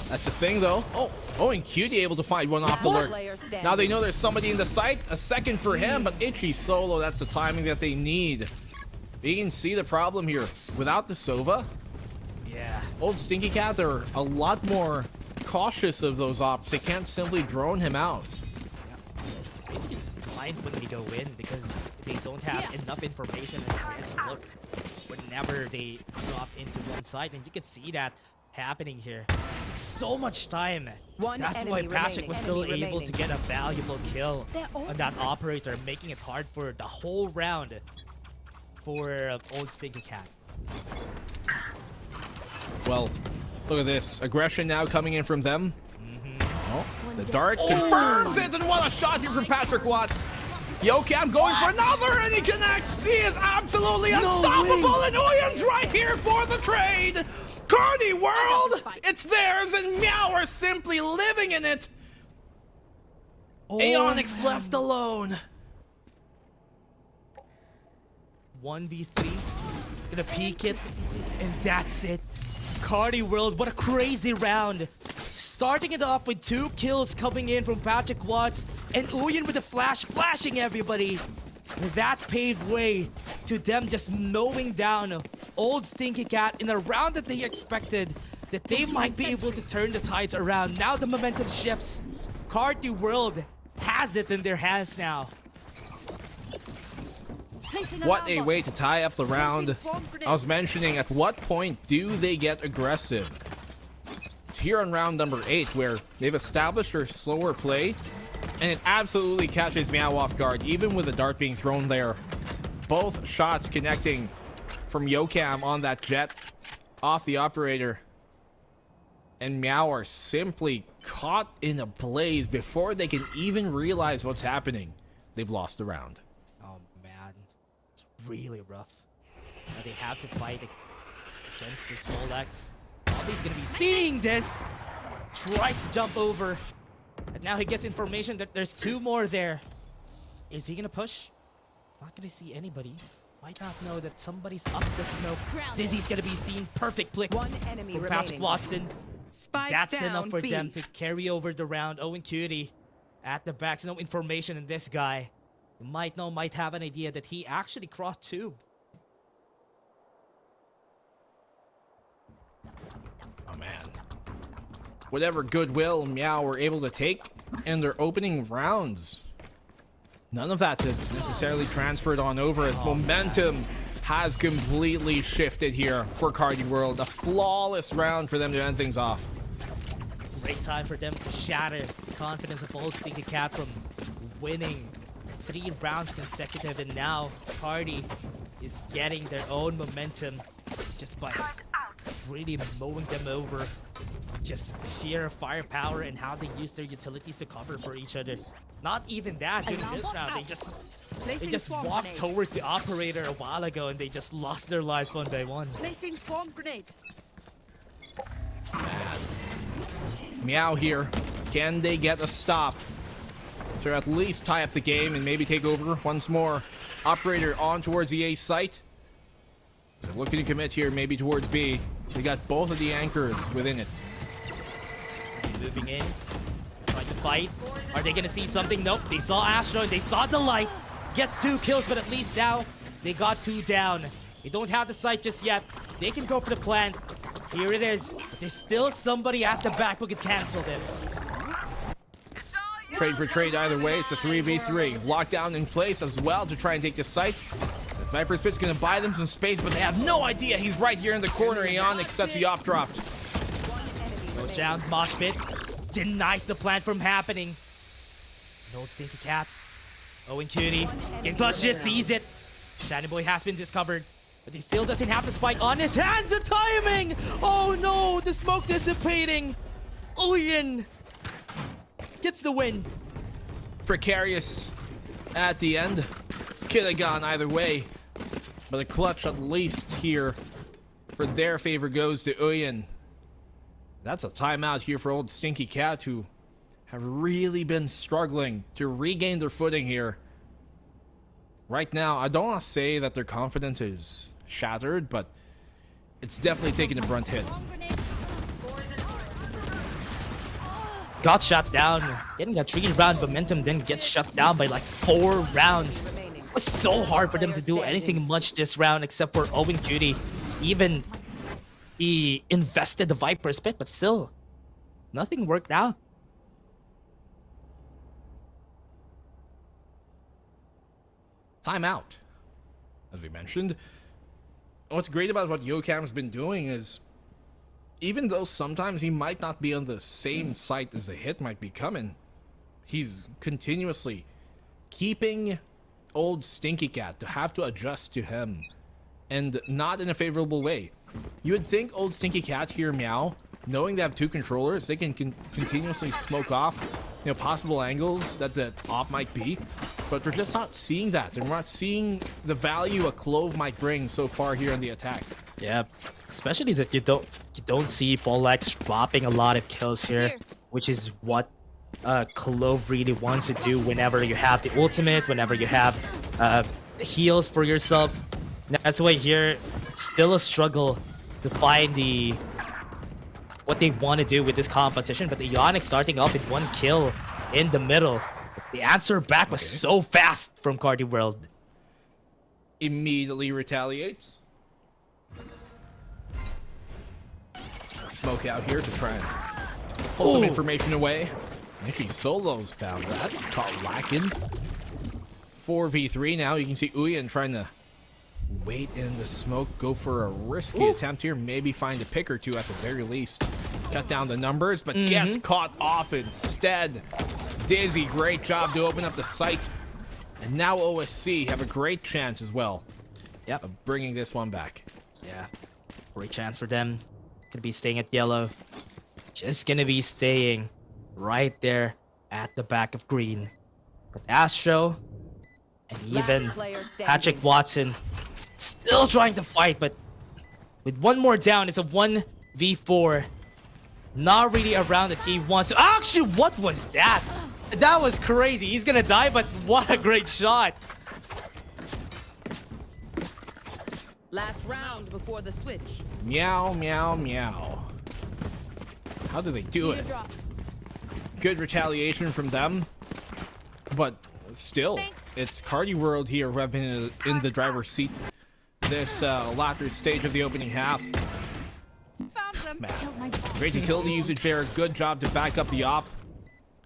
That's the thing, though. Oh, and Cutie able to find one off the lurk. Now they know there's somebody in the site. A second for him, but Itchy solo. That's the timing that they need. You can see the problem here. Without the Sova, yeah, old Stinky Cat, they're a lot more cautious of those ops. They can't simply drone him out. Yeah. Basically blind when they go in because they don't have enough information and where to look whenever they drop into one side, and you can see that happening here. So much time. That's why Patrick was still able to get a valuable kill on that operator, making it hard for the whole round for old Stinky Cat. Well, look at this. Aggression now coming in from them. Oh, the dart confirms it, and what a shot here from Patrick Watts. Yocam going for another, and he connects. He is absolutely unstoppable, and Oyen's right here for the trade. Carti World, it's theirs, and Meow are simply living in it. Aeonix left alone. 1v3. Gonna peek it, and that's it. Carti World, what a crazy round. Starting it off with 2 kills coming in from Patrick Watts, and Uyen with the flash, flashing everybody. That paved way to them just mowing down old Stinky Cat in a round that they expected that they might be able to turn the tides around. Now the momentum shifts. Carti World has it in their hands now. What a way to tie up the round. I was mentioning, at what point do they get aggressive? It's here on round number 8 where they've established their slower play, and it absolutely catches Meow off guard, even with the dart being thrown there. Both shots connecting from Yokam on that jet off the operator. And Meow are simply caught in a blaze before they can even realize what's happening. They've lost the round. Oh man, it's really rough. Now they have to fight against this Molex. He's gonna be seeing this. Tries to jump over. And now he gets information that there's 2 more there. Is he gonna push? He's not gonna see anybody. Might not know that somebody's up the smoke. Dizzy's gonna be seen. Perfect flick One enemy from remaining. Patrick Watson. Spike That's down enough for B. them to carry over the round. Owen Cutie at the back. No information in this guy. You might have an idea that he actually crossed tube. Oh man. Whatever goodwill Meow were able to take in their opening rounds, none of that is necessarily transferred on over, as momentum has completely shifted here for Carti World. A flawless round for them to end things off. Great time for them to shatter the confidence of old Stinky Cat from winning 3 rounds consecutive, and now Carti is getting their own momentum just by really mowing them over. Just sheer firepower and how they use their utilities to cover for each other. Not even that during this round, they just walked towards the operator a while ago and they just lost their lives one by one. Placing swarm grenade. Meow here. Can they get a stop to at least tie up the game and maybe take over once more? Operator on towards the A site. So looking to commit here, maybe towards B. They got both of the anchors within it. Moving in, trying to fight. Are they gonna see something? Nope. They saw Astro and they saw the light. Gets 2 kills, but at least now they got 2 down. They don't have the sight just yet. They can go for the plant. Here it is. But there's still somebody at the back who can cancel them. Trade for trade either way. It's a 3v3. Lockdown in place as well to try and take the site. Viper Spit's gonna buy them some space, but they have no idea he's right here in the corner. Aeon accepts the op drop. Goes down, mosh pit. Denies the plant from happening. No Stinky Cat. Owen Cutie. Can clutch just sees it. Sandy Boy has been discovered, but he still doesn't have the spike on his hands. The timing! Oh no, the smoke dissipating. Uyen gets the win. Precarious at the end. Could have gone either way, but a clutch at least here for their favor goes to Uyen. That's a timeout here for old Stinky Cat, who have really been struggling to regain their footing here. Right now, I don't want to say that their confidence is shattered, but it's definitely taking a brunt hit. Got shut down. Getting that 3-round momentum, then gets shut down by like 4 rounds. It was so hard for them to do anything much this round except for Owen Cutie. Even he invested the Viper Spit, but still, nothing worked out. Timeout, as we mentioned. What's great about what Yokam's been doing is, even though sometimes he might not be on the same site as the hit might be coming, he's continuously keeping old Stinky Cat to have to adjust to him, and not in a favorable way. You would think old Stinky Cat here, Meow, knowing they have 2 controllers, they can continuously smoke off, you know, possible angles that the op might be, but we're just not seeing that, and we're not seeing the value a Clove might bring so far here in the attack. Yeah, especially that you don't see Polex dropping a lot of kills here, which is what Clove really wants to do whenever you have the ultimate, whenever you have the heals for yourself. That's why here, still a struggle to find what they want to do with this competition. But the Ionic starting off with 1 kill in the middle. The answer back was so fast from Carti World. Immediately retaliates. Smoke out here to try and pull some information away. Actually, Solo's found that. Caught lacking. 4v3 now. You can see Uyan trying to wait in the smoke, go for a risky attempt here, maybe find a pick or two at the very least. Cut down the numbers, but gets caught off instead. Dizzy, great job to open up the site. And now OSC have a great chance as well of bringing this one back. Yeah, great chance for them. Gonna be staying at yellow. Just gonna be staying right there at the back of green. But Astro and even Patrick Watson still trying to fight, but with 1 more down, it's a 1v4. Not really a round that he wants. Actually, what was that? That was crazy. He's gonna die, but what a great shot. Last round before the switch. Meow, meow, meow. How do they do it? Good retaliation from them, but still, it's Carti World here who have been in the driver's seat this latter stage of the opening half. Man. Great utility usage there. Good job to back up the op.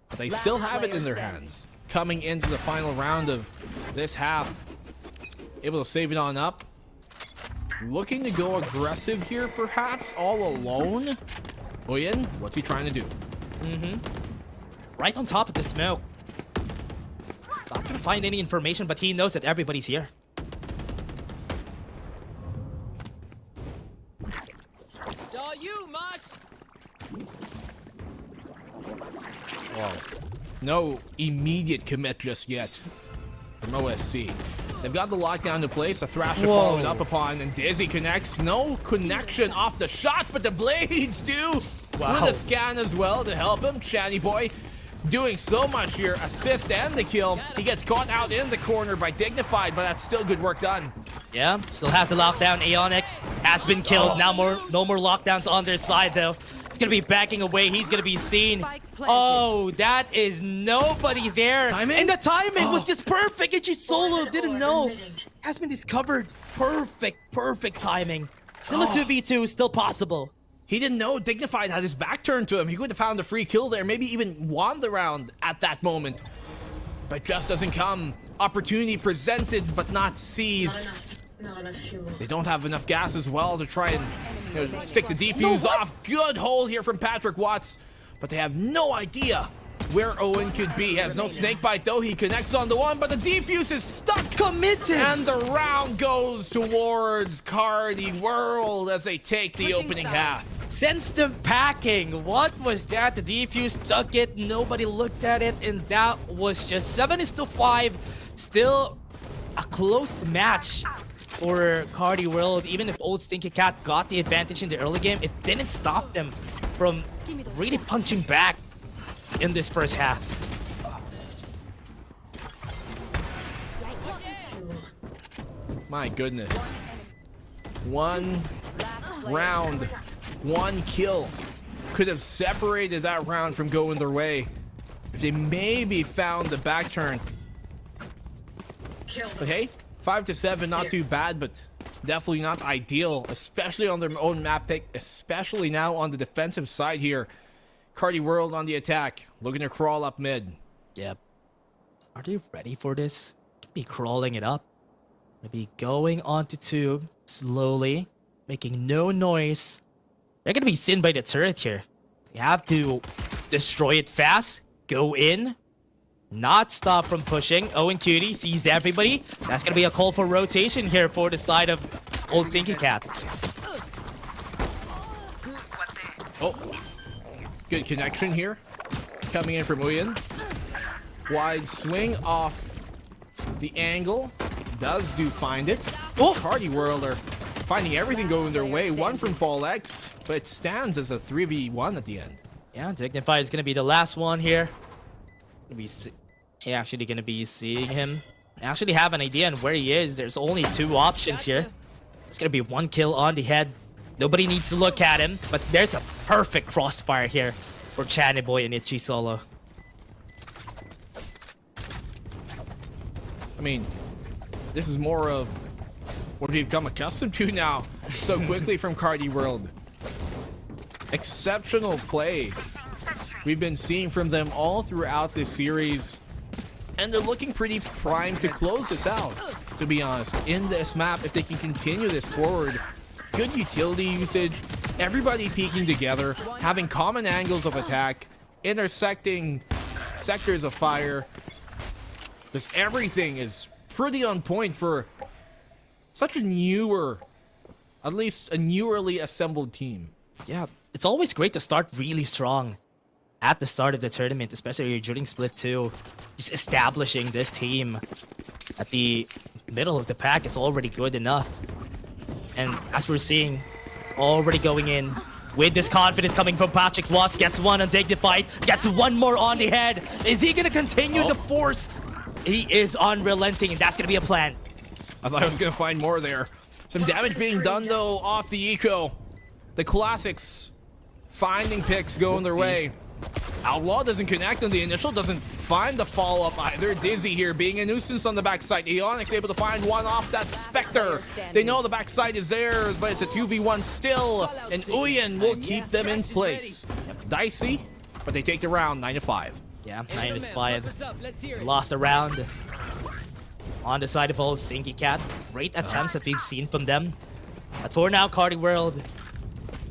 But they still have it in their hands. Coming into the final round of this half. Able to save it on up. Looking to go aggressive here, perhaps, all alone. Uyan, what's he trying to do? Right on top of the smoke. Not gonna find any information, but he knows that everybody's here. Saw you, Mosh. Whoa. No immediate commit just yet from OSC. They've got the lockdown in place, a Thrasher followed up upon, and Dizzy connects. No connection off the shot, but the Blades do. With a scan as well to help him. Shanny Boy doing so much here. Assist and the kill. He gets caught out in the corner by Dignified, but that's still good work done. Yeah, still has the lockdown. Aeonix has been killed. Now no more lockdowns on their side, though. He's gonna be backing away. He's gonna be seen. Oh, that is nobody there. Timing? And the timing was just perfect. And Solo didn't know. Has been discovered. Perfect timing. Still a 2v2, still possible. He didn't know Dignified had his back turned to him. He could have found a free kill there, maybe even won the round at that moment. But just doesn't come. Opportunity presented, but not seized. They don't have enough gas as well to try and stick the defuse off. Good hold here from Patrick Watts, but they have no idea where Owen could be. He has no snake bite though. He connects on the one, but the defuse is stuck. Committed. And the round goes towards Carti World as they take the opening half. Sends them packing. What was that? The defuse stuck it. Nobody looked at it, and that was just 7-5. Still a close match for Carti World. Even if old Stinky Cat got the advantage in the early game, it didn't stop them from really punching back in this first half. My goodness. One round, one kill could have separated that round from going their way if they maybe found the back turn. But hey, 5-7, not too bad, but definitely not ideal, especially on their own map pick, especially now on the defensive side here. Carti World on the attack, looking to crawl up mid. Yep. Are they ready for this? Could be crawling it up. Maybe going onto tube slowly, making no noise. They're gonna be seen by the turret here. They have to destroy it fast, go in, not stop from pushing. Owen Cutie sees everybody. That's gonna be a call for rotation here for the side of old Stinky Cat. Oh, good connection here. Coming in from Uyan. Wide swing off the angle. Does find it. Oh, Carti World are finding everything going their way. One from Fall X, but it stands as a 3v1 at the end. Yeah, Dignified is gonna be the last one here. Actually gonna be seeing him I actually have an idea on where he is. There's only 2 options here. It's gonna be 1 kill on the head. Nobody needs to look at him, but there's a perfect crossfire here for Channy Boy and Itchy Solo. I mean, this is more of what we've become accustomed to now so quickly from Carti World. Exceptional play we've been seeing from them all throughout this series. And they're looking pretty primed to close this out, to be honest. In this map, if they can continue this forward, good utility usage, everybody peeking together, having common angles of attack, intersecting sectors of fire. Just everything is pretty on point for such a newer, at least a newerly assembled team. Yeah, it's always great to start really strong at the start of the tournament, especially during Split 2. Just establishing this team at the middle of the pack is already good enough. And as we're seeing, already going in with this confidence coming from Patrick Watts, gets one undignified, gets one more on the head. Is he gonna continue the force? He is unrelenting, and that's gonna be a plan. I thought I was gonna find more there. Some damage being done though off the eco. The classics finding picks going their way. Outlaw doesn't connect on the initial, doesn't find the follow-up either. Dizzy here being a nuisance on the backside. Aeonix able to find one off that Spectre. They know the backside is theirs, but it's a 2v1 still, and Uyen will keep them in place. Dicey, but they take the round 9-5. Yeah, 9-5. Lost a round. On the side of old Stinky Cat. Great attempts that we've seen from them. But for now, Carti World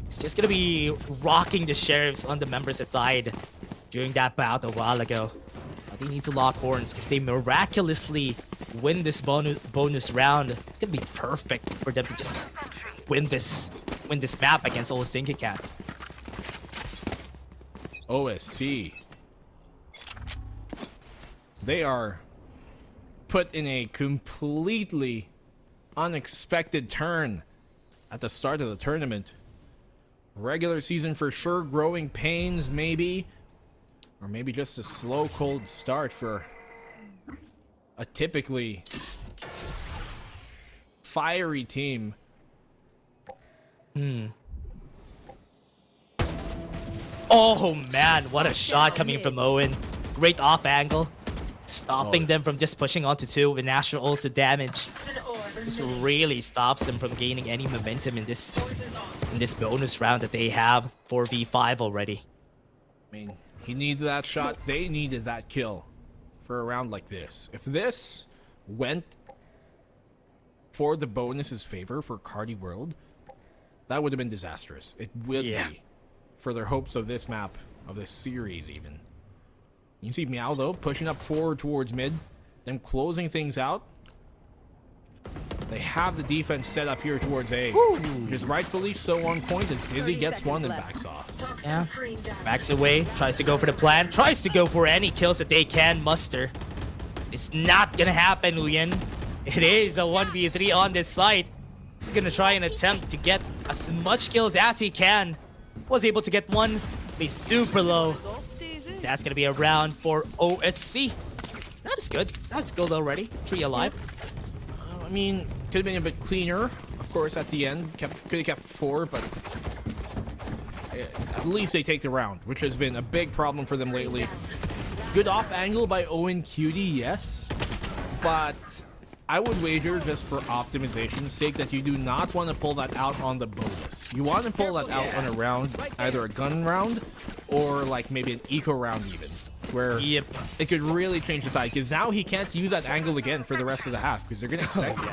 is just gonna be rocking the sheriffs on the members that died during that bout a while ago. They need to lock horns. If they miraculously win this bonus round, it's gonna be perfect for them to just win this map against old Stinky Cat. OSC. They are put in a completely unexpected turn at the start of the tournament. Regular season for sure, growing pains maybe, or maybe just a slow cold start for a typically fiery team. Oh man, what a shot coming from Owen. Great off angle. Stopping them from just pushing onto 2 with natural also damage. This really stops them from gaining any momentum in this bonus round that they have 4v5 already. I mean, he needed that shot. They needed that kill for a round like this. If this went for the bonus's favor for Carti World, that would have been disastrous. It will be for their hopes of this map, of this series even. You can see Meow though pushing up forward towards mid, then closing things out. They have the defense set up here towards A, which is rightfully so on point as Dizzy gets one and backs off. Yeah, backs away, tries to go for the plan, tries to go for any kills that they can muster. It's not gonna happen, Uyen. It is a 1v3 on this side. He's gonna try and attempt to get as much kills as he can. Was able to get one, be super low. That's gonna be a round for OSC. That is good. That's good already. 3 alive. I mean, could have been a bit cleaner, of course, at the end. Could have kept 4, but at least they take the round, which has been a big problem for them lately. Good off angle by Owen Cutie, yes, but I would wager, just for optimization's sake, that you do not want to pull that out on the bonus. You want to pull that out on a round, either a gun round or like maybe an eco round even, where it could really change the tide, because now he can't use that angle again for the rest of the half, because they're going to expect it.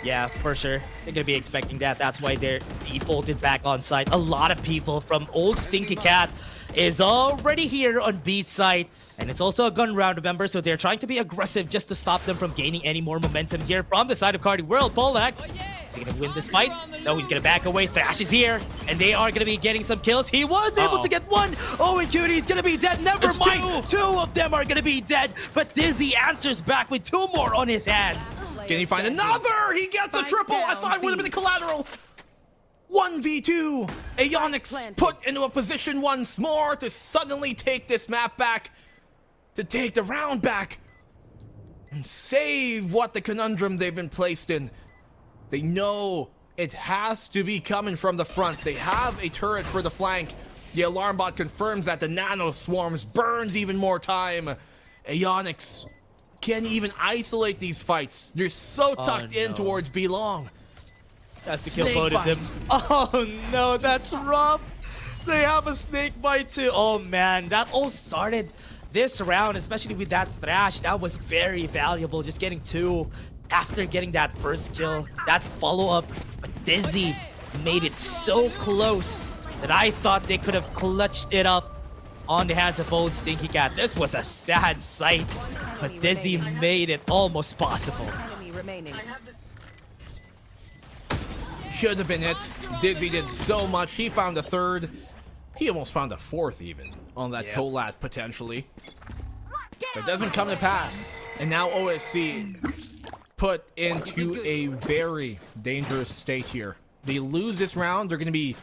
Yeah, for sure. They're going to be expecting that. That's why they're defaulted back on site. A lot of people from old Stinky Cat is already here on B side. And it's also a gun round, remember? So they're trying to be aggressive just to stop them from gaining any more momentum here from the side of Carti World. Poleaxe, is he going to win this fight? No, he's going to back away. Thrash is here. And they are going to be getting some kills. He was able to get one. Oh, and Cutie's going to be dead. Never mind. 2 of them are going to be dead. But Dizzy answers back with 2 more on his hands. Can he find another? He gets a triple. I thought it would have been a collateral. 1v2. Aeonix put into a position once more to suddenly take this map back, to take the round back. and save what the conundrum they've been placed in. They know it has to be coming from the front. They have a turret for the flank. The alarm bot confirms that the nano swarms burns even more time. Aeonix can't even isolate these fights. They're so tucked in towards B long. That's the kill both of them. Oh no, that's rough. They have a snake bite too. Oh man, that all started this round, especially with that thrash. That was very valuable. Just getting 2 after getting that first kill. That follow-up, but Dizzy made it so close that I thought they could have clutched it up on the hands of old Stinky Cat. This was a sad sight, but Dizzy made it almost possible. Enemy remaining. Should have been it. Dizzy did so much. He found a third. He almost found a fourth even on that Colat potentially. But it doesn't come to pass. And now OSC put into a very dangerous state here. They lose this round, they're going to be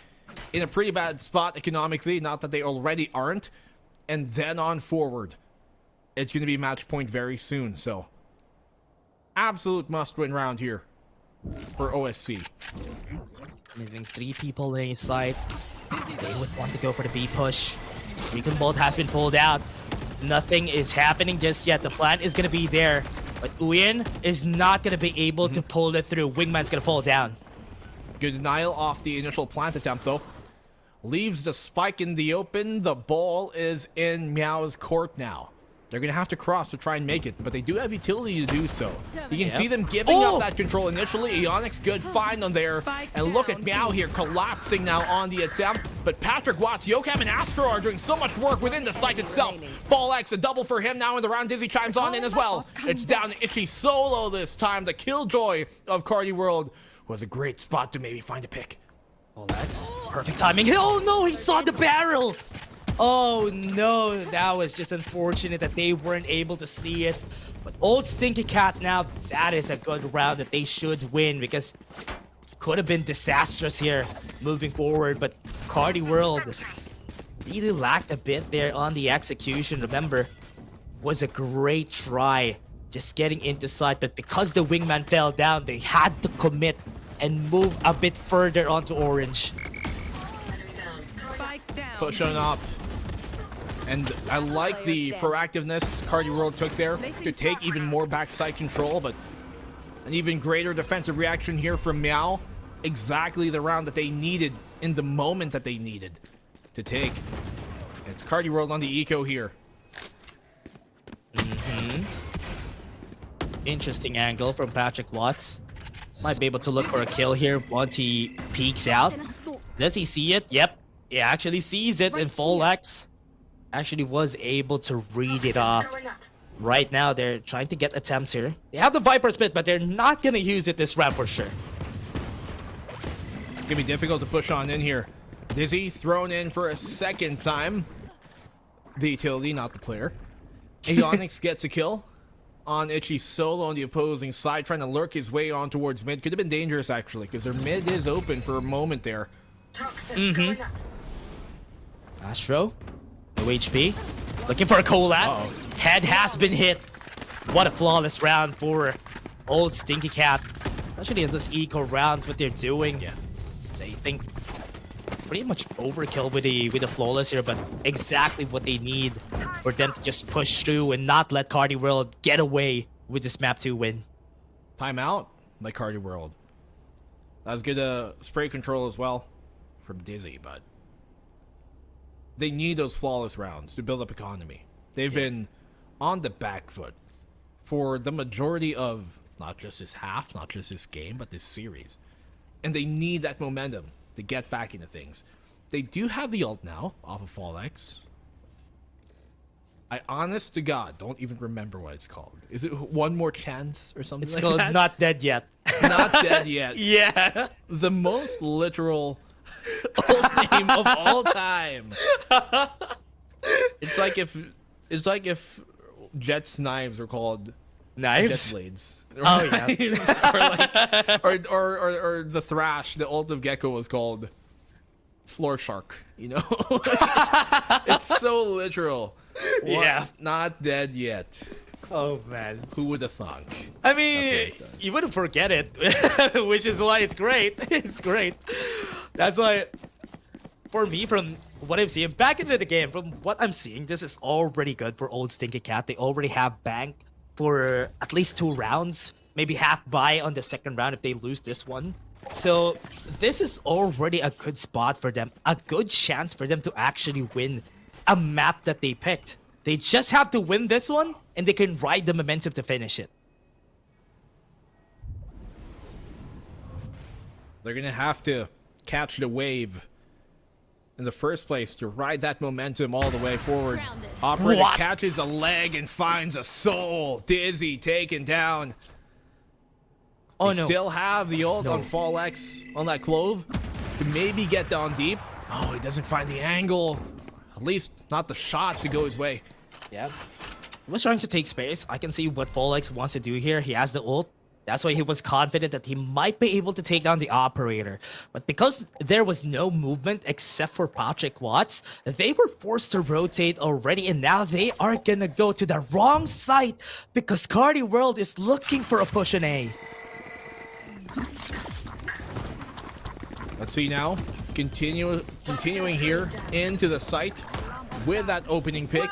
in a pretty bad spot economically. Not that they already aren't. And then on forward, it's going to be match point very soon. So, absolute must-win round here for OSC. Leaving 3 people inside. They would want to go for the B push. Recon Bolt has been pulled out. Nothing is happening just yet. The plan is going to be there. But Uyen is not going to be able to pull it through. Wingman's going to fall down. Good denial off the initial plant attempt though. Leaves the spike in the open. The ball is in Meow's court now. They're going to have to cross to try and make it, but they do have utility to do so. You can see them giving up that control initially. Aeonix, good find on there. And look at Meow here collapsing now on the attempt. But Patrick Watts, Yokem, and Astro are doing so much work within the site itself. Fall X, a double for him now in the round. Dizzy chimes on in as well. It's down to Itchy solo this time. The killjoy of Carti World was a great spot to maybe find a pick. Oh, that's perfect timing. Oh no, he saw the barrel. Oh no, that was just unfortunate that they weren't able to see it. But old Stinky Cat now, that is a good round that they should win because it could have been disastrous here moving forward. But Carti World really lacked a bit there on the execution. Remember, was a great try just getting into sight, but because the wingman fell down, they had to commit and move a bit further onto orange. Push on up. And I like the proactiveness Carti World took there to take even more backside control, but an even greater defensive reaction here from Meow. Exactly the round that they needed in the moment that they needed to take. It's Carti World on the eco here. Interesting angle from Patrick Watts. Might be able to look for a kill here once he peeks out. Does he see it? Yep. He actually sees it, and Full X actually was able to read it off. Right now, they're trying to get attempts here. They have the Viper Spit, but they're not going to use it this round for sure. It's going to be difficult to push on in here. Dizzy thrown in for a second time. The utility, not the player. Aeonix gets a kill on Itchy solo on the opposing side, trying to lurk his way on towards mid. Could have been dangerous, actually, because their mid is open for a moment there. Astro, no HP. Looking for a Colat. Head has been hit. What a flawless round for old Stinky Cat. Especially in this eco rounds, what they're doing. Yeah. So I think pretty much overkill with the flawless here, but exactly what they need for them to just push through and not let Carti World get away with this map 2 win. Timeout by Carti World. That was good spray control as well from Dizzy, but they need those flawless rounds to build up economy. They've been on the back foot for the majority of not just this half, not just this game, but this series. And they need that momentum to get back into things. They do have the ult now off of Fall X. I honest to God don't even remember what it's called. Is it One More Chance or something It's like that? called Not Dead Yet. Not Dead Yet. Yeah. The most literal ult name of all time. It's like if Jet's knives were called Knives? Jet blades. Oh yeah. or the Thrash, the ult of Gecko was called Floor Shark, you know? It's so literal. Yeah. Not Dead Yet. Oh man. Who would have thunk? I mean, you wouldn't forget it, which is why it's great. It's great. That's why, for me, from what I'm seeing back into the game, from what I'm seeing, this is already good for old Stinky Cat. They already have bank for at least 2 rounds, maybe half buy on the second round if they lose this one. So this is already a good spot for them, a good chance for them to actually win a map that they picked. They just have to win this one, and they can ride the momentum to finish it. They're gonna have to catch the wave in the first place to ride that momentum all the way forward. Operator catches a leg and finds a soul. Dizzy taken down. Oh, they still have the ult on Fall X on that Clove to maybe get down deep. Oh, he doesn't find the angle. At least not the shot to go his way. Yeah. He was trying to take space. I can see what Folex wants to do here. He has the ult. That's why he was confident that he might be able to take down the operator. But because there was no movement except for Patrick Watts, they were forced to rotate already, and now they are gonna go to the wrong site because Carti World is looking for a push in A. Let's see now. Continuing here into the site with that opening pick.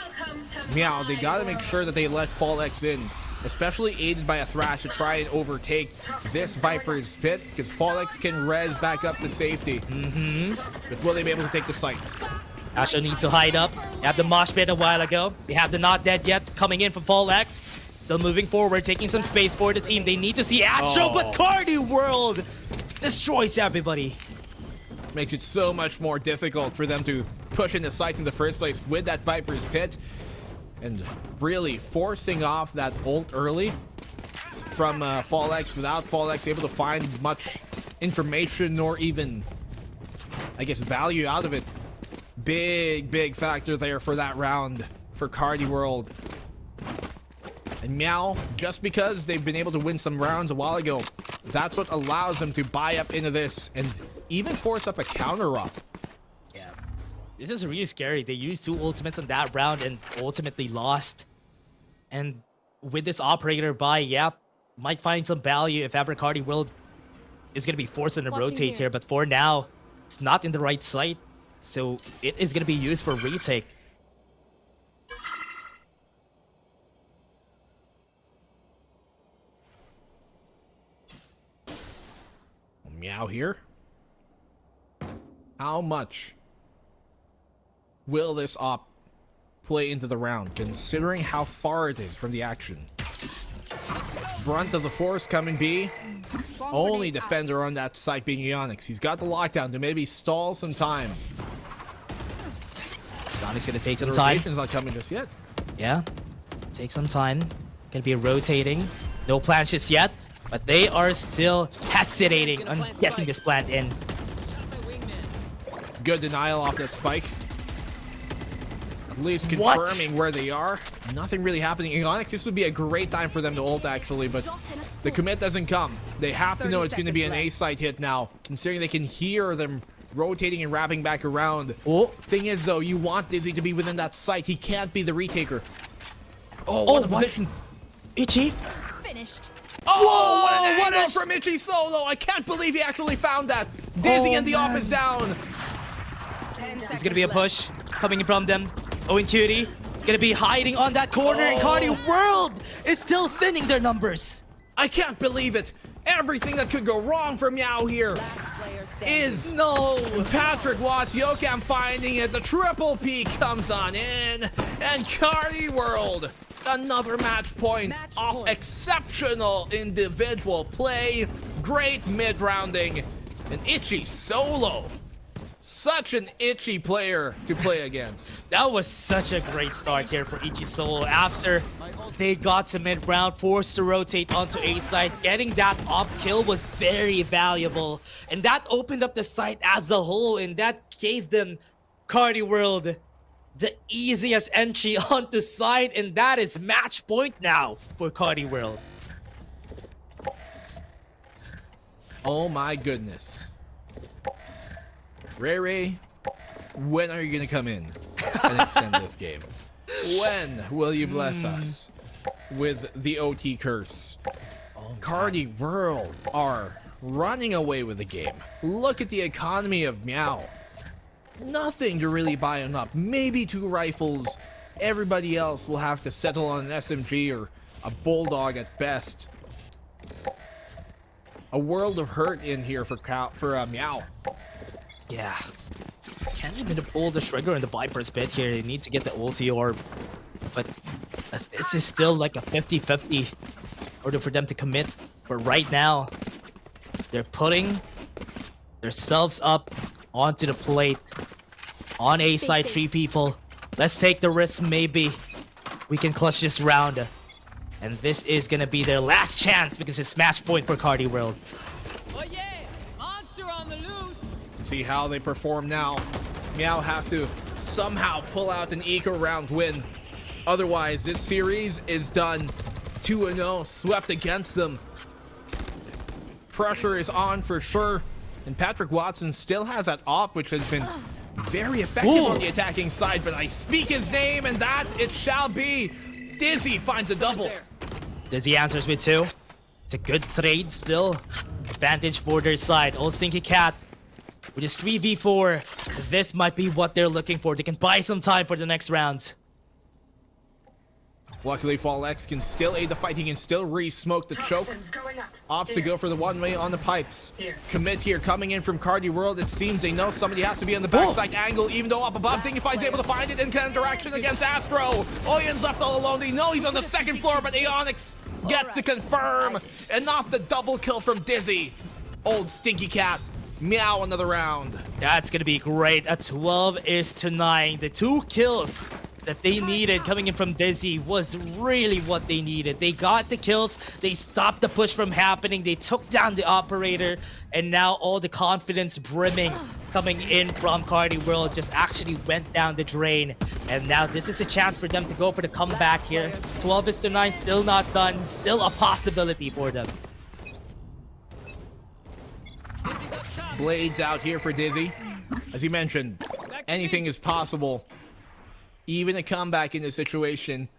Meow, they gotta make sure that they let Fall X in, especially aided by a Thrash to try and overtake this Viper's pit, because Fall X can res back up to safety. But will they be able to take the site? Asho needs to hide up. They have the mosh pit a while ago. They have the not dead yet coming in from Fall X. Still moving forward, taking some space for the team. They need to see Astro, but Carti World destroys everybody. Makes it so much more difficult for them to push in the site in the first place with that Viper's pit, and really forcing off that ult early from Fall X without Fall X able to find much information or even, I guess, value out of it. Big factor there for that round for Carti World. And Meow, just because they've been able to win some rounds a while ago, that's what allows them to buy up into this and even force up a counter up. Yeah, this is really scary. They used 2 ultimates on that round and ultimately lost. And with this operator buy, yeah, might find some value if ever Carti World is going to be forced to rotate here. But for now, it's not in the right site. So it is going to be used for retake. Meow here. How much will this op play into the round, considering how far it is from the action? Brunt of the force coming B. Only defender on that site being Onyx. He's got the lockdown to maybe stall some time. Onyx gonna take some the time. Rotation's not coming just yet. Yeah, take some time. Gonna be rotating. No plans just yet. But they are still hesitating on getting this plant in. Good denial off that spike. At least confirming where they are. Nothing really happening in Onyx. This would be a great time for them to ult actually, but the commit doesn't come. They have to know it's going to be an A site hit now, considering they can hear them rotating and wrapping back around. Thing is though, you want Dizzy to be within that site. He can't be the retaker. What a position. Itchy. Finished. Oh, what an angle from Itchy solo! I can't believe he actually found that. Dizzy and the op is down. It's gonna be a push coming from them. Owen Cutie gonna be hiding on that corner, and Carti World is still thinning their numbers. I can't believe it. Everything that could go wrong for Meow here is Patrick Watts, Yokam finding it. The triple P comes on in, and Carti World. Another match point off exceptional individual play. Great mid-rounding. An Itchy solo. Such an Itchy player to play against. That was such a great start here for Itchy solo. After they got to mid-round, forced to rotate onto A side, getting that op kill was very valuable. And that opened up the site as a whole, and that gave them Carti World the easiest entry onto side, and that is match point now for Carti World. Oh my goodness. Ray, when are you gonna come in and extend this game? When will you bless us? with the OT curse. Carti World are running away with the game. Look at the economy of Meow. Nothing to really buy them up. Maybe 2 rifles. Everybody else will have to settle on an SMG or a Bulldog at best. A world of hurt in here for Meow. Yeah. Can't even pull the trigger in the Viper's pit here. They need to get the ulti orb. But this is still like a 50-50 in order for them to commit. But right now, they're putting themselves up onto the plate. On A side, 3 people. Let's take the risk, maybe we can clutch this round. And this is gonna be their last chance because it's match point for Carti World. Oh yeah! Monster on the loose! See how they perform now. Meow have to somehow pull out an eco round win. Otherwise, this series is done. 2-0, swept against them. Pressure is on for sure. And Patrick Watson still has that op, which has been very effective on the attacking side. But I speak his name, and that it shall be. Dizzy finds a double. Dizzy answers with 2. It's a good trade still. Advantage for their side. Old Stinky Cat with his 3v4. This might be what they're looking for. They can buy some time for the next rounds. Luckily, Fall X can still aid the fight. He can still re-smoke the choke. Opts to go for the one-way on the pipes. Commit here coming in from Carti World. It seems they know somebody has to be on the backside angle, even though up above, Dingyfi's able to find it in interaction against Astro. Oyen's left all alone. They know he's on the second floor, but Aeonix gets to confirm. And not the double kill from Dizzy. Old Stinky Cat. Meow another round. That's gonna be great. A 12-9. The 2 kills that they needed coming in from Dizzy was really what they needed. They got the kills, they stopped the push from happening, they took down the operator, and now all the confidence brimming coming in from Carti World just actually went down the drain. And now this is a chance for them to go for the comeback here. 12-9, still not done, still a possibility for them. Blades out here for Dizzy. As he mentioned, anything is possible. Even a comeback in this situation.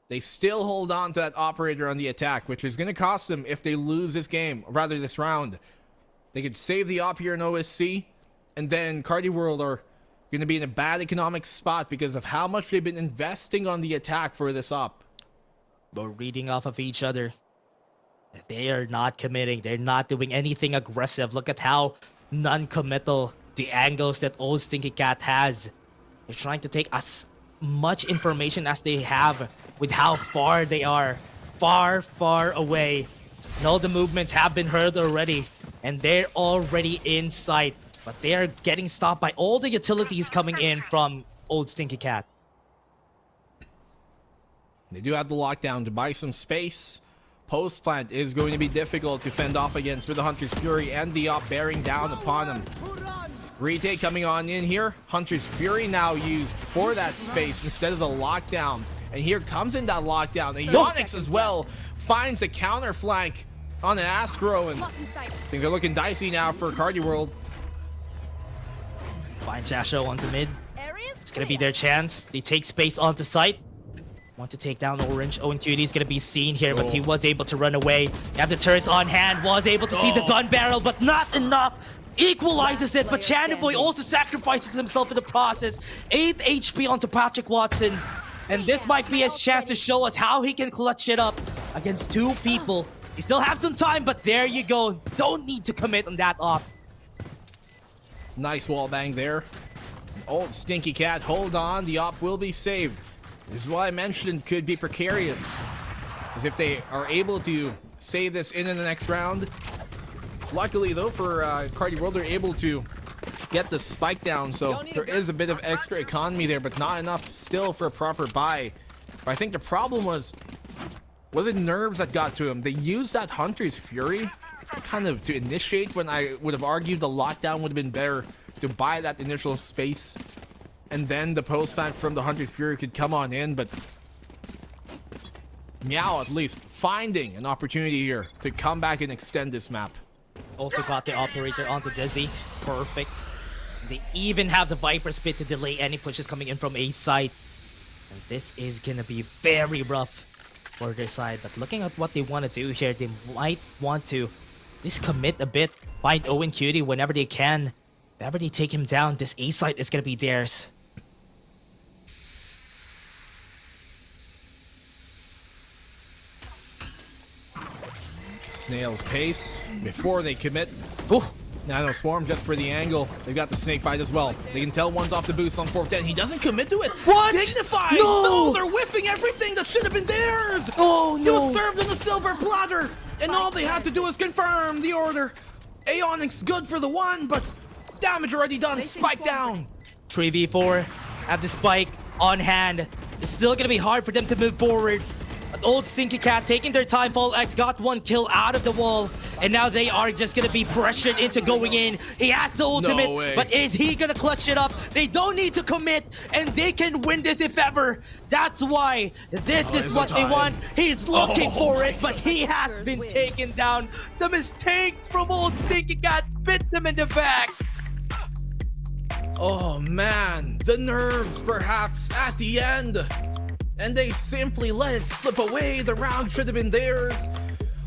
They still hold on to that operator on the attack, which is going to cost them if they lose this game, or rather this round. They could save the op here in OSC, and then Carti World are going to be in a bad economic spot because of how much they've been investing on the attack for this op. But reading off of each other, they are not committing. They're not doing anything aggressive. Look at how non-committal the angles that old Stinky Cat has. They're trying to take as much information as they have with how far they are. Far, far away. No, the movements have been heard already. And they're already in sight. But they are getting stopped by all the utilities coming in from old Stinky Cat. They do have the lockdown to buy some space. Post plant is going to be difficult to fend off against with the Hunter's Fury and the op bearing down upon them. Retake coming on in here. Hunter's Fury now used for that space instead of the lockdown. And here comes in that lockdown. Aeonix as well finds a counter flank on an Astro. And things are looking dicey now for Carti World. Find Jasho onto mid. It's gonna be their chance. They take space onto site. Want to take down Orange. Owen Cuties gonna be seen here, but he was able to run away. You have the turret on hand. Was able to see the gun barrel, but not enough. Equalizes it, but Boy also sacrifices himself in the process. 8 HP onto Patrick Watson. And this might be his chance to show us how he can clutch it up against 2 people. You still have some time, but there you go. Don't need to commit on that op. Nice wall bang there. Old Stinky Cat, hold on. The op will be saved. This is what I mentioned could be precarious. As if they are able to save this in the next round. Luckily, though, for Carti World, they're able to get the spike down, so there is a bit of extra economy there, but not enough still for a proper buy. But I think the problem was it nerves that got to him? They used that Hunter's Fury kind of to initiate when I would have argued the lockdown would have been better to buy that initial space. And then the post plant from the Hunter's Fury could come on in, but Meow at least finding an opportunity here to come back and extend this map. Also got the operator onto Dizzy. Perfect. They even have the Viper's Pit to delay any pushes coming in from A side. And this is gonna be very rough for their side. But looking at what they want to do here, they might want to just commit a bit, find Owen Cutie whenever they can. Whenever they take him down, this A site is going to be theirs. Snail's pace before they commit. Ooh. Nano Swarm just for the angle. They've got the snake bite as well. They can tell one's off the boost on 4th den. He doesn't commit to it. What? Dignified! No! They're whiffing everything that should have been theirs! Oh, It no. was served on the silver platter! And all they had to do was confirm the order. Aeonic's good for the 1, but damage already done. Spike down. 3v4 at the spike on hand. It's still going to be hard for them to move forward. Old Stinky Cat taking their time. Fall X got 1 kill out of the wall. And now they are just going to be pressured into going in. He has the ultimate, way. but is he going to clutch it up? They don't need to commit, and they can win this if ever. That's why this is there's what no they time. want. He's looking for my it, but he has been taken down. The mistakes from Old Stinky Cat bit them in the back. Oh man, the nerves perhaps at the end. And they simply let it slip away. The round should have been theirs.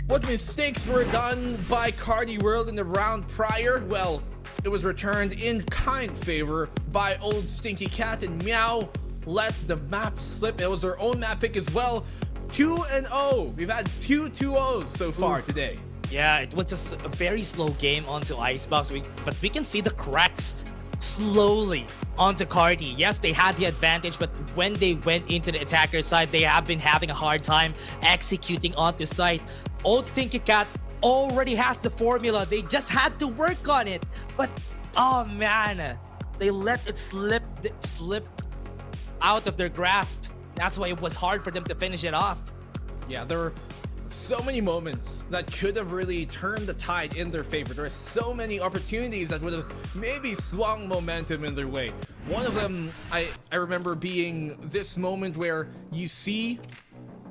What mistakes were done by Carti World in the round prior? Well, it was returned in kind favor by Old Stinky Cat, and Meow let the map slip. It was their own map pick as well. 2-0. We've had 2 2-0s so far today. Yeah, it was just a very slow game onto Icebox, but we can see the cracks slowly onto Carti. Yes, they had the advantage, but when they went into the attacker side, they have been having a hard time executing onto site. Old Stinky Cat already has the formula. They just had to work on it. But, oh man, they let it slip out of their grasp. That's why it was hard for them to finish it off. Yeah, there were so many moments that could have really turned the tide in their favor. There are so many opportunities that would have maybe swung momentum in their way. One of them, I remember being this moment where you see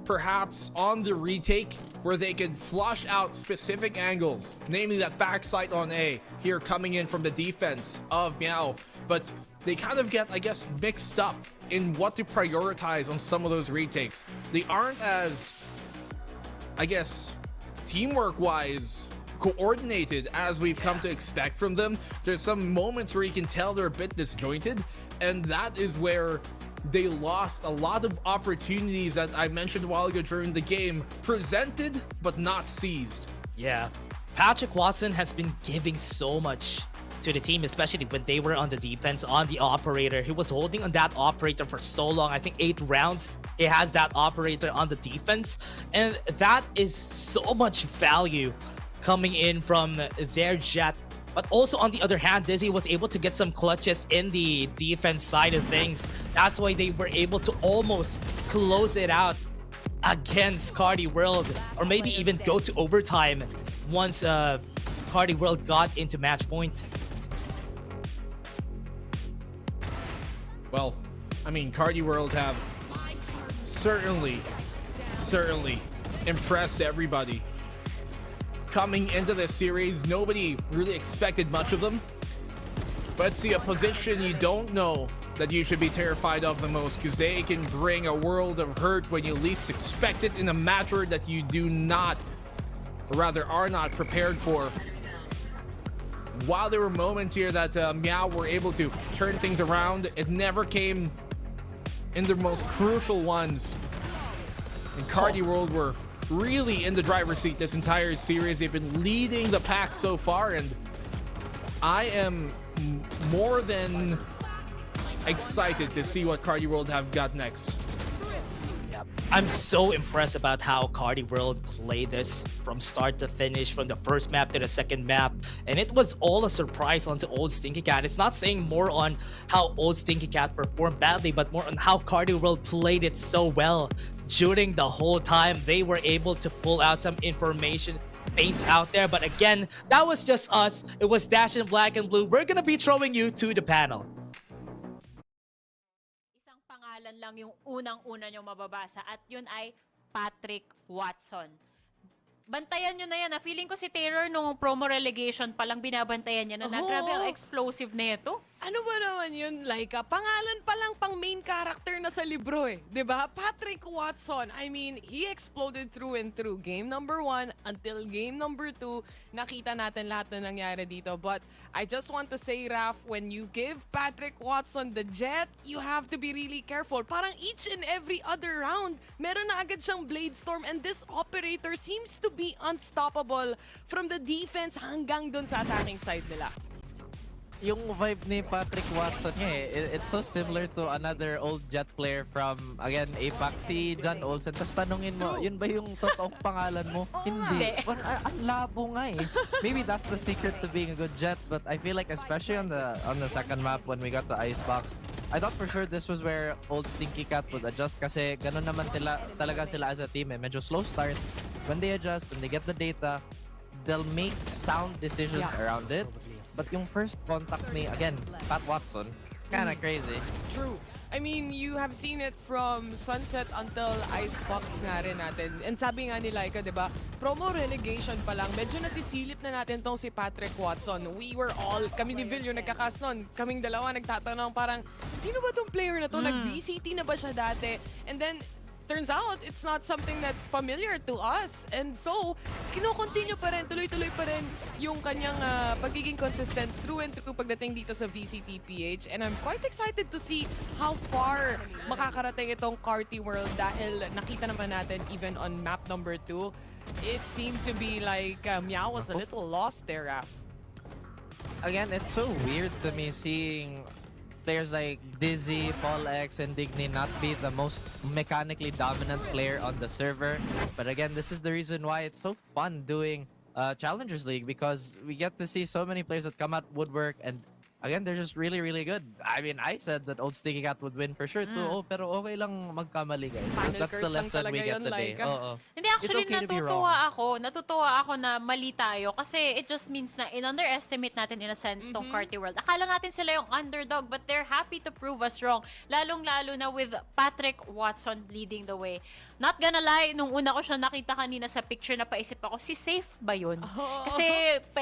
perhaps on the retake where they could flush out specific angles, namely that backside on A here coming in from the defense of Meow, but they kind of get, I guess, mixed up in what to prioritize on some of those retakes. They aren't as, I guess, teamwork wise coordinated as we've come to expect from them. There's some moments where you can tell they're a bit disjointed, and that is where they lost a lot of opportunities that I mentioned a while ago during the game, presented but not seized. Yeah, Patrick Watson has been giving so much to the team, especially when they were on the defense, on the operator. He was holding on that operator for so long. I think 8 rounds he has that operator on the defense, and that is so much value coming in from their jet. But also on the other hand, Dizzy was able to get some clutches in the defense side of things. That's why they were able to almost close it out against Carti World, or maybe even go to overtime once Carti World got into match point. Well, I mean, Carti World have certainly impressed everybody. Coming into this series, nobody really expected much of them. But it's a position you don't know that you should be terrified of the most, because they can bring a world of hurt when you least expect it in a matter that you do not, or rather are not prepared for. While there were moments here that Meow were able to turn things around, it never came in the most crucial ones. And Carti World were really in the driver's seat this entire series. They've been leading the pack so far, and I am more than excited to see what Carti World have got next. I'm so impressed about how Carti World played this from start to finish, from the first map to the second map, and it was all a surprise onto Old Stinky Cat. It's not saying more on how Old Stinky Cat performed badly, but more on how Carti World played it so well during the whole time. They were able to pull out some information paints out there, but again, that was just us. It was Dash in Black and Blue. We're gonna be throwing you to the panel. Pangalan lang yung unang-una nyo mababasa at yun ay Patrick Watson. Bantayan nyo na yan. Feeling ko si Taylor nung promo relegation palang binabantayan niya na grabe ang explosive na ito. Ano ba naman yun, Laika? Pangalan pa lang pang main character na sa libro eh. 'Di ba? Patrick Watson. I mean, he exploded through and through. Game number 1 until game number 2, nakita natin lahat na nangyari dito. But I just want to say, Raf, when you give Patrick Watson the jet, you have to be really careful. Parang each and every other round, meron na agad siyang Blade Storm, and this operator seems to be unstoppable from the defense hanggang dun sa attacking side nila. Yung vibe ni Patrick Watson niya it's so similar to another old Jet player from, again, Apex, si John Olsen. Tapos tanungin mo, yun ba yung totoong pangalan mo? Hindi. Ang labo nga eh. Maybe that's the secret to being a good Jet, but I feel like especially on the second map when we got the Icebox, I thought for sure this was where old Stinky Cat would adjust kasi ganun naman talaga sila as a team eh. Medyo slow start. When they adjust, when they get the data, they'll make sound decisions around it. But yung first contact ni, again, Pat Watson, kinda crazy. True. I mean, you have seen it from Sunset until Icebox nga rin natin. And sabi nga ni Laika, di ba, promo relegation pa lang, medyo nasisilip na natin tong si Patrick Watson. We were all, kami ni Vil yung nagkakas nun, kaming dalawa nagtatanong parang, sino ba tong player na to? Nag-VCT na ba siya dati? And then, turns out, it's not something that's familiar to us. And so, kino-continue pa rin, tuloy-tuloy pa rin yung kanyang pagiging consistent through and through pagdating dito sa VCT PH. And I'm quite excited to see how far makakarating itong Carti world dahil nakita naman natin even on map number 2, it seemed to be like Meow was a little lost there, Raf. Again, it's so weird to me seeing players like Dizzy, FallX, and Digny not be the most mechanically dominant player on the server. But again, this is the reason why it's so fun doing Challengers League, because we get to see so many players that come out woodwork, and again, they're just really, really good. I mean, I said that old Sticky Cat would win for sure too. Pero okay lang magkamali, guys. That's the lesson we get today. Hindi, actually, natutuwa ako na mali tayo kasi it just means na in-underestimate natin in a sense tong Carti World. Akala natin sila yung underdog, but they're happy to prove us wrong. Lalong-lalo na with Patrick Watson leading the way. Not gonna lie, nung una ko siya nakita kanina sa picture, napaisip ako, si Safe ba yun? Kasi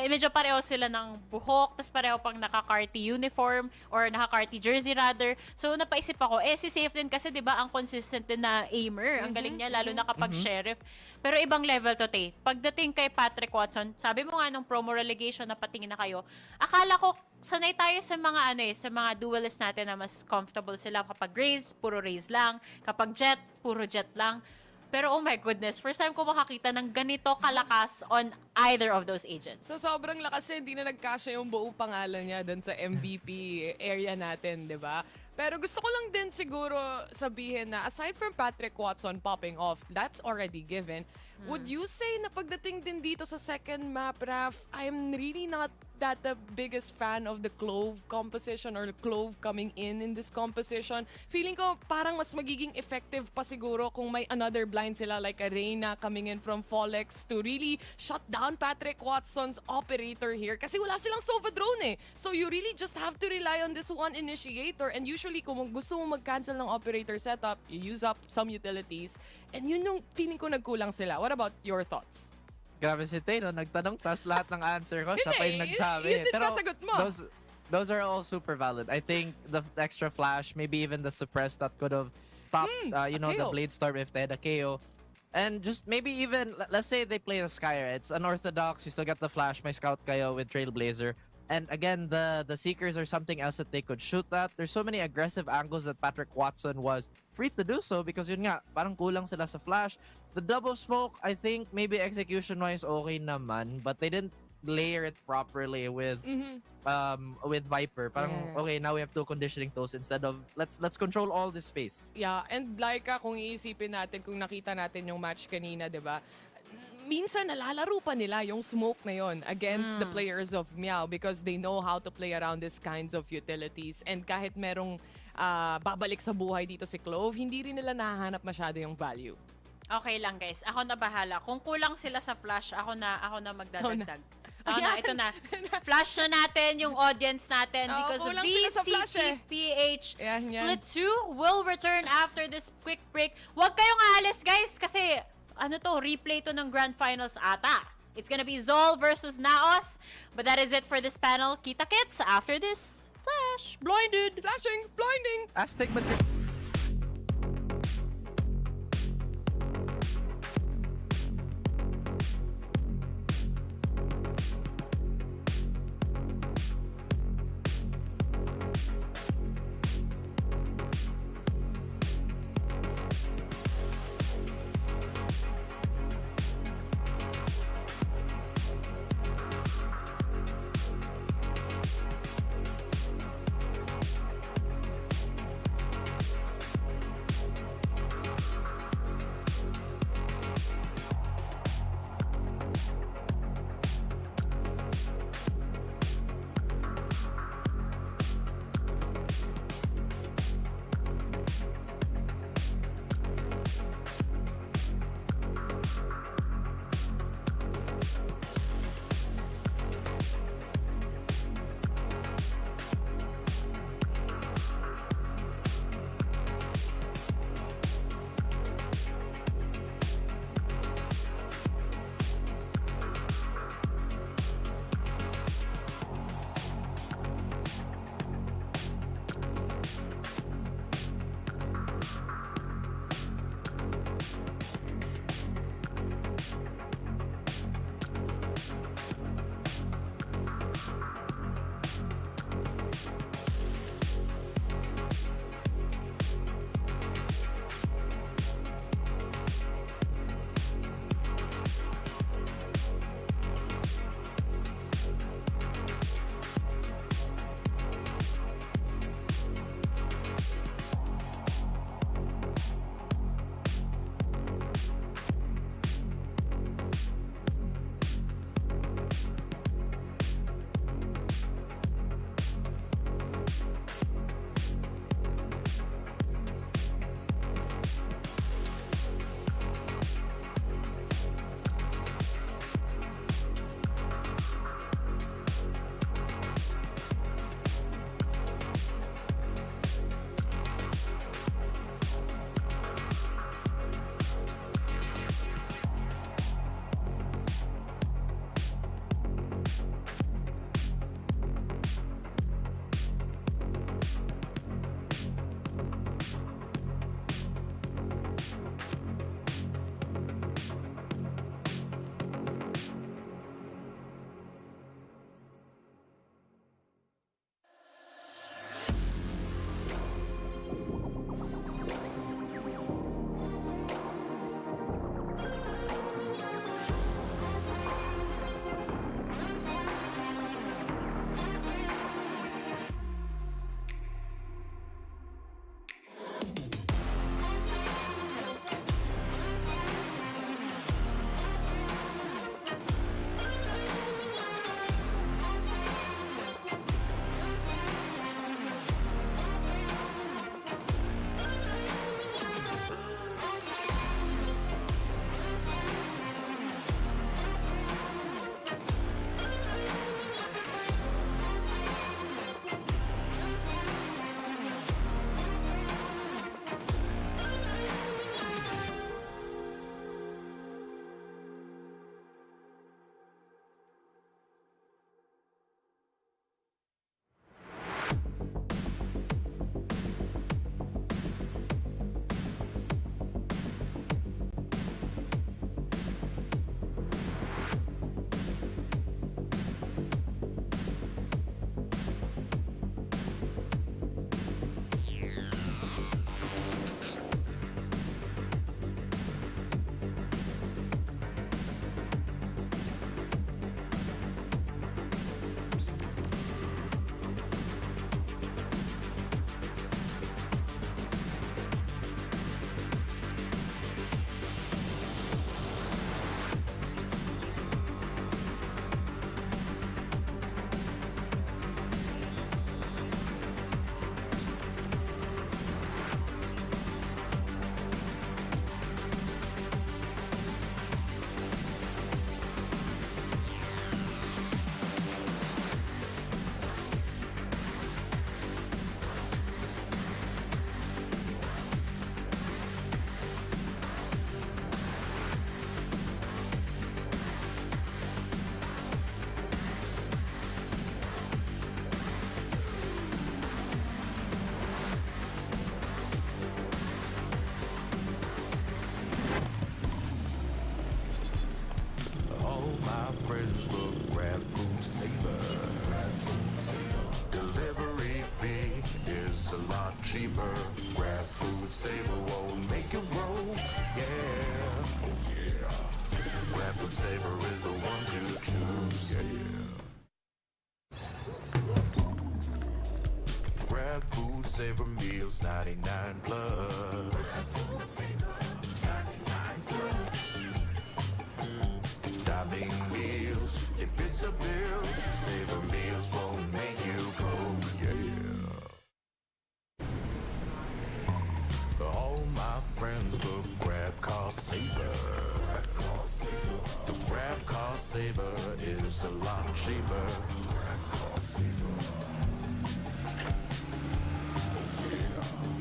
medyo pareho sila ng buhok, tas pareho pang naka-Carti uniform or naka-Carti jersey rather. So napaisip ako, si Safe din kasi 'di ba ang consistent din na aimer. Ang galing niya lalo na kapag sheriff. Pero ibang level to, te. Pagdating kay Patrick Watson, sabi mo nga nung promo relegation na patingin na kayo, akala ko sanay tayo sa mga sa mga duelists natin na mas comfortable sila kapag Raze, puro Raze lang, kapag Jet, puro Jet lang. Pero oh my goodness, first time ko makakita ng ganito kalakas on either of those agents. So sobrang lakas hindi na nagkasya yung buong pangalan niya doon sa MVP area natin, di ba? Pero gusto ko lang din siguro sabihin na aside from Patrick Watson popping off, that's already given. Would you say na pagdating din dito sa second map, Raf, I'm really not that the biggest fan of the Clove composition or the Clove coming in this composition. Feeling ko parang mas magiging effective pa siguro kung may another blind sila like a Reyna coming in from Follex to really shut down Patrick Watson's operator here. Kasi wala silang Sova drone eh. So you really just have to rely on this one initiator, and usually kung gusto mo mag-cancel ng operator setup, you use up some utilities, and yun yung feeling ko nagkulang sila. What about your thoughts? Grabe si Tay, no? Nagtanong, tas lahat ng answer ko, siya pa yung nagsabi. Yun din kasagot mo. Those are all super valid. I think the extra flash, maybe even the suppress that could have stopped, the Blade Storm if they had a KO. And just maybe even, let's say they play the Skyra. It's unorthodox, you still get the flash, may Scout kayo with Trailblazer. And again, the Seekers are something else that they could shoot at. There's so many aggressive angles that Patrick Watson was free to do so because yun nga, parang kulang sila sa flash. The double smoke, I think maybe execution-wise okay naman, but they didn't layer it properly with Viper. Parang okay, now we have two conditioning tools instead of let's control all this space. Yeah, and like kung iisipin natin, kung nakita natin yung match kanina, 'di ba? Minsan nalalaro pa nila yung smoke na yon against the players of Meow because they know how to play around these kinds of utilities. And kahit merong babalik sa buhay dito si Clove, hindi rin nila nahahanap masyado yung value. Okay lang guys, ako na bahala. Kung kulang sila sa flash, ako na magdadagdag. Ito na. Flash na natin yung audience natin because VCT PH Split 2 will return after this quick break. Huwag kayong aalis guys kasi replay to ng Grand Finals ata. It's gonna be Zol versus NAOS. But that is it for this panel. Kita kits after this. Flash. Blinded. Flashing. Blinding. Aztec cheaper. Grab food, saver, won't make it roll. Yeah, oh yeah. Grab food saver is the one to choose. Yeah. Grab food saver meals 99 plus. Grab food saver 99 plus. Dining meals, if it's a bill, saver meals won't make you go. Yeah. All my friends will grab cost saver. The grab cost saver is a lot cheaper. Grab cost saver.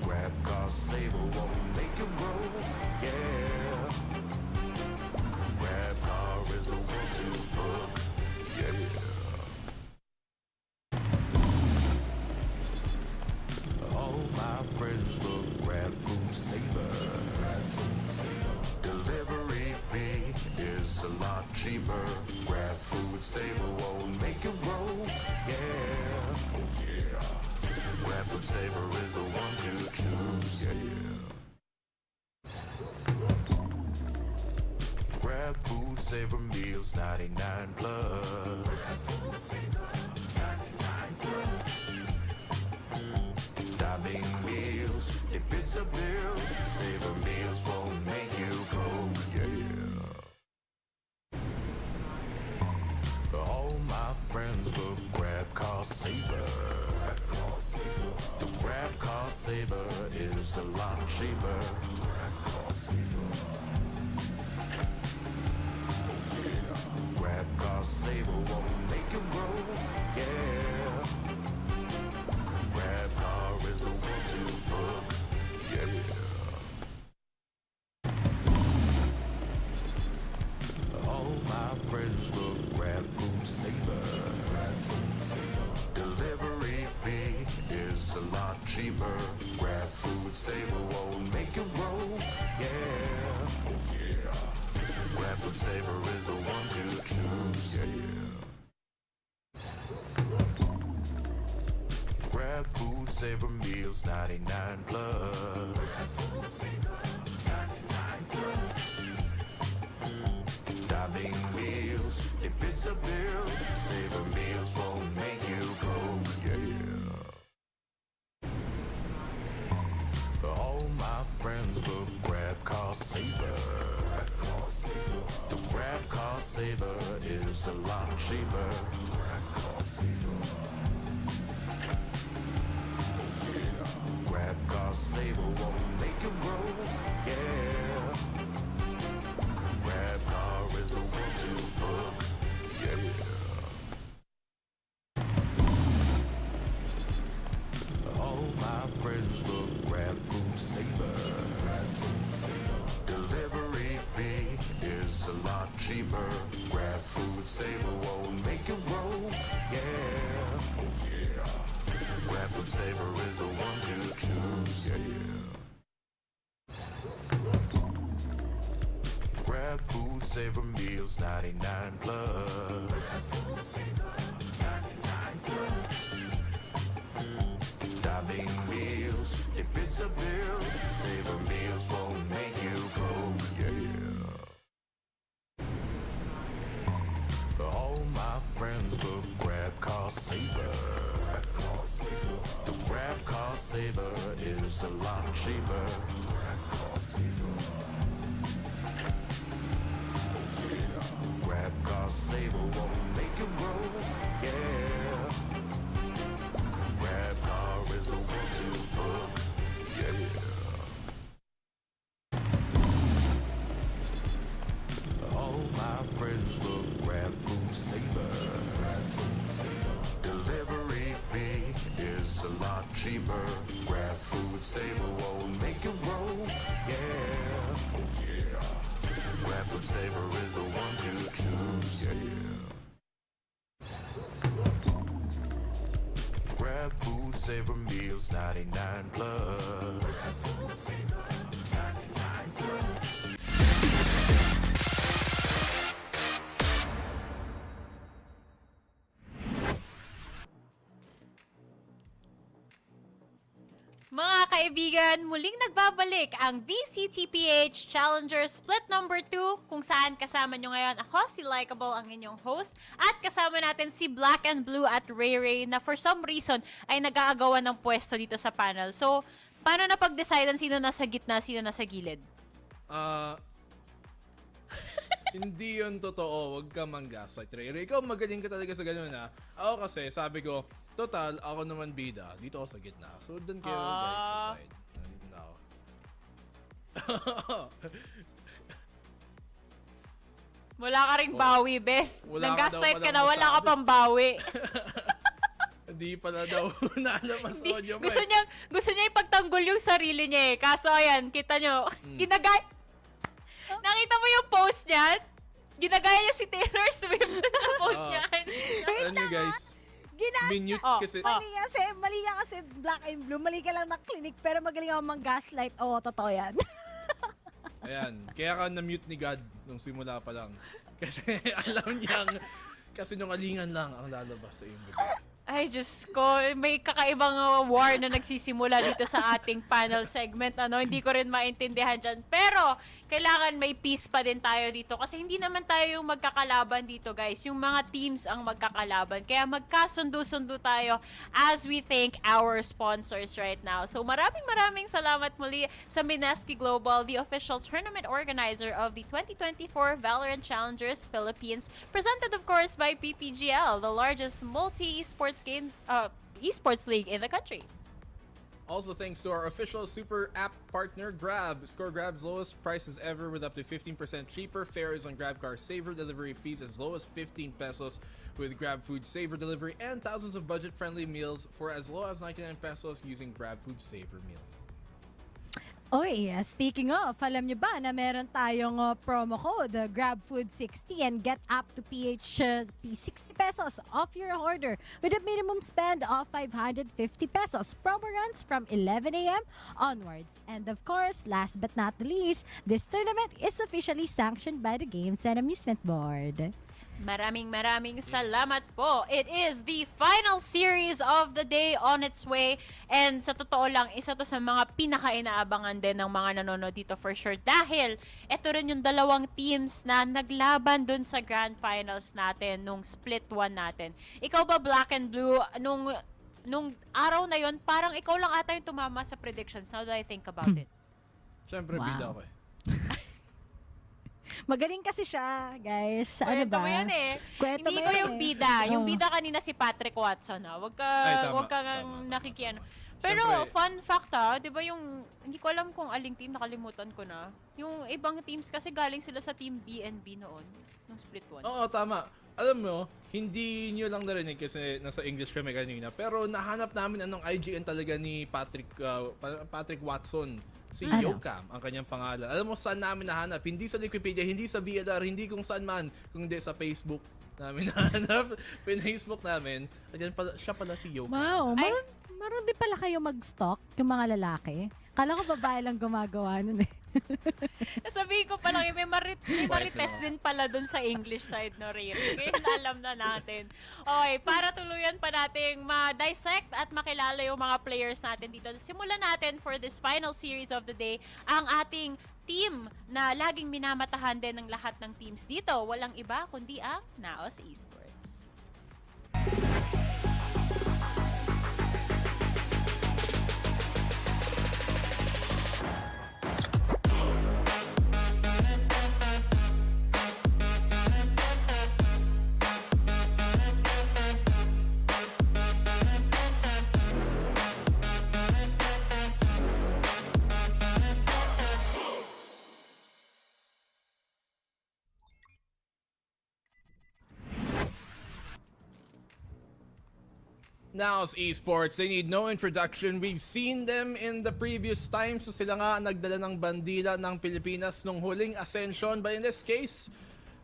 Grab cost saver won't make you roll. Yeah. Grab car is the one to book. Yeah. All my friends will grab food saver. Delivery fee is a lot cheaper. Grab food saver won't make it roll. Yeah, oh yeah. Grab food saver is the one to choose. Yeah. Grab food saver meals 99 plus. Grab food saver 99 plus. Dining meals, if it's a bill, saver meals won't make you go. Yeah. All my friends will grab cost saver. The grab cost saver is a lot cheaper. Grab cost saver. Grab cost saver won't make it roll. Yeah. Grab car is the one to book. Yeah. All my friends will grab food saver. Delivery fee is a lot cheaper. Grab food saver won't make it roll. Yeah, oh yeah. Grab food saver is the one to choose. Yeah. Grab food saver meals 99 plus. Grab food saver 99 plus. Dining meals, if it's a bill, saver meals won't make you go. Yeah. All my friends will grab cost saver. The grab cost saver is a lot cheaper. Grab cost saver. Grab cost saver won't make it roll. Yeah. Grab car is the one to book. Yeah. All my friends will grab food saver. Delivery fee is a lot cheaper. Grab food saver won't make it roll. Yeah, oh yeah. Grab food saver is the one to choose. Yeah. Grab food saver meals 99 plus. Grab food saver 99 plus. Dining meals, if it's a bill, saver meals won't make you go. Yeah. All my friends will grab cost saver. The grab cost saver is a lot cheaper. Grab cost saver. Grab cost saver won't make it roll. Yeah. Grab car is the one to book. Yeah. All my friends will grab food saver. Delivery fee is a lot cheaper. Grab food saver won't make it roll. Yeah, oh yeah. Grab food saver is the one to choose. Yeah. Grab food saver meals 99 plus. Grab food saver 99 plus. Mga kaibigan, muling nagbabalik ang VCT PH Challengers Split number 2 kung saan kasama nyo ngayon ako, si Likeable, ang inyong host, at kasama natin si Black and Blue at Ray Ray na for some reason ay nag-aagawan ng pwesto dito sa panel. So, paano na pag-decidean sino nasa gitna, sino nasa gilid? Hindi yun totoo. Huwag ka manggaslight, Ray. Ray, ikaw magaling ka talaga sa ganun, ha? Ako kasi, sabi ko, total, ako naman bida. Dito ako sa gitna. So, doon kayo guys sa side. Dito na ako. Wala ka ring bawi, best. Wala Nang-gaslight ka daw ka na, palang wala ka masabi. pang bawi. Hindi pala daw nalabas audio mo. Gusto niya ipagtanggol yung sarili niya eh. Kaso ayan, kita nyo, nakita mo yung post niya? Ginagaya niya si Taylor Swift sa post niya. Alam niyo guys, minute kasi. Mali nga kasi Black and Blue. Mali ka lang na clinic pero magaling ako mang-gaslight. Oo, totoo yan. Ayan, kaya ka na-mute ni God nung simula pa lang. Kasi alam niyang kasinungalingan lang ang lalabas sa iyong gabi. Ay, Diyos ko, may kakaibang war na nagsisimula dito sa ating panel segment. Hindi ko rin maintindihan dyan. Pero, kailangan may peace pa din tayo dito. Kasi hindi naman tayo yung magkakalaban dito, guys. Yung mga teams ang magkakalaban. Kaya magkasundo-sundo tayo as we thank our sponsors right now. So, maraming salamat muli sa Mineski Global, the official tournament organizer of the 2024 VALORANT Challengers Philippines. Presented, of course, by PPGL, the largest multi-esports esports league in the country. Also thanks to our official super app partner Grab. Score Grab's lowest prices ever with up to 15% cheaper fares on GrabCar Saver delivery fees as low as 15 pesos with Grab Food Saver delivery and thousands of budget-friendly meals for as low as 99 pesos using Grab Food Saver meals. Oy, speaking of, alam nyo ba na meron tayong promo code, GrabFood60 and get up to PH 60 pesos off your order with a minimum spend of 550 pesos. Promo runs from 11 a.m. onwards. And of course, last but not least, this tournament is officially sanctioned by the Games and Amusement Board. Maraming salamat po. It is the final series of the day on its way. And sa totoo lang, isa to sa mga pinaka-inaabangan din ng mga nanonood dito for sure. Dahil ito rin yung dalawang teams na naglaban dun sa grand finals natin nung split 1 natin. Ikaw ba, Black and Blue, nung araw na yon parang ikaw lang ata yung tumama sa predictions now that I think about it. Siyempre, bida ako eh. Magaling kasi siya, guys. Kwento Ano ba? mo yan eh. Kwento Hindi mo ko yan yung eh. bida. Yung Oh. bida kanina si Patrick Watson ha. Huwag kang nakikiano. Pero Siyempre, fun fact ha, di ba yung, hindi ko alam kung aling team, nakalimutan ko na. Yung ibang teams kasi galing sila sa team BNB noon, nung split 1. Oo, tama. Alam mo, hindi nyo lang narinig kasi nasa English kami kanina. Pero nahanap namin anong IGN talaga ni Patrick Watson. Si Yokam, ang kanyang pangalan. Alam mo saan namin nahanap? Hindi sa Wikipedia, hindi sa VLR, hindi kung saan man, kundi sa Facebook namin nahanap. Facebook namin. Ayan pala, siya pala si Yokam. Wow, maroon din pala kayo mag-stalk, yung mga lalaki. Kala ko babae lang gumagawa nun eh. Sabihin ko pa lang, may marites din pala dun sa English side, no, Ray? Kaya alam na natin. Okay, para tuluyan pa nating ma-dissect at makilala yung mga players natin dito. Simulan natin for this final series of the day ang ating team na laging minamatahan din ng lahat ng teams dito. Walang iba kundi ang NAOS Esports. NAOS Esports, they need no introduction. We've seen them in the previous times. So sila nga nagdala ng bandila ng Pilipinas nung huling Ascension. But in this case,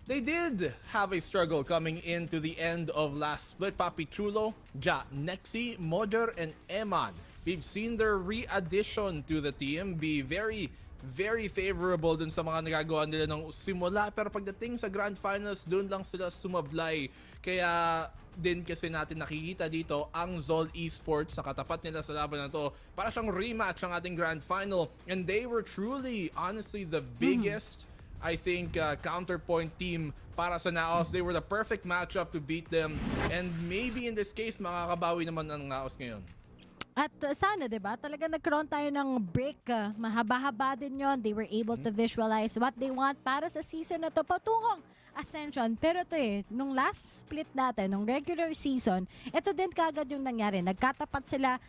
they did have a struggle coming into the end of last split. Papi Chulo, Ja, Nexi, Moder, and Eman. We've seen their re-addition to the team be very very favorable dun sa mga nagagawa nila ng simula, pero pagdating sa Grand Finals, dun lang sila sumablay. Kaya din kasi natin nakikita dito ang Zol Esports sa katapat nila sa laban na to. Para siyang rematch ang ating Grand Final, and they were truly, honestly, the biggest I think counterpoint team para sa NAOS. They were the perfect matchup to beat them, and maybe in this case makakabawi naman ang NAOS ngayon. At sana, 'di ba? Talaga nagkaroon tayo ng break. Mahaba-haba din 'yon. They were able to visualize what they want para sa season na to patungong Ascension. Pero to nung last split natin, nung regular season, ito din kagad yung nangyari. Nagkatapat sila,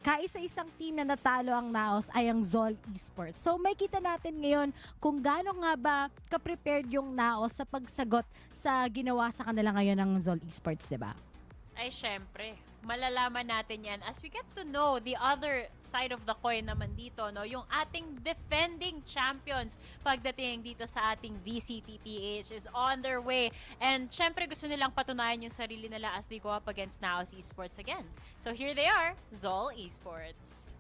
kaisa-isang team na natalo ang NAOS ay ang Zol Esports. So may kita natin ngayon kung gaano nga ba ka-prepared yung NAOS sa pagsagot sa ginawa sa kanila ngayon ng Zol Esports, 'di ba? Ay, syempre. Malalaman natin yan as we get to know the other side of the coin naman dito, no? Yung ating defending champions pagdating dito sa ating VCT PH is on their way. And syempre gusto nilang patunayan yung sarili nila as they go up against NAOS Esports again. So here they are, Zol Esports.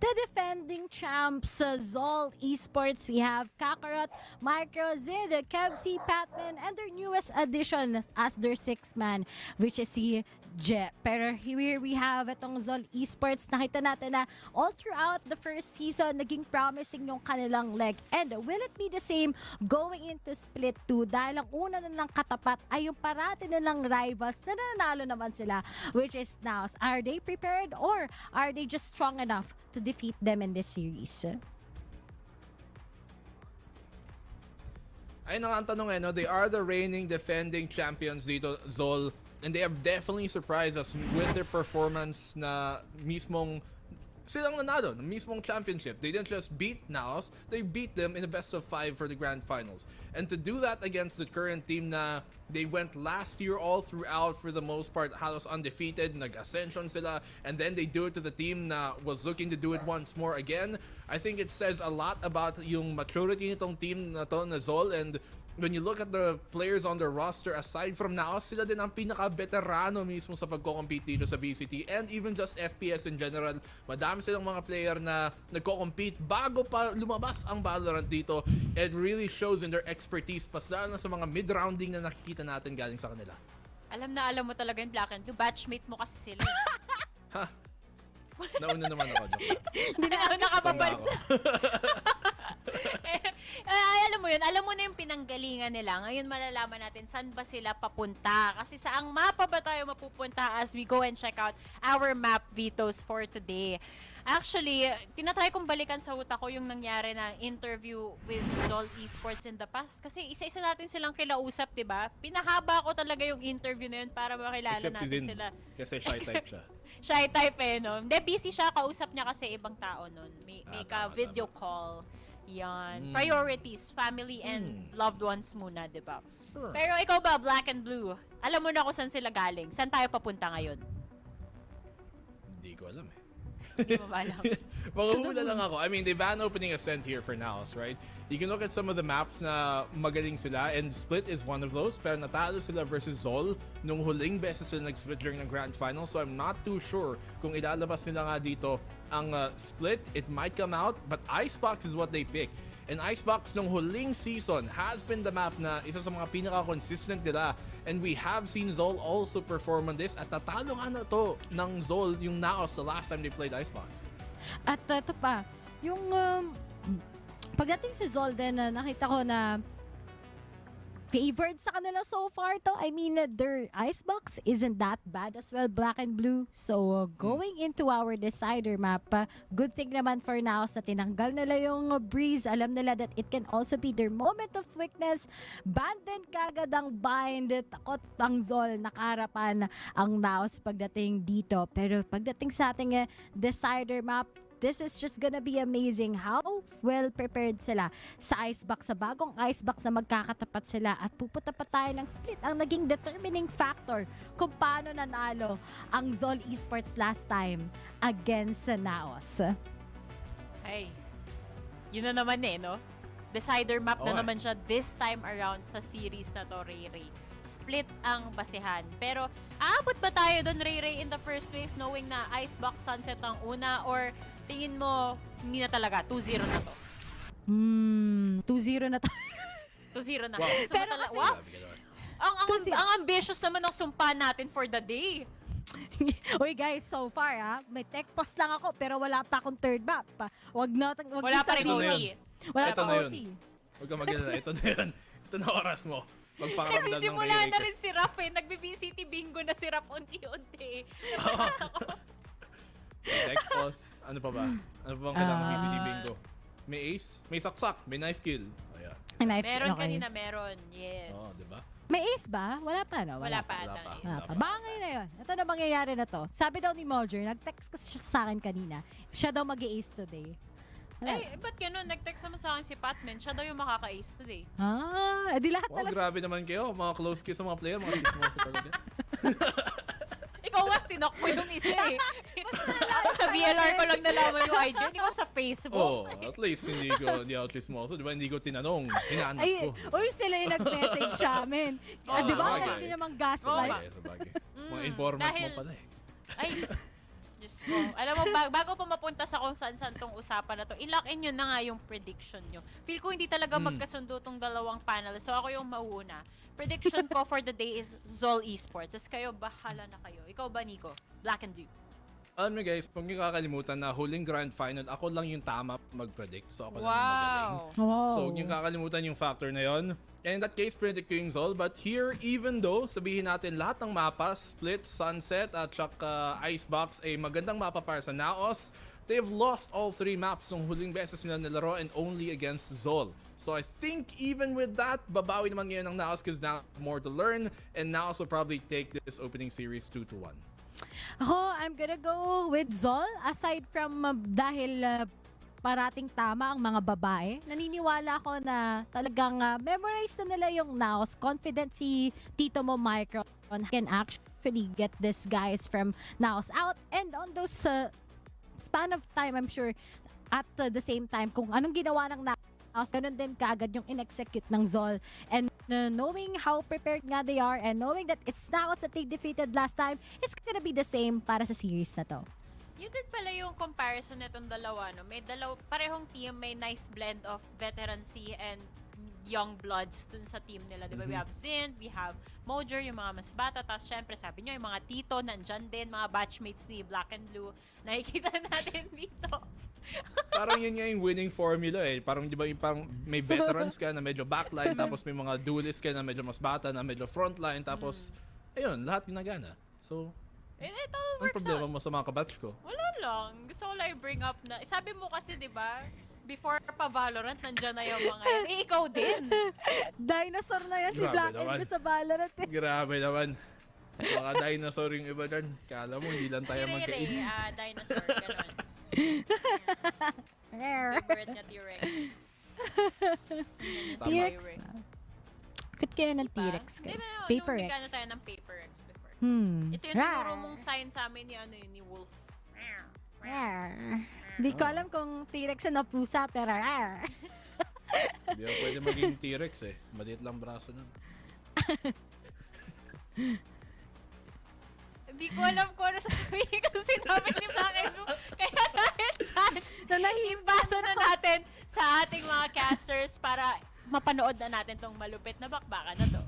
The defending champs, Zol Esports, we have Kakarot, Micro, Zid, Kevc, Patman, and their newest addition as their sixth man, which is si Jet. Pero here we have itong Zol Esports. Nakita natin na all throughout the first season, naging promising yung kanilang leg. And will it be the same going into Split 2? Dahil ang una nilang katapat ay yung parati nilang rivals na nanalo naman sila, which is NAOS. Are they prepared or are they just strong enough to defeat them in this series? Ayun ang tanong no? They are the reigning defending champions dito, Zol. And they have definitely surprised us with their performance na mismong silang nanalo ng mismong championship. They didn't just beat NAOS, they beat them in the best of 5 for the grand finals. And to do that against the current team na they went last year all throughout for the most part halos undefeated, nag-ascension sila, and then they do it to the team na was looking to do it once more again. I think it says a lot about yung maturity nitong team na to na Zol. And when you look at the players on their roster, aside from NAOS, sila din ang pinaka-veterano mismo sa pagko-compete dito sa VCT, and even just FPS in general. Madami silang mga player na nagko-compete bago pa lumabas ang Valorant dito. It really shows in their expertise, pasal na sa mga mid-rounding na nakikita natin galing sa kanila. Alam mo talaga yung Black and Blue. Batchmate mo kasi sila. Ha? Nauna naman ako dyan. Hindi na ako nakapabalik. Alam mo na yung pinanggalingan nila. Ngayon malalaman natin saan ba sila papunta. Kasi saang mapa ba tayo mapupunta as we go and check out our map Vitos for today. Actually, tinatry kong balikan sa utak ko yung nangyari na interview with Zol Esports in the past. Kasi isa-isa natin silang kilausap, di ba? Pinahaba ko talaga yung interview na yun para makilala Except natin si Zin, sila. kasi shy type siya. Shy type no? Hindi, busy siya. Kausap niya kasi ibang tao nun. May video call. Yan. Priorities, family and loved ones muna, di ba? Sure. Pero ikaw ba, Black and Blue? Alam mo na kung saan sila galing? Saan tayo papunta ngayon? Hindi ko alam Hindi mo ba alam? Makuhula lang ako. I mean, they ban opening Ascent here for NAOS, right? You can look at some of the maps na magaling sila, and Split is one of those. Pero natalo sila versus Zol nung huling beses sila nag-split during the Grand Final. So I'm not too sure kung ilalabas nila nga dito ang Split. It might come out, but Icebox is what they pick. And Icebox nung huling season has been the map na isa sa mga pinaka-consistent nila. And we have seen Zol also perform on this. At natalo nga na to ng Zol yung NAOS the last time they played Icebox. At ito pa, yung pagdating si Zol din, nakita ko na favored sa kanila so far to. I mean, their Icebox isn't that bad as well, Black and Blue. So, going into our decider map, good thing naman for now sa tinanggal nila yung Breeze. Alam nila that it can also be their moment of weakness. Banden kagad ang bind. Takot ang Zol. Nakarapan ang NAOS pagdating dito. Pero pagdating sa ating decider map, this is just gonna be amazing how well prepared sila sa Icebox, sa bagong Icebox na magkakatapat sila at pupunta pa tayo ng split. Ang naging determining factor kung paano nanalo ang Zol Esports last time against sa NAOS. Ay, yun na naman no? Decider map na naman siya this time around sa series na to, Ray Ray. Split ang basehan. Pero, aabot ba tayo doon, Ray Ray, in the first place, knowing na Icebox Sunset ang una? Or tingin mo, hindi na talaga, 2-0 na to? 2-0 na to. 2-0 na. Wow. Pero kasi, ang ambitious naman ng sumpa natin for the day. Uy guys, so far may tech post lang ako pero wala pa akong third map. Wag Wala pa rin OT. Wala Ito pa na OT. yun. Huwag ka mag-alala. Ito na yun. Ito na oras mo. Magpakaramdam ng Nagsisimula Ray na rin si Raf Nagbi-VCT bingo na si Raf unti-unti. Deck pause. Ano pa ba? Ano pa bang kailangan VCT bingo? May ace, may saksak, may knife kill. Ayan. Meron kanina, meron. Yes. Diba? May ace ba? Wala pa, no? Wala pa. Wala pa. Baka ngayon na yun. Ito na mangyayari na to. Sabi daw ni Mojer, nag-text kasi siya sa akin kanina. Siya daw mag-i-ace today. Ay, ba't ganun? Nag-text naman sa akin si Patman. Siya daw yung makaka-ace today. Di lahat Wow, talaga. grabe naman kayo. Mga close kiss sa mga player, mga kismoso talaga. Ikaw was tinok mo yung isa eh. Ako sa VLR ko lang nalaman yung IG. Hindi ko sa Facebook. At least hindi ako kismoso. Diba hindi ko tinanong. Hinanap ko. Uy, sila yung nag-message sa amin. Di ba? Hindi naman gaslight. Sabagay. Mga informant mo pala eh. Ay, Diyos ko. Alam mo, bago pa mapunta sa kung saan-saan tong usapan na to, i-lock in nyo na nga yung prediction nyo. Feel ko hindi talaga magkasundo tong dalawang panel. So ako yung mauna. Prediction ko for the day is Zol Esports. As kayo, bahala na kayo. Ikaw ba, Nico? Black and blue. Alam mo guys, kung yung kakalimutan na huling grand final, ako lang yung tama mag-predict. So ako lang yung magaling. So huwag yung kakalimutan yung factor na yon. And in that case, predict ko yung Zol. But here, even though sabihin natin lahat ng mapa, Split, Sunset, at saka Icebox ay magandang mapa para sa NAOS, they've lost all 3 maps nung huling beses nila nilaro and only against Zol. So I think even with that, babawi naman ngayon ng NAOS because now more to learn and NAOS will probably take this opening series 2-1. I'm gonna go with Zol. Aside from dahil parating tama ang mga babae, naniniwala ako na talagang memorize na nila yung NAOS. Confident si Tito mo Micro can actually get these guys from NAOS out. And on those span of time, I'm sure at the same time, kung anong ginawa ng NAOS, ganun din kaagad yung in-execute ng Zol. And knowing how prepared nga they are and knowing that it's NAOS that they defeated last time, it's gonna be the same para sa series na to. Yun din pala yung comparison nitong dalawa, no? May parehong team, may nice blend of veterancy and young bloods dun sa team nila, di ba? We have Zint, we have Mojer, yung mga mas bata, tapos syempre sabi nyo, yung mga tito, nandyan din, mga batchmates ni Black and Blue, nakikita natin dito. Parang yun nga yung winning formula eh. Parang di ba yung parang may veterans ka na medyo backline, tapos may mga duelists ka na medyo mas bata, na medyo frontline, tapos ayun, lahat ginagana. So, Ito ang works problema out. mo sa mga kabatch ko? Wala lang. Gusto ko lang i-bring up na, sabi mo kasi, di ba, before pa Valorant, nandyan na yung mga yan. Eh, ikaw din. Dinosaur na yan si Grabe Black naman. and Blue sa Valorant. Grabe naman. Mga dinosaur yung iba dyan. Kala mo, hindi lang tayo Si Ray magkain. Ray, dinosaur, gano'n. Favorite niya T-Rex. T-Rex na. Kut kayo ng Diba? T-Rex, guys. Diba, Paper nung X. nagkano tayo ng Paper X before. Ito yung Rar. tinuro mong sign sa amin ni Wolf. Di ko alam kung T-Rex na pusa, pero rar. Hindi ako pwede maging T-Rex eh. Maliit lang braso na. Hindi ko alam kung ano sasabihin kasi sinabi ni Black and Blue. Kaya dahil dyan, ibasa na natin sa ating mga casters para mapanood na natin tong malupit na bakbakan na to.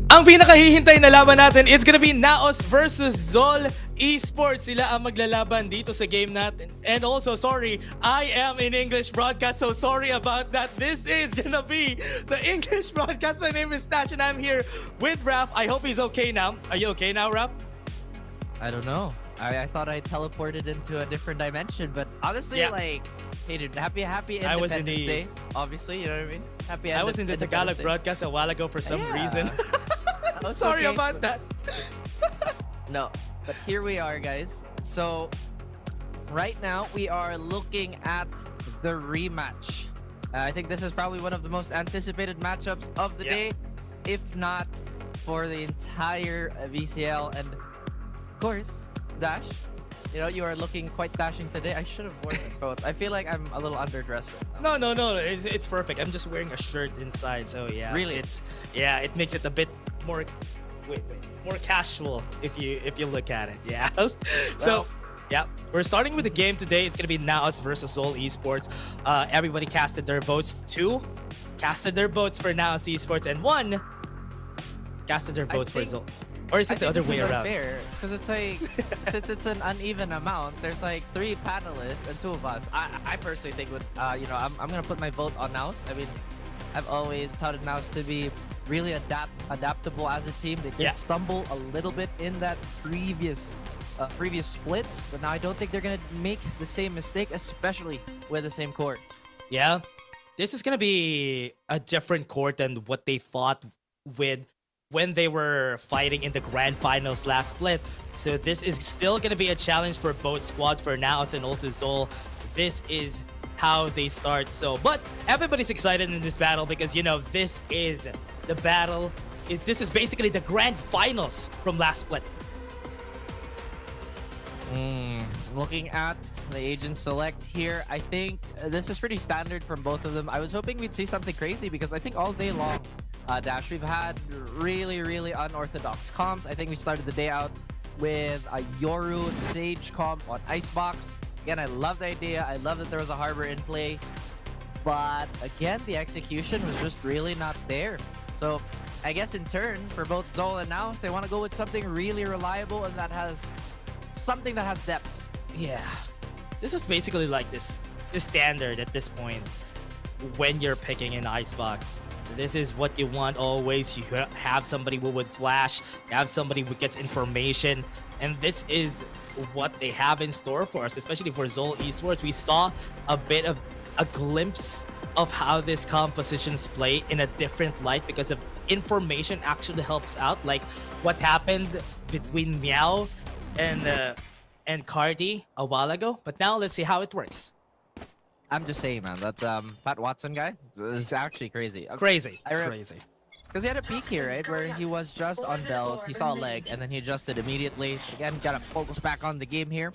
Ang pinakahihintay na laban natin, it's gonna be NAOS versus Zol Esports. Sila ang maglalaban dito sa game natin. And also, sorry, I am in English broadcast, so sorry about that. This is gonna be the English broadcast. My name is Tash and I'm here with Raph. I hope he's okay now. Are you okay now, Raph? I don't know. I thought I teleported into a different dimension, but honestly, Yeah. like, hey, dude, happy I was in Independence the- Day. Obviously, you know what I mean. Happy. I was in the Independence Tagalog Day. broadcast a while ago for some Yeah. reason. Oh, it's Sorry okay. about that. No, but here we are, guys. So, right now we are looking at the rematch. I think this is probably one of the most anticipated matchups of the Yeah. day, if not for the entire VCL. And of course, Dash, you know, you are looking quite dashing today. I should have worn a coat. I feel like I'm a little underdressed right now. No. It's perfect. I'm just wearing a shirt inside, so yeah. Really? It makes it a bit more more casual if you look at it. Yeah. So yeah, we're starting with the game today. It's gonna be NAOS versus Seoul Esports. Everybody casted their votes. 2 casted their votes for NAOS Esports, and 1 casted their votes for Seoul. Or is it the other way around? Because it's like, since it's an uneven amount, there's like 3 panelists and 2 of us. I personally think with, you know, I'm gonna put my vote on NAOS. I mean, I've always touted NAOS to be really adaptable as a team. They did stumble a little bit in that previous splits, but now I don't think they're gonna make the same mistake, especially with the same court. Yeah, this is gonna be a different court than what they fought with when they were fighting in the grand finals last split. So this is still gonna be a challenge for both squads, for NAOS and also Seoul. This is how they start. So, but everybody's excited in this battle because, you know, this is the battle. This is basically the grand finals from last split. Looking at the agent select here, I think this is pretty standard from both of them. I was hoping we'd see something crazy because I think all day long, Dash, we've had really unorthodox comps. I think we started the day out with a Yoru Sage comp on Icebox. Again, I love the idea. I love that there was a Harbor in play. But again, the execution was just really not there. So I guess in turn, for both Zol and NAOS, they want to go with something really reliable and that has something that has depth. Yeah, this is basically like the standard at this point when you're picking an Icebox. This is what you want always. You have somebody who would flash, you have somebody who gets information, and this is what they have in store for us, especially for Seoul Esports. We saw a bit of a glimpse of how this compositions play in a different light because of information actually helps out, like what happened between Meow and Carti a while ago. But now let's see how it works. I'm just saying, man, that Pat Watson guy is actually crazy. Crazy. Because he had a peak here, right? Where he was just on belt, he saw a leg, and then he adjusted immediately. Again, gotta focus back on the game here.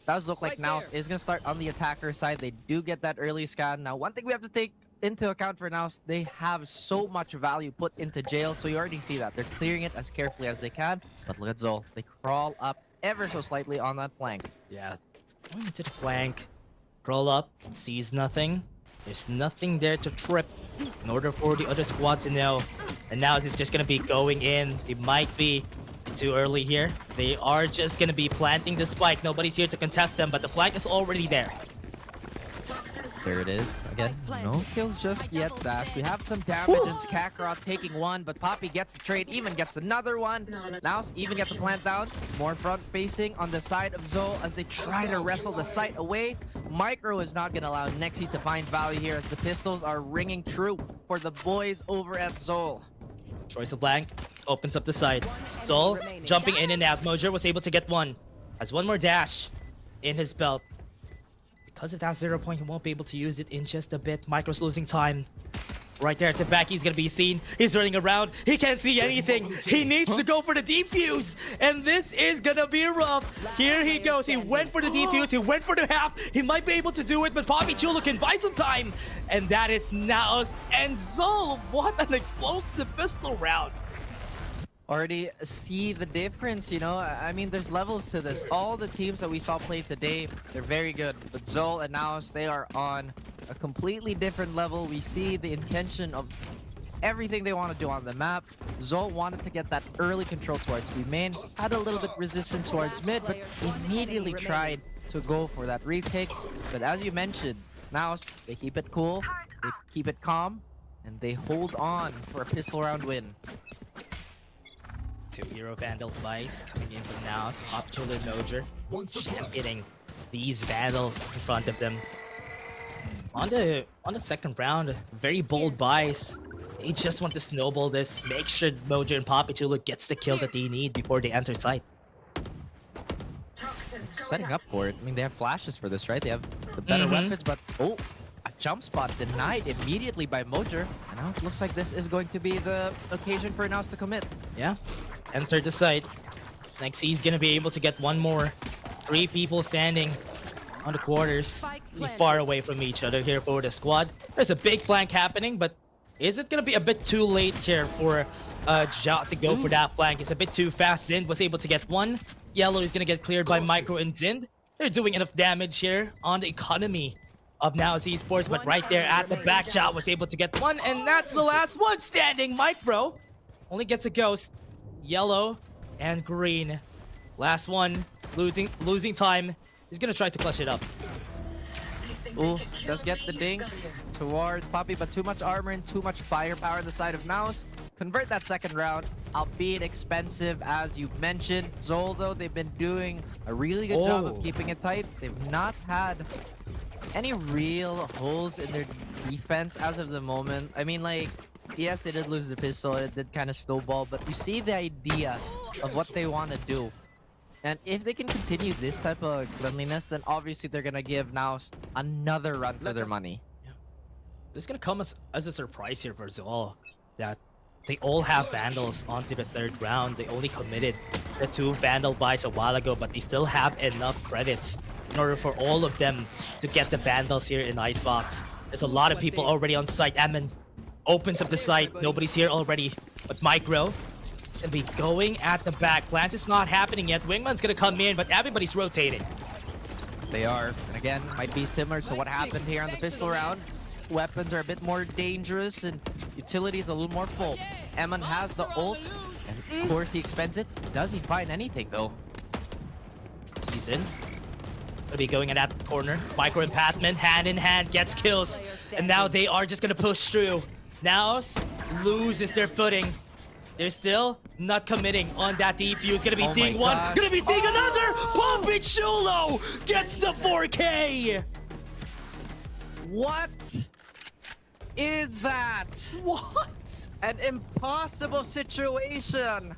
Does look like NAOS is gonna start on the attacker side. They do get that early scan. Now, one thing we have to take into account for NAOS, they have so much value put into jail, so you already see that. They're clearing it as carefully as they can. But look at Zol. They crawl up ever so slightly on that flank. Yeah. Going into the flank. Crawl up. Sees nothing. There's nothing there to trip in order for the other squad to know. And now it's just going to be going in. It might be too early here. They are just going to be planting the spike. Nobody's here to contest them, but the flag is already there. There it is. Again, no kills just yet, Dash. We have some damage and Kakarot taking one, but Poppy gets the trade, even gets another one. Now even get the plant down. More front facing on the side of Zol as they try to wrestle the site away. Micro is not going to allow Nexi to find value here as the pistols are ringing true for the boys over at Zol. Choice of blank opens up the side. Sol jumping in and out. Mojo was able to get one. Has one more dash in his belt. Because of that 0 point, he won't be able to use it in just a bit. Micro's losing time. Right there at the back, he's gonna be seen. He's running around. He can't see anything. He needs to go for the defuse. And this is gonna be rough. Here he goes. He went for the defuse. He went for the half. He might be able to do it, but Poppy Chulo can buy some time. And that is NAOS and Zol. What an explosive pistol round. Already see the difference, you know? I mean, there's levels to this. All the teams that we saw play today, they're very good. But Zol and NAOS, they are on a completely different level. We see the intention of everything they want to do on the map. Zol wanted to get that early control towards B main, had a little bit resistance towards mid, but immediately tried to go for that retake. But as you mentioned, NAOS, they keep it cool, they keep it calm, and they hold on for a pistol round win. Two Hero Vandals Vice coming in from NAOS. Optular Nojer championing these Vandals in front of them. On the second round, very bold buys. They just want to snowball this, make sure Mojo and Papachula gets the kill that they need before they enter site. Setting up for it. I mean, they have flashes for this, right? They have the better weapons, but oh, a jump spot denied immediately by Mojer. And now it looks like this is going to be the occasion for NAOS to commit. Yeah, enter the site. Nexy's gonna be able to get one more. 3 people standing on the quarters, really far away from each other here for the squad. There's a big flank happening, but is it gonna be a bit too late here for Ja to go for that flank? It's a bit too fast. Zind was able to get one. Yellow is gonna get cleared by Micro and Zind. They're doing enough damage here on the economy of NAOS Esports, but right there at the back, Ja was able to get one, and that's the last one standing. Micro only gets a ghost. Yellow and green. Last one, losing time. He's gonna try to clutch it up. Ooh, does get the ding towards Poppy, but too much armor and too much firepower on the side of NAOS. Convert that second round, albeit expensive, as you mentioned. Zol, though, they've been doing a really good job of keeping it tight. They've not had any real holes in their defense as of the moment. I mean, like, yes, they did lose the pistol. It did kind of snowball, but you see the idea of what they want to do. And if they can continue this type of cleanliness, then obviously they're going to give NAOS another run for their money. Yeah. This is going to come as a surprise here for Zol, that they all have Vandals onto the third round. They only committed the 2 Vandal buys a while ago, but they still have enough credits in order for all of them to get the Vandals here in Icebox. There's a lot of people already on site. Ammon opens up the site. Nobody's here already, but Micro gonna be going at the back. Glance is not happening yet. Wingman's gonna come in, but everybody's rotating. They are. And again, might be similar to what happened here on the pistol round. Weapons are a bit more dangerous and utilities a little more full. Eamon has the ult, and of course he expends it. Does he find anything though? Season gonna be going in that corner. Micro and Patman hand in hand gets kills, and now they are just gonna push through. NAOS loses their footing. They're still not committing on that defuse. Gonna be seeing one. Gonna be seeing another. Popichulo gets the 4K. What is that? What? An impossible situation.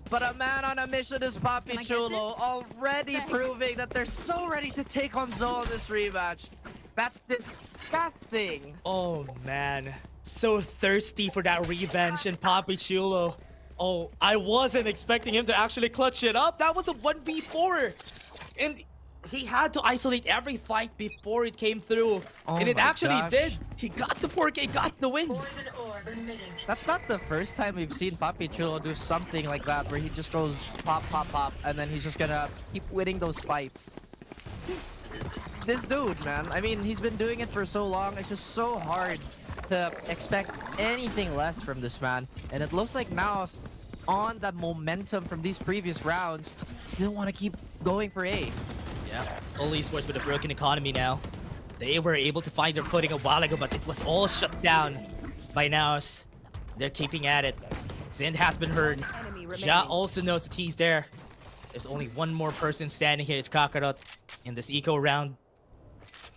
But a man on a mission is Popichulo, already proving that they're so ready to take on Zol in this rematch. That's disgusting. Oh man. So thirsty for that revenge, and Popichulo. Oh, I wasn't expecting him to actually clutch it up. That was a 1v4. And he had to isolate every fight before it came through. And it actually did. He got the 4K, got the win. That's not the first time we've seen Popichulo do something like that, where he just goes pop, pop, pop, and then he's just gonna keep winning those fights. This dude, man, I mean, he's been doing it for so long. It's just so hard to expect anything less from this man. And it looks like NAOS, on the momentum from these previous rounds, still want to keep going for A. Yeah, all Esports with a broken economy now. They were able to find their footing a while ago, but it was all shut down by NAOS. They're keeping at it. Zind has been heard. Ja also knows that he's there. There's only one more person standing here. It's Kakarot in this eco round,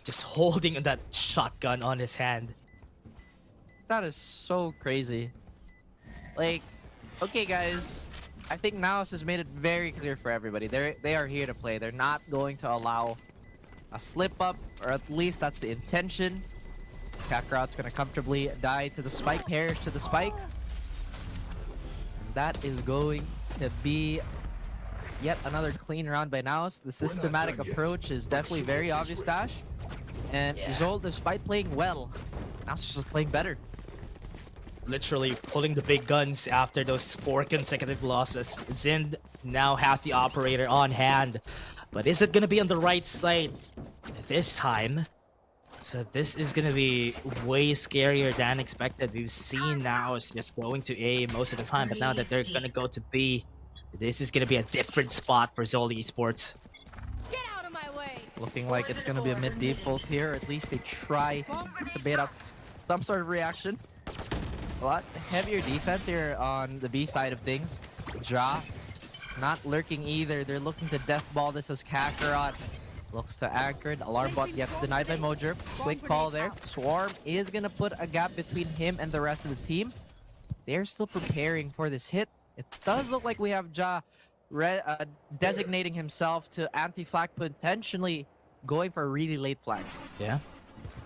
just holding that shotgun on his hand. That is so crazy. Like, okay guys, I think NAOS has made it very clear for everybody. They are here to play. They're not going to allow a slip up, or at least that's the intention. Kakarot's gonna comfortably die to the spike, perish to the spike. And that is going to be yet another clean round by NAOS. The systematic approach is definitely very obvious, Dash. And Zol, despite playing well, NAOS is just playing better. Literally pulling the big guns after those 4 consecutive losses. Zind now has the operator on hand, but is it gonna be on the right side this time? So this is gonna be way scarier than expected. We've seen now it's just going to A most of the time, but now that they're gonna go to B, this is gonna be a different spot for Zol Esports. Get out of my way. Looking like it's gonna be a mid default here, or at least they try to bait out some sort of reaction. A lot heavier defense here on the B side of things. Ja not lurking either. They're looking to deathball this as Kakarot looks to anchored. Alarm bot gets denied by Mojer. Quick call there. Swarm is gonna put a gap between him and the rest of the team. They're still preparing for this hit. It does look like we have Ja designating himself to anti-flag, potentially going for a really late flag. Yeah.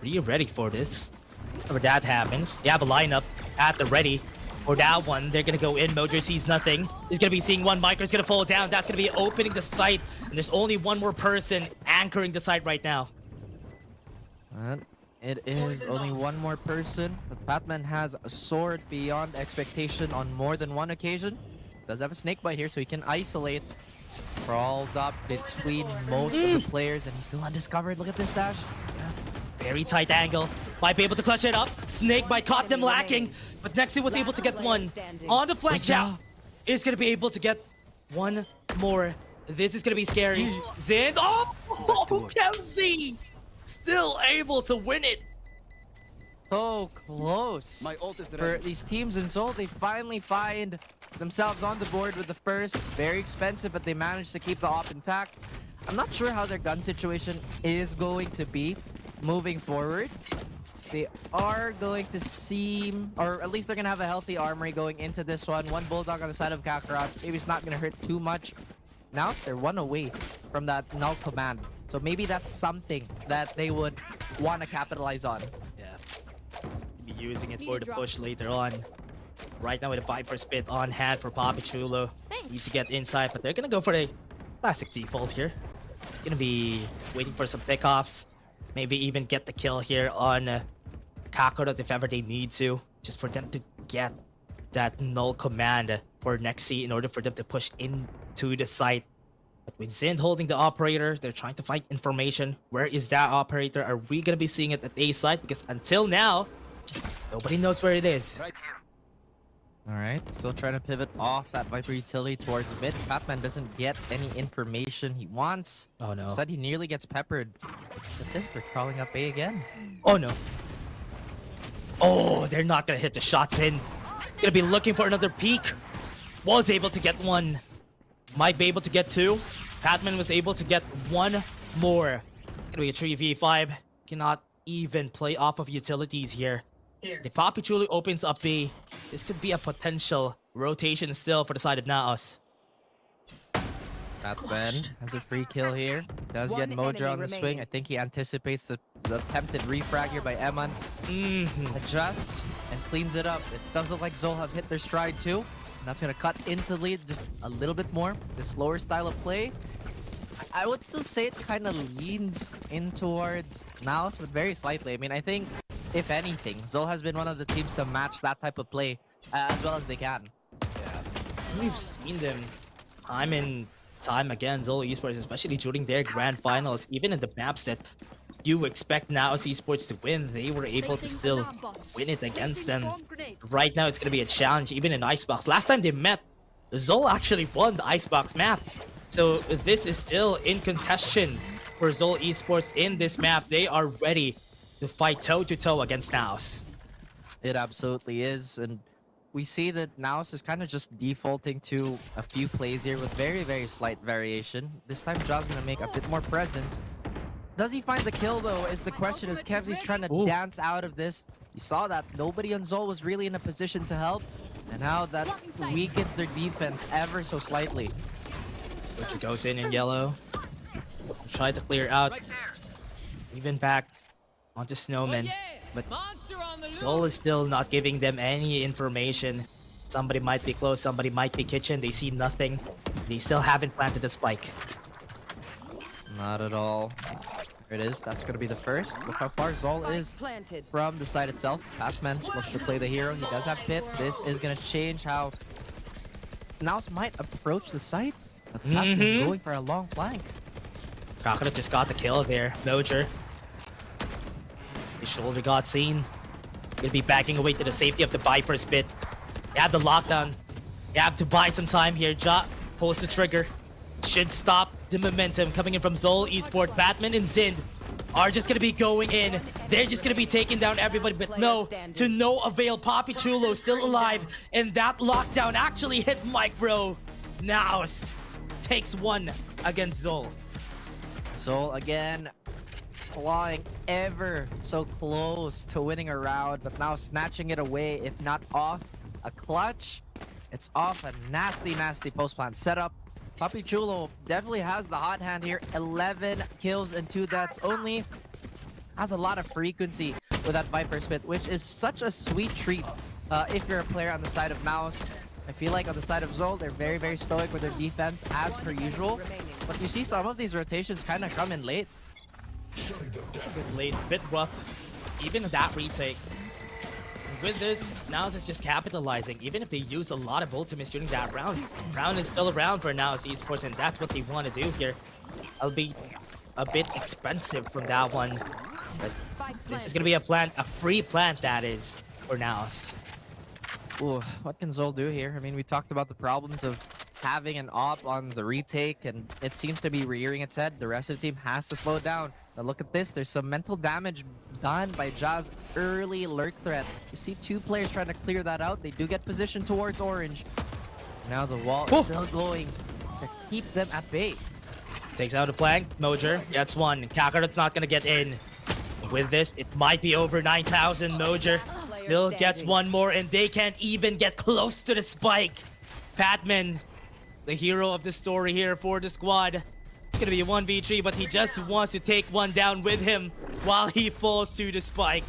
Are you ready for this? Whenever that happens, you have a lineup at the ready. For that one, they're gonna go in. Mojo sees nothing. He's gonna be seeing one. Micro's gonna fall down. That's gonna be opening the site. And there's only one more person anchoring the site right now. And it is only one more person, but Batman has a sword beyond expectation on more than one occasion. Does have a snake bite here, so he can isolate. He's crawled up between most of the players, and he's still undiscovered. Look at this dash. Very tight angle. Might be able to clutch it up. Snake bite caught them lacking, but Nexi was able to get one on the flank. Chow is gonna be able to get one more. This is gonna be scary. Zin, oh, Kemzy still able to win it. So close. My ult is For ready. these teams in Seoul, they finally find themselves on the board with the first. Very expensive, but they managed to keep the op intact. I'm not sure how their gun situation is going to be moving forward. They are going to seem, or at least they're going to have a healthy armory going into this one. One Bulldog on the side of Kakarot. Maybe it's not going to hurt too much. Now they're one away from that null command. So maybe that's something that they would want to capitalize on. Yeah. Be using it for the push later on. Right now with a Viper Spit on hand for Papichulo. Need to get inside, but they're gonna go for a classic default here. It's gonna be waiting for some pickoffs. Maybe even get the kill here on Kakarot if ever they need to. Just for them to get that null command for Nexi in order for them to push into the site. But with Zin holding the operator, they're trying to find information. Where is that operator? Are we gonna be seeing it at A site? Because until now, nobody knows where it is. Alright, still trying to pivot off that Viper utility towards mid. Batman doesn't get any information he wants. Oh no. Instead, he nearly gets peppered. But this, they're crawling up A again. Oh no. Oh, they're not gonna hit the shots in. Gonna be looking for another peek. Was able to get one. Might be able to get two. Batman was able to get one more. It's gonna be a 3v5. Cannot even play off of utilities here. The Papichulo opens up B. This could be a potential rotation still for the side of NAOS. Batman has a free kill here. Does get Mojo on the swing. I think he anticipates the attempted refrag here by Eman. Adjusts and cleans it up. It does look like Zol have hit their stride too. And that's gonna cut into lead just a little bit more. The slower style of play. I would still say it kind of leans in towards NAOS, but very slightly. I mean, I think, if anything, Zol has been one of the teams to match that type of play as well as they can. Yeah. We've seen them time and time again, Zol Esports, especially during their grand finals, even in the maps that you expect NAOS Esports to win, they were able to still win it against them. Right now, it's going to be a challenge, even in Icebox. Last time they met, Zol actually won the Icebox map. So this is still in contention for Zol Esports in this map. They are ready to fight toe-to-toe against NAOS. It absolutely is, and we see that NAOS is kind of just defaulting to a few plays here with very, very slight variation. This time, Ja's going to make a bit more presence. Does he find the kill, though, is the question, as Kevzy's trying to dance out of this. You saw that nobody on Zol was really in a position to help, and how that weakens their defense ever so slightly. Butcher goes in yellow. Try to clear out. Even back onto Snowman. But Zol is still not giving them any information. Somebody might be close, somebody might be kitchen. They see nothing. They still haven't planted the spike. Not at all. There it is. That's going to be the first. Look how far Zol is from the site itself. Batman looks to play the hero. He does have pit. This is going to change how NAOS might approach the site. But Batman going for a long flank. Crocodile just got the kill there. Mojer. His shoulder got seen. Gonna be backing away to the safety of the Viper Spit. They have the lockdown. They have to buy some time here. Ja pulls the trigger. Should stop the momentum coming in from Zol Esports. Batman and Zin are just gonna be going in. They're just gonna be taking down everybody, but no, to no avail. Papi Chulo still alive, and that lockdown actually hit Mike, bro. NAOS takes one against Zol. Zol again, clawing ever so close to winning a round, but now snatching it away, if not off a clutch. It's off a nasty, nasty post-plant setup. Papi Chulo definitely has the hot hand here. 11 kills and 2 deaths only. Has a lot of frequency with that Viper spit, which is such a sweet treat if you're a player on the side of NAOS. I feel like on the side of Zol, they're very, very stoic with their defense as per usual. But you see some of these rotations kind of come in late. Bit late, bit rough. Even that retake. With this, NAOS is just capitalizing. Even if they use a lot of ultimates during that round, round is still around for NAOS Esports, and that's what they want to do here. It'll be a bit expensive from that one, but this is gonna be a plant, a free plant that is for NAOS. Ooh, what can Zol do here? I mean, we talked about the problems of having an op on the retake, and it seems to be rearing its head. The rest of the team has to slow down. Now look at this. There's some mental damage done by Jazz early lurk threat. You see 2 players trying to clear that out. They do get positioned towards orange. Now the wall is still going to keep them at bay. Takes out a flank. Mojer gets one. Kakarot's not gonna get in. With this, it might be over 9,000. Mojer still gets one more, and they can't even get close to the spike. Patman, the hero of the story here for the squad. It's gonna be a 1v3, but he just wants to take one down with him while he falls to the spike.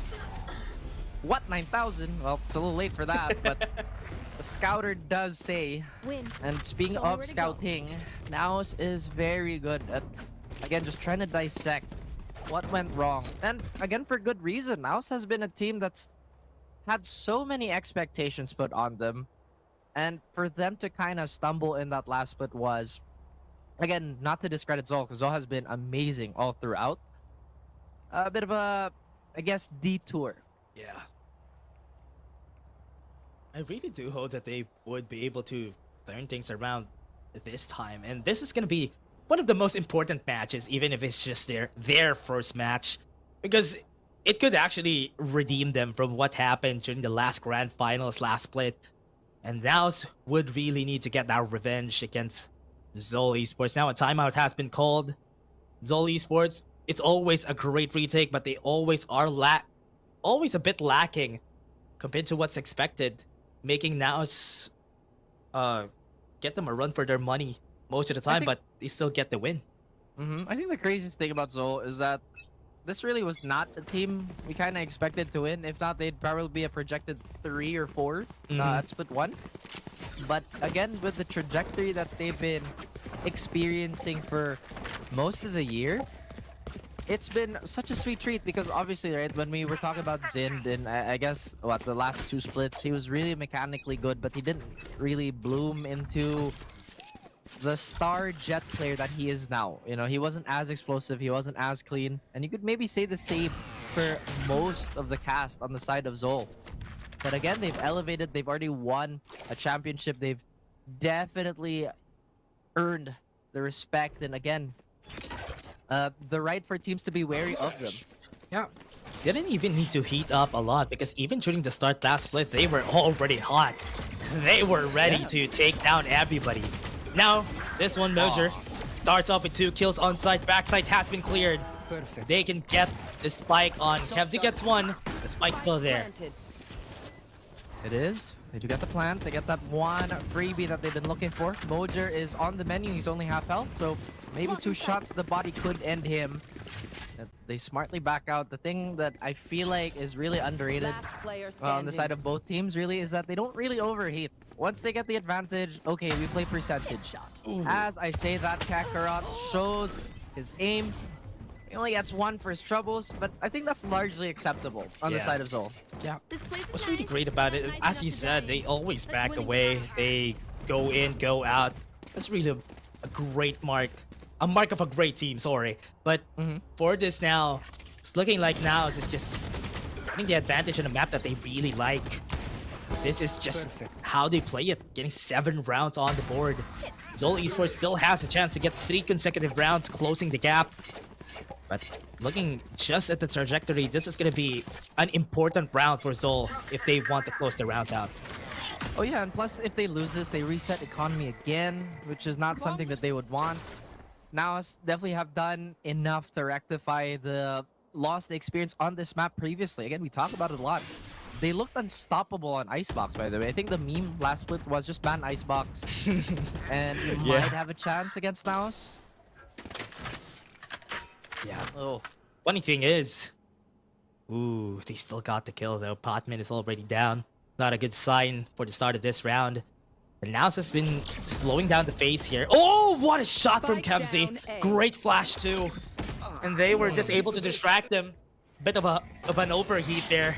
What, 9,000? Well, it's a little late for that, but the scouter does say. And speaking of scouting, NAOS is very good at, again, just trying to dissect what went wrong. And again, for good reason. NAOS has been a team that's had so many expectations put on them. And for them to kind of stumble in that last split was, again, not to discredit Zol, because Zol has been amazing all throughout. A bit of a, I guess, detour. Yeah. I really do hope that they would be able to turn things around this time. And this is going to be one of the most important matches, even if it's just their first match. Because it could actually redeem them from what happened during the last grand finals, last split. And NAOS would really need to get that revenge against Zol Esports. Now a timeout has been called. Zol Esports, it's always a great retake, but they always are always a bit lacking compared to what's expected, making NAOS get them a run for their money most of the time, but they still get the win. I think the craziest thing about Zol is that this really was not a team we kind of expected to win. If not, they'd probably be a projected 3 or 4 at split 1. But again, with the trajectory that they've been experiencing for most of the year, it's been such a sweet treat because obviously, right, when we were talking about Zind in, I guess, what, the last 2 splits, he was really mechanically good, but he didn't really bloom into the star jet player that he is now. You know, he wasn't as explosive, he wasn't as clean, and you could maybe say the same for most of the cast on the side of Zol. But again, they've elevated, they've already won a championship, they've definitely earned the respect, and again, the right for teams to be wary of them. Yeah, didn't even need to heat up a lot because even during the start last split, they were already hot. They were ready to take down everybody. Now, this one, Mojer, starts off with 2 kills on site. Backside has been cleared. Perfect. They can get the spike on. Kevzi gets one. The spike's still there. It is. They do get the plant. They get that one freebie that they've been looking for. Mojer is on the menu. He's only half health, so maybe 2 shots to the body could end him. They smartly back out. The thing that I feel like is really underrated on the side of both teams really is that they don't really overheat. Once they get the advantage, okay, we play percentage. As I say that, Kakarot shows his aim. He only gets 1 for his troubles, but I think that's largely acceptable on the side of Zol. Yeah. What's really great about it is, as you said, they always back away. They go in, go out. That's really a great mark. A mark of a great team, sorry. But for this now, it's looking like NAOS is just getting the advantage on a map that they really like. This is just how they play it, getting 7 rounds on the board. Zol Esports still has a chance to get 3 consecutive rounds, closing the gap. But looking just at the trajectory, this is going to be an important round for Zol if they want to close the rounds out. Oh yeah, and plus if they lose this, they reset economy again, which is not something that they would want. NAOS definitely have done enough to rectify the loss they experienced on this map previously. Again, we talk about it a lot. They looked unstoppable on Icebox, by the way. I think the meme last split was just ban Icebox. And you might have a chance against NAOS. Yeah. Oh. Funny thing is, ooh, they still got the kill though. Potman is already down. Not a good sign for the start of this round. And NAOS has been slowing down the pace here. Oh, what a shot from Kevzi. Great flash too. And they were just able to distract him. Bit of an overheat there.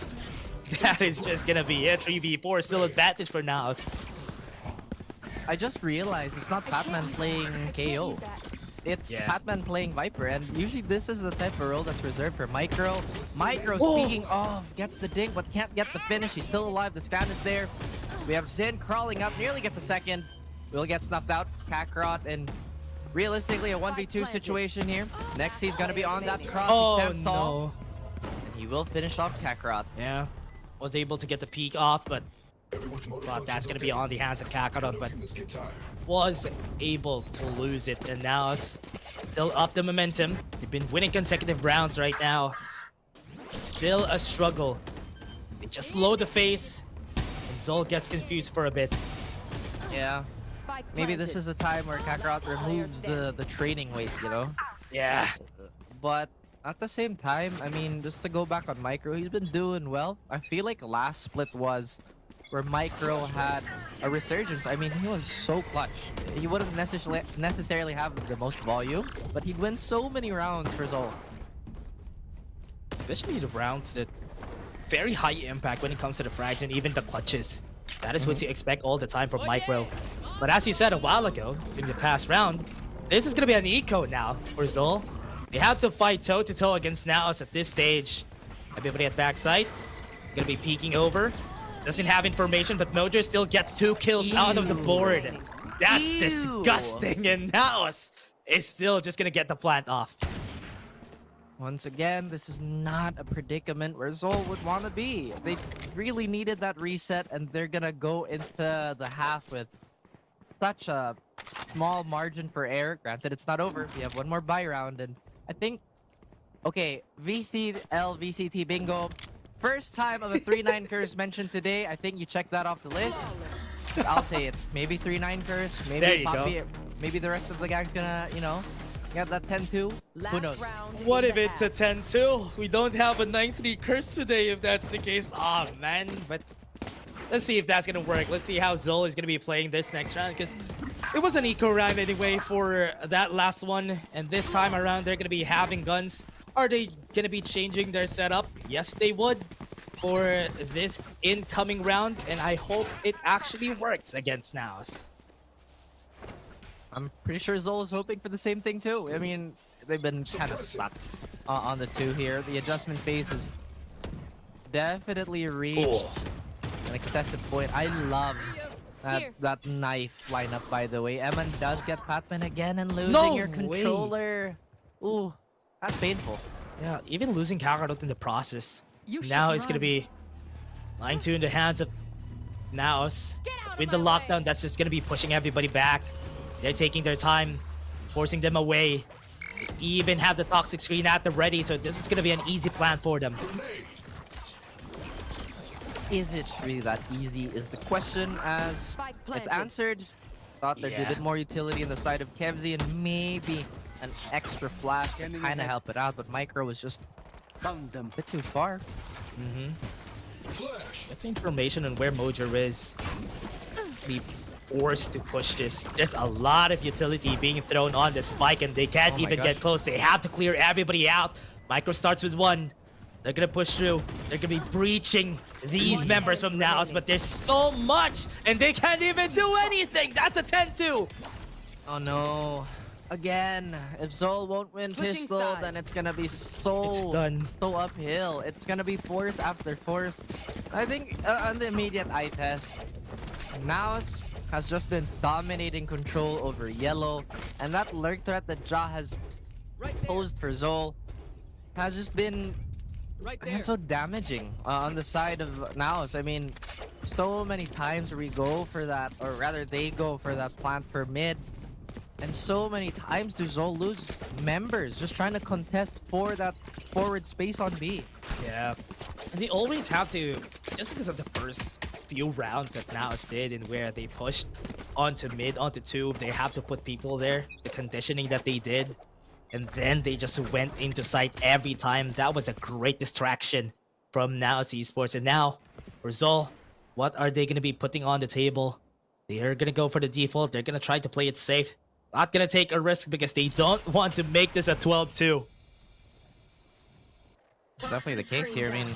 That is just gonna be it. 3v4 still advantage for NAOS. I just realized it's not Patman playing KO. It's Patman playing Viper, and usually this is the type of role that's reserved for Micro. Micro, speaking of, gets the dink but can't get the finish. He's still alive. The scan is there. We have Zin crawling up, nearly gets a second. Will get snuffed out. Kakarot, and realistically a 1v2 situation here. Next he's gonna be on that cross. He stands tall. And he will finish off Kakarot. Yeah. Was able to get the peek off, but that's gonna be on the hands of Kakarot, but was able to lose it. And now it's still up the momentum. They've been winning consecutive rounds right now. Still a struggle. They just load the face, and Zol gets confused for a bit. Yeah. Maybe this is a time where Kakarot removes the training weight, you know? Yeah. But at the same time, I mean, just to go back on Micro, he's been doing well. I feel like last split was where Micro had a resurgence. I mean, he was so clutch. He wouldn't necessarily have the most volume, but he'd win so many rounds for Zol. Especially the rounds that very high impact when it comes to the frags and even the clutches. That is what you expect all the time from Micro. But as you said a while ago, in the past round, this is going to be an eco now for Zol. They have to fight toe-to-toe against NAOS at this stage. Everybody at backside. Gonna be peeking over. Doesn't have information, but Mojo still gets 2 kills out of the board. That's disgusting, and NAOS is still just gonna get the plant off. Once again, this is not a predicament where Zol would want to be. They really needed that reset, and they're gonna go into the half with such a small margin for error. Granted, it's not over. We have one more buy round, and I think, okay, VCT bingo. First time of a 3-9 curse mentioned today. I think you check that off the list. I'll say it. Maybe 3-9 curse. Maybe there you Poppy, go. Maybe the rest of the gang's gonna, you know, get that 10-2. Who knows? What if it's a 10-2? We don't have a 9-3 curse today if that's the case. Aw, man. But let's see if that's gonna work. Let's see how Zol is gonna be playing this next round, because it was an eco round anyway for that last one, and this time around they're gonna be having guns. Are they gonna be changing their setup? Yes, they would for this incoming round, and I hope it actually works against NAOS. I'm pretty sure Zol is hoping for the same thing too. I mean, they've been kind of slapped on the 2 here. The adjustment phase has definitely reached an excessive point. I love that knife lineup, by the way. Eman does get Patman again and losing your controller. Ooh, that's painful. Yeah, even losing Kakarot in the process. Now it's gonna be 9-2 in the hands of NAOS. With the lockdown, that's just gonna be pushing everybody back. They're taking their time, forcing them away. They even have the toxic screen at the ready, so this is gonna be an easy plan for them. Is it really that easy is the question, as it's answered. Thought there'd be a bit more utility in the side of Kevzi and maybe an extra flash to kind of help it out, but Micro was just a bit too far. That's information on where Mojo is. Be forced to push this. There's a lot of utility being thrown on the spike, and they can't even get close. They have to clear everybody out. Micro starts with 1. They're gonna push through. They're gonna be breaching these members from NAOS, but there's so much, and they can't even do anything. That's a 10-2. Oh no. Again, if Zol won't win pistol, then it's gonna be so uphill. It's gonna be force after force. I think on the immediate eye test, NAOS has just been dominating control over yellow, and that lurk threat that Ja has posed for Zol has just been Right there. so damaging on the side of NAOS. I mean, so many times we go for that, or rather they go for that plant for mid. And so many times do Zol lose members just trying to contest for that forward space on B. Yeah. And they always have to, just because of the first few rounds that NAOS did and where they pushed onto mid, onto tube, they have to put people there, the conditioning that they did. And then they just went into sight every time. That was a great distraction from NAOS Esports. And now, for Zol, what are they going to be putting on the table? They are going to go for the default. They're going to try to play it safe. Not going to take a risk because they don't want to make this a 12-2. It's definitely the case here. I mean,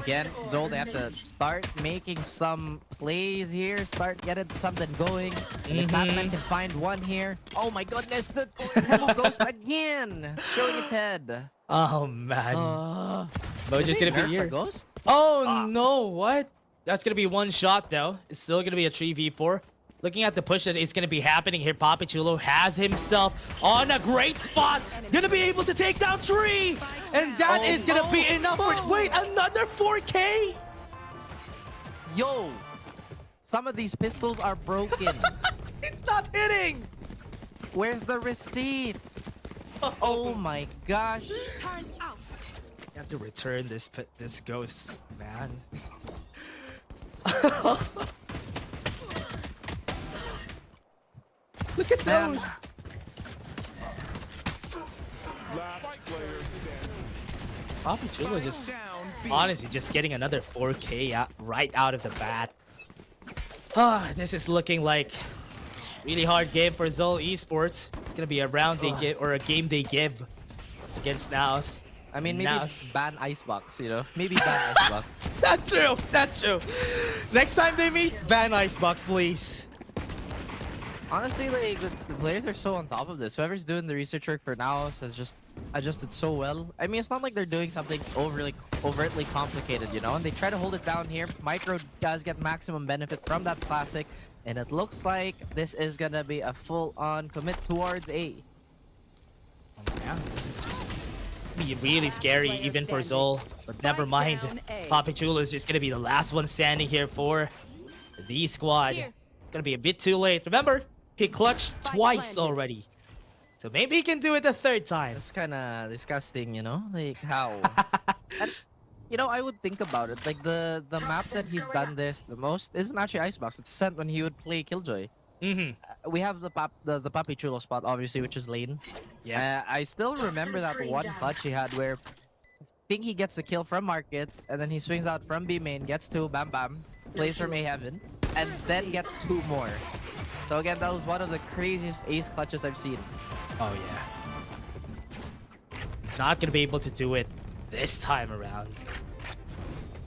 again, Zol, they have to start making some plays here, start getting something going. And if Batman can find one here, oh my goodness, the Temple Ghost again, showing its head. Oh man. Mojo's gonna be here. Ghost? Oh no, what? That's gonna be one shot though. It's still gonna be a 3v4. Looking at the push that is gonna be happening here, Papichulo has himself on a great spot. Gonna be able to take down 3! And that is gonna be enough for... Wait, another 4K? Yo, some of these pistols are broken. It's not hitting! Where's the receipt? Oh my gosh. You have to return this ghost, man. Look at those! Papichulo just, honestly, just getting another 4K right out of the bat. This is looking like really hard game for Zol Esports. It's gonna be a round they give, or a game they give against NAOS. I mean, maybe NAOS. ban Icebox, you know? Maybe ban Icebox. That's true, that's true. Next time they meet, ban Icebox, please. Honestly, like, the players are so on top of this. Whoever's doing the research work for NAOS has just adjusted so well. I mean, it's not like they're doing something overtly complicated, you know? And they try to hold it down here. Micro does get maximum benefit from that classic. And it looks like this is gonna be a full-on commit towards A. Oh yeah, this is just be really scary even for Zol. But never mind. Papichulo is just gonna be the last one standing here for the squad. Gonna be a bit too late. Remember, he clutched twice already. So maybe he can do it a third time. It's kind of disgusting, you know? Like, how? And, you know, I would think about it. Like, the map that he's done this the most isn't actually Icebox. It's Ascent when he would play Killjoy. We have the Papichulo spot, obviously, which is lane. Yeah. I still remember that one clutch he had where I think he gets the kill from Market, and then he swings out from B main, gets 2, bam bam, plays from A Heaven, and then gets 2 more. So again, that was one of the craziest ace clutches I've seen. Oh yeah. He's not gonna be able to do it this time around.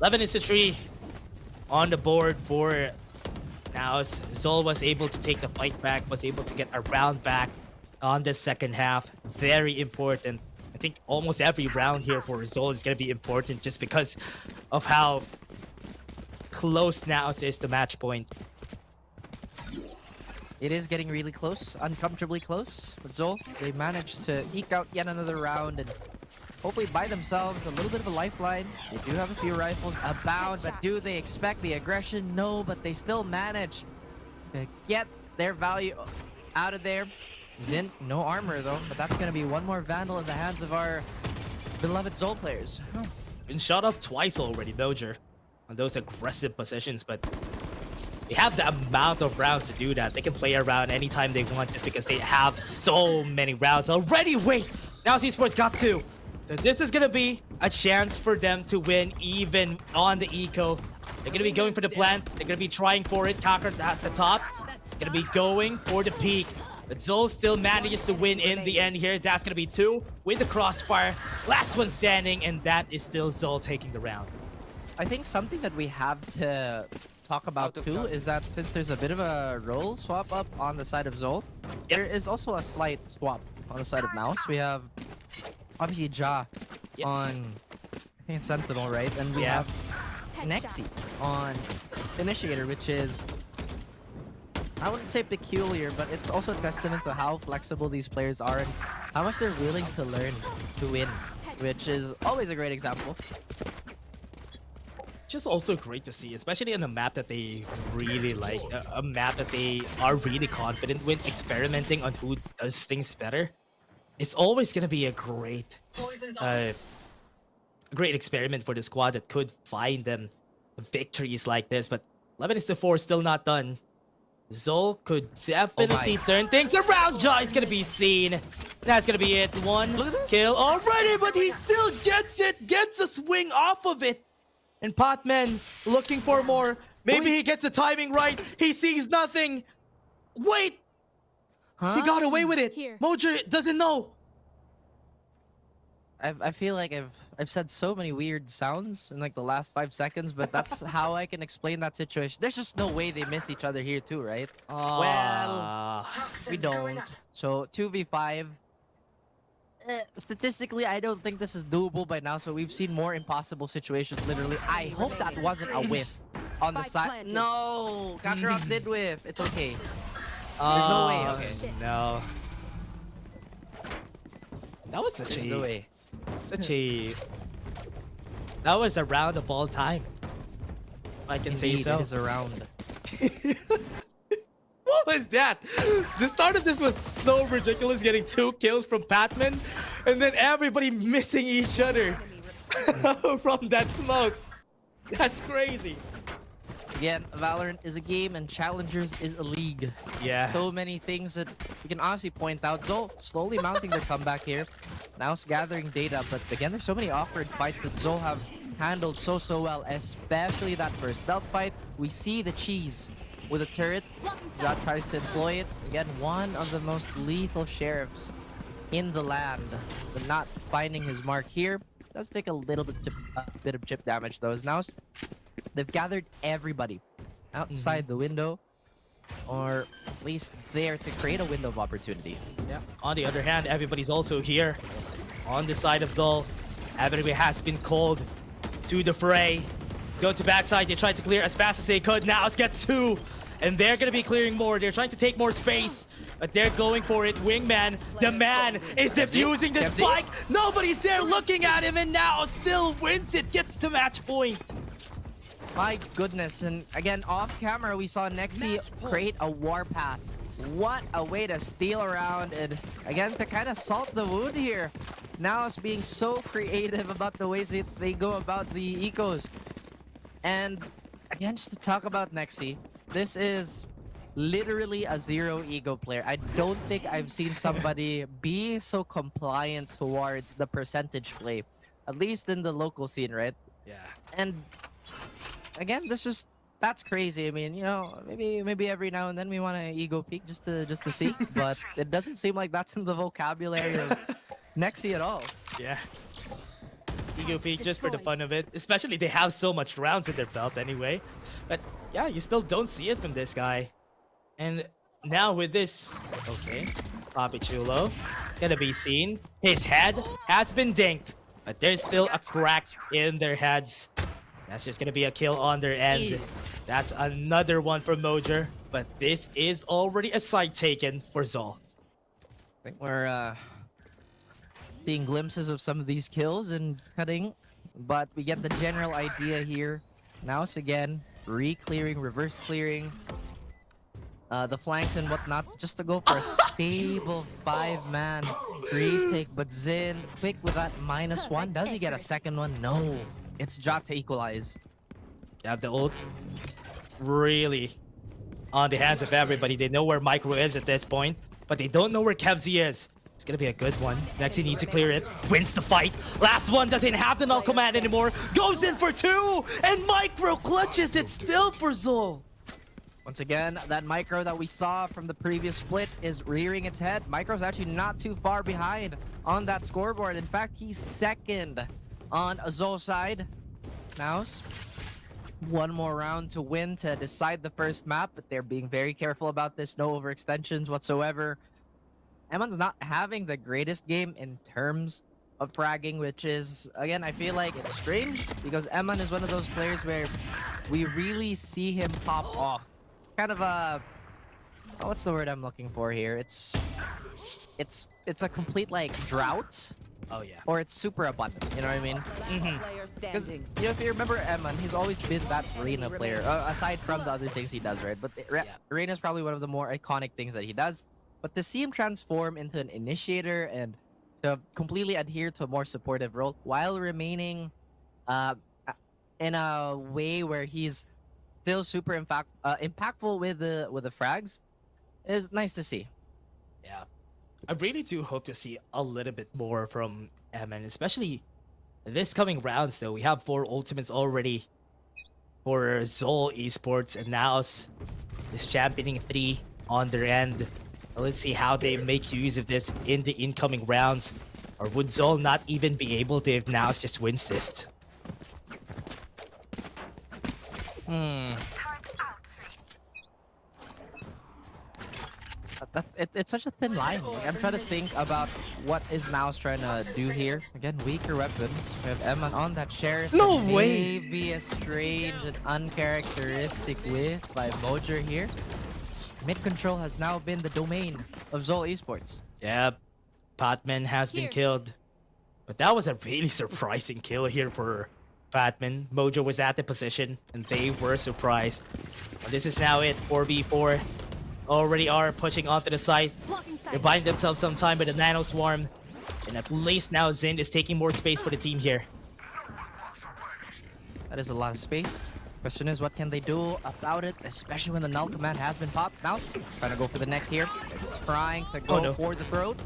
11 is a 3 on the board for NAOS. Zol was able to take the fight back, was able to get a round back on the second half. Very important. I think almost every round here for Zol is gonna be important just because of how close NAOS is to match point. It is getting really close, uncomfortably close. But Zol, they managed to eke out yet another round and hopefully buy themselves a little bit of a lifeline. They do have a few rifles abound, but do they expect the aggression? No, but they still manage to get their value out of there. Zin, no armor though, but that's going to be one more Vandal in the hands of our beloved Zol players. Been shot off twice already, Mojer, on those aggressive positions, but they have the amount of rounds to do that. They can play around anytime they want just because they have so many rounds already. Wait, now Esports got 2. So this is going to be a chance for them to win even on the eco. They're going to be going for the plant. They're going to be trying for it. Kaker at the top. Going to be going for the peak. But Zol still manages to win in the end here. That's going to be 2 with the crossfire. Last one standing, and that is still Zol taking the round. I think something that we have to talk about too is that since there's a bit of a role swap up on the side of Zol, there is also a slight swap on the side of NAOS. We have obviously Ja on, I think it's Sentinel, right? And we have Nexi on Initiator, which is I wouldn't say peculiar, but it's also a testament to how flexible these players are and how much they're willing to learn to win, which is always a great example. Just also great to see, especially on a map that they really like, a map that they are really confident with, experimenting on who does things better. It's always gonna be a great experiment for the squad that could find them victories like this. But 11-4 still not done. Zol could definitely turn things around. Jaw is gonna be seen. That's gonna be it. One kill already, but he still gets it. Gets a swing off of it. And Potman looking for more. Maybe he gets the timing right. He sees nothing. Wait! He got away with it. Mojo doesn't know. I feel like I've said so many weird sounds in like the last 5 seconds, but that's how I can explain that situation. There's just no way they miss each other here too, right? Well, we don't. So 2v5. Statistically, I don't think this is doable by now, so we've seen more impossible situations, literally. I hope that wasn't a whiff on the side. No! Kakarot did whiff. It's okay. There's no way. Okay. No. That was There's no way. That was a round of all time. If I can say so. It is a round. What was that? The start of this was so ridiculous, getting 2 kills from Patman, and then everybody missing each other from that smoke. That's crazy. Again, Valorant is a game and Challengers is a league. Yeah. So many things that we can honestly point out. Zol slowly mounting their comeback here. NAOS gathering data, but again, there's so many awkward fights that Zol have handled so well, especially that first belt fight. We see the cheese with a turret. Jot tries to employ it. Again, one of the most lethal sheriffs in the land, but not finding his mark here. Does take a little bit of chip damage though. As NAOS, they've gathered everybody outside the window, or at least there to create a window of opportunity. Yeah. On the other hand, everybody's also here on the side of Zol. Everybody has been called to the fray. Go to backside. They tried to clear as fast as they could. Now let's get 2. And they're going to be clearing more. They're trying to take more space. But they're going for it. Wingman, the man, is defusing the spike. Nobody's there looking at him. And now still wins it. Gets to match point. My goodness. And again, off camera, we saw Nexi create a warpath. What a way to steal around. And again, to kind of salt the wound here. Now it's being so creative about the ways that they go about the ecos. And again, just to talk about Nexi, this is literally a zero ego player. I don't think I've seen somebody be so compliant towards the percentage play, at least in the local scene, right? Yeah. And again, that's crazy. I mean, you know, maybe every now and then we want to ego peak just to see, but it doesn't seem like that's in the vocabulary of Nexi at all. Yeah. Ego peak just for the fun of it. Especially they have so much rounds in their belt anyway. But yeah, you still don't see it from this guy. And now with this, okay, Papi Chulo gonna be seen. His head has been dinked, but there's still a crack in their heads. That's just gonna be a kill on their end. That's another one for Mojer, but this is already a side taken for Zol. I think we're seeing glimpses of some of these kills and cutting, but we get the general idea here. NAOS again, re-clearing, reverse clearing the flanks and whatnot, just to go for a stable 5-man retake. But Zin, quick with that -1. Does he get a second one? No. It's Jot to equalize. Yeah, the ult really on the hands of everybody. They know where Micro is at this point, but they don't know where Kevzi is. It's gonna be a good one. Nexi needs to clear it. Wins the fight. Last one doesn't have the null command anymore. Goes in for 2, and Micro clutches it still for Zol. Once again, that Micro that we saw from the previous split is rearing its head. Micro's actually not too far behind on that scoreboard. In fact, he's second on Zol's side. NAOS, one more round to win to decide the first map, but they're being very careful about this. No overextensions whatsoever. Eman's not having the greatest game in terms of fragging, which is, again, I feel like it's strange because Eman is one of those players where we really see him pop off. Kind of a what's the word I'm looking for here? It's a complete like drought. Oh yeah. Or it's super abundant. You know what I mean? Player Because standing. if you remember Eman, he's always been that arena player. Aside from the other things he does, right? But arena is probably one of the more iconic things that he does. But to see him transform into an initiator and to completely adhere to a more supportive role while remaining in a way where he's still super impactful with the frags is nice to see. Yeah. I really do hope to see a little bit more from Eman, especially this coming rounds though. We have 4 ultimates already for Zol Esports and NAOS is championing 3 on their end. Let's see how they make use of this in the incoming rounds. Or would Zol not even be able to if NAOS just wins this? It's such a thin line. Like, I'm trying to think about what is NAOS trying to do here. Again, weaker weapons. We have Eman on that sheriff. No that way! May be a strange and uncharacteristic whiff by Mojer here. Mid control has now been the domain of Zol Esports. Yep. Patman has been killed. But that was a really surprising kill here for Patman. Mojo was at the position and they were surprised. But this is now it. 4v4. Already are pushing onto the site. They're buying themselves some time with the nano swarm. And at least now Zin is taking more space for the team here. That is a lot of space. Question is, what can they do about it, especially when the null command has been popped? Mouse trying to go for the neck here, trying to go for the throat.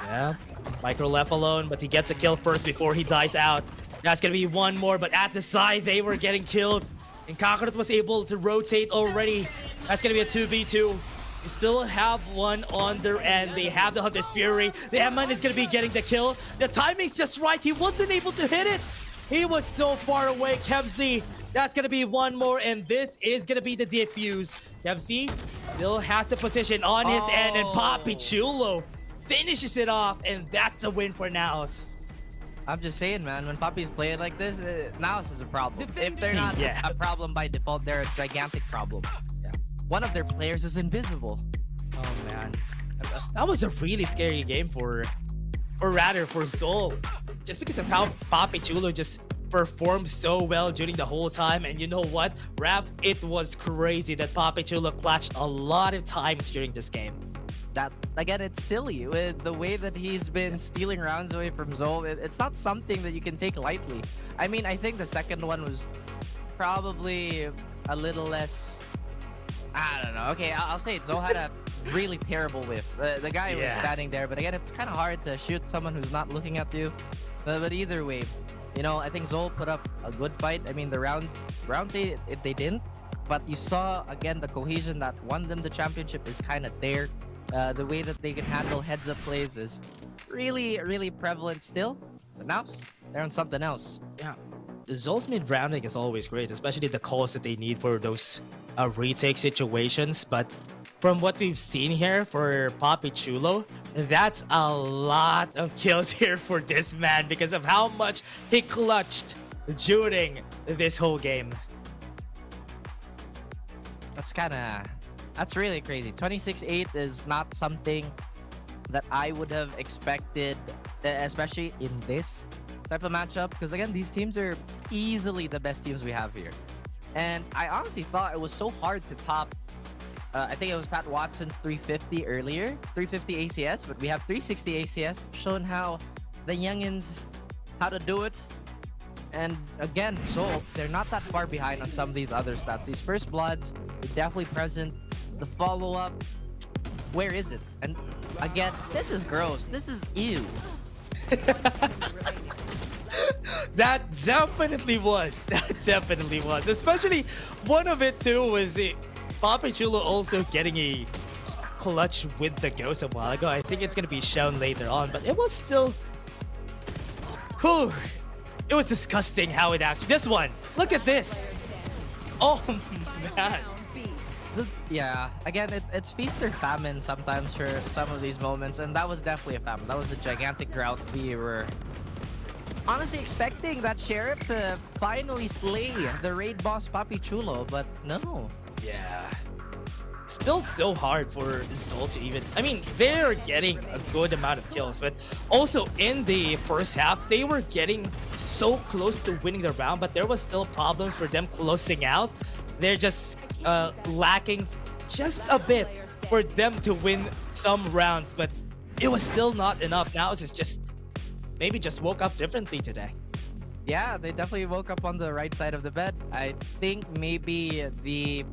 Yeah, Micro left alone, but he gets a kill first before he dies out. That's gonna be one more, but at the side, they were getting killed. And Kakarot was able to rotate already. That's gonna be a 2v2. They still have one on their end. They have the Hunter's Fury. The Eman is gonna be getting the kill. The timing's just right. He wasn't able to hit it. He was so far away, Kevzi. That's gonna be one more, and this is gonna be the defuse. Kevzi still has the position on his end, and Papi Chulo finishes it off, and that's a win for NAOS. I'm just saying, man, when Papi's playing like this, NAOS is a problem. If they're not a problem by default, they're a gigantic problem. One of their players is invisible. Oh, man. That was a really scary game or rather for Zol. Just because of how Papi Chulo just performed so well during the whole time. And you know what, Raph, it was crazy that Papi Chulo clutched a lot of times during this game. That, again, it's silly with the way that he's been stealing rounds away from Zol. It's not something that you can take lightly. I mean, I think the second one was probably a little less... I don't know. Okay, I'll say it. Zol had a really terrible whiff. The guy was standing there, but again, it's kind of hard to shoot someone who's not looking at you. But either way, you know, I think Zol put up a good fight. I mean, the round 8, they didn't. But you saw, again, the cohesion that won them the championship is kind of there. The way that they can handle heads-up plays is really, really prevalent still. But now, they're on something else. Yeah. Zol's mid-rounding is always great, especially the calls that they need for those retake situations. But from what we've seen here for Papi Chulo, that's a lot of kills here for this man because of how much he clutched during this whole game. That's really crazy. 26-8 is not something that I would have expected, especially in this type of matchup, because again, these teams are easily the best teams we have here. And I honestly thought it was so hard to top, I think it was Pat Watson's 350 earlier, 350 ACS, but we have 360 ACS, showing how the youngins, how to do it. And again, so they're not that far behind on some of these other stats. These first bloods are definitely present. The follow-up, where is it? And again, this is gross. This is ew. That definitely was. That definitely was. Especially one of it too was Papi Chulo also getting a clutch with the ghost a while ago. I think it's gonna be shown later on, but it was still... Whew. It was disgusting how it actually... This one! Look at this! Oh man! Yeah, again, it's feast or famine sometimes for some of these moments, and that was definitely a famine. That was a gigantic drought. We were honestly expecting that Sheriff to finally slay the raid boss Papi Chulo, but no. Yeah. still so hard for Seoul to even... I mean, they're getting a good amount of kills, but also in the first half, they were getting so close to winning the round, but there was still problems for them closing out. They're just lacking just a bit for them to win some rounds, but it was still not enough. Now it's just maybe just woke up differently today. Yeah, they definitely woke up on the right side of the bed. I think maybe the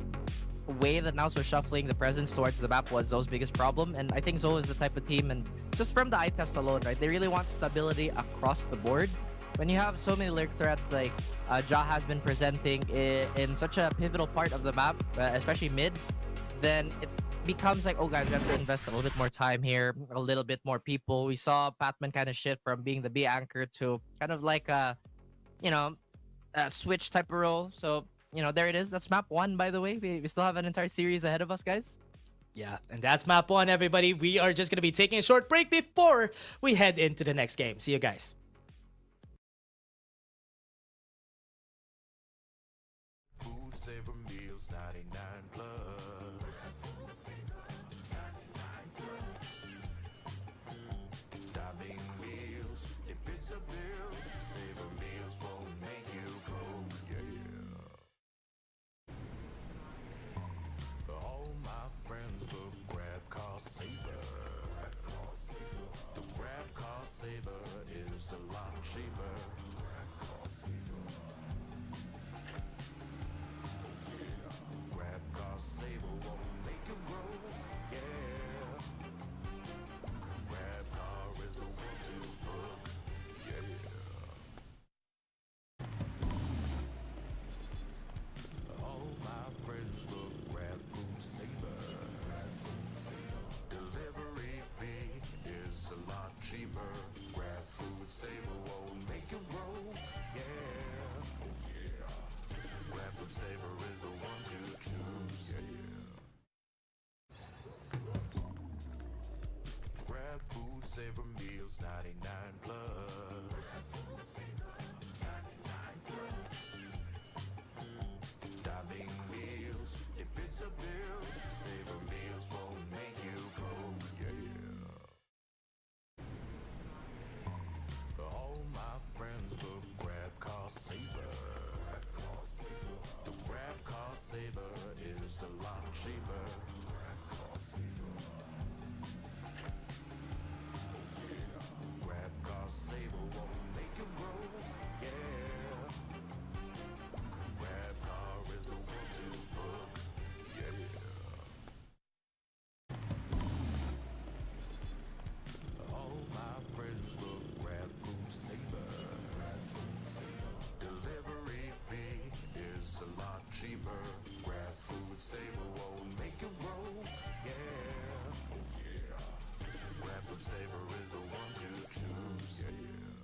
way that NAOS was shuffling the presence towards the map was Zoe's biggest problem, and I think Zoe is the type of team, and just from the eye test alone, right, they really want stability across the board. When you have so many lurk threats like Ja has been presenting in such a pivotal part of the map, especially mid, then it becomes like, oh guys, we have to invest a little bit more time here, a little bit more people. We saw Patman kind of shift from being the B anchor to kind of like a, you know, a switch type of role. So, you know, there it is. That's map 1, by the way. We still have an entire series ahead of us, guys. Yeah, and that's map 1, everybody. We are just going to be taking a short break before we head into the next game. See you guys. Food saver meals 99 plus. Dining meals, if it's a bill, saver meals won't make you go, yeah. All my friends will grab cost saver. The grab cost saver is a lot cheaper. Grab cost saver won't make you grow, yeah. Grab car is the one to book, yeah. All my friends will grab food saver. Delivery fee is a lot cheaper. Grab food saver won't make you grow, yeah. Oh yeah. Grab food saver is the one to choose, yeah. Grab food saver meals 99 plus. Dining meals, if it's a bill, saver meals won't make you go, yeah. All my friends will grab cost saver. The grab cost saver is a lot cheaper. Grab cost saver won't make you grow, yeah. Grab car is the one to book, yeah. All my friends will grab food saver. Delivery fee is a lot cheaper. Grab food saver won't make you grow, yeah. Oh yeah. Grab food saver is the one to choose, yeah.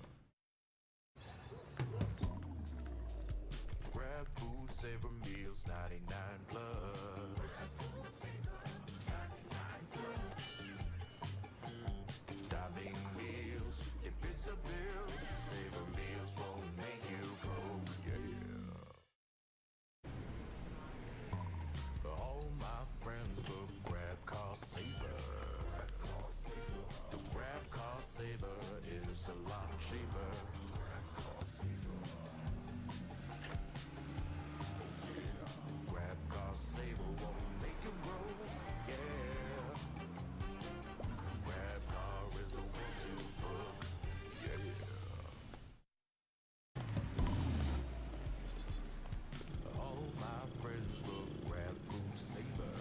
Grab food saver meals 99 plus. Dining meals, if it's a bill, saver meals won't make you go, yeah. All my friends will grab cost saver. The grab cost saver is a lot cheaper. Grab cost saver won't make you grow, yeah. Grab car is the one to book, yeah. All my friends will grab food saver.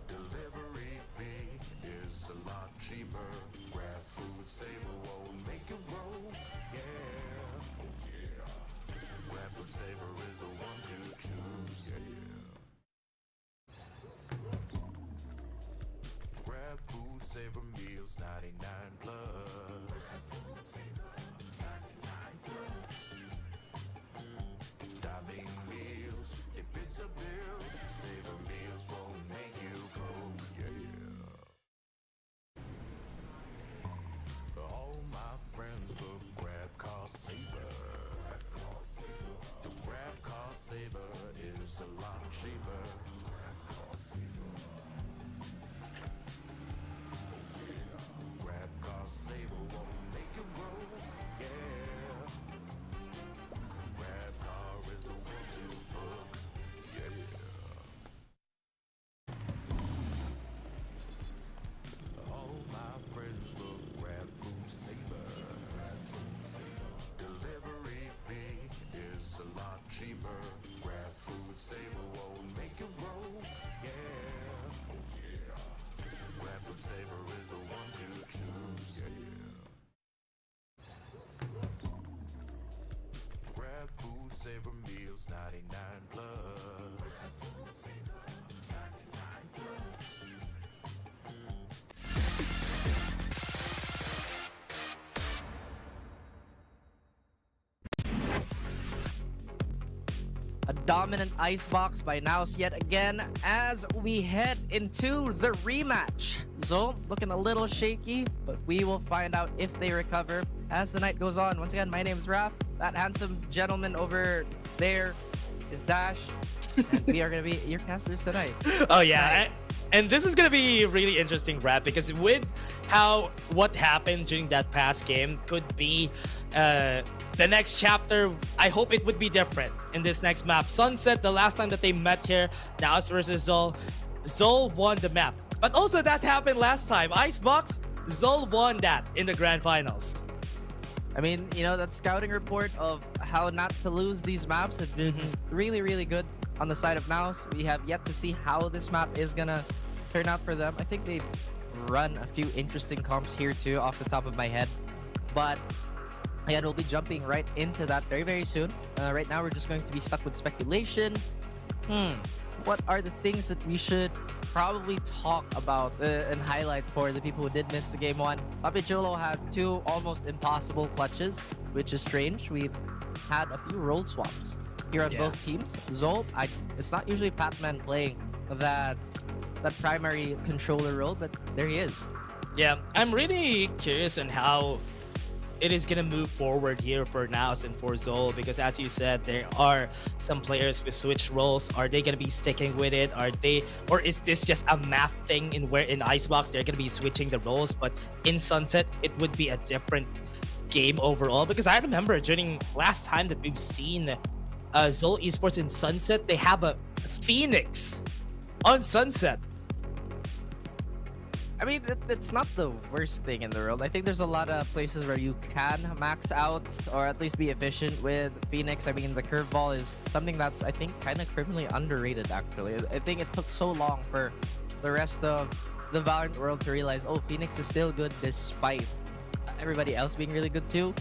Delivery fee is a lot cheaper. Grab food saver won't make you grow, yeah. Oh yeah. Grab food saver is the one to choose, yeah. Grab food saver meals 99 plus. Dining meals, if it's a bill, saver meals won't make you go, yeah. All my friends will grab cost saver. The grab cost saver is a lot cheaper. dominant Icebox by NAOS yet again as we head into the rematch. Zol looking a little shaky, but we will find out if they recover as the night goes on. Once again, my name is Raph. That handsome gentleman over there is Dash. And we are going to be your casters tonight. Oh, yeah. Nice. And this is going to be really interesting, Rap, because with what happened during that past game could be the next chapter. I hope it would be different in this next map. Sunset, the last time that they met here, NAOS versus Zol, Zol won the map. But also that happened last time. Icebox, Zol won that in the grand finals. I mean, you know, that scouting report of how not to lose these maps have been really, really good on the side of NAOS. We have yet to see how this map is gonna turn out for them. I think they've run a few interesting comps here too off the top of my head. But again, we'll be jumping right into that very, very soon. Right now, we're just going to be stuck with speculation. What are the things that we should probably talk about and highlight for the people who did miss the game one? Papi Chulo had 2 almost impossible clutches, which is strange. We've had a few role swaps here on both teams. Zol, it's not usually Patman playing that primary controller role, but there he is. Yeah, I'm really curious on how it is gonna move forward here for NAOS and for Zol, because as you said, there are some players with switch roles. Are they gonna be sticking with it? Or is this just a map thing in Icebox they're gonna be switching the roles, but in Sunset it would be a different game overall? Because I remember during last time that we've seen Zol Esports in Sunset, they have a Phoenix on Sunset. I mean, it's not the worst thing in the world. I think there's a lot of places where you can max out or at least be efficient with Phoenix. I mean, the curveball is something that's, I think, kind of criminally underrated, actually. I think it took so long for the rest of the Valorant world to realize, oh, Phoenix is still good despite everybody else being really good too.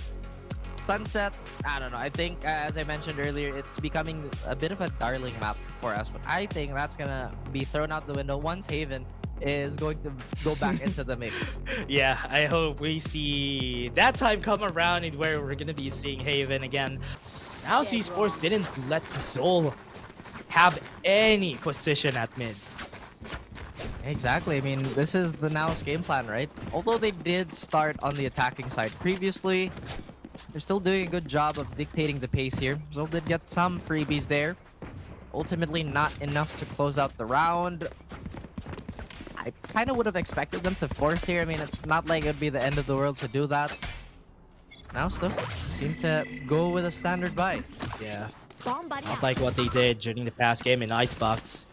Sunset, I don't know. I think, as I mentioned earlier, it's becoming a bit of a darling map for us. But I think that's going to be thrown out the window once Haven is going to go back into the mix. Yeah, I hope we see that time come around and where we're going to be seeing Haven again. Now Esports didn't let Zol have any position at mid. Exactly. I mean, this is the NAOS game plan, right? Although they did start on the attacking side previously, they're still doing a good job of dictating the pace here. Zol did get some freebies there. Ultimately, not enough to close out the round. I kind of would have expected them to force here. I mean, it's not like it would be the end of the world to do that. Now still seem to go with a standard buy. Yeah. Not like what they did during the past game in Icebox.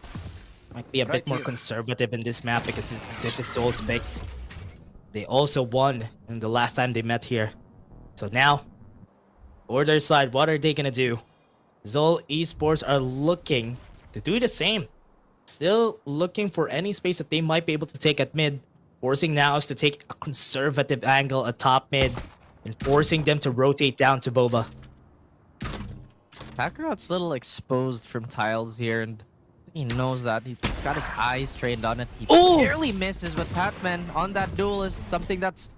Might be a bit more conservative in this map because this is Zol's pick. They also won in the last time they met here. So now, for their side, what are they gonna do? Zol Esports are looking to do the same. Still looking for any space that they might be able to take at mid, forcing NAOS to take a conservative angle at top mid, and forcing them to rotate down to Boba. Kakarot's a little exposed from tiles here, and he knows that. He's got his eyes trained on it. He barely misses with Patman on that duelist, something that's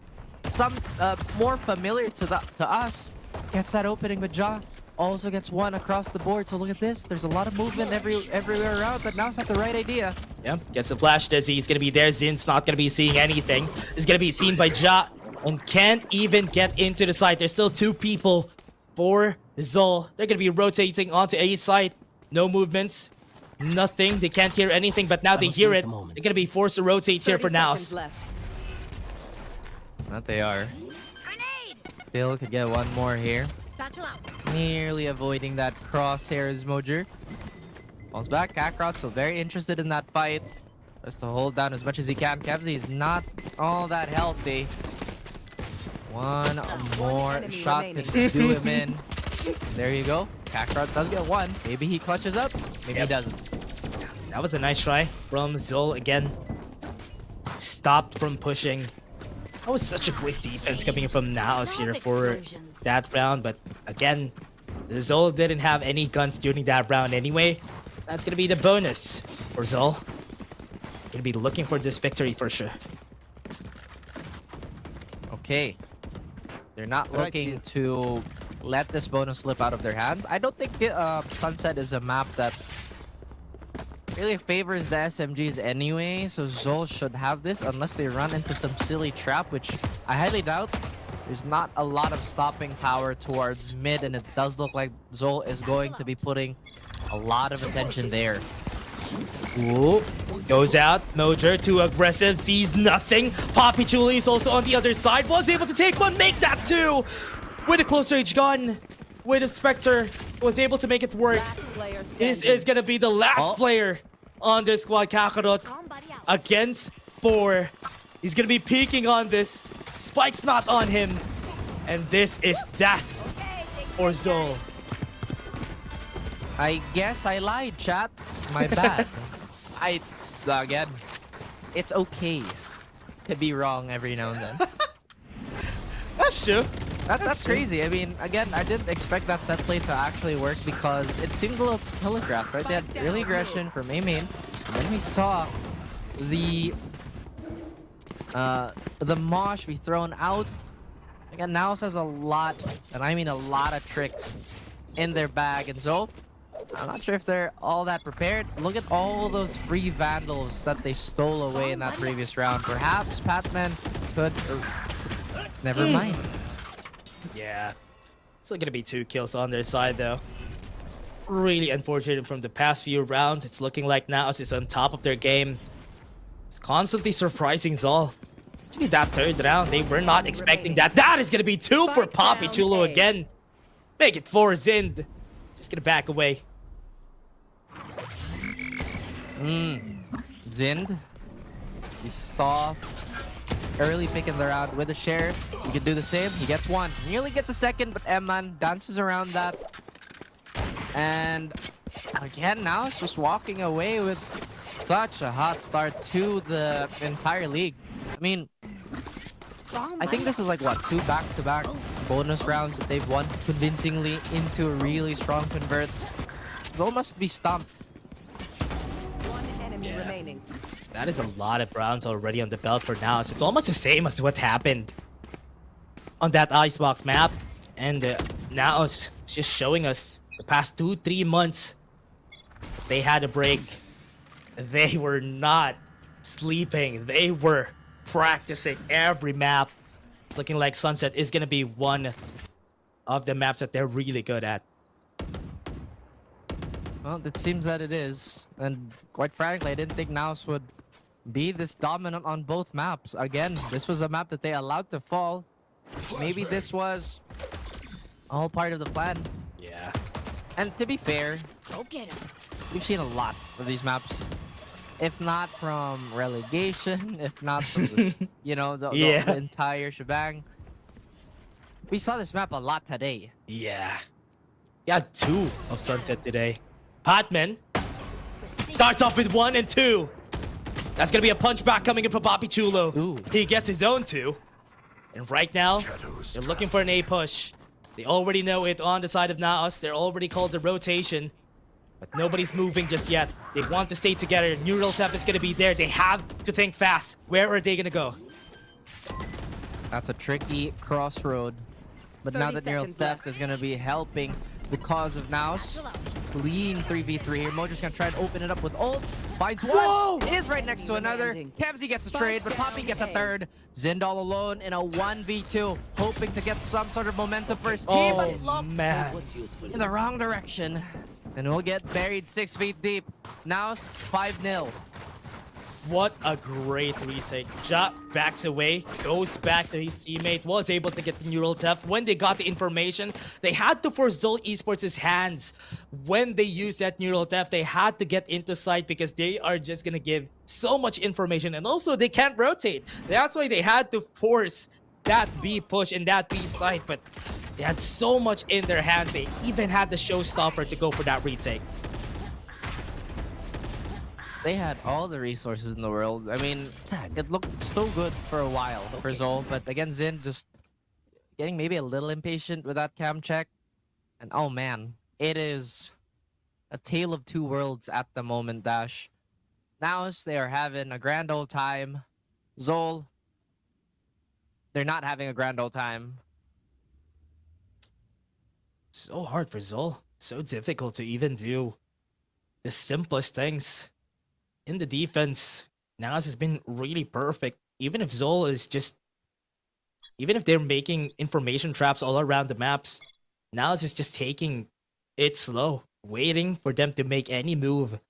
more familiar to us. Gets that opening, but Ja also gets one across the board. So look at this. There's a lot of movement everywhere around, but NAOS have the right idea. Yeah, gets the flash. He's gonna be there. Zin's not gonna be seeing anything. He's gonna be seen by Ja and can't even get into the site. There's still 2 people for Zol. They're gonna be rotating onto A site. No movements. Nothing. They can't hear anything, but now they hear it. They're gonna be forced to rotate here for NAOS. That they are. Bill could get one more here. Nearly avoiding that crosshairs Mojer. Falls back. Kakarot still very interested in that fight. Just to hold down as much as he can. Kevzy is not all that healthy. One more shot could do him in. There you go. Kakarot does get one. Maybe he clutches up. Maybe he doesn't. That was a nice try from Zol again. Stopped from pushing. That was such a quick defense coming from NAOS here for that round, but again, Zol didn't have any guns during that round anyway. That's gonna be the bonus for Zol. Gonna be looking for this victory for sure. Okay. They're not looking to let this bonus slip out of their hands. I don't think Sunset is a map that really favors the SMGs anyway, so Zol should have this unless they run into some silly trap, which I highly doubt. There's not a lot of stopping power towards mid, and it does look like Zol is going to be putting a lot of attention there. Ooh. Goes out. Mojer too aggressive. Sees nothing. Poppy Chuli is also on the other side. Was able to take one. Make that two. With a close range gun. With a Spectre. Was able to make it work. This is going to be the last player on this squad. Kakarot against 4. He's going to be peeking on this. Spike's not on him. And this is death for Zol. I guess I lied, chat. My bad. Again, it's okay to be wrong every now and then. That's true. That's crazy. I mean, again, I didn't expect that set play to actually work because it seemed a little telegraphed, right? They had early aggression from A main, and then we saw the mosh be thrown out. Again, NAOS has a lot, and I mean a lot of tricks in their bag, and so I'm not sure if they're all that prepared. Look at all those free vandals that they stole away in that previous round. Perhaps Patman could... Never mind. Yeah. Still gonna be 2 kills on their side though. Really unfortunate from the past few rounds. It's looking like NAOS is on top of their game. It's constantly surprising Zol. Actually, that 3rd round, they were not expecting that. That is gonna be 2 for Poppy Chulo again. Make it 4 Zind. Just gonna back away. Zind, you saw early pick in the round with a share. You can do the same. He gets 1. Nearly gets a 2nd, but Emman dances around that. And again, now it's just walking away with such a hot start to the entire league. I mean, I think this is like, what, 2 back-to-back bonus rounds that they've won convincingly into a really strong convert. Zol must be stumped. One enemy remaining. That is a lot of rounds already on the belt for NAOS. It's almost the same as what happened on that Icebox map. And NAOS just showing us the past 2-3 months they had a break. They were not sleeping. They were practicing every map. It's looking like Sunset is going to be one of the maps that they're really good at. Well, it seems that it is. And quite frankly, I didn't think NAOS would be this dominant on both maps. Again, this was a map that they allowed to fall. Maybe this was all part of the plan. Yeah. And to be fair, Go get him. we've seen a lot of these maps. If not from relegation, if not from the, the entire shebang. We saw this map a lot today. Yeah. Yeah, 2 of Sunset today. Patman starts off with 1 and 2. That's going to be a punchback coming in from Poppy Chulo. Ooh. He gets his own 2. And right now, they're looking for an A push. They already know it on the side of NAOS. They're already called the rotation. But nobody's moving just yet. They want to stay together. Neural Tap is going to be there. They have to think fast. Where are they going to go? That's a tricky crossroad. But now that Neural Theft is going to be helping the cause of NAOS. Clean 3v3 here. Mojo's going to try and open it up with ult. Finds one. Whoa! Is right next to another. Kevzi gets a trade, but Poppy gets a 3rd. Zind all alone in a 1v2. Hoping to get some sort of momentum for his team. But it looks in the wrong direction. And we'll get buried 6 feet deep. NAOS 5-0. What a great retake. Ja backs away, goes back to his teammate, was able to get the neural theft. When they got the information, they had to force Zol Esports' hands. When they used that neural theft, they had to get into sight because they are just gonna give so much information, and also they can't rotate. That's why they had to force that B push and that B site, but they had so much in their hands. They even had the showstopper to go for that retake. They had all the resources in the world. I mean, it looked so good for a while for Zol, but again, Zin just getting maybe a little impatient with that cam check. And oh man, it is a tale of 2 worlds at the moment, Dash. NAOS, they are having a grand old time. Zol, they're not having a grand old time. So hard for Zol. So difficult to even do the simplest things. In the defense, NAOS has been really perfect. Even if Zol is just... Even if they're making information traps all around the maps, NAOS is just taking it slow, waiting for them to make any move.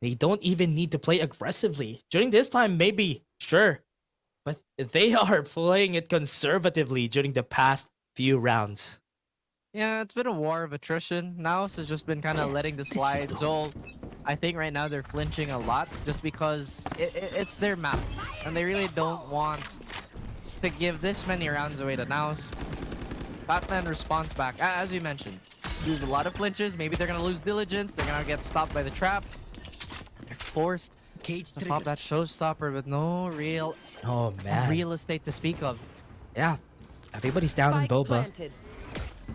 They don't even need to play aggressively. During this time, maybe, sure. But they are playing it conservatively during the past few rounds. Yeah, it's been a war of attrition. NAOS has just been kind of letting the slide. Zol, I think right now they're flinching a lot just because it's their map. And they really don't want to give this many rounds away to NAOS. Batman responds back, as we mentioned. Lose a lot of flinches. Maybe they're going to lose diligence. They're going to get stopped by the trap. They're forced to pop that showstopper with no real real estate to speak of. Yeah, everybody's down in Boba.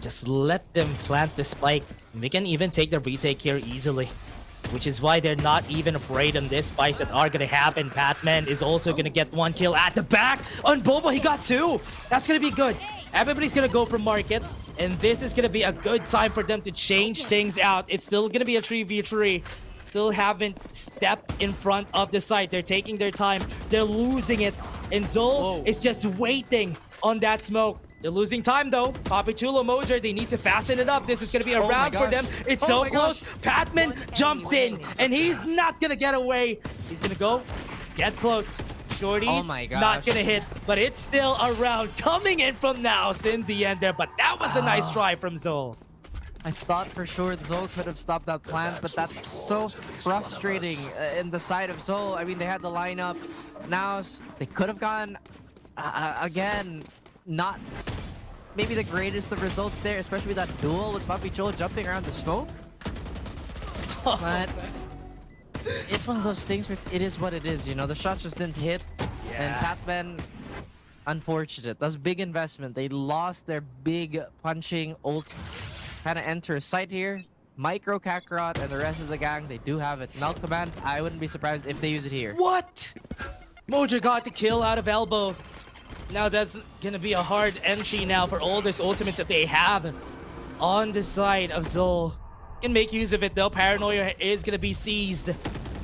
Just let them plant the spike. They can even take the retake here easily, which is why they're not even afraid on this fights that are gonna happen. Batman is also gonna get 1 kill at the back on Boba. He got 2. That's gonna be good. Everybody's gonna go for market, and this is gonna be a good time for them to change things out. It's still gonna be a 3v3. Still haven't stepped in front of the site. They're taking their time. They're losing it. And Zol is just waiting on that smoke. They're losing time though. Papichulo Mojer, they need to fasten it up. This is going to be a round for them. It's so close. Patman jumps in, and he's not going to get away. He's going to go get close. Shorty's not going to hit, but it's still a round coming in from NAOS in the end there. But that was a nice try from Zol. I thought for sure Zol could have stopped that plant, but that's so frustrating in the side of Zol. I mean, they had the lineup. NAOS, they could have gone, again, not maybe the greatest of results there, especially that duel with Papi Cholo jumping around the smoke. But it's one of those things where it is what it is, you know? The shots just didn't hit, and Patman, unfortunate. That was a big investment. They lost their big punching ult. Kind of enter a site here. Micro Kakarot and the rest of the gang, they do have it. Null Command, I wouldn't be surprised if they use it here. What? Mojo got the kill out of elbow. Now that's gonna be a hard entry now for all this ultimates that they have on the side of Zol. Can make use of it though. Paranoia is gonna be seized.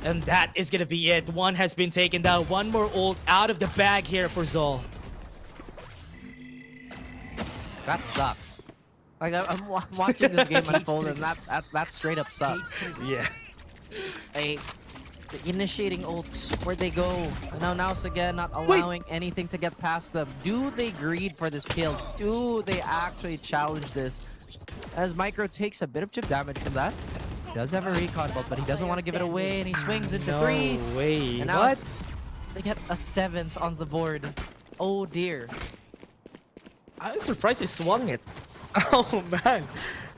And that is gonna be it. One has been taken down. One more ult out of the bag here for Zol. That sucks. Like, I'm watching this game unfold, and that straight up sucks. Yeah. The initiating ults, where'd they go? Now NAOS again, not allowing anything to get past them. Do they greed for this kill? Do they actually challenge this? As Micro takes a bit of chip damage from that. He does have a recon belt, but he doesn't want to give it away, and he swings into 3. No way. And what? They get a 7th on the board. Oh dear. I was surprised they swung it. Oh man,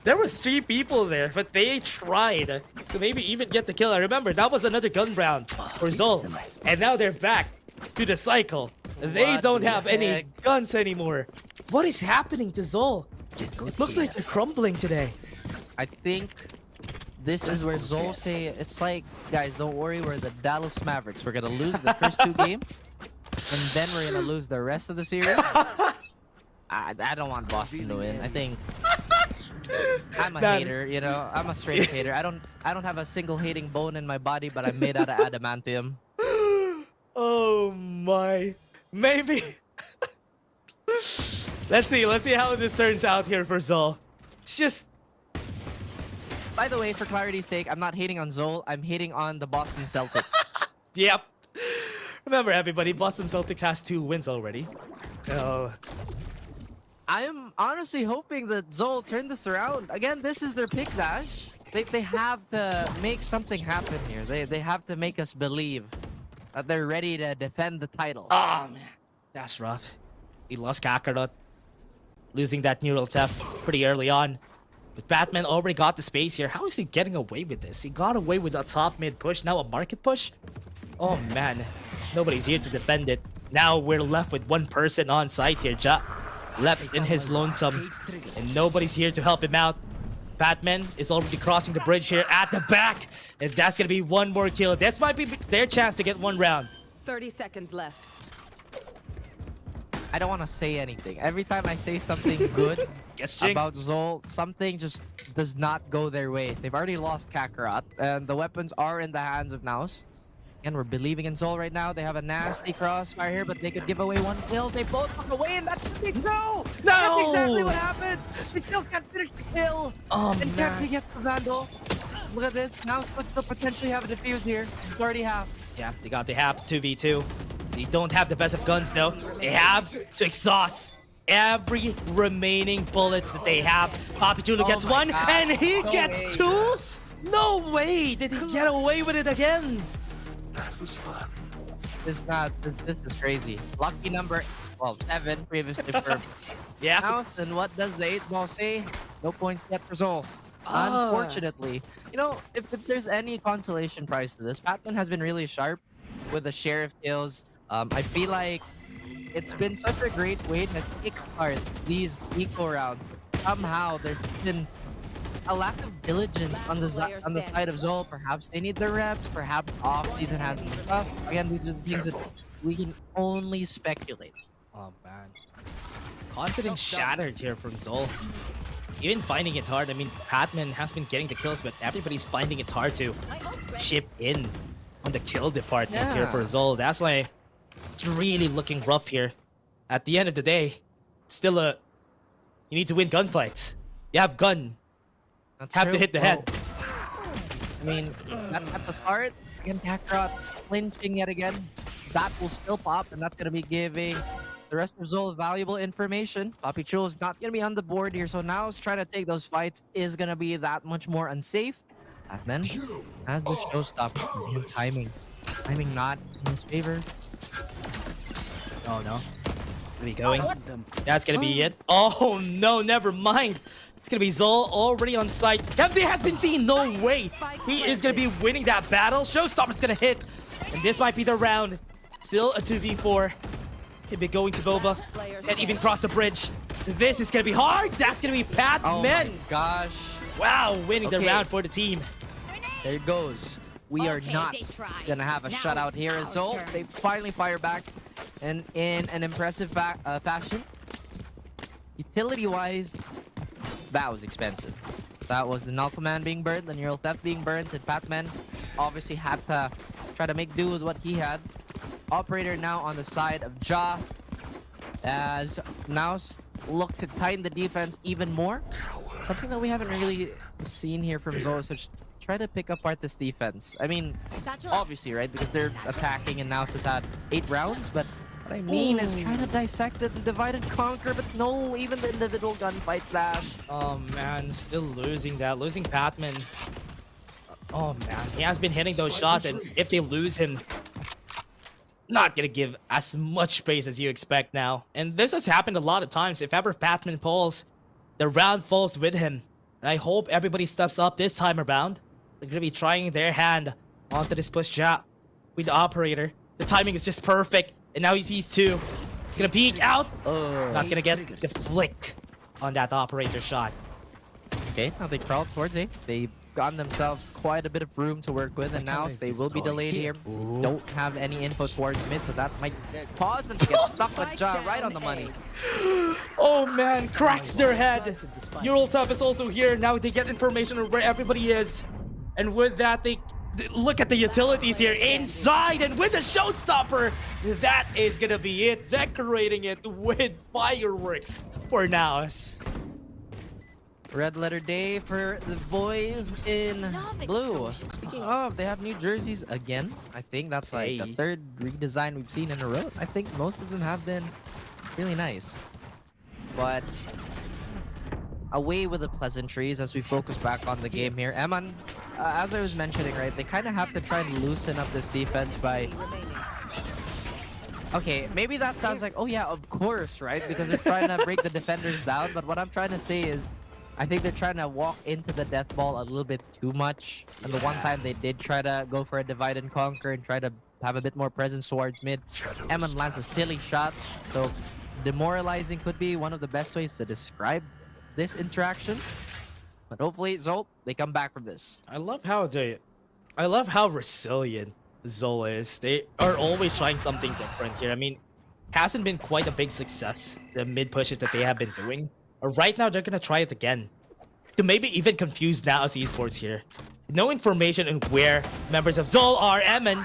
there was 3 people there, but they tried to maybe even get the kill. I remember that was another gun round for Zol, and now they're back to the cycle. They don't have any guns anymore. What is happening to Zol? It looks like they're crumbling today. I think this is where Zol say, it's like, guys, don't worry, we're the Dallas Mavericks. We're gonna lose the first 2 games, and then we're gonna lose the rest of the series. I don't want Boston to win. I think I'm a hater, you know. I'm a straight hater. I don't have a single hating bone in my body, but I'm made out of adamantium. Oh my. Maybe. Let's see how this turns out here for Zol. It's just... By the way, for clarity's sake, I'm not hating on Zol. I'm hating on the Boston Celtics. Yep. Remember, everybody, Boston Celtics has 2 wins already. Oh. I'm honestly hoping that Zol turn this around. Again, this is their pick dash. They have to make something happen here. They have to make us believe that they're ready to defend the title. Oh, man. That's rough. He lost Kakarot. Losing that neural theft pretty early on. But Batman already got the space here. How is he getting away with this? He got away with a top mid push, now a market push? Oh, man. Nobody's here to defend it. Now we're left with 1 person on site here. Left in his lonesome, and nobody's here to help him out. Batman is already crossing the bridge here at the back, and that's gonna be 1 more kill. This might be their chance to get 1 round. 30 seconds left. I don't want to say anything. Every time I say something good about Zol, something just does not go their way. They've already lost Kakarot, and the weapons are in the hands of NAOS. Again, we're believing in Zol right now. They have a nasty crossfire here, but they could give away one kill. They both look away, and that's the thing. No! That's exactly what happens! They still can't finish the kill! Oh, and Kexi gets the Vandal. Look at this. NAOS could still potentially have a defuse here. It's already half. Yeah, they got the half 2v2. They don't have the best of guns though. They have to exhaust every remaining bullets that they have. Papichulo gets one, and he gets two? No way! Did he get away with it again? That was fun. This is crazy. Lucky number 7 previously for yeah. NAOS. And what does the 8 ball say? No points yet for Zol. Unfortunately, you know, if there's any consolation prize to this, Patman has been really sharp with the share of kills. I feel like it's been such a great way to kickstart these eco rounds. Somehow there's been a lack of diligence on the side of Zol. Perhaps they need the reps. Perhaps off-season has been tough. Again, these are the things that we can only speculate. Oh man, confidence shattered here from Zol. Even finding it hard. I mean, Patman has been getting the kills, but everybody's finding it hard to chip in on the kill department here for Zol. That's why it's really looking rough here. At the end of the day, still you need to win gunfights. You have gun. Have to hit the head. I mean, that's a start. Again, Kakarot flinching yet again. That will still pop, and that's going to be giving the rest of Zol valuable information. Papichulo is not going to be on the board here, so now trying to take those fights is going to be that much more unsafe. Batman has the showstopper. Timing not in his favor. Oh no. Are we going? That's gonna be it. Oh no, never mind. It's gonna be Zol already on site. Kemsey has been seen. No way. He is gonna be winning that battle. Showstopper's gonna hit. And this might be the round. Still a 2v4. Could be going to Boba. And even cross the bridge. This is gonna be hard. That's gonna be Patman. Oh my gosh. Wow, winning the round for the team. There it goes. We are not gonna have a shutout here as Zol. They finally fire back, and in an impressive fashion. Utility-wise, that was expensive. That was the null command being burned, the neural theft being burned, and Patman obviously had to try to make do with what he had. Operator now on the side of Ja, as NAOS look to tighten the defense even more. Something that we haven't really seen here from Zol is such try to pick apart this defense. I mean, obviously, right? Because they're attacking and NAOS has had 8 rounds, but what I mean is trying to dissect it and divide and conquer, but no, even the individual gunfight slash. Oh man, still losing that. Losing Patman. Oh man, he has been hitting those shots, and if they lose him, not gonna give as much space as you expect now. And this has happened a lot of times. If ever Patman pulls, the round falls with him. And I hope everybody steps up this time around. They're gonna be trying their hand onto this push shot with the operator. The timing is just perfect. And now he sees 2. He's gonna peek out. Not gonna get the flick on that operator shot. Okay, now they crawl towards A. They've gotten themselves quite a bit of room to work with, and now they will be delayed here. Don't have any info towards mid, so that might cause them to get stuck with Ja right on the money. Oh man, cracks their head. Neural Tough is also here. Now they get information on where everybody is. And with that, they look at the utilities here inside, and with the showstopper, that is gonna be it. Decorating it with fireworks for NAOS. Red letter day for the boys in blue. Speaking of, they have new jerseys again. I think that's like the 3rd redesign we've seen in a row. I think most of them have been really nice. But away with the pleasantries as we focus back on the game here. Eman, as I was mentioning, right, they kind of have to try and loosen up this defense by... Okay, maybe that sounds like, oh yeah, of course, right? Because they're trying to break the defenders down. But what I'm trying to say is, I think they're trying to walk into the death ball a little bit too much. And the one time they did try to go for a divide and conquer and try to have a bit more presence towards mid, Eman lands a silly shot. So demoralizing could be one of the best ways to describe this interaction. But hopefully, Zol, they come back from this. I love how resilient Zol is. They are always trying something different here. I mean, hasn't been quite a big success, the mid pushes that they have been doing. Right now, they're gonna try it again. To maybe even confuse NAOS Esports here. No information on where members of Zol are. Emin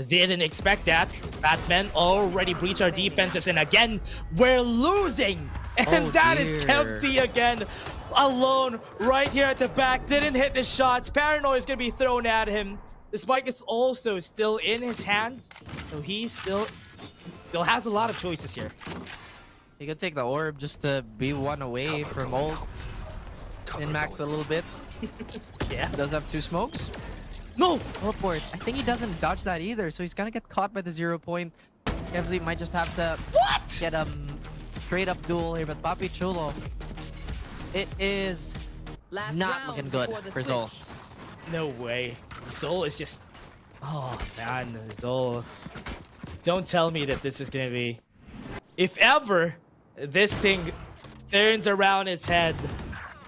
didn't expect that. Batman already breached our defenses, and again, we're losing! And that is Kempsey again, alone right here at the back. Didn't hit the shots. Paranoia is gonna be thrown at him. The spike is also still in his hands, so he still has a lot of choices here. He could take the orb just to be one away from ult. Min-max a little bit. Yeah. Does have 2 smokes. No! Teleports. I think he doesn't dodge that either, so he's gonna get caught by the 0 point. Kevzi might just have to get a straight up duel here, but Papi Chulo, it is not looking good for Zol. No way. Zol is just... Oh, man. Zol. Don't tell me that this is gonna be... If ever this thing turns around its head.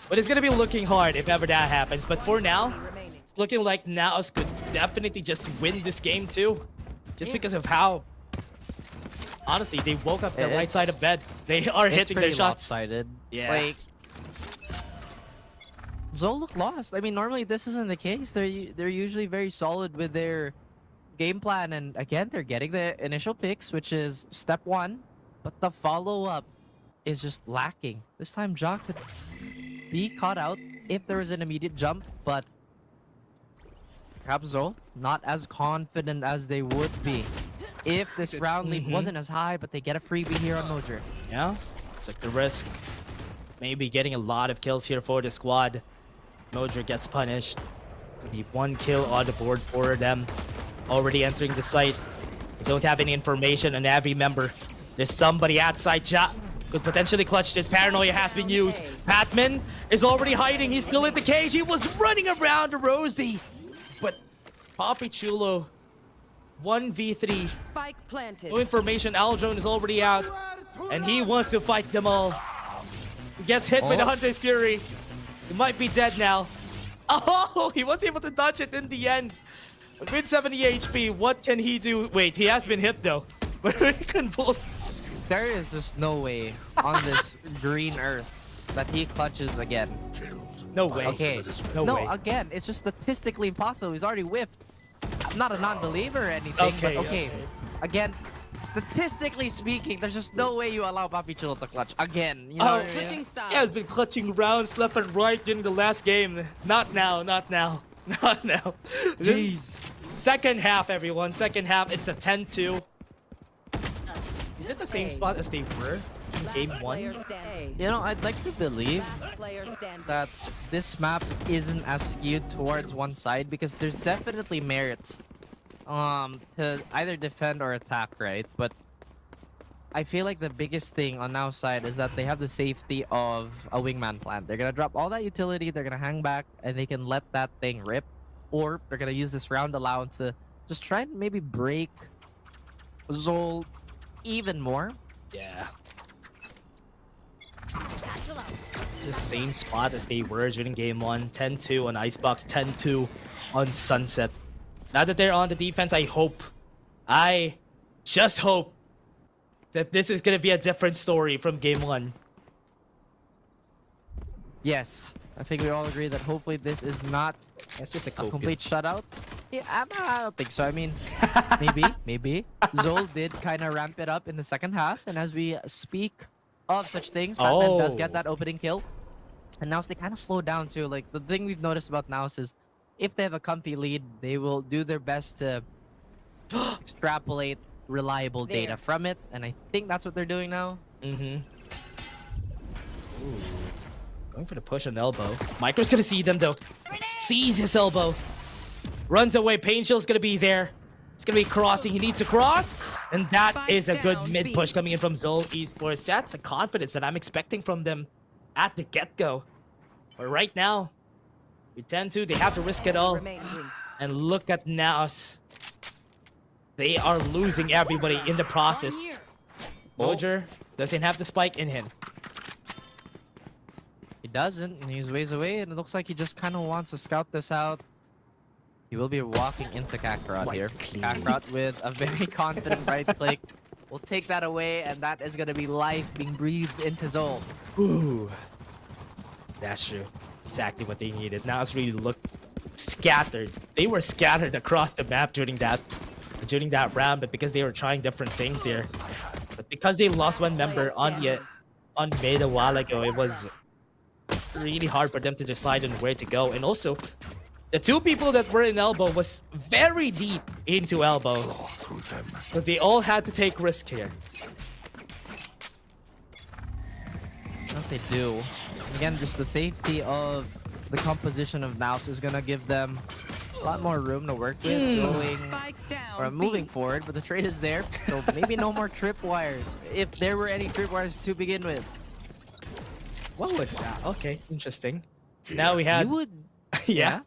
But it's gonna be looking hard if ever that happens. But for now, it's looking like NAOS could definitely just win this game too. Just because of how... Honestly, they woke up the right side of bed. They are hitting their shots. Lopsided. Yeah. Like, Zol look lost. I mean, normally this isn't the case. They're usually very solid with their game plan, and again, they're getting the initial picks, which is step 1, but the follow-up is just lacking. This time, Jock could be caught out if there was an immediate jump, but perhaps Zol not as confident as they would be if this round lead wasn't as high, but they get a freebie here on Mojer. Yeah, it's like the risk. Maybe getting a lot of kills here for the squad. Mojer gets punished. Maybe 1 kill on the board for them. Already entering the site. They don't have any information on every member. There's somebody outside. Ja could potentially clutch this. Paranoia has been used. Patman is already hiding. He's still in the cage. He was running around Rosie. But Papi Chulo, 1v3. Spike planted. No information. Aldrone is already out. And he wants to fight them all. He gets hit by the Hunter's Fury. He might be dead now. Oh, he was able to dodge it in the end. With 70 HP, what can he do? Wait, he has been hit though. But he can pull. There is just no way on this green earth that he clutches again. No way. Okay. No way. Again, it's just statistically impossible. He's already whiffed. I'm not a non-believer or anything, but okay. Again, statistically speaking, there's just no way you allow Papi Chulo to clutch again. You know what I mean? He has been clutching rounds left and right during the last game. Not now, not now. Not now. Jeez. Second half, everyone. Second half, it's a 10-2. Is it the same spot as they were in game 1? You know, I'd like to believe that this map isn't as skewed towards one side because there's definitely merits to either defend or attack, right? But I feel like the biggest thing on NAOS side is that they have the safety of a wingman plant. They're gonna drop all that utility, they're gonna hang back, and they can let that thing rip. Or they're gonna use this round allowance to just try and maybe break Zol even more. Yeah. The same spot as they were during game 1. 10-2 on Icebox, 10-2 on Sunset. Now that they're on the defense, I just hope that this is gonna be a different story from game 1. Yes, I think we all agree that hopefully this is not It's just a complete shutout. Yeah, I don't think so. I mean, maybe. Zol did kind of ramp it up in the second half, and as we speak of such things, Batman does get that opening kill. And now they kind of slow down too. Like, the thing we've noticed about NAOS is if they have a comfy lead, they will do their best to extrapolate reliable data from it, and I think that's what they're doing now. Ooh. Going for the push on elbow. Micro's gonna see them though. Sees his elbow. Runs away. Pain Shield's gonna be there. It's gonna be crossing. He needs to cross. And that is a good mid push coming in from Zol Esports. That's the confidence that I'm expecting from them at the get-go. But right now, we tend to. They have to risk it all. And look at NAOS. They are losing everybody in the process. Mojer doesn't have the spike in him. He doesn't, and he's ways away, and it looks like he just kind of wants to scout this out. He will be walking into Kakarot here. Kakarot with a very confident right click. will take that away, and that is gonna be life being breathed into Zol. Ooh. That's true. Exactly what they needed. Now it's really looked scattered. They were scattered across the map during that round, but because they were trying different things here. But because they lost one member on mid a while ago, it was really hard for them to decide on where to go. And also, the two people that were in elbow was very deep into elbow. So they all had to take risk here. What they do. Again, just the safety of the composition of NAOS is gonna give them a lot more room to work with moving forward, but the trade is there, so maybe no more tripwires, if there were any tripwires to begin with. What was that? Okay, interesting. Now we have... You would... Yeah,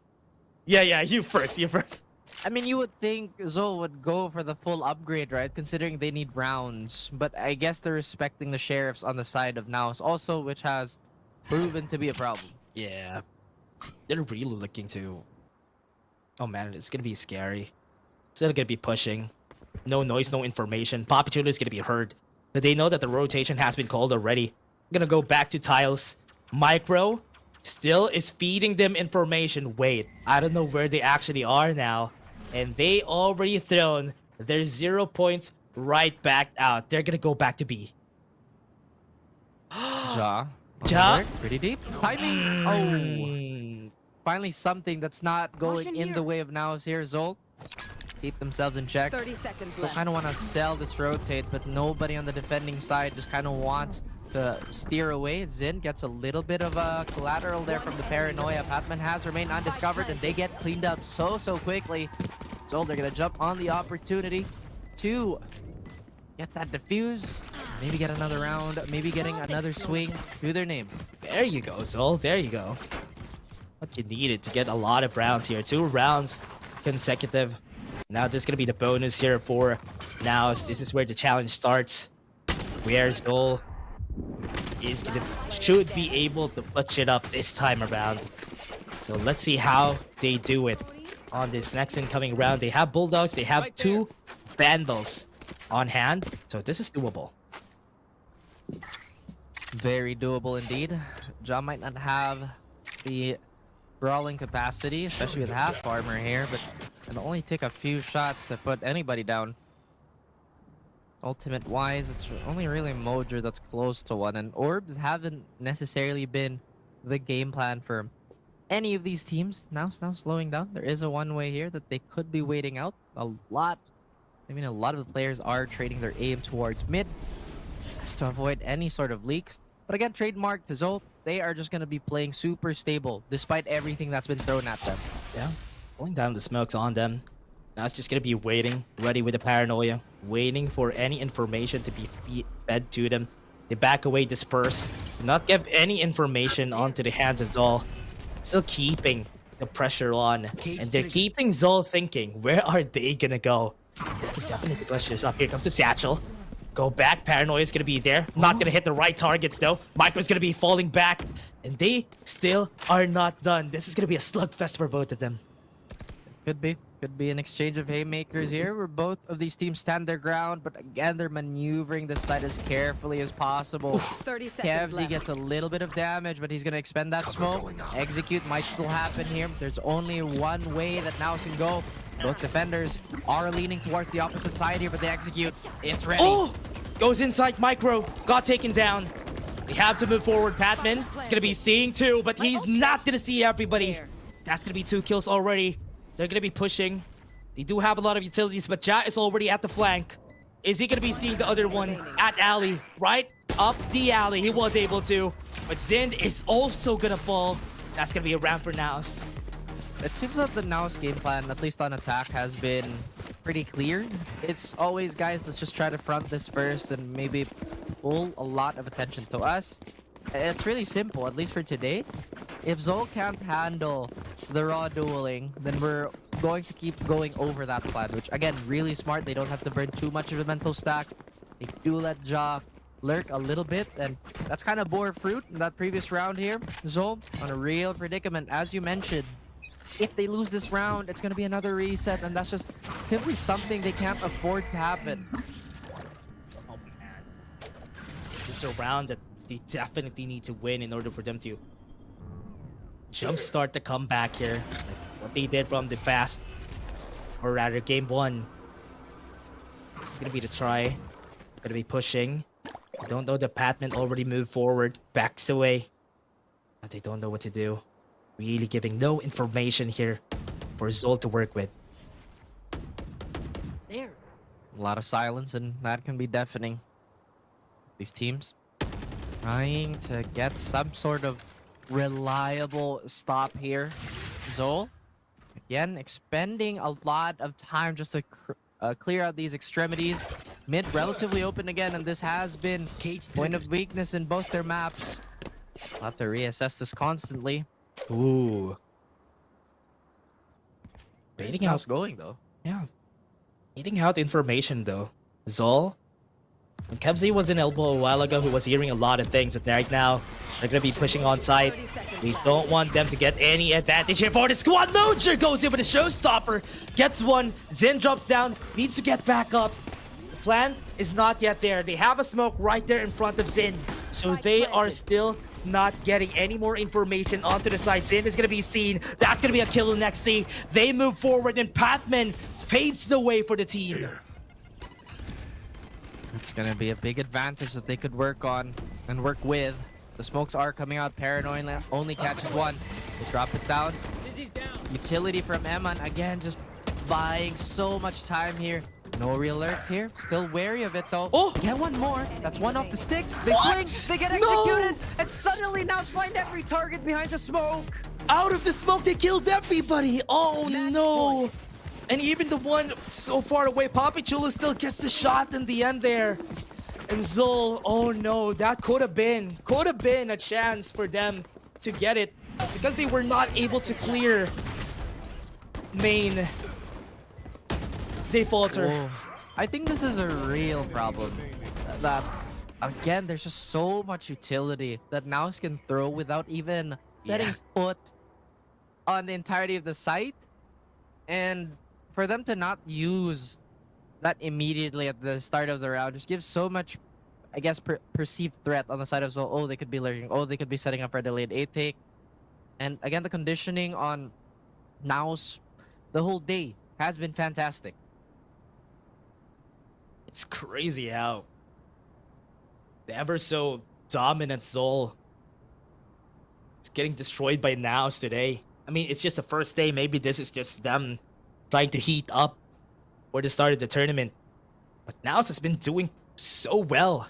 you first. I mean, you would think Zol would go for the full upgrade, right? Considering they need rounds, but I guess they're respecting the sheriffs on the side of NAOS also, which has proven to be a problem. Yeah. They're really looking to... Oh man, it's gonna be scary. Still gonna be pushing. No noise, no information. Poppy Chulo is gonna be heard. But they know that the rotation has been called already. I'm gonna go back to Tiles. Micro still is feeding them information. Wait, I don't know where they actually are now. And they already thrown their 0 points right back out. They're gonna go back to B. Ja. Pretty deep. Timing. Oh. Finally something that's not going in the way of NAOS here. Zol keep themselves in check. 30 seconds Still left. kind of want to sell this rotate, but nobody on the defending side just kind of wants to steer away. Zin gets a little bit of a collateral there from the paranoia. Patman has remained undiscovered, and they get cleaned up so quickly. So they're gonna jump on the opportunity to get that defuse, maybe get another round, maybe getting another swing to their name. There you go, Zol. There you go. What you needed to get a lot of rounds here. 2 rounds consecutive. Now this is gonna be the bonus here for NAOS. This is where the challenge starts. Where Zol should be able to clutch it up this time around. So let's see how they do it on this next incoming round. They have Bulldogs. They have 2 Vandals on hand. So this is doable. Very doable indeed. Ja might not have the brawling capacity, especially with half armor here, but it'll only take a few shots to put anybody down. Ultimate wise, it's only really Mojer that's close to one, and orbs haven't necessarily been the game plan for any of these teams. Now slowing down. There is a one-way here that they could be waiting out. A lot of the players are trading their aim towards mid just to avoid any sort of leaks. But again, trademark to Zol, they are just going to be playing super stable despite everything that's been thrown at them. Yeah, pulling down the smokes on them. Now it's just going to be waiting, ready with the paranoia, waiting for any information to be fed to them. They back away, disperse, do not give any information onto the hands of Zol. Still keeping the pressure on, and they're keeping Zol thinking, where are they going to go? They can definitely clutch this up. Here comes the Satchel. Go back. Paranoia is going to be there. Not going to hit the right targets, though. Micro's going to be falling back. And they still are not done. This is going to be a slugfest for both of them. Could be. Could be an exchange of haymakers here where both of these teams stand their ground. But again, they're maneuvering the side as carefully as possible. 30 seconds Kevzy left. gets a little bit of damage, but he's going to expend that smoke. Execute might still happen here. There's only one way that NAOS can go. Both defenders are leaning towards the opposite side here, but they execute. It's ready. Oh! Goes inside Micro. Got taken down. They have to move forward. Patman is going to be seeing 2, but he's not going to see everybody. That's going to be 2 kills already. They're going to be pushing. They do have a lot of utilities, but Ja is already at the flank. Is he going to be seeing the other one at alley? Right up the alley. He was able to. But Zin is also going to fall. That's going to be a round for NAOS. It seems that the NAOS game plan, at least on attack, has been pretty clear. It's always, guys, let's just try to front this first and maybe pull a lot of attention to us. It's really simple, at least for today. If Zol can't handle the raw dueling, then we're going to keep going over that plan, which, again, really smart. They don't have to burn too much of a mental stack. They do let Ja lurk a little bit, and that's kind of bore fruit in that previous round here. Zol on a real predicament, as you mentioned. If they lose this round, it's going to be another reset, and that's just simply something they can't afford to happen. is a round that they definitely need to win in order for them to jumpstart the comeback here. Like what they did from the fast, or rather game 1. This is gonna be the try. Gonna be pushing. I don't know, the Patman already moved forward, backs away. But they don't know what to do. Really giving no information here for Zol to work with. There. A lot of silence, and that can be deafening. These teams trying to get some sort of reliable stop here. Zol, again, expending a lot of time just to clear out these extremities. Mid relatively open again, and this has been point of weakness in both their maps. We'll have to reassess this constantly. Ooh. Where's Baiting out. NAOS going though? Yeah. Baiting out information though. Zol. When Kevzi was in elbow a while ago, who was hearing a lot of things, but right now they're gonna be pushing on site. We don't want them to get any advantage here for the squad. Mojer goes in with a showstopper, gets one. Zen drops down, needs to get back up. The plan is not yet there. They have a smoke right there in front of Zen, so they are still not getting any more information onto the side. Zen is gonna be seen. That's gonna be a kill next scene. They move forward, and Patman paves the way for the team. It's gonna be a big advantage that they could work on and work with. The smokes are coming out. Paranoid only catches one. They drop it down. Utility from Eman. Again, just buying so much time here. No real lurks here. Still wary of it though. Oh! Get one more. That's one off the stick. They swing. They get executed. And suddenly NAOS find every target behind the smoke. Out of the smoke, they killed everybody. Oh no! And even the one so far away, Papichulo still gets the shot in the end there. And Zol, oh no, that could have been a chance for them to get it, because they were not able to clear main. They falter. Oh. I think this is a real problem. That again, there's just so much utility that NAOS can throw without even setting foot on the entirety of the site. And for them to not use that immediately at the start of the round just gives so much, I guess, perceived threat on the side of Zol. Oh, they could be lurking. Oh, they could be setting up for a delayed 8 take. And again, the conditioning on NAOS the whole day has been fantastic. It's crazy how the ever so dominant Zol is getting destroyed by NAOS today. I mean, it's just the first day. Maybe this is just them trying to heat up for the start of the tournament. But NAOS has been doing so well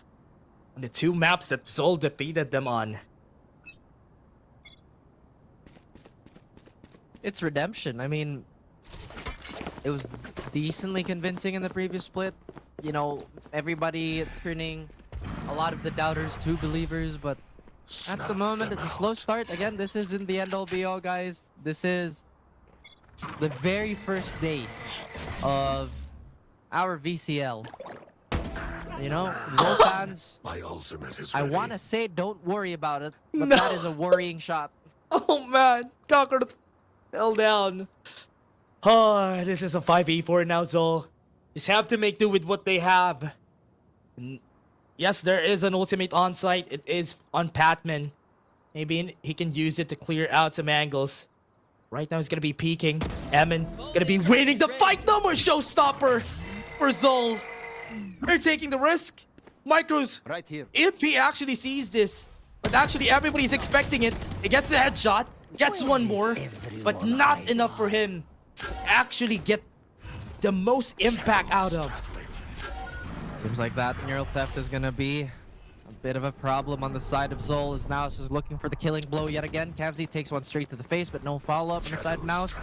on the 2 maps that Zol defeated them on. It's redemption. I mean, it was decently convincing in the previous split. You know, everybody turning a lot of the doubters to believers, but at the moment, it's a slow start. Again, this isn't the end-all be-all, guys. This is the very first day of our VCL. You know, Zol fans, I want to say don't worry about it, but that is a worrying shot. Oh man, Conqueror fell down. Oh, this is a 5v4 now, Zol. Just have to make do with what they have. Yes, there is an ultimate on site. It is on Patman. Maybe he can use it to clear out some angles. Right now he's gonna be peeking. Emin gonna be winning the fight. No more showstopper for Zol. They're taking the risk. Micros, right here. If he actually sees this, but actually everybody's expecting it. He gets the headshot, gets one more, but not enough for him to actually get the most impact out of. Seems like that neural theft is gonna be a bit of a problem on the side of Zol, as NAOS is looking for the killing blow yet again. Kevzi takes one straight to the face, but no follow-up on the side of NAOS.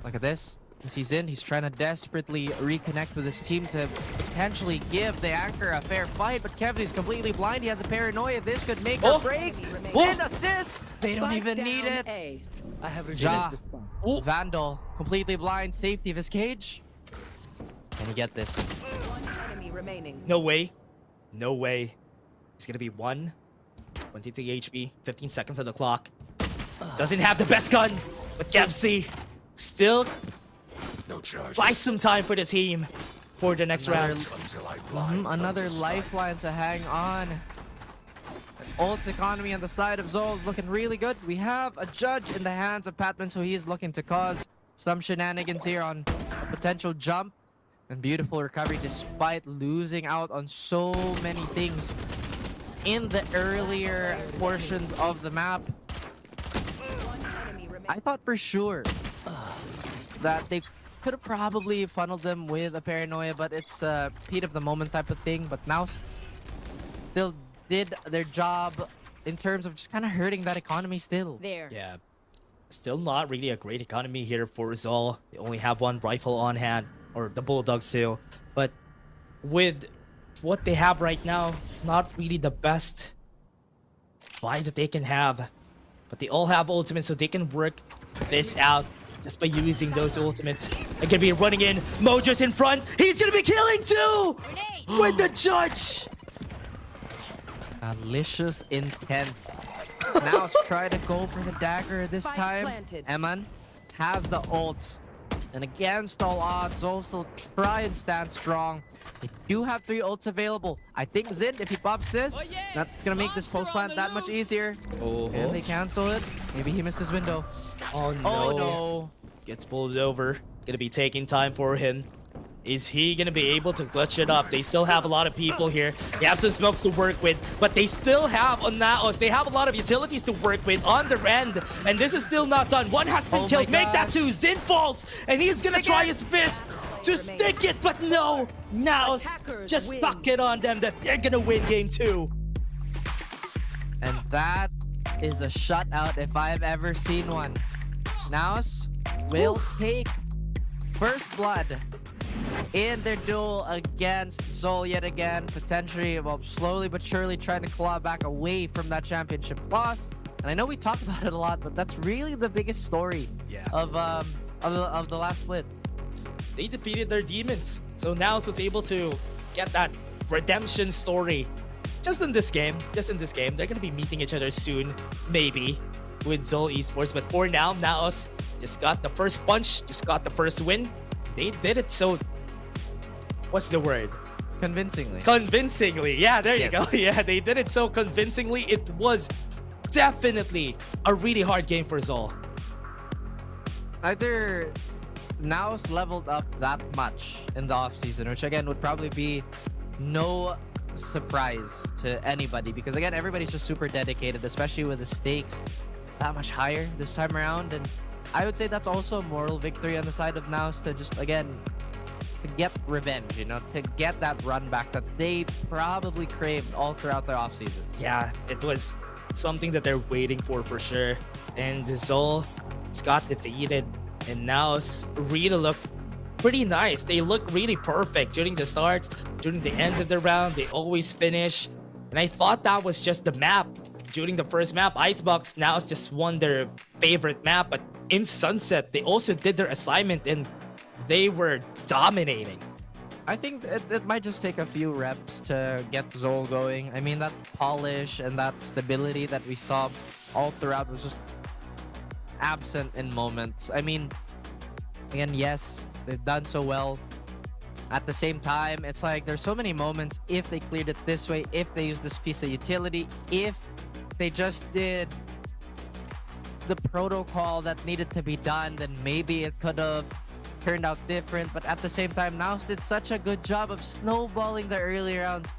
Look at this. As he's in, he's trying to desperately reconnect with his team to potentially give the anchor a fair fight, but Kevzi's completely blind. He has a paranoia. This could make or break. Sin assist. They don't even need it. I have Ja, Vandal, completely blind. Safety of his cage. Can he get this? Enemy remaining. No way. No way. It's gonna be 23 HP, 15 seconds on the clock. Doesn't have the best gun, but Kevzi still buys some time for the team for the next round. Another lifeline to hang on. ult economy on the side of Zol is looking really good. We have a judge in the hands of Patman, so he is looking to cause some shenanigans here on a potential jump. And beautiful recovery despite losing out on so many things in the earlier portions of the map. I thought for sure that they could have probably funneled them with a paranoia, but it's a heat of the moment type of thing. But now still did their job in terms of just kind of hurting that economy still. There. Yeah. Still not really a great economy here for Zol. They only have one rifle on hand, or the Bulldogs too. But with what they have right now, not really the best buy that they can have. But they all have ultimates, so they can work this out just by using those ultimates. They're gonna be running in. Mojo's in front. He's gonna be killing too! With the judge! Malicious intent. Now let's try to go for the dagger this time. Eman has the ult. And against all odds, also try and stand strong. They do have 3 ults available. I think Zin, if he pops this, that's gonna make this post plant that much easier. Can they cancel it? Maybe he missed his window. Oh no. Oh no. Gets pulled over. Gonna be taking time for him. Is he gonna be able to clutch it up? They still have a lot of people here. They have some smokes to work with, but they still have on NAOS. They have a lot of utilities to work with on their end, and this is still not done. One has been killed. Make that 2. Zin falls, and he's gonna try his best to stick it, but no. NAOS just stuck it on them that they're gonna win game 2. And that is a shutout if I've ever seen one. NAOS will take first blood in their duel against Zol yet again, potentially, well, slowly but surely trying to claw back away from that championship loss. And I know we talk about it a lot, but that's really the biggest story of the last split. They defeated their demons, so NAOS was able to get that redemption story. Just in this game, they're gonna be meeting each other soon, maybe, with Zol Esports. But for now, NAOS just got the first punch, just got the first win. They did it so... What's the word? Convincingly. Convincingly. Yeah, there you go. Yeah, they did it so convincingly. It was definitely a really hard game for Zol. Either NAOS leveled up that much in the offseason, which again would probably be no surprise to anybody, because again, everybody's just super dedicated, especially with the stakes that much higher this time around. And I would say that's also a moral victory on the side of NAOS to just, again, to get revenge, you know, to get that run back that they probably craved all throughout their offseason. Yeah, it was something that they're waiting for sure. And Zol got defeated, and NAOS really looked pretty nice. They look really perfect during the start, during the ends of the round. They always finish. And I thought that was just the map. During the first map, Icebox, NAOS just won their favorite map, but in Sunset, they also did their assignment and they were dominating. I think it might just take a few reps to get Zol going. I mean, that polish and that stability that we saw all throughout was just absent in moments. I mean, again, yes, they've done so well. At the same time, it's like there's so many moments, if they cleared it this way, if they used this piece of utility, if they just did the protocol that needed to be done, then maybe it could have turned out different. But at the same time, NAOS did such a good job of snowballing the early rounds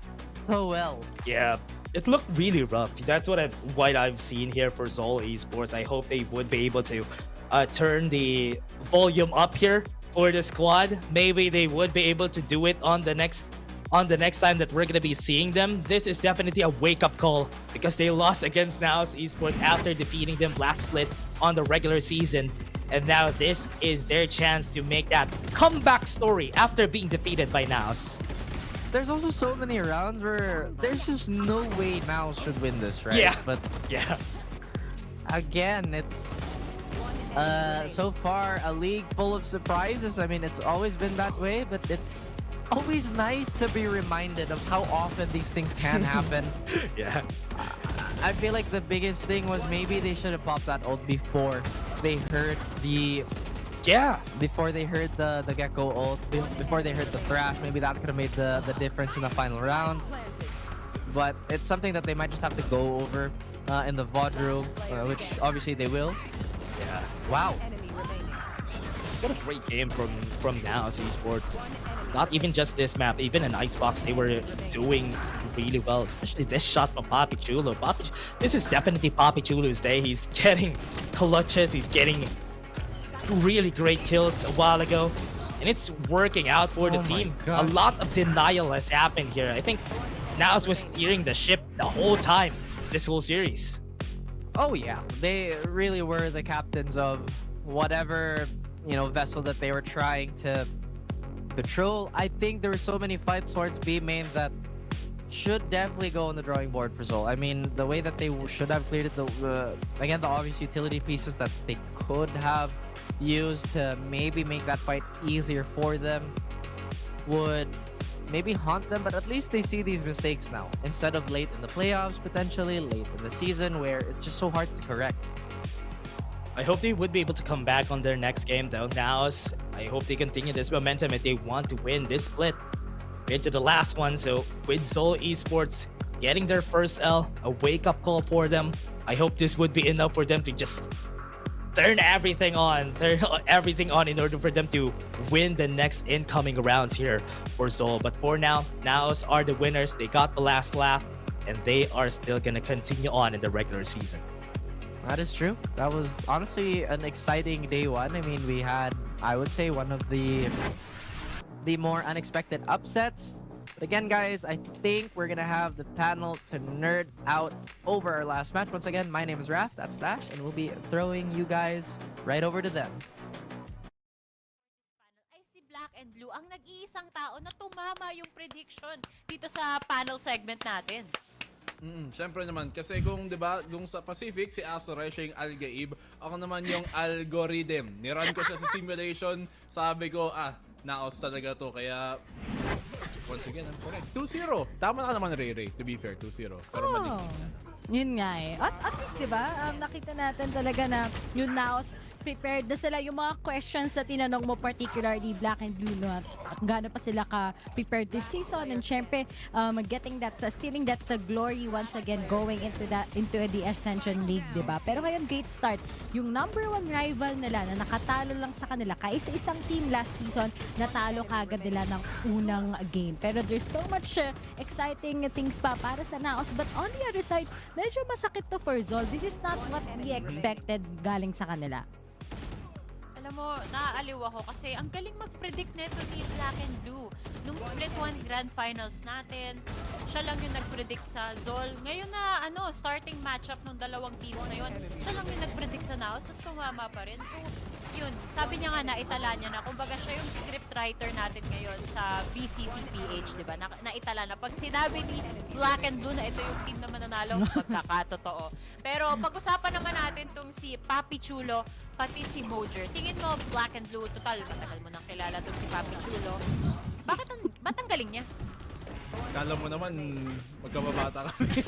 so well. Yeah, it looked really rough. That's what I've seen here for Zol Esports. I hope they would be able to turn the volume up here for the squad. Maybe they would be able to do it on the next time that we're gonna be seeing them. This is definitely a wake-up call because they lost against NAOS Esports after defeating them last split on the regular season. And now this is their chance to make that comeback story after being defeated by NAOS. There's also so many rounds where there's just no way NAOS should win this, right? Yeah. But yeah, again, it's so far a league full of surprises. I mean, it's always been that way, but it's always nice to be reminded of how often these things can happen. Yeah. I feel like the biggest thing was maybe they should have popped that ult before they heard the... Yeah. Before they heard the Gecko ult, before they heard the Thrash. Maybe that could have made the difference in the final round. but it's something that they might just have to go over in the VOD room, which obviously they will. Yeah. Wow. What a great game from NAOS Esports. Not even just this map, even in Icebox, they were doing really well, especially this shot from Papi Chulo. This is definitely Papi Chulo's day. He's getting clutches, he's getting really great kills a while ago, and it's working out for the team. A lot of denial has happened here. I think NAOS was steering the ship the whole time, this whole series. Oh yeah, they really were the captains of whatever, you know, vessel that they were trying to control. I think there were so many fights towards B main that should definitely go on the drawing board for Zol. I mean, the way that they should have cleared it, again, the obvious utility pieces that they could have used to maybe make that fight easier for them would maybe haunt them, but at least they see these mistakes now instead of late in the playoffs, potentially late in the season, where it's just so hard to correct. I hope they would be able to come back on their next game though. NAOS, I hope they continue this momentum if they want to win this split. We're into the last one, so with Zol Esports getting their first L, a wake-up call for them. I hope this would be enough for them to just turn everything on in order for them to win the next incoming rounds here for Zol. But for now, NAOS are the winners. They got the last laugh, and they are still gonna continue on in the regular season. That is true. That was honestly an exciting day one. I mean, we had, I would say, one of the more unexpected upsets. But again, guys, I think we're gonna have the panel to nerd out over our last match. Once again, my name is Raf, that's Dash, and we'll be throwing you guys right over to them. Ay si Black and Blue ang nag-iisang tao na tumama yung prediction dito sa panel segment natin. Siyempre naman, kasi kung 'di ba, yung sa Pacific si Azure siya yung Algaib, ako naman yung algorithm. Nirun ko siya sa simulation, sabi ko, NAOS talaga to, kaya once again, I'm correct. 2-0. Tama na naman, Ray, to be fair, 2-0. Pero maligid na. Yun nga eh. At least, di ba, nakita natin talaga na yung NAOS, prepared na sila yung mga questions na tinanong mo, particularly Black and Blue, no? At gaano pa sila ka-prepared this season, and syempre, getting that, stealing that glory once again, going into the Ascension League, di ba? Pero ngayon, great start. Yung number 1 rival nila na nakatalo lang sa kanila, kaisa-isang team last season, natalo kagad nila ng unang game. Pero there's so much exciting things pa para sa NAOS. But on the other side, medyo masakit to for Zol. This is not what we expected galing sa kanila. Alam mo, naaaliw ako kasi ang galing mag-predict neto ni Black and Blue. Nung Split 1 Grand Finals natin, siya lang yung nag-predict sa Zol. Ngayon na, starting matchup ng dalawang teams na yun, siya lang yung nag-predict sa NAOS, tapos tumama pa rin. So, yun, sabi niya nga, naitala niya na, kumbaga siya yung scriptwriter natin ngayon sa VCT PH, di ba? Naitala na. Pag sinabi ni Black and Blue na ito yung team na mananalo, magkakatotoo. Pero pag-usapan naman natin tong si Papi Chulo, pati si Mojer. Tingin mo, Black and Blue, total, matagal mo nang kilala itong si Papi Chulo. Ba't ang galing niya? Kala mo naman, magkababata kami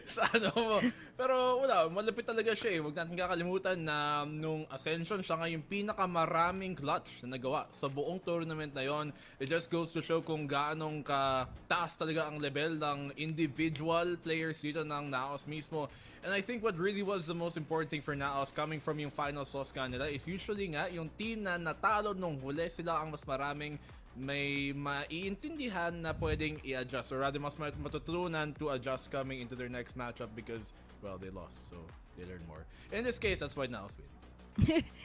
sa ano mo. Pero wala, malapit talaga siya eh. Huwag natin kakalimutan na nung Ascension, siya nga yung pinakamaraming clutch na nagawa sa buong tournament na yon. It just goes to show kung gaanong kataas talaga ang level ng individual players dito ng NAOS mismo. And I think what really was the most important thing for NAOS coming from yung final sauce nila is usually nga yung team na natalo nung huli, sila ang mas maraming may maiintindihan na pwedeng i-adjust, or rather mas matutunan to adjust coming into their next matchup because, well, they lost, so they learn more. In this case, that's why NAOS win.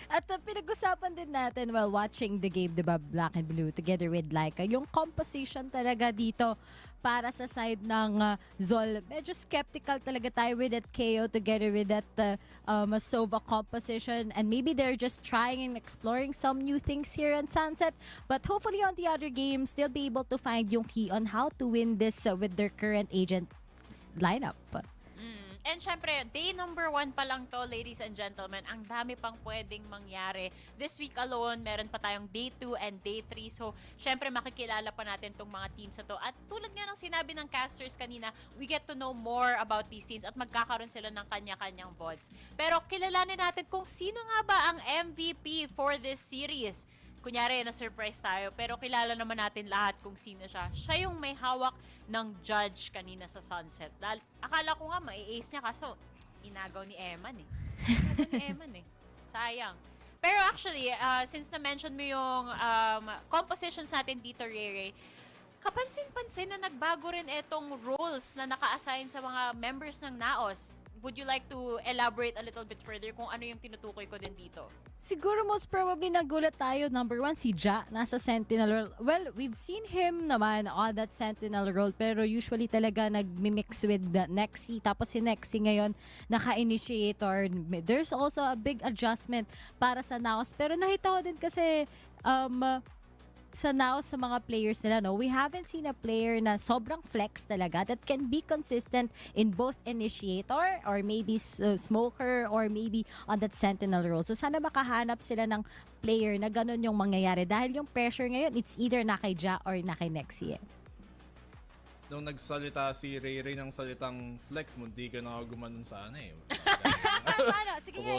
At pinag-usapan din natin while watching the game, diba, Black and Blue, together with Laika, yung composition talaga dito para sa side ng Zol. Medyo skeptical talaga tayo with that KO together with that Sova composition, and maybe they're just trying and exploring some new things here in Sunset, but hopefully on the other games, they'll be able to find yung key on how to win this with their current agent lineup. And syempre, day number 1 pa lang to, ladies and gentlemen. Ang dami pang pwedeng mangyari. This week alone, meron pa tayong day 2 and day 3. So, syempre, makikilala pa natin tong mga teams na to. At tulad nga ng sinabi ng casters kanina, we get to know more about these teams at magkakaroon sila ng kanya-kanyang VODs. Pero kilalanin natin kung sino nga ba ang MVP for this series. kunyari na-surprise tayo, pero kilala naman natin lahat kung sino siya. Siya yung may hawak ng judge kanina sa Sunset. Akala ko nga mai-ace niya, kaso inagaw ni Eman eh. Sayang. Pero actually, since na-mention mo yung compositions natin dito, Rere, kapansin-pansin na nagbago rin itong roles na naka-assign sa mga members ng NAOS. Would you like to elaborate a little bit further kung ano yung tinutukoy ko din dito? Siguro most probably nagulat tayo. Number 1, si Ja, nasa Sentinel role. Well, we've seen him naman on that Sentinel role, pero usually talaga nag-mix with the Nexi. Tapos si Nexi ngayon, naka-initiator. There's also a big adjustment para sa NAOS. Pero nakita ko din kasi, sa NAOS sa mga players nila, no, we haven't seen a player na sobrang flex talaga that can be consistent in both initiator or maybe smoker or maybe on that sentinel role. So sana makahanap sila ng player na ganun yung mangyayari dahil yung pressure ngayon, it's either na kay Ja or na kay Nexi. Nung nagsalita si Ray ng salitang flex, munti ka na ako gumanon sana eh. Paano? Sige nga,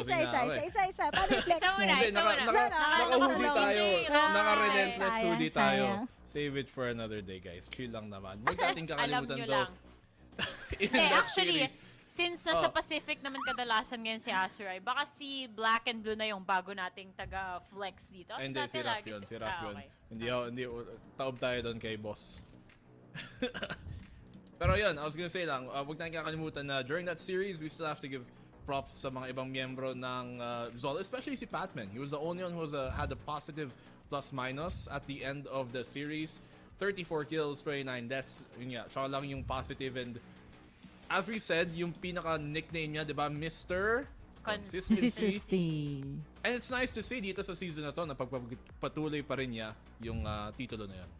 isa. Paano yung flex mo? Naka-hoodie tayo. Naka-relentless hoodie tayo. Save it for another day, guys. Chill lang naman. Huwag natin kakalimutan to. Actually, since nasa Pacific naman kadalasan ngayon si Azurai, baka si Black and Blue na yung bago nating taga-flex dito. Hindi, si Raf yun. Hindi, taob tayo doon kay boss. Pero yun, I was gonna say lang, huwag natin kakalimutan na during that series, we still have to give props sa mga ibang miyembro ng Zol, especially si Patman. He was the only one who had a positive plus-minus at the end of the series. 34 kills, 29 deaths. Yun nga, siya lang yung positive. And as we said, yung pinaka-nickname niya, di ba, Mr. Consistency. And it's nice to see dito sa season na to na pagpatuloy pa rin niya yung titulo na yun.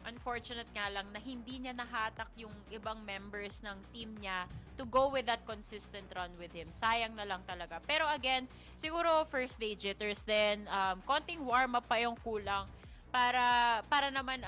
Unfortunate nga lang na hindi niya nahatak yung ibang members ng team niya to go with that consistent run with him. Sayang na lang talaga. Pero again, siguro first day jitters din, konting warm-up pa yung kulang para naman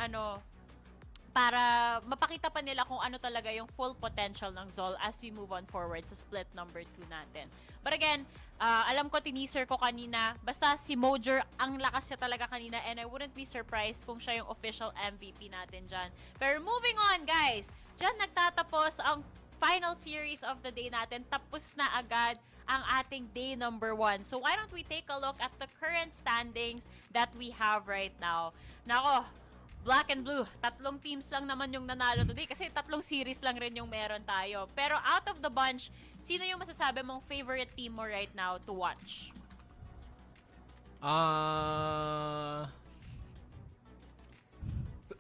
para mapakita pa nila kung ano talaga yung full potential ng Zol as we move on forward sa split number 2 natin. But again, alam ko tineaser ko kanina, basta si Mojer ang lakas niya talaga kanina and I wouldn't be surprised kung siya yung official MVP natin dyan. Pero moving on guys, dyan nagtatapos ang final series of the day natin. Tapos na agad ang ating day number 1. So why don't we take a look at the current standings that we have right now. Nako, Black and Blue, 3 teams lang naman yung nanalo today kasi 3 series lang rin yung meron tayo. Pero out of the bunch, sino yung masasabi mong favorite team mo right now to watch?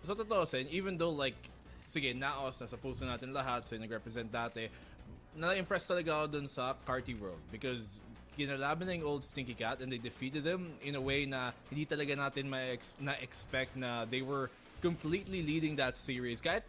So totoo sin, even though like, sige, NAOS, nasa puso natin lahat, so nag-represent dati, na-impress talaga ako dun sa Carti World because kinalaban na yung old Stinky Cat and they defeated them in a way na hindi talaga natin na-expect na they were completely leading that series. Kahit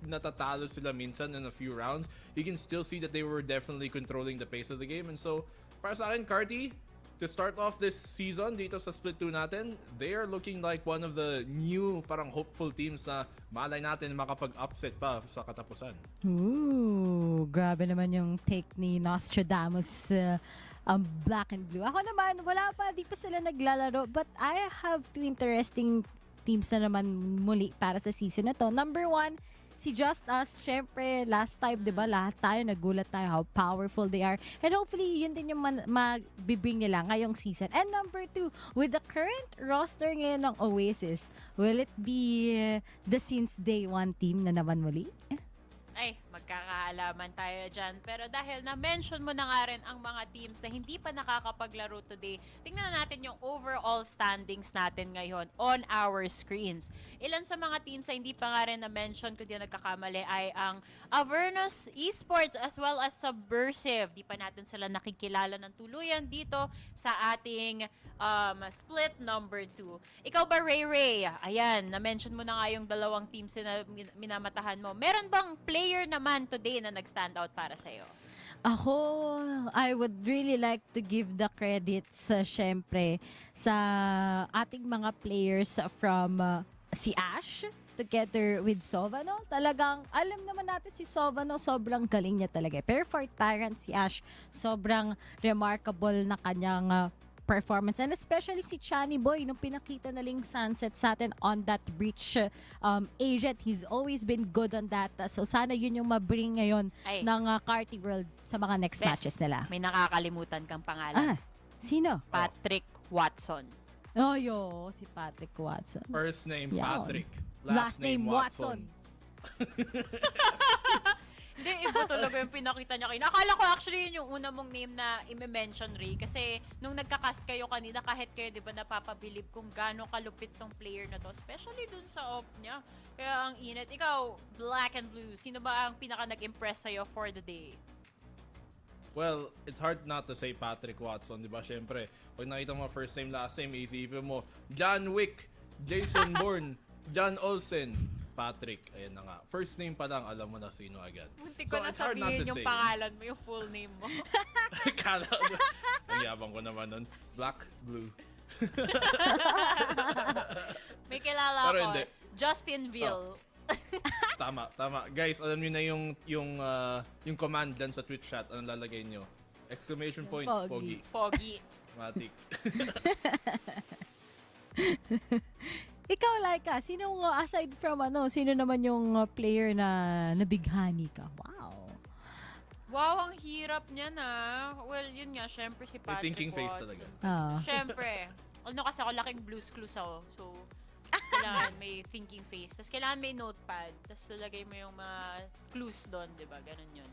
natatalo sila minsan in a few rounds, you can still see that they were definitely controlling the pace of the game. And so, para sa akin, Carti, to start off this season dito sa Split 2 natin, they are looking like one of the new, parang hopeful teams na malay natin makapag-upset pa sa katapusan. Ooh, grabe naman yung take ni Nostradamus. Black and Blue. Ako naman, wala pa, di pa sila naglalaro. But I have 2 interesting teams na naman muli para sa season na to. Number 1, si Just Us. Syempre, last time, di ba, lahat tayo nagulat tayo how powerful they are. And hopefully, yun din yung magbibring nila ngayong season. And number 2, with the current roster ngayon ng Oasis, will it be the since day 1 team na naman muli? Ay, magkakaalaman tayo dyan. Pero dahil na-mention mo na nga rin ang mga teams na hindi pa nakakapaglaro today, tingnan natin yung overall standings natin ngayon on our screens. Ilan sa mga teams na hindi pa nga rin na-mention, kung di nagkakamali, ay ang Avernus Esports as well as Subversive. Di pa natin sila nakikilala ng tuluyan dito sa ating split number 2. Ikaw ba, Ray? Ayan, na-mention mo na nga yung 2 teams na minamatahan mo. Meron bang player naman today na nag-stand out para sa'yo? Ako, I would really like to give the credits, syempre, sa ating mga players from si Ash, together with Sovano. Talagang, alam naman natin si Sovano, sobrang galing niya talaga. Pero for Tyrant, si Ash, sobrang remarkable na kanyang performance. And especially si Chani Boy, nung pinakita na Ling Sunset sa atin on that breach agent, he's always been good on that. So sana yun yung mabring ngayon ng Carti World sa mga next matches nila. May nakakalimutan kang pangalan. Sino? Patrick Watson. Si Patrick Watson. First name Yeah. Patrick. Last name Watson. Hindi, iba talaga yung pinakita niya kayo. Akala ko actually yun yung una mong name na i-mention, Ray. Kasi nung nagka-cast kayo kanina, kahit kayo, di ba, napapabilib kung gaano kalupit tong player na to. Especially dun sa off niya. Kaya ang init. Ikaw, black and blue, sino ba ang pinaka nag-impress sa'yo for the day? Well, it's hard not to say Patrick Watson, di ba? Siyempre, pag nakita mo first name, last name, isipin mo, John Wick, Jason Bourne, John Olsen, Patrick. Ayan na nga. First name pa lang, alam mo na sino agad. Munti ko na sabihin yung pangalan mo, yung full name mo. Kala ko, ang yabang ko naman nun. Black, blue. May kilala Pero ko, hindi. Justinville. Tama. Guys, alam niyo na yung command dyan sa Twitch chat. Anong lalagay niyo? Exclamation point, Pogi. Pogi. Matik. Ikaw, Laika, aside from sino naman yung player na nabighani ka? Wow, ang hirap niya na. Well, yun nga, syempre si May Patrick thinking face Watson. talaga. Syempre. Kasi ako laking Blue's Clues ako. So, kailangan may thinking face. Tapos kailangan may notepad. Tapos lalagay mo yung mga clues doon, di ba? Ganun yun.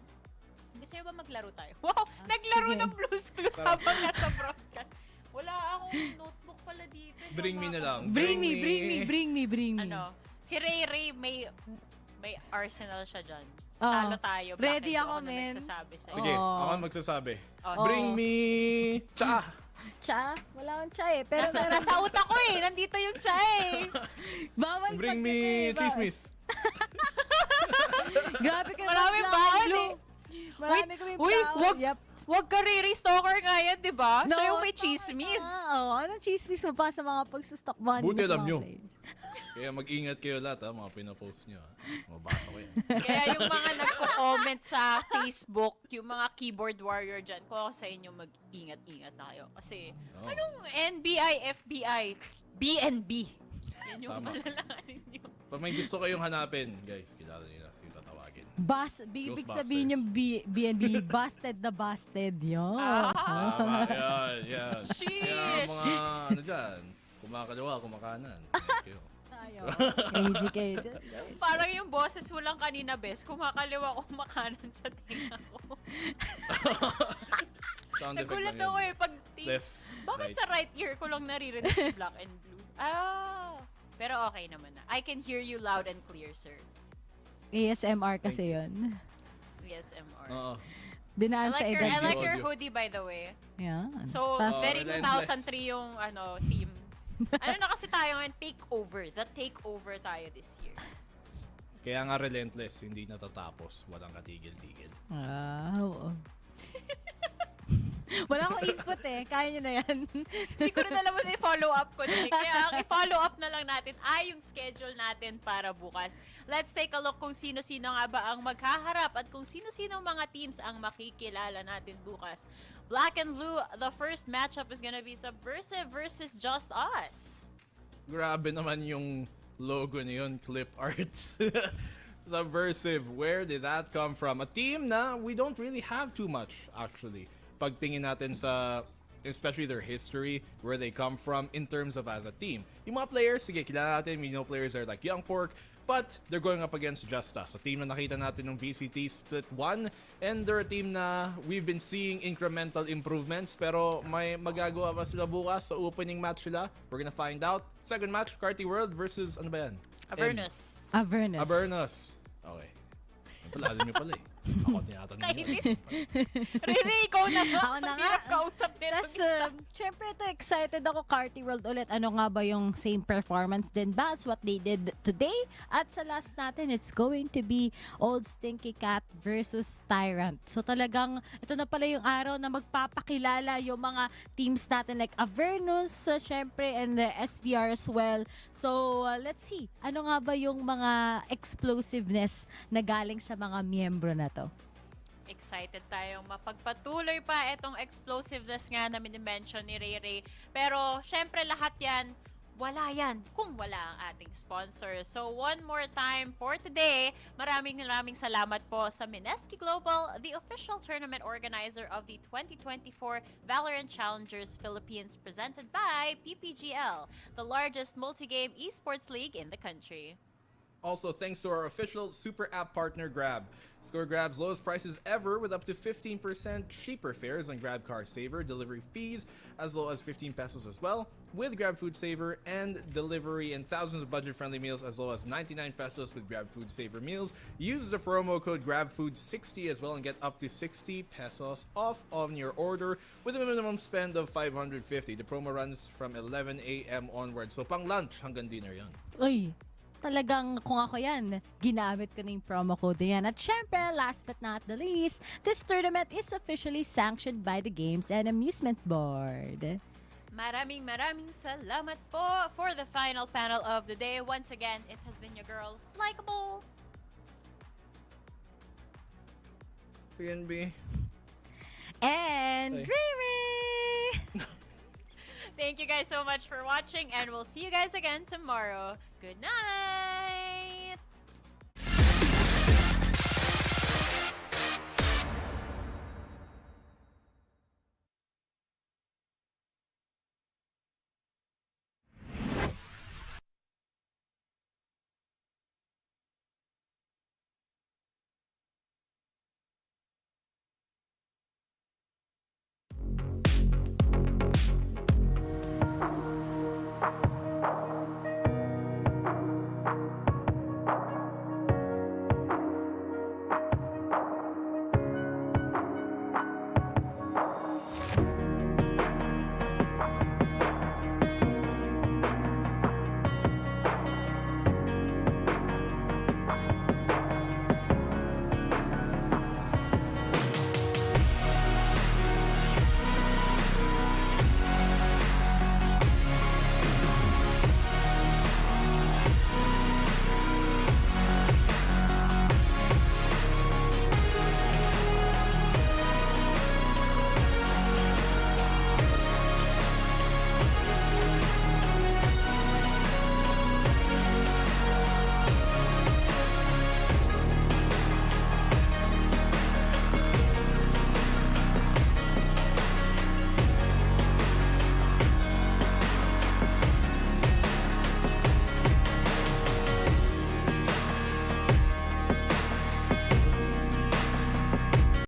Gusto niyo ba maglaro tayo? Wow! Naglaro ng Blue's Clues habang nasa broadcast. Wala akong notebook pala dito. Bring me na lang. Bring me. Si Ray, may arsenal siya dyan. Oh. Talo tayo. Ready Bakit ako, na men. nagsasabi sa'yo? Sige, ako magsasabi. Oh. Bring me... Tsa! Cha? Wala akong cha eh. Pero Nasa utak ko eh. Nandito yung cha eh. bawal Bring me chismis. Grabe ka Maraming baon eh. Marami kaming wag, Yep. wag ka re-stalker nga yan, di ba? No, Siya yung may chismis. Anong chismis mo pa sa mga pagsustok ba? Buti alam nyo. Kaya mag-ingat kayo lahat mga pinapost nyo. Mabasa ko yan. Kaya yung mga nagko-comment sa Facebook, yung mga keyboard warrior dyan, kung ako sa inyo mag-ingat-ingat tayo. Kasi, anong NBI, FBI, BNB? Yan yung malalaman nyo. Pag may gusto kayong hanapin, guys, kilala nyo na sino tatawagin. Ibig sabihin yung BNB, busted na busted yun. Tama, yan. Sheesh! Kaya mga, dyan, kumakalawa, kumakanan. Thank you. KG. Parang yung boses mo lang kanina, Bes, kumakaliwa ko makanan sa tinga ko. Sound effect Nagulat lang ako yun. eh, pag Left, bakit right. sa right ear ko lang naririnig si black and blue? Pero okay naman na. I can hear you loud and clear, sir. ASMR kasi yun. ASMR. Oo. Dinaan sa edad. I like your Audio. hoodie, by the way. Yeah. So, very relentless. 2003 yung team. Ano na kasi tayo ngayon? Takeover. The takeover tayo this year. Kaya nga relentless, hindi natatapos. Walang katigil-tigil. Oo. Wala akong input eh. Kaya nyo na yan. Hindi ko rin alam na i-follow up ko na. Kaya ang i-follow up na lang natin ay yung schedule natin para bukas. Let's take a look kung sino-sino nga ba ang maghaharap at kung sino-sino mga teams ang makikilala natin bukas. Black and Blue, the first matchup is gonna be Subversive versus Just Us. Grabe naman yung logo na yun, clip art. Subversive, where did that come from? A team na we don't really have too much, actually. Pagtingin natin sa, especially their history, where they come from in terms of as a team. Yung mga players, sige, kilala natin, we know players are like Young Pork, but they're going up against Just Us. A team na nakita natin ng VCT Split 1, and they're a team na we've been seeing incremental improvements, pero may magagawa pa sila bukas sa opening match sila. We're gonna find out. Second match, Carti World versus, ano ba yan? Avernus. Avernus. Okay. Alam nyo pala eh. Ako tinatanong nyo. Kainis. Riri, ikaw na ba? Ako na nga. Hirap kausap nito. Tapos, syempre ito, excited ako, Carti World ulit. Ano nga ba yung same performance din ba as what they did today? At sa last natin, it's going to be Old Stinky Cat versus Tyrant. So talagang, ito na pala yung araw na magpapakilala yung mga teams natin like Avernus, syempre, and the SVR as well. So, let's see. Ano nga ba yung mga explosiveness na galing sa mga miyembro na to? Excited tayong mapagpatuloy pa itong explosiveness nga na minimension ni Ray. Pero, syempre lahat yan, wala yan kung wala ang ating sponsor. So, one more time for today, maraming salamat po sa Mineski Global, the official tournament organizer of the 2024 VALORANT Challengers Philippines, presented by PPGL, the largest multi-game esports league in the country. Also, thanks to our official super app partner, Grab. Score Grab's lowest prices ever with up to 15% cheaper fares on Grab Car Saver, delivery fees as low as 15 pesos as well, with Grab Food Saver, and delivery and thousands of budget-friendly meals as low as 99 pesos with Grab Food Saver meals. Use the promo code GrabFood60 as well and get up to 60 pesos off on your order with a minimum spend of 550. The promo runs from 11 a.m. onward. So, pang lunch hanggang dinner yan. Uy, talagang kung ako yan, ginamit ko na yung promo code yan. At syempre, last but not the least, this tournament is officially sanctioned by the Games and Amusement Board. Maraming salamat po for the final panel of the day. Once again, it has been your girl, Likeable. PNB. And Hey. Riri! Thank you guys so much for watching, and we'll see you guys again tomorrow. Good night!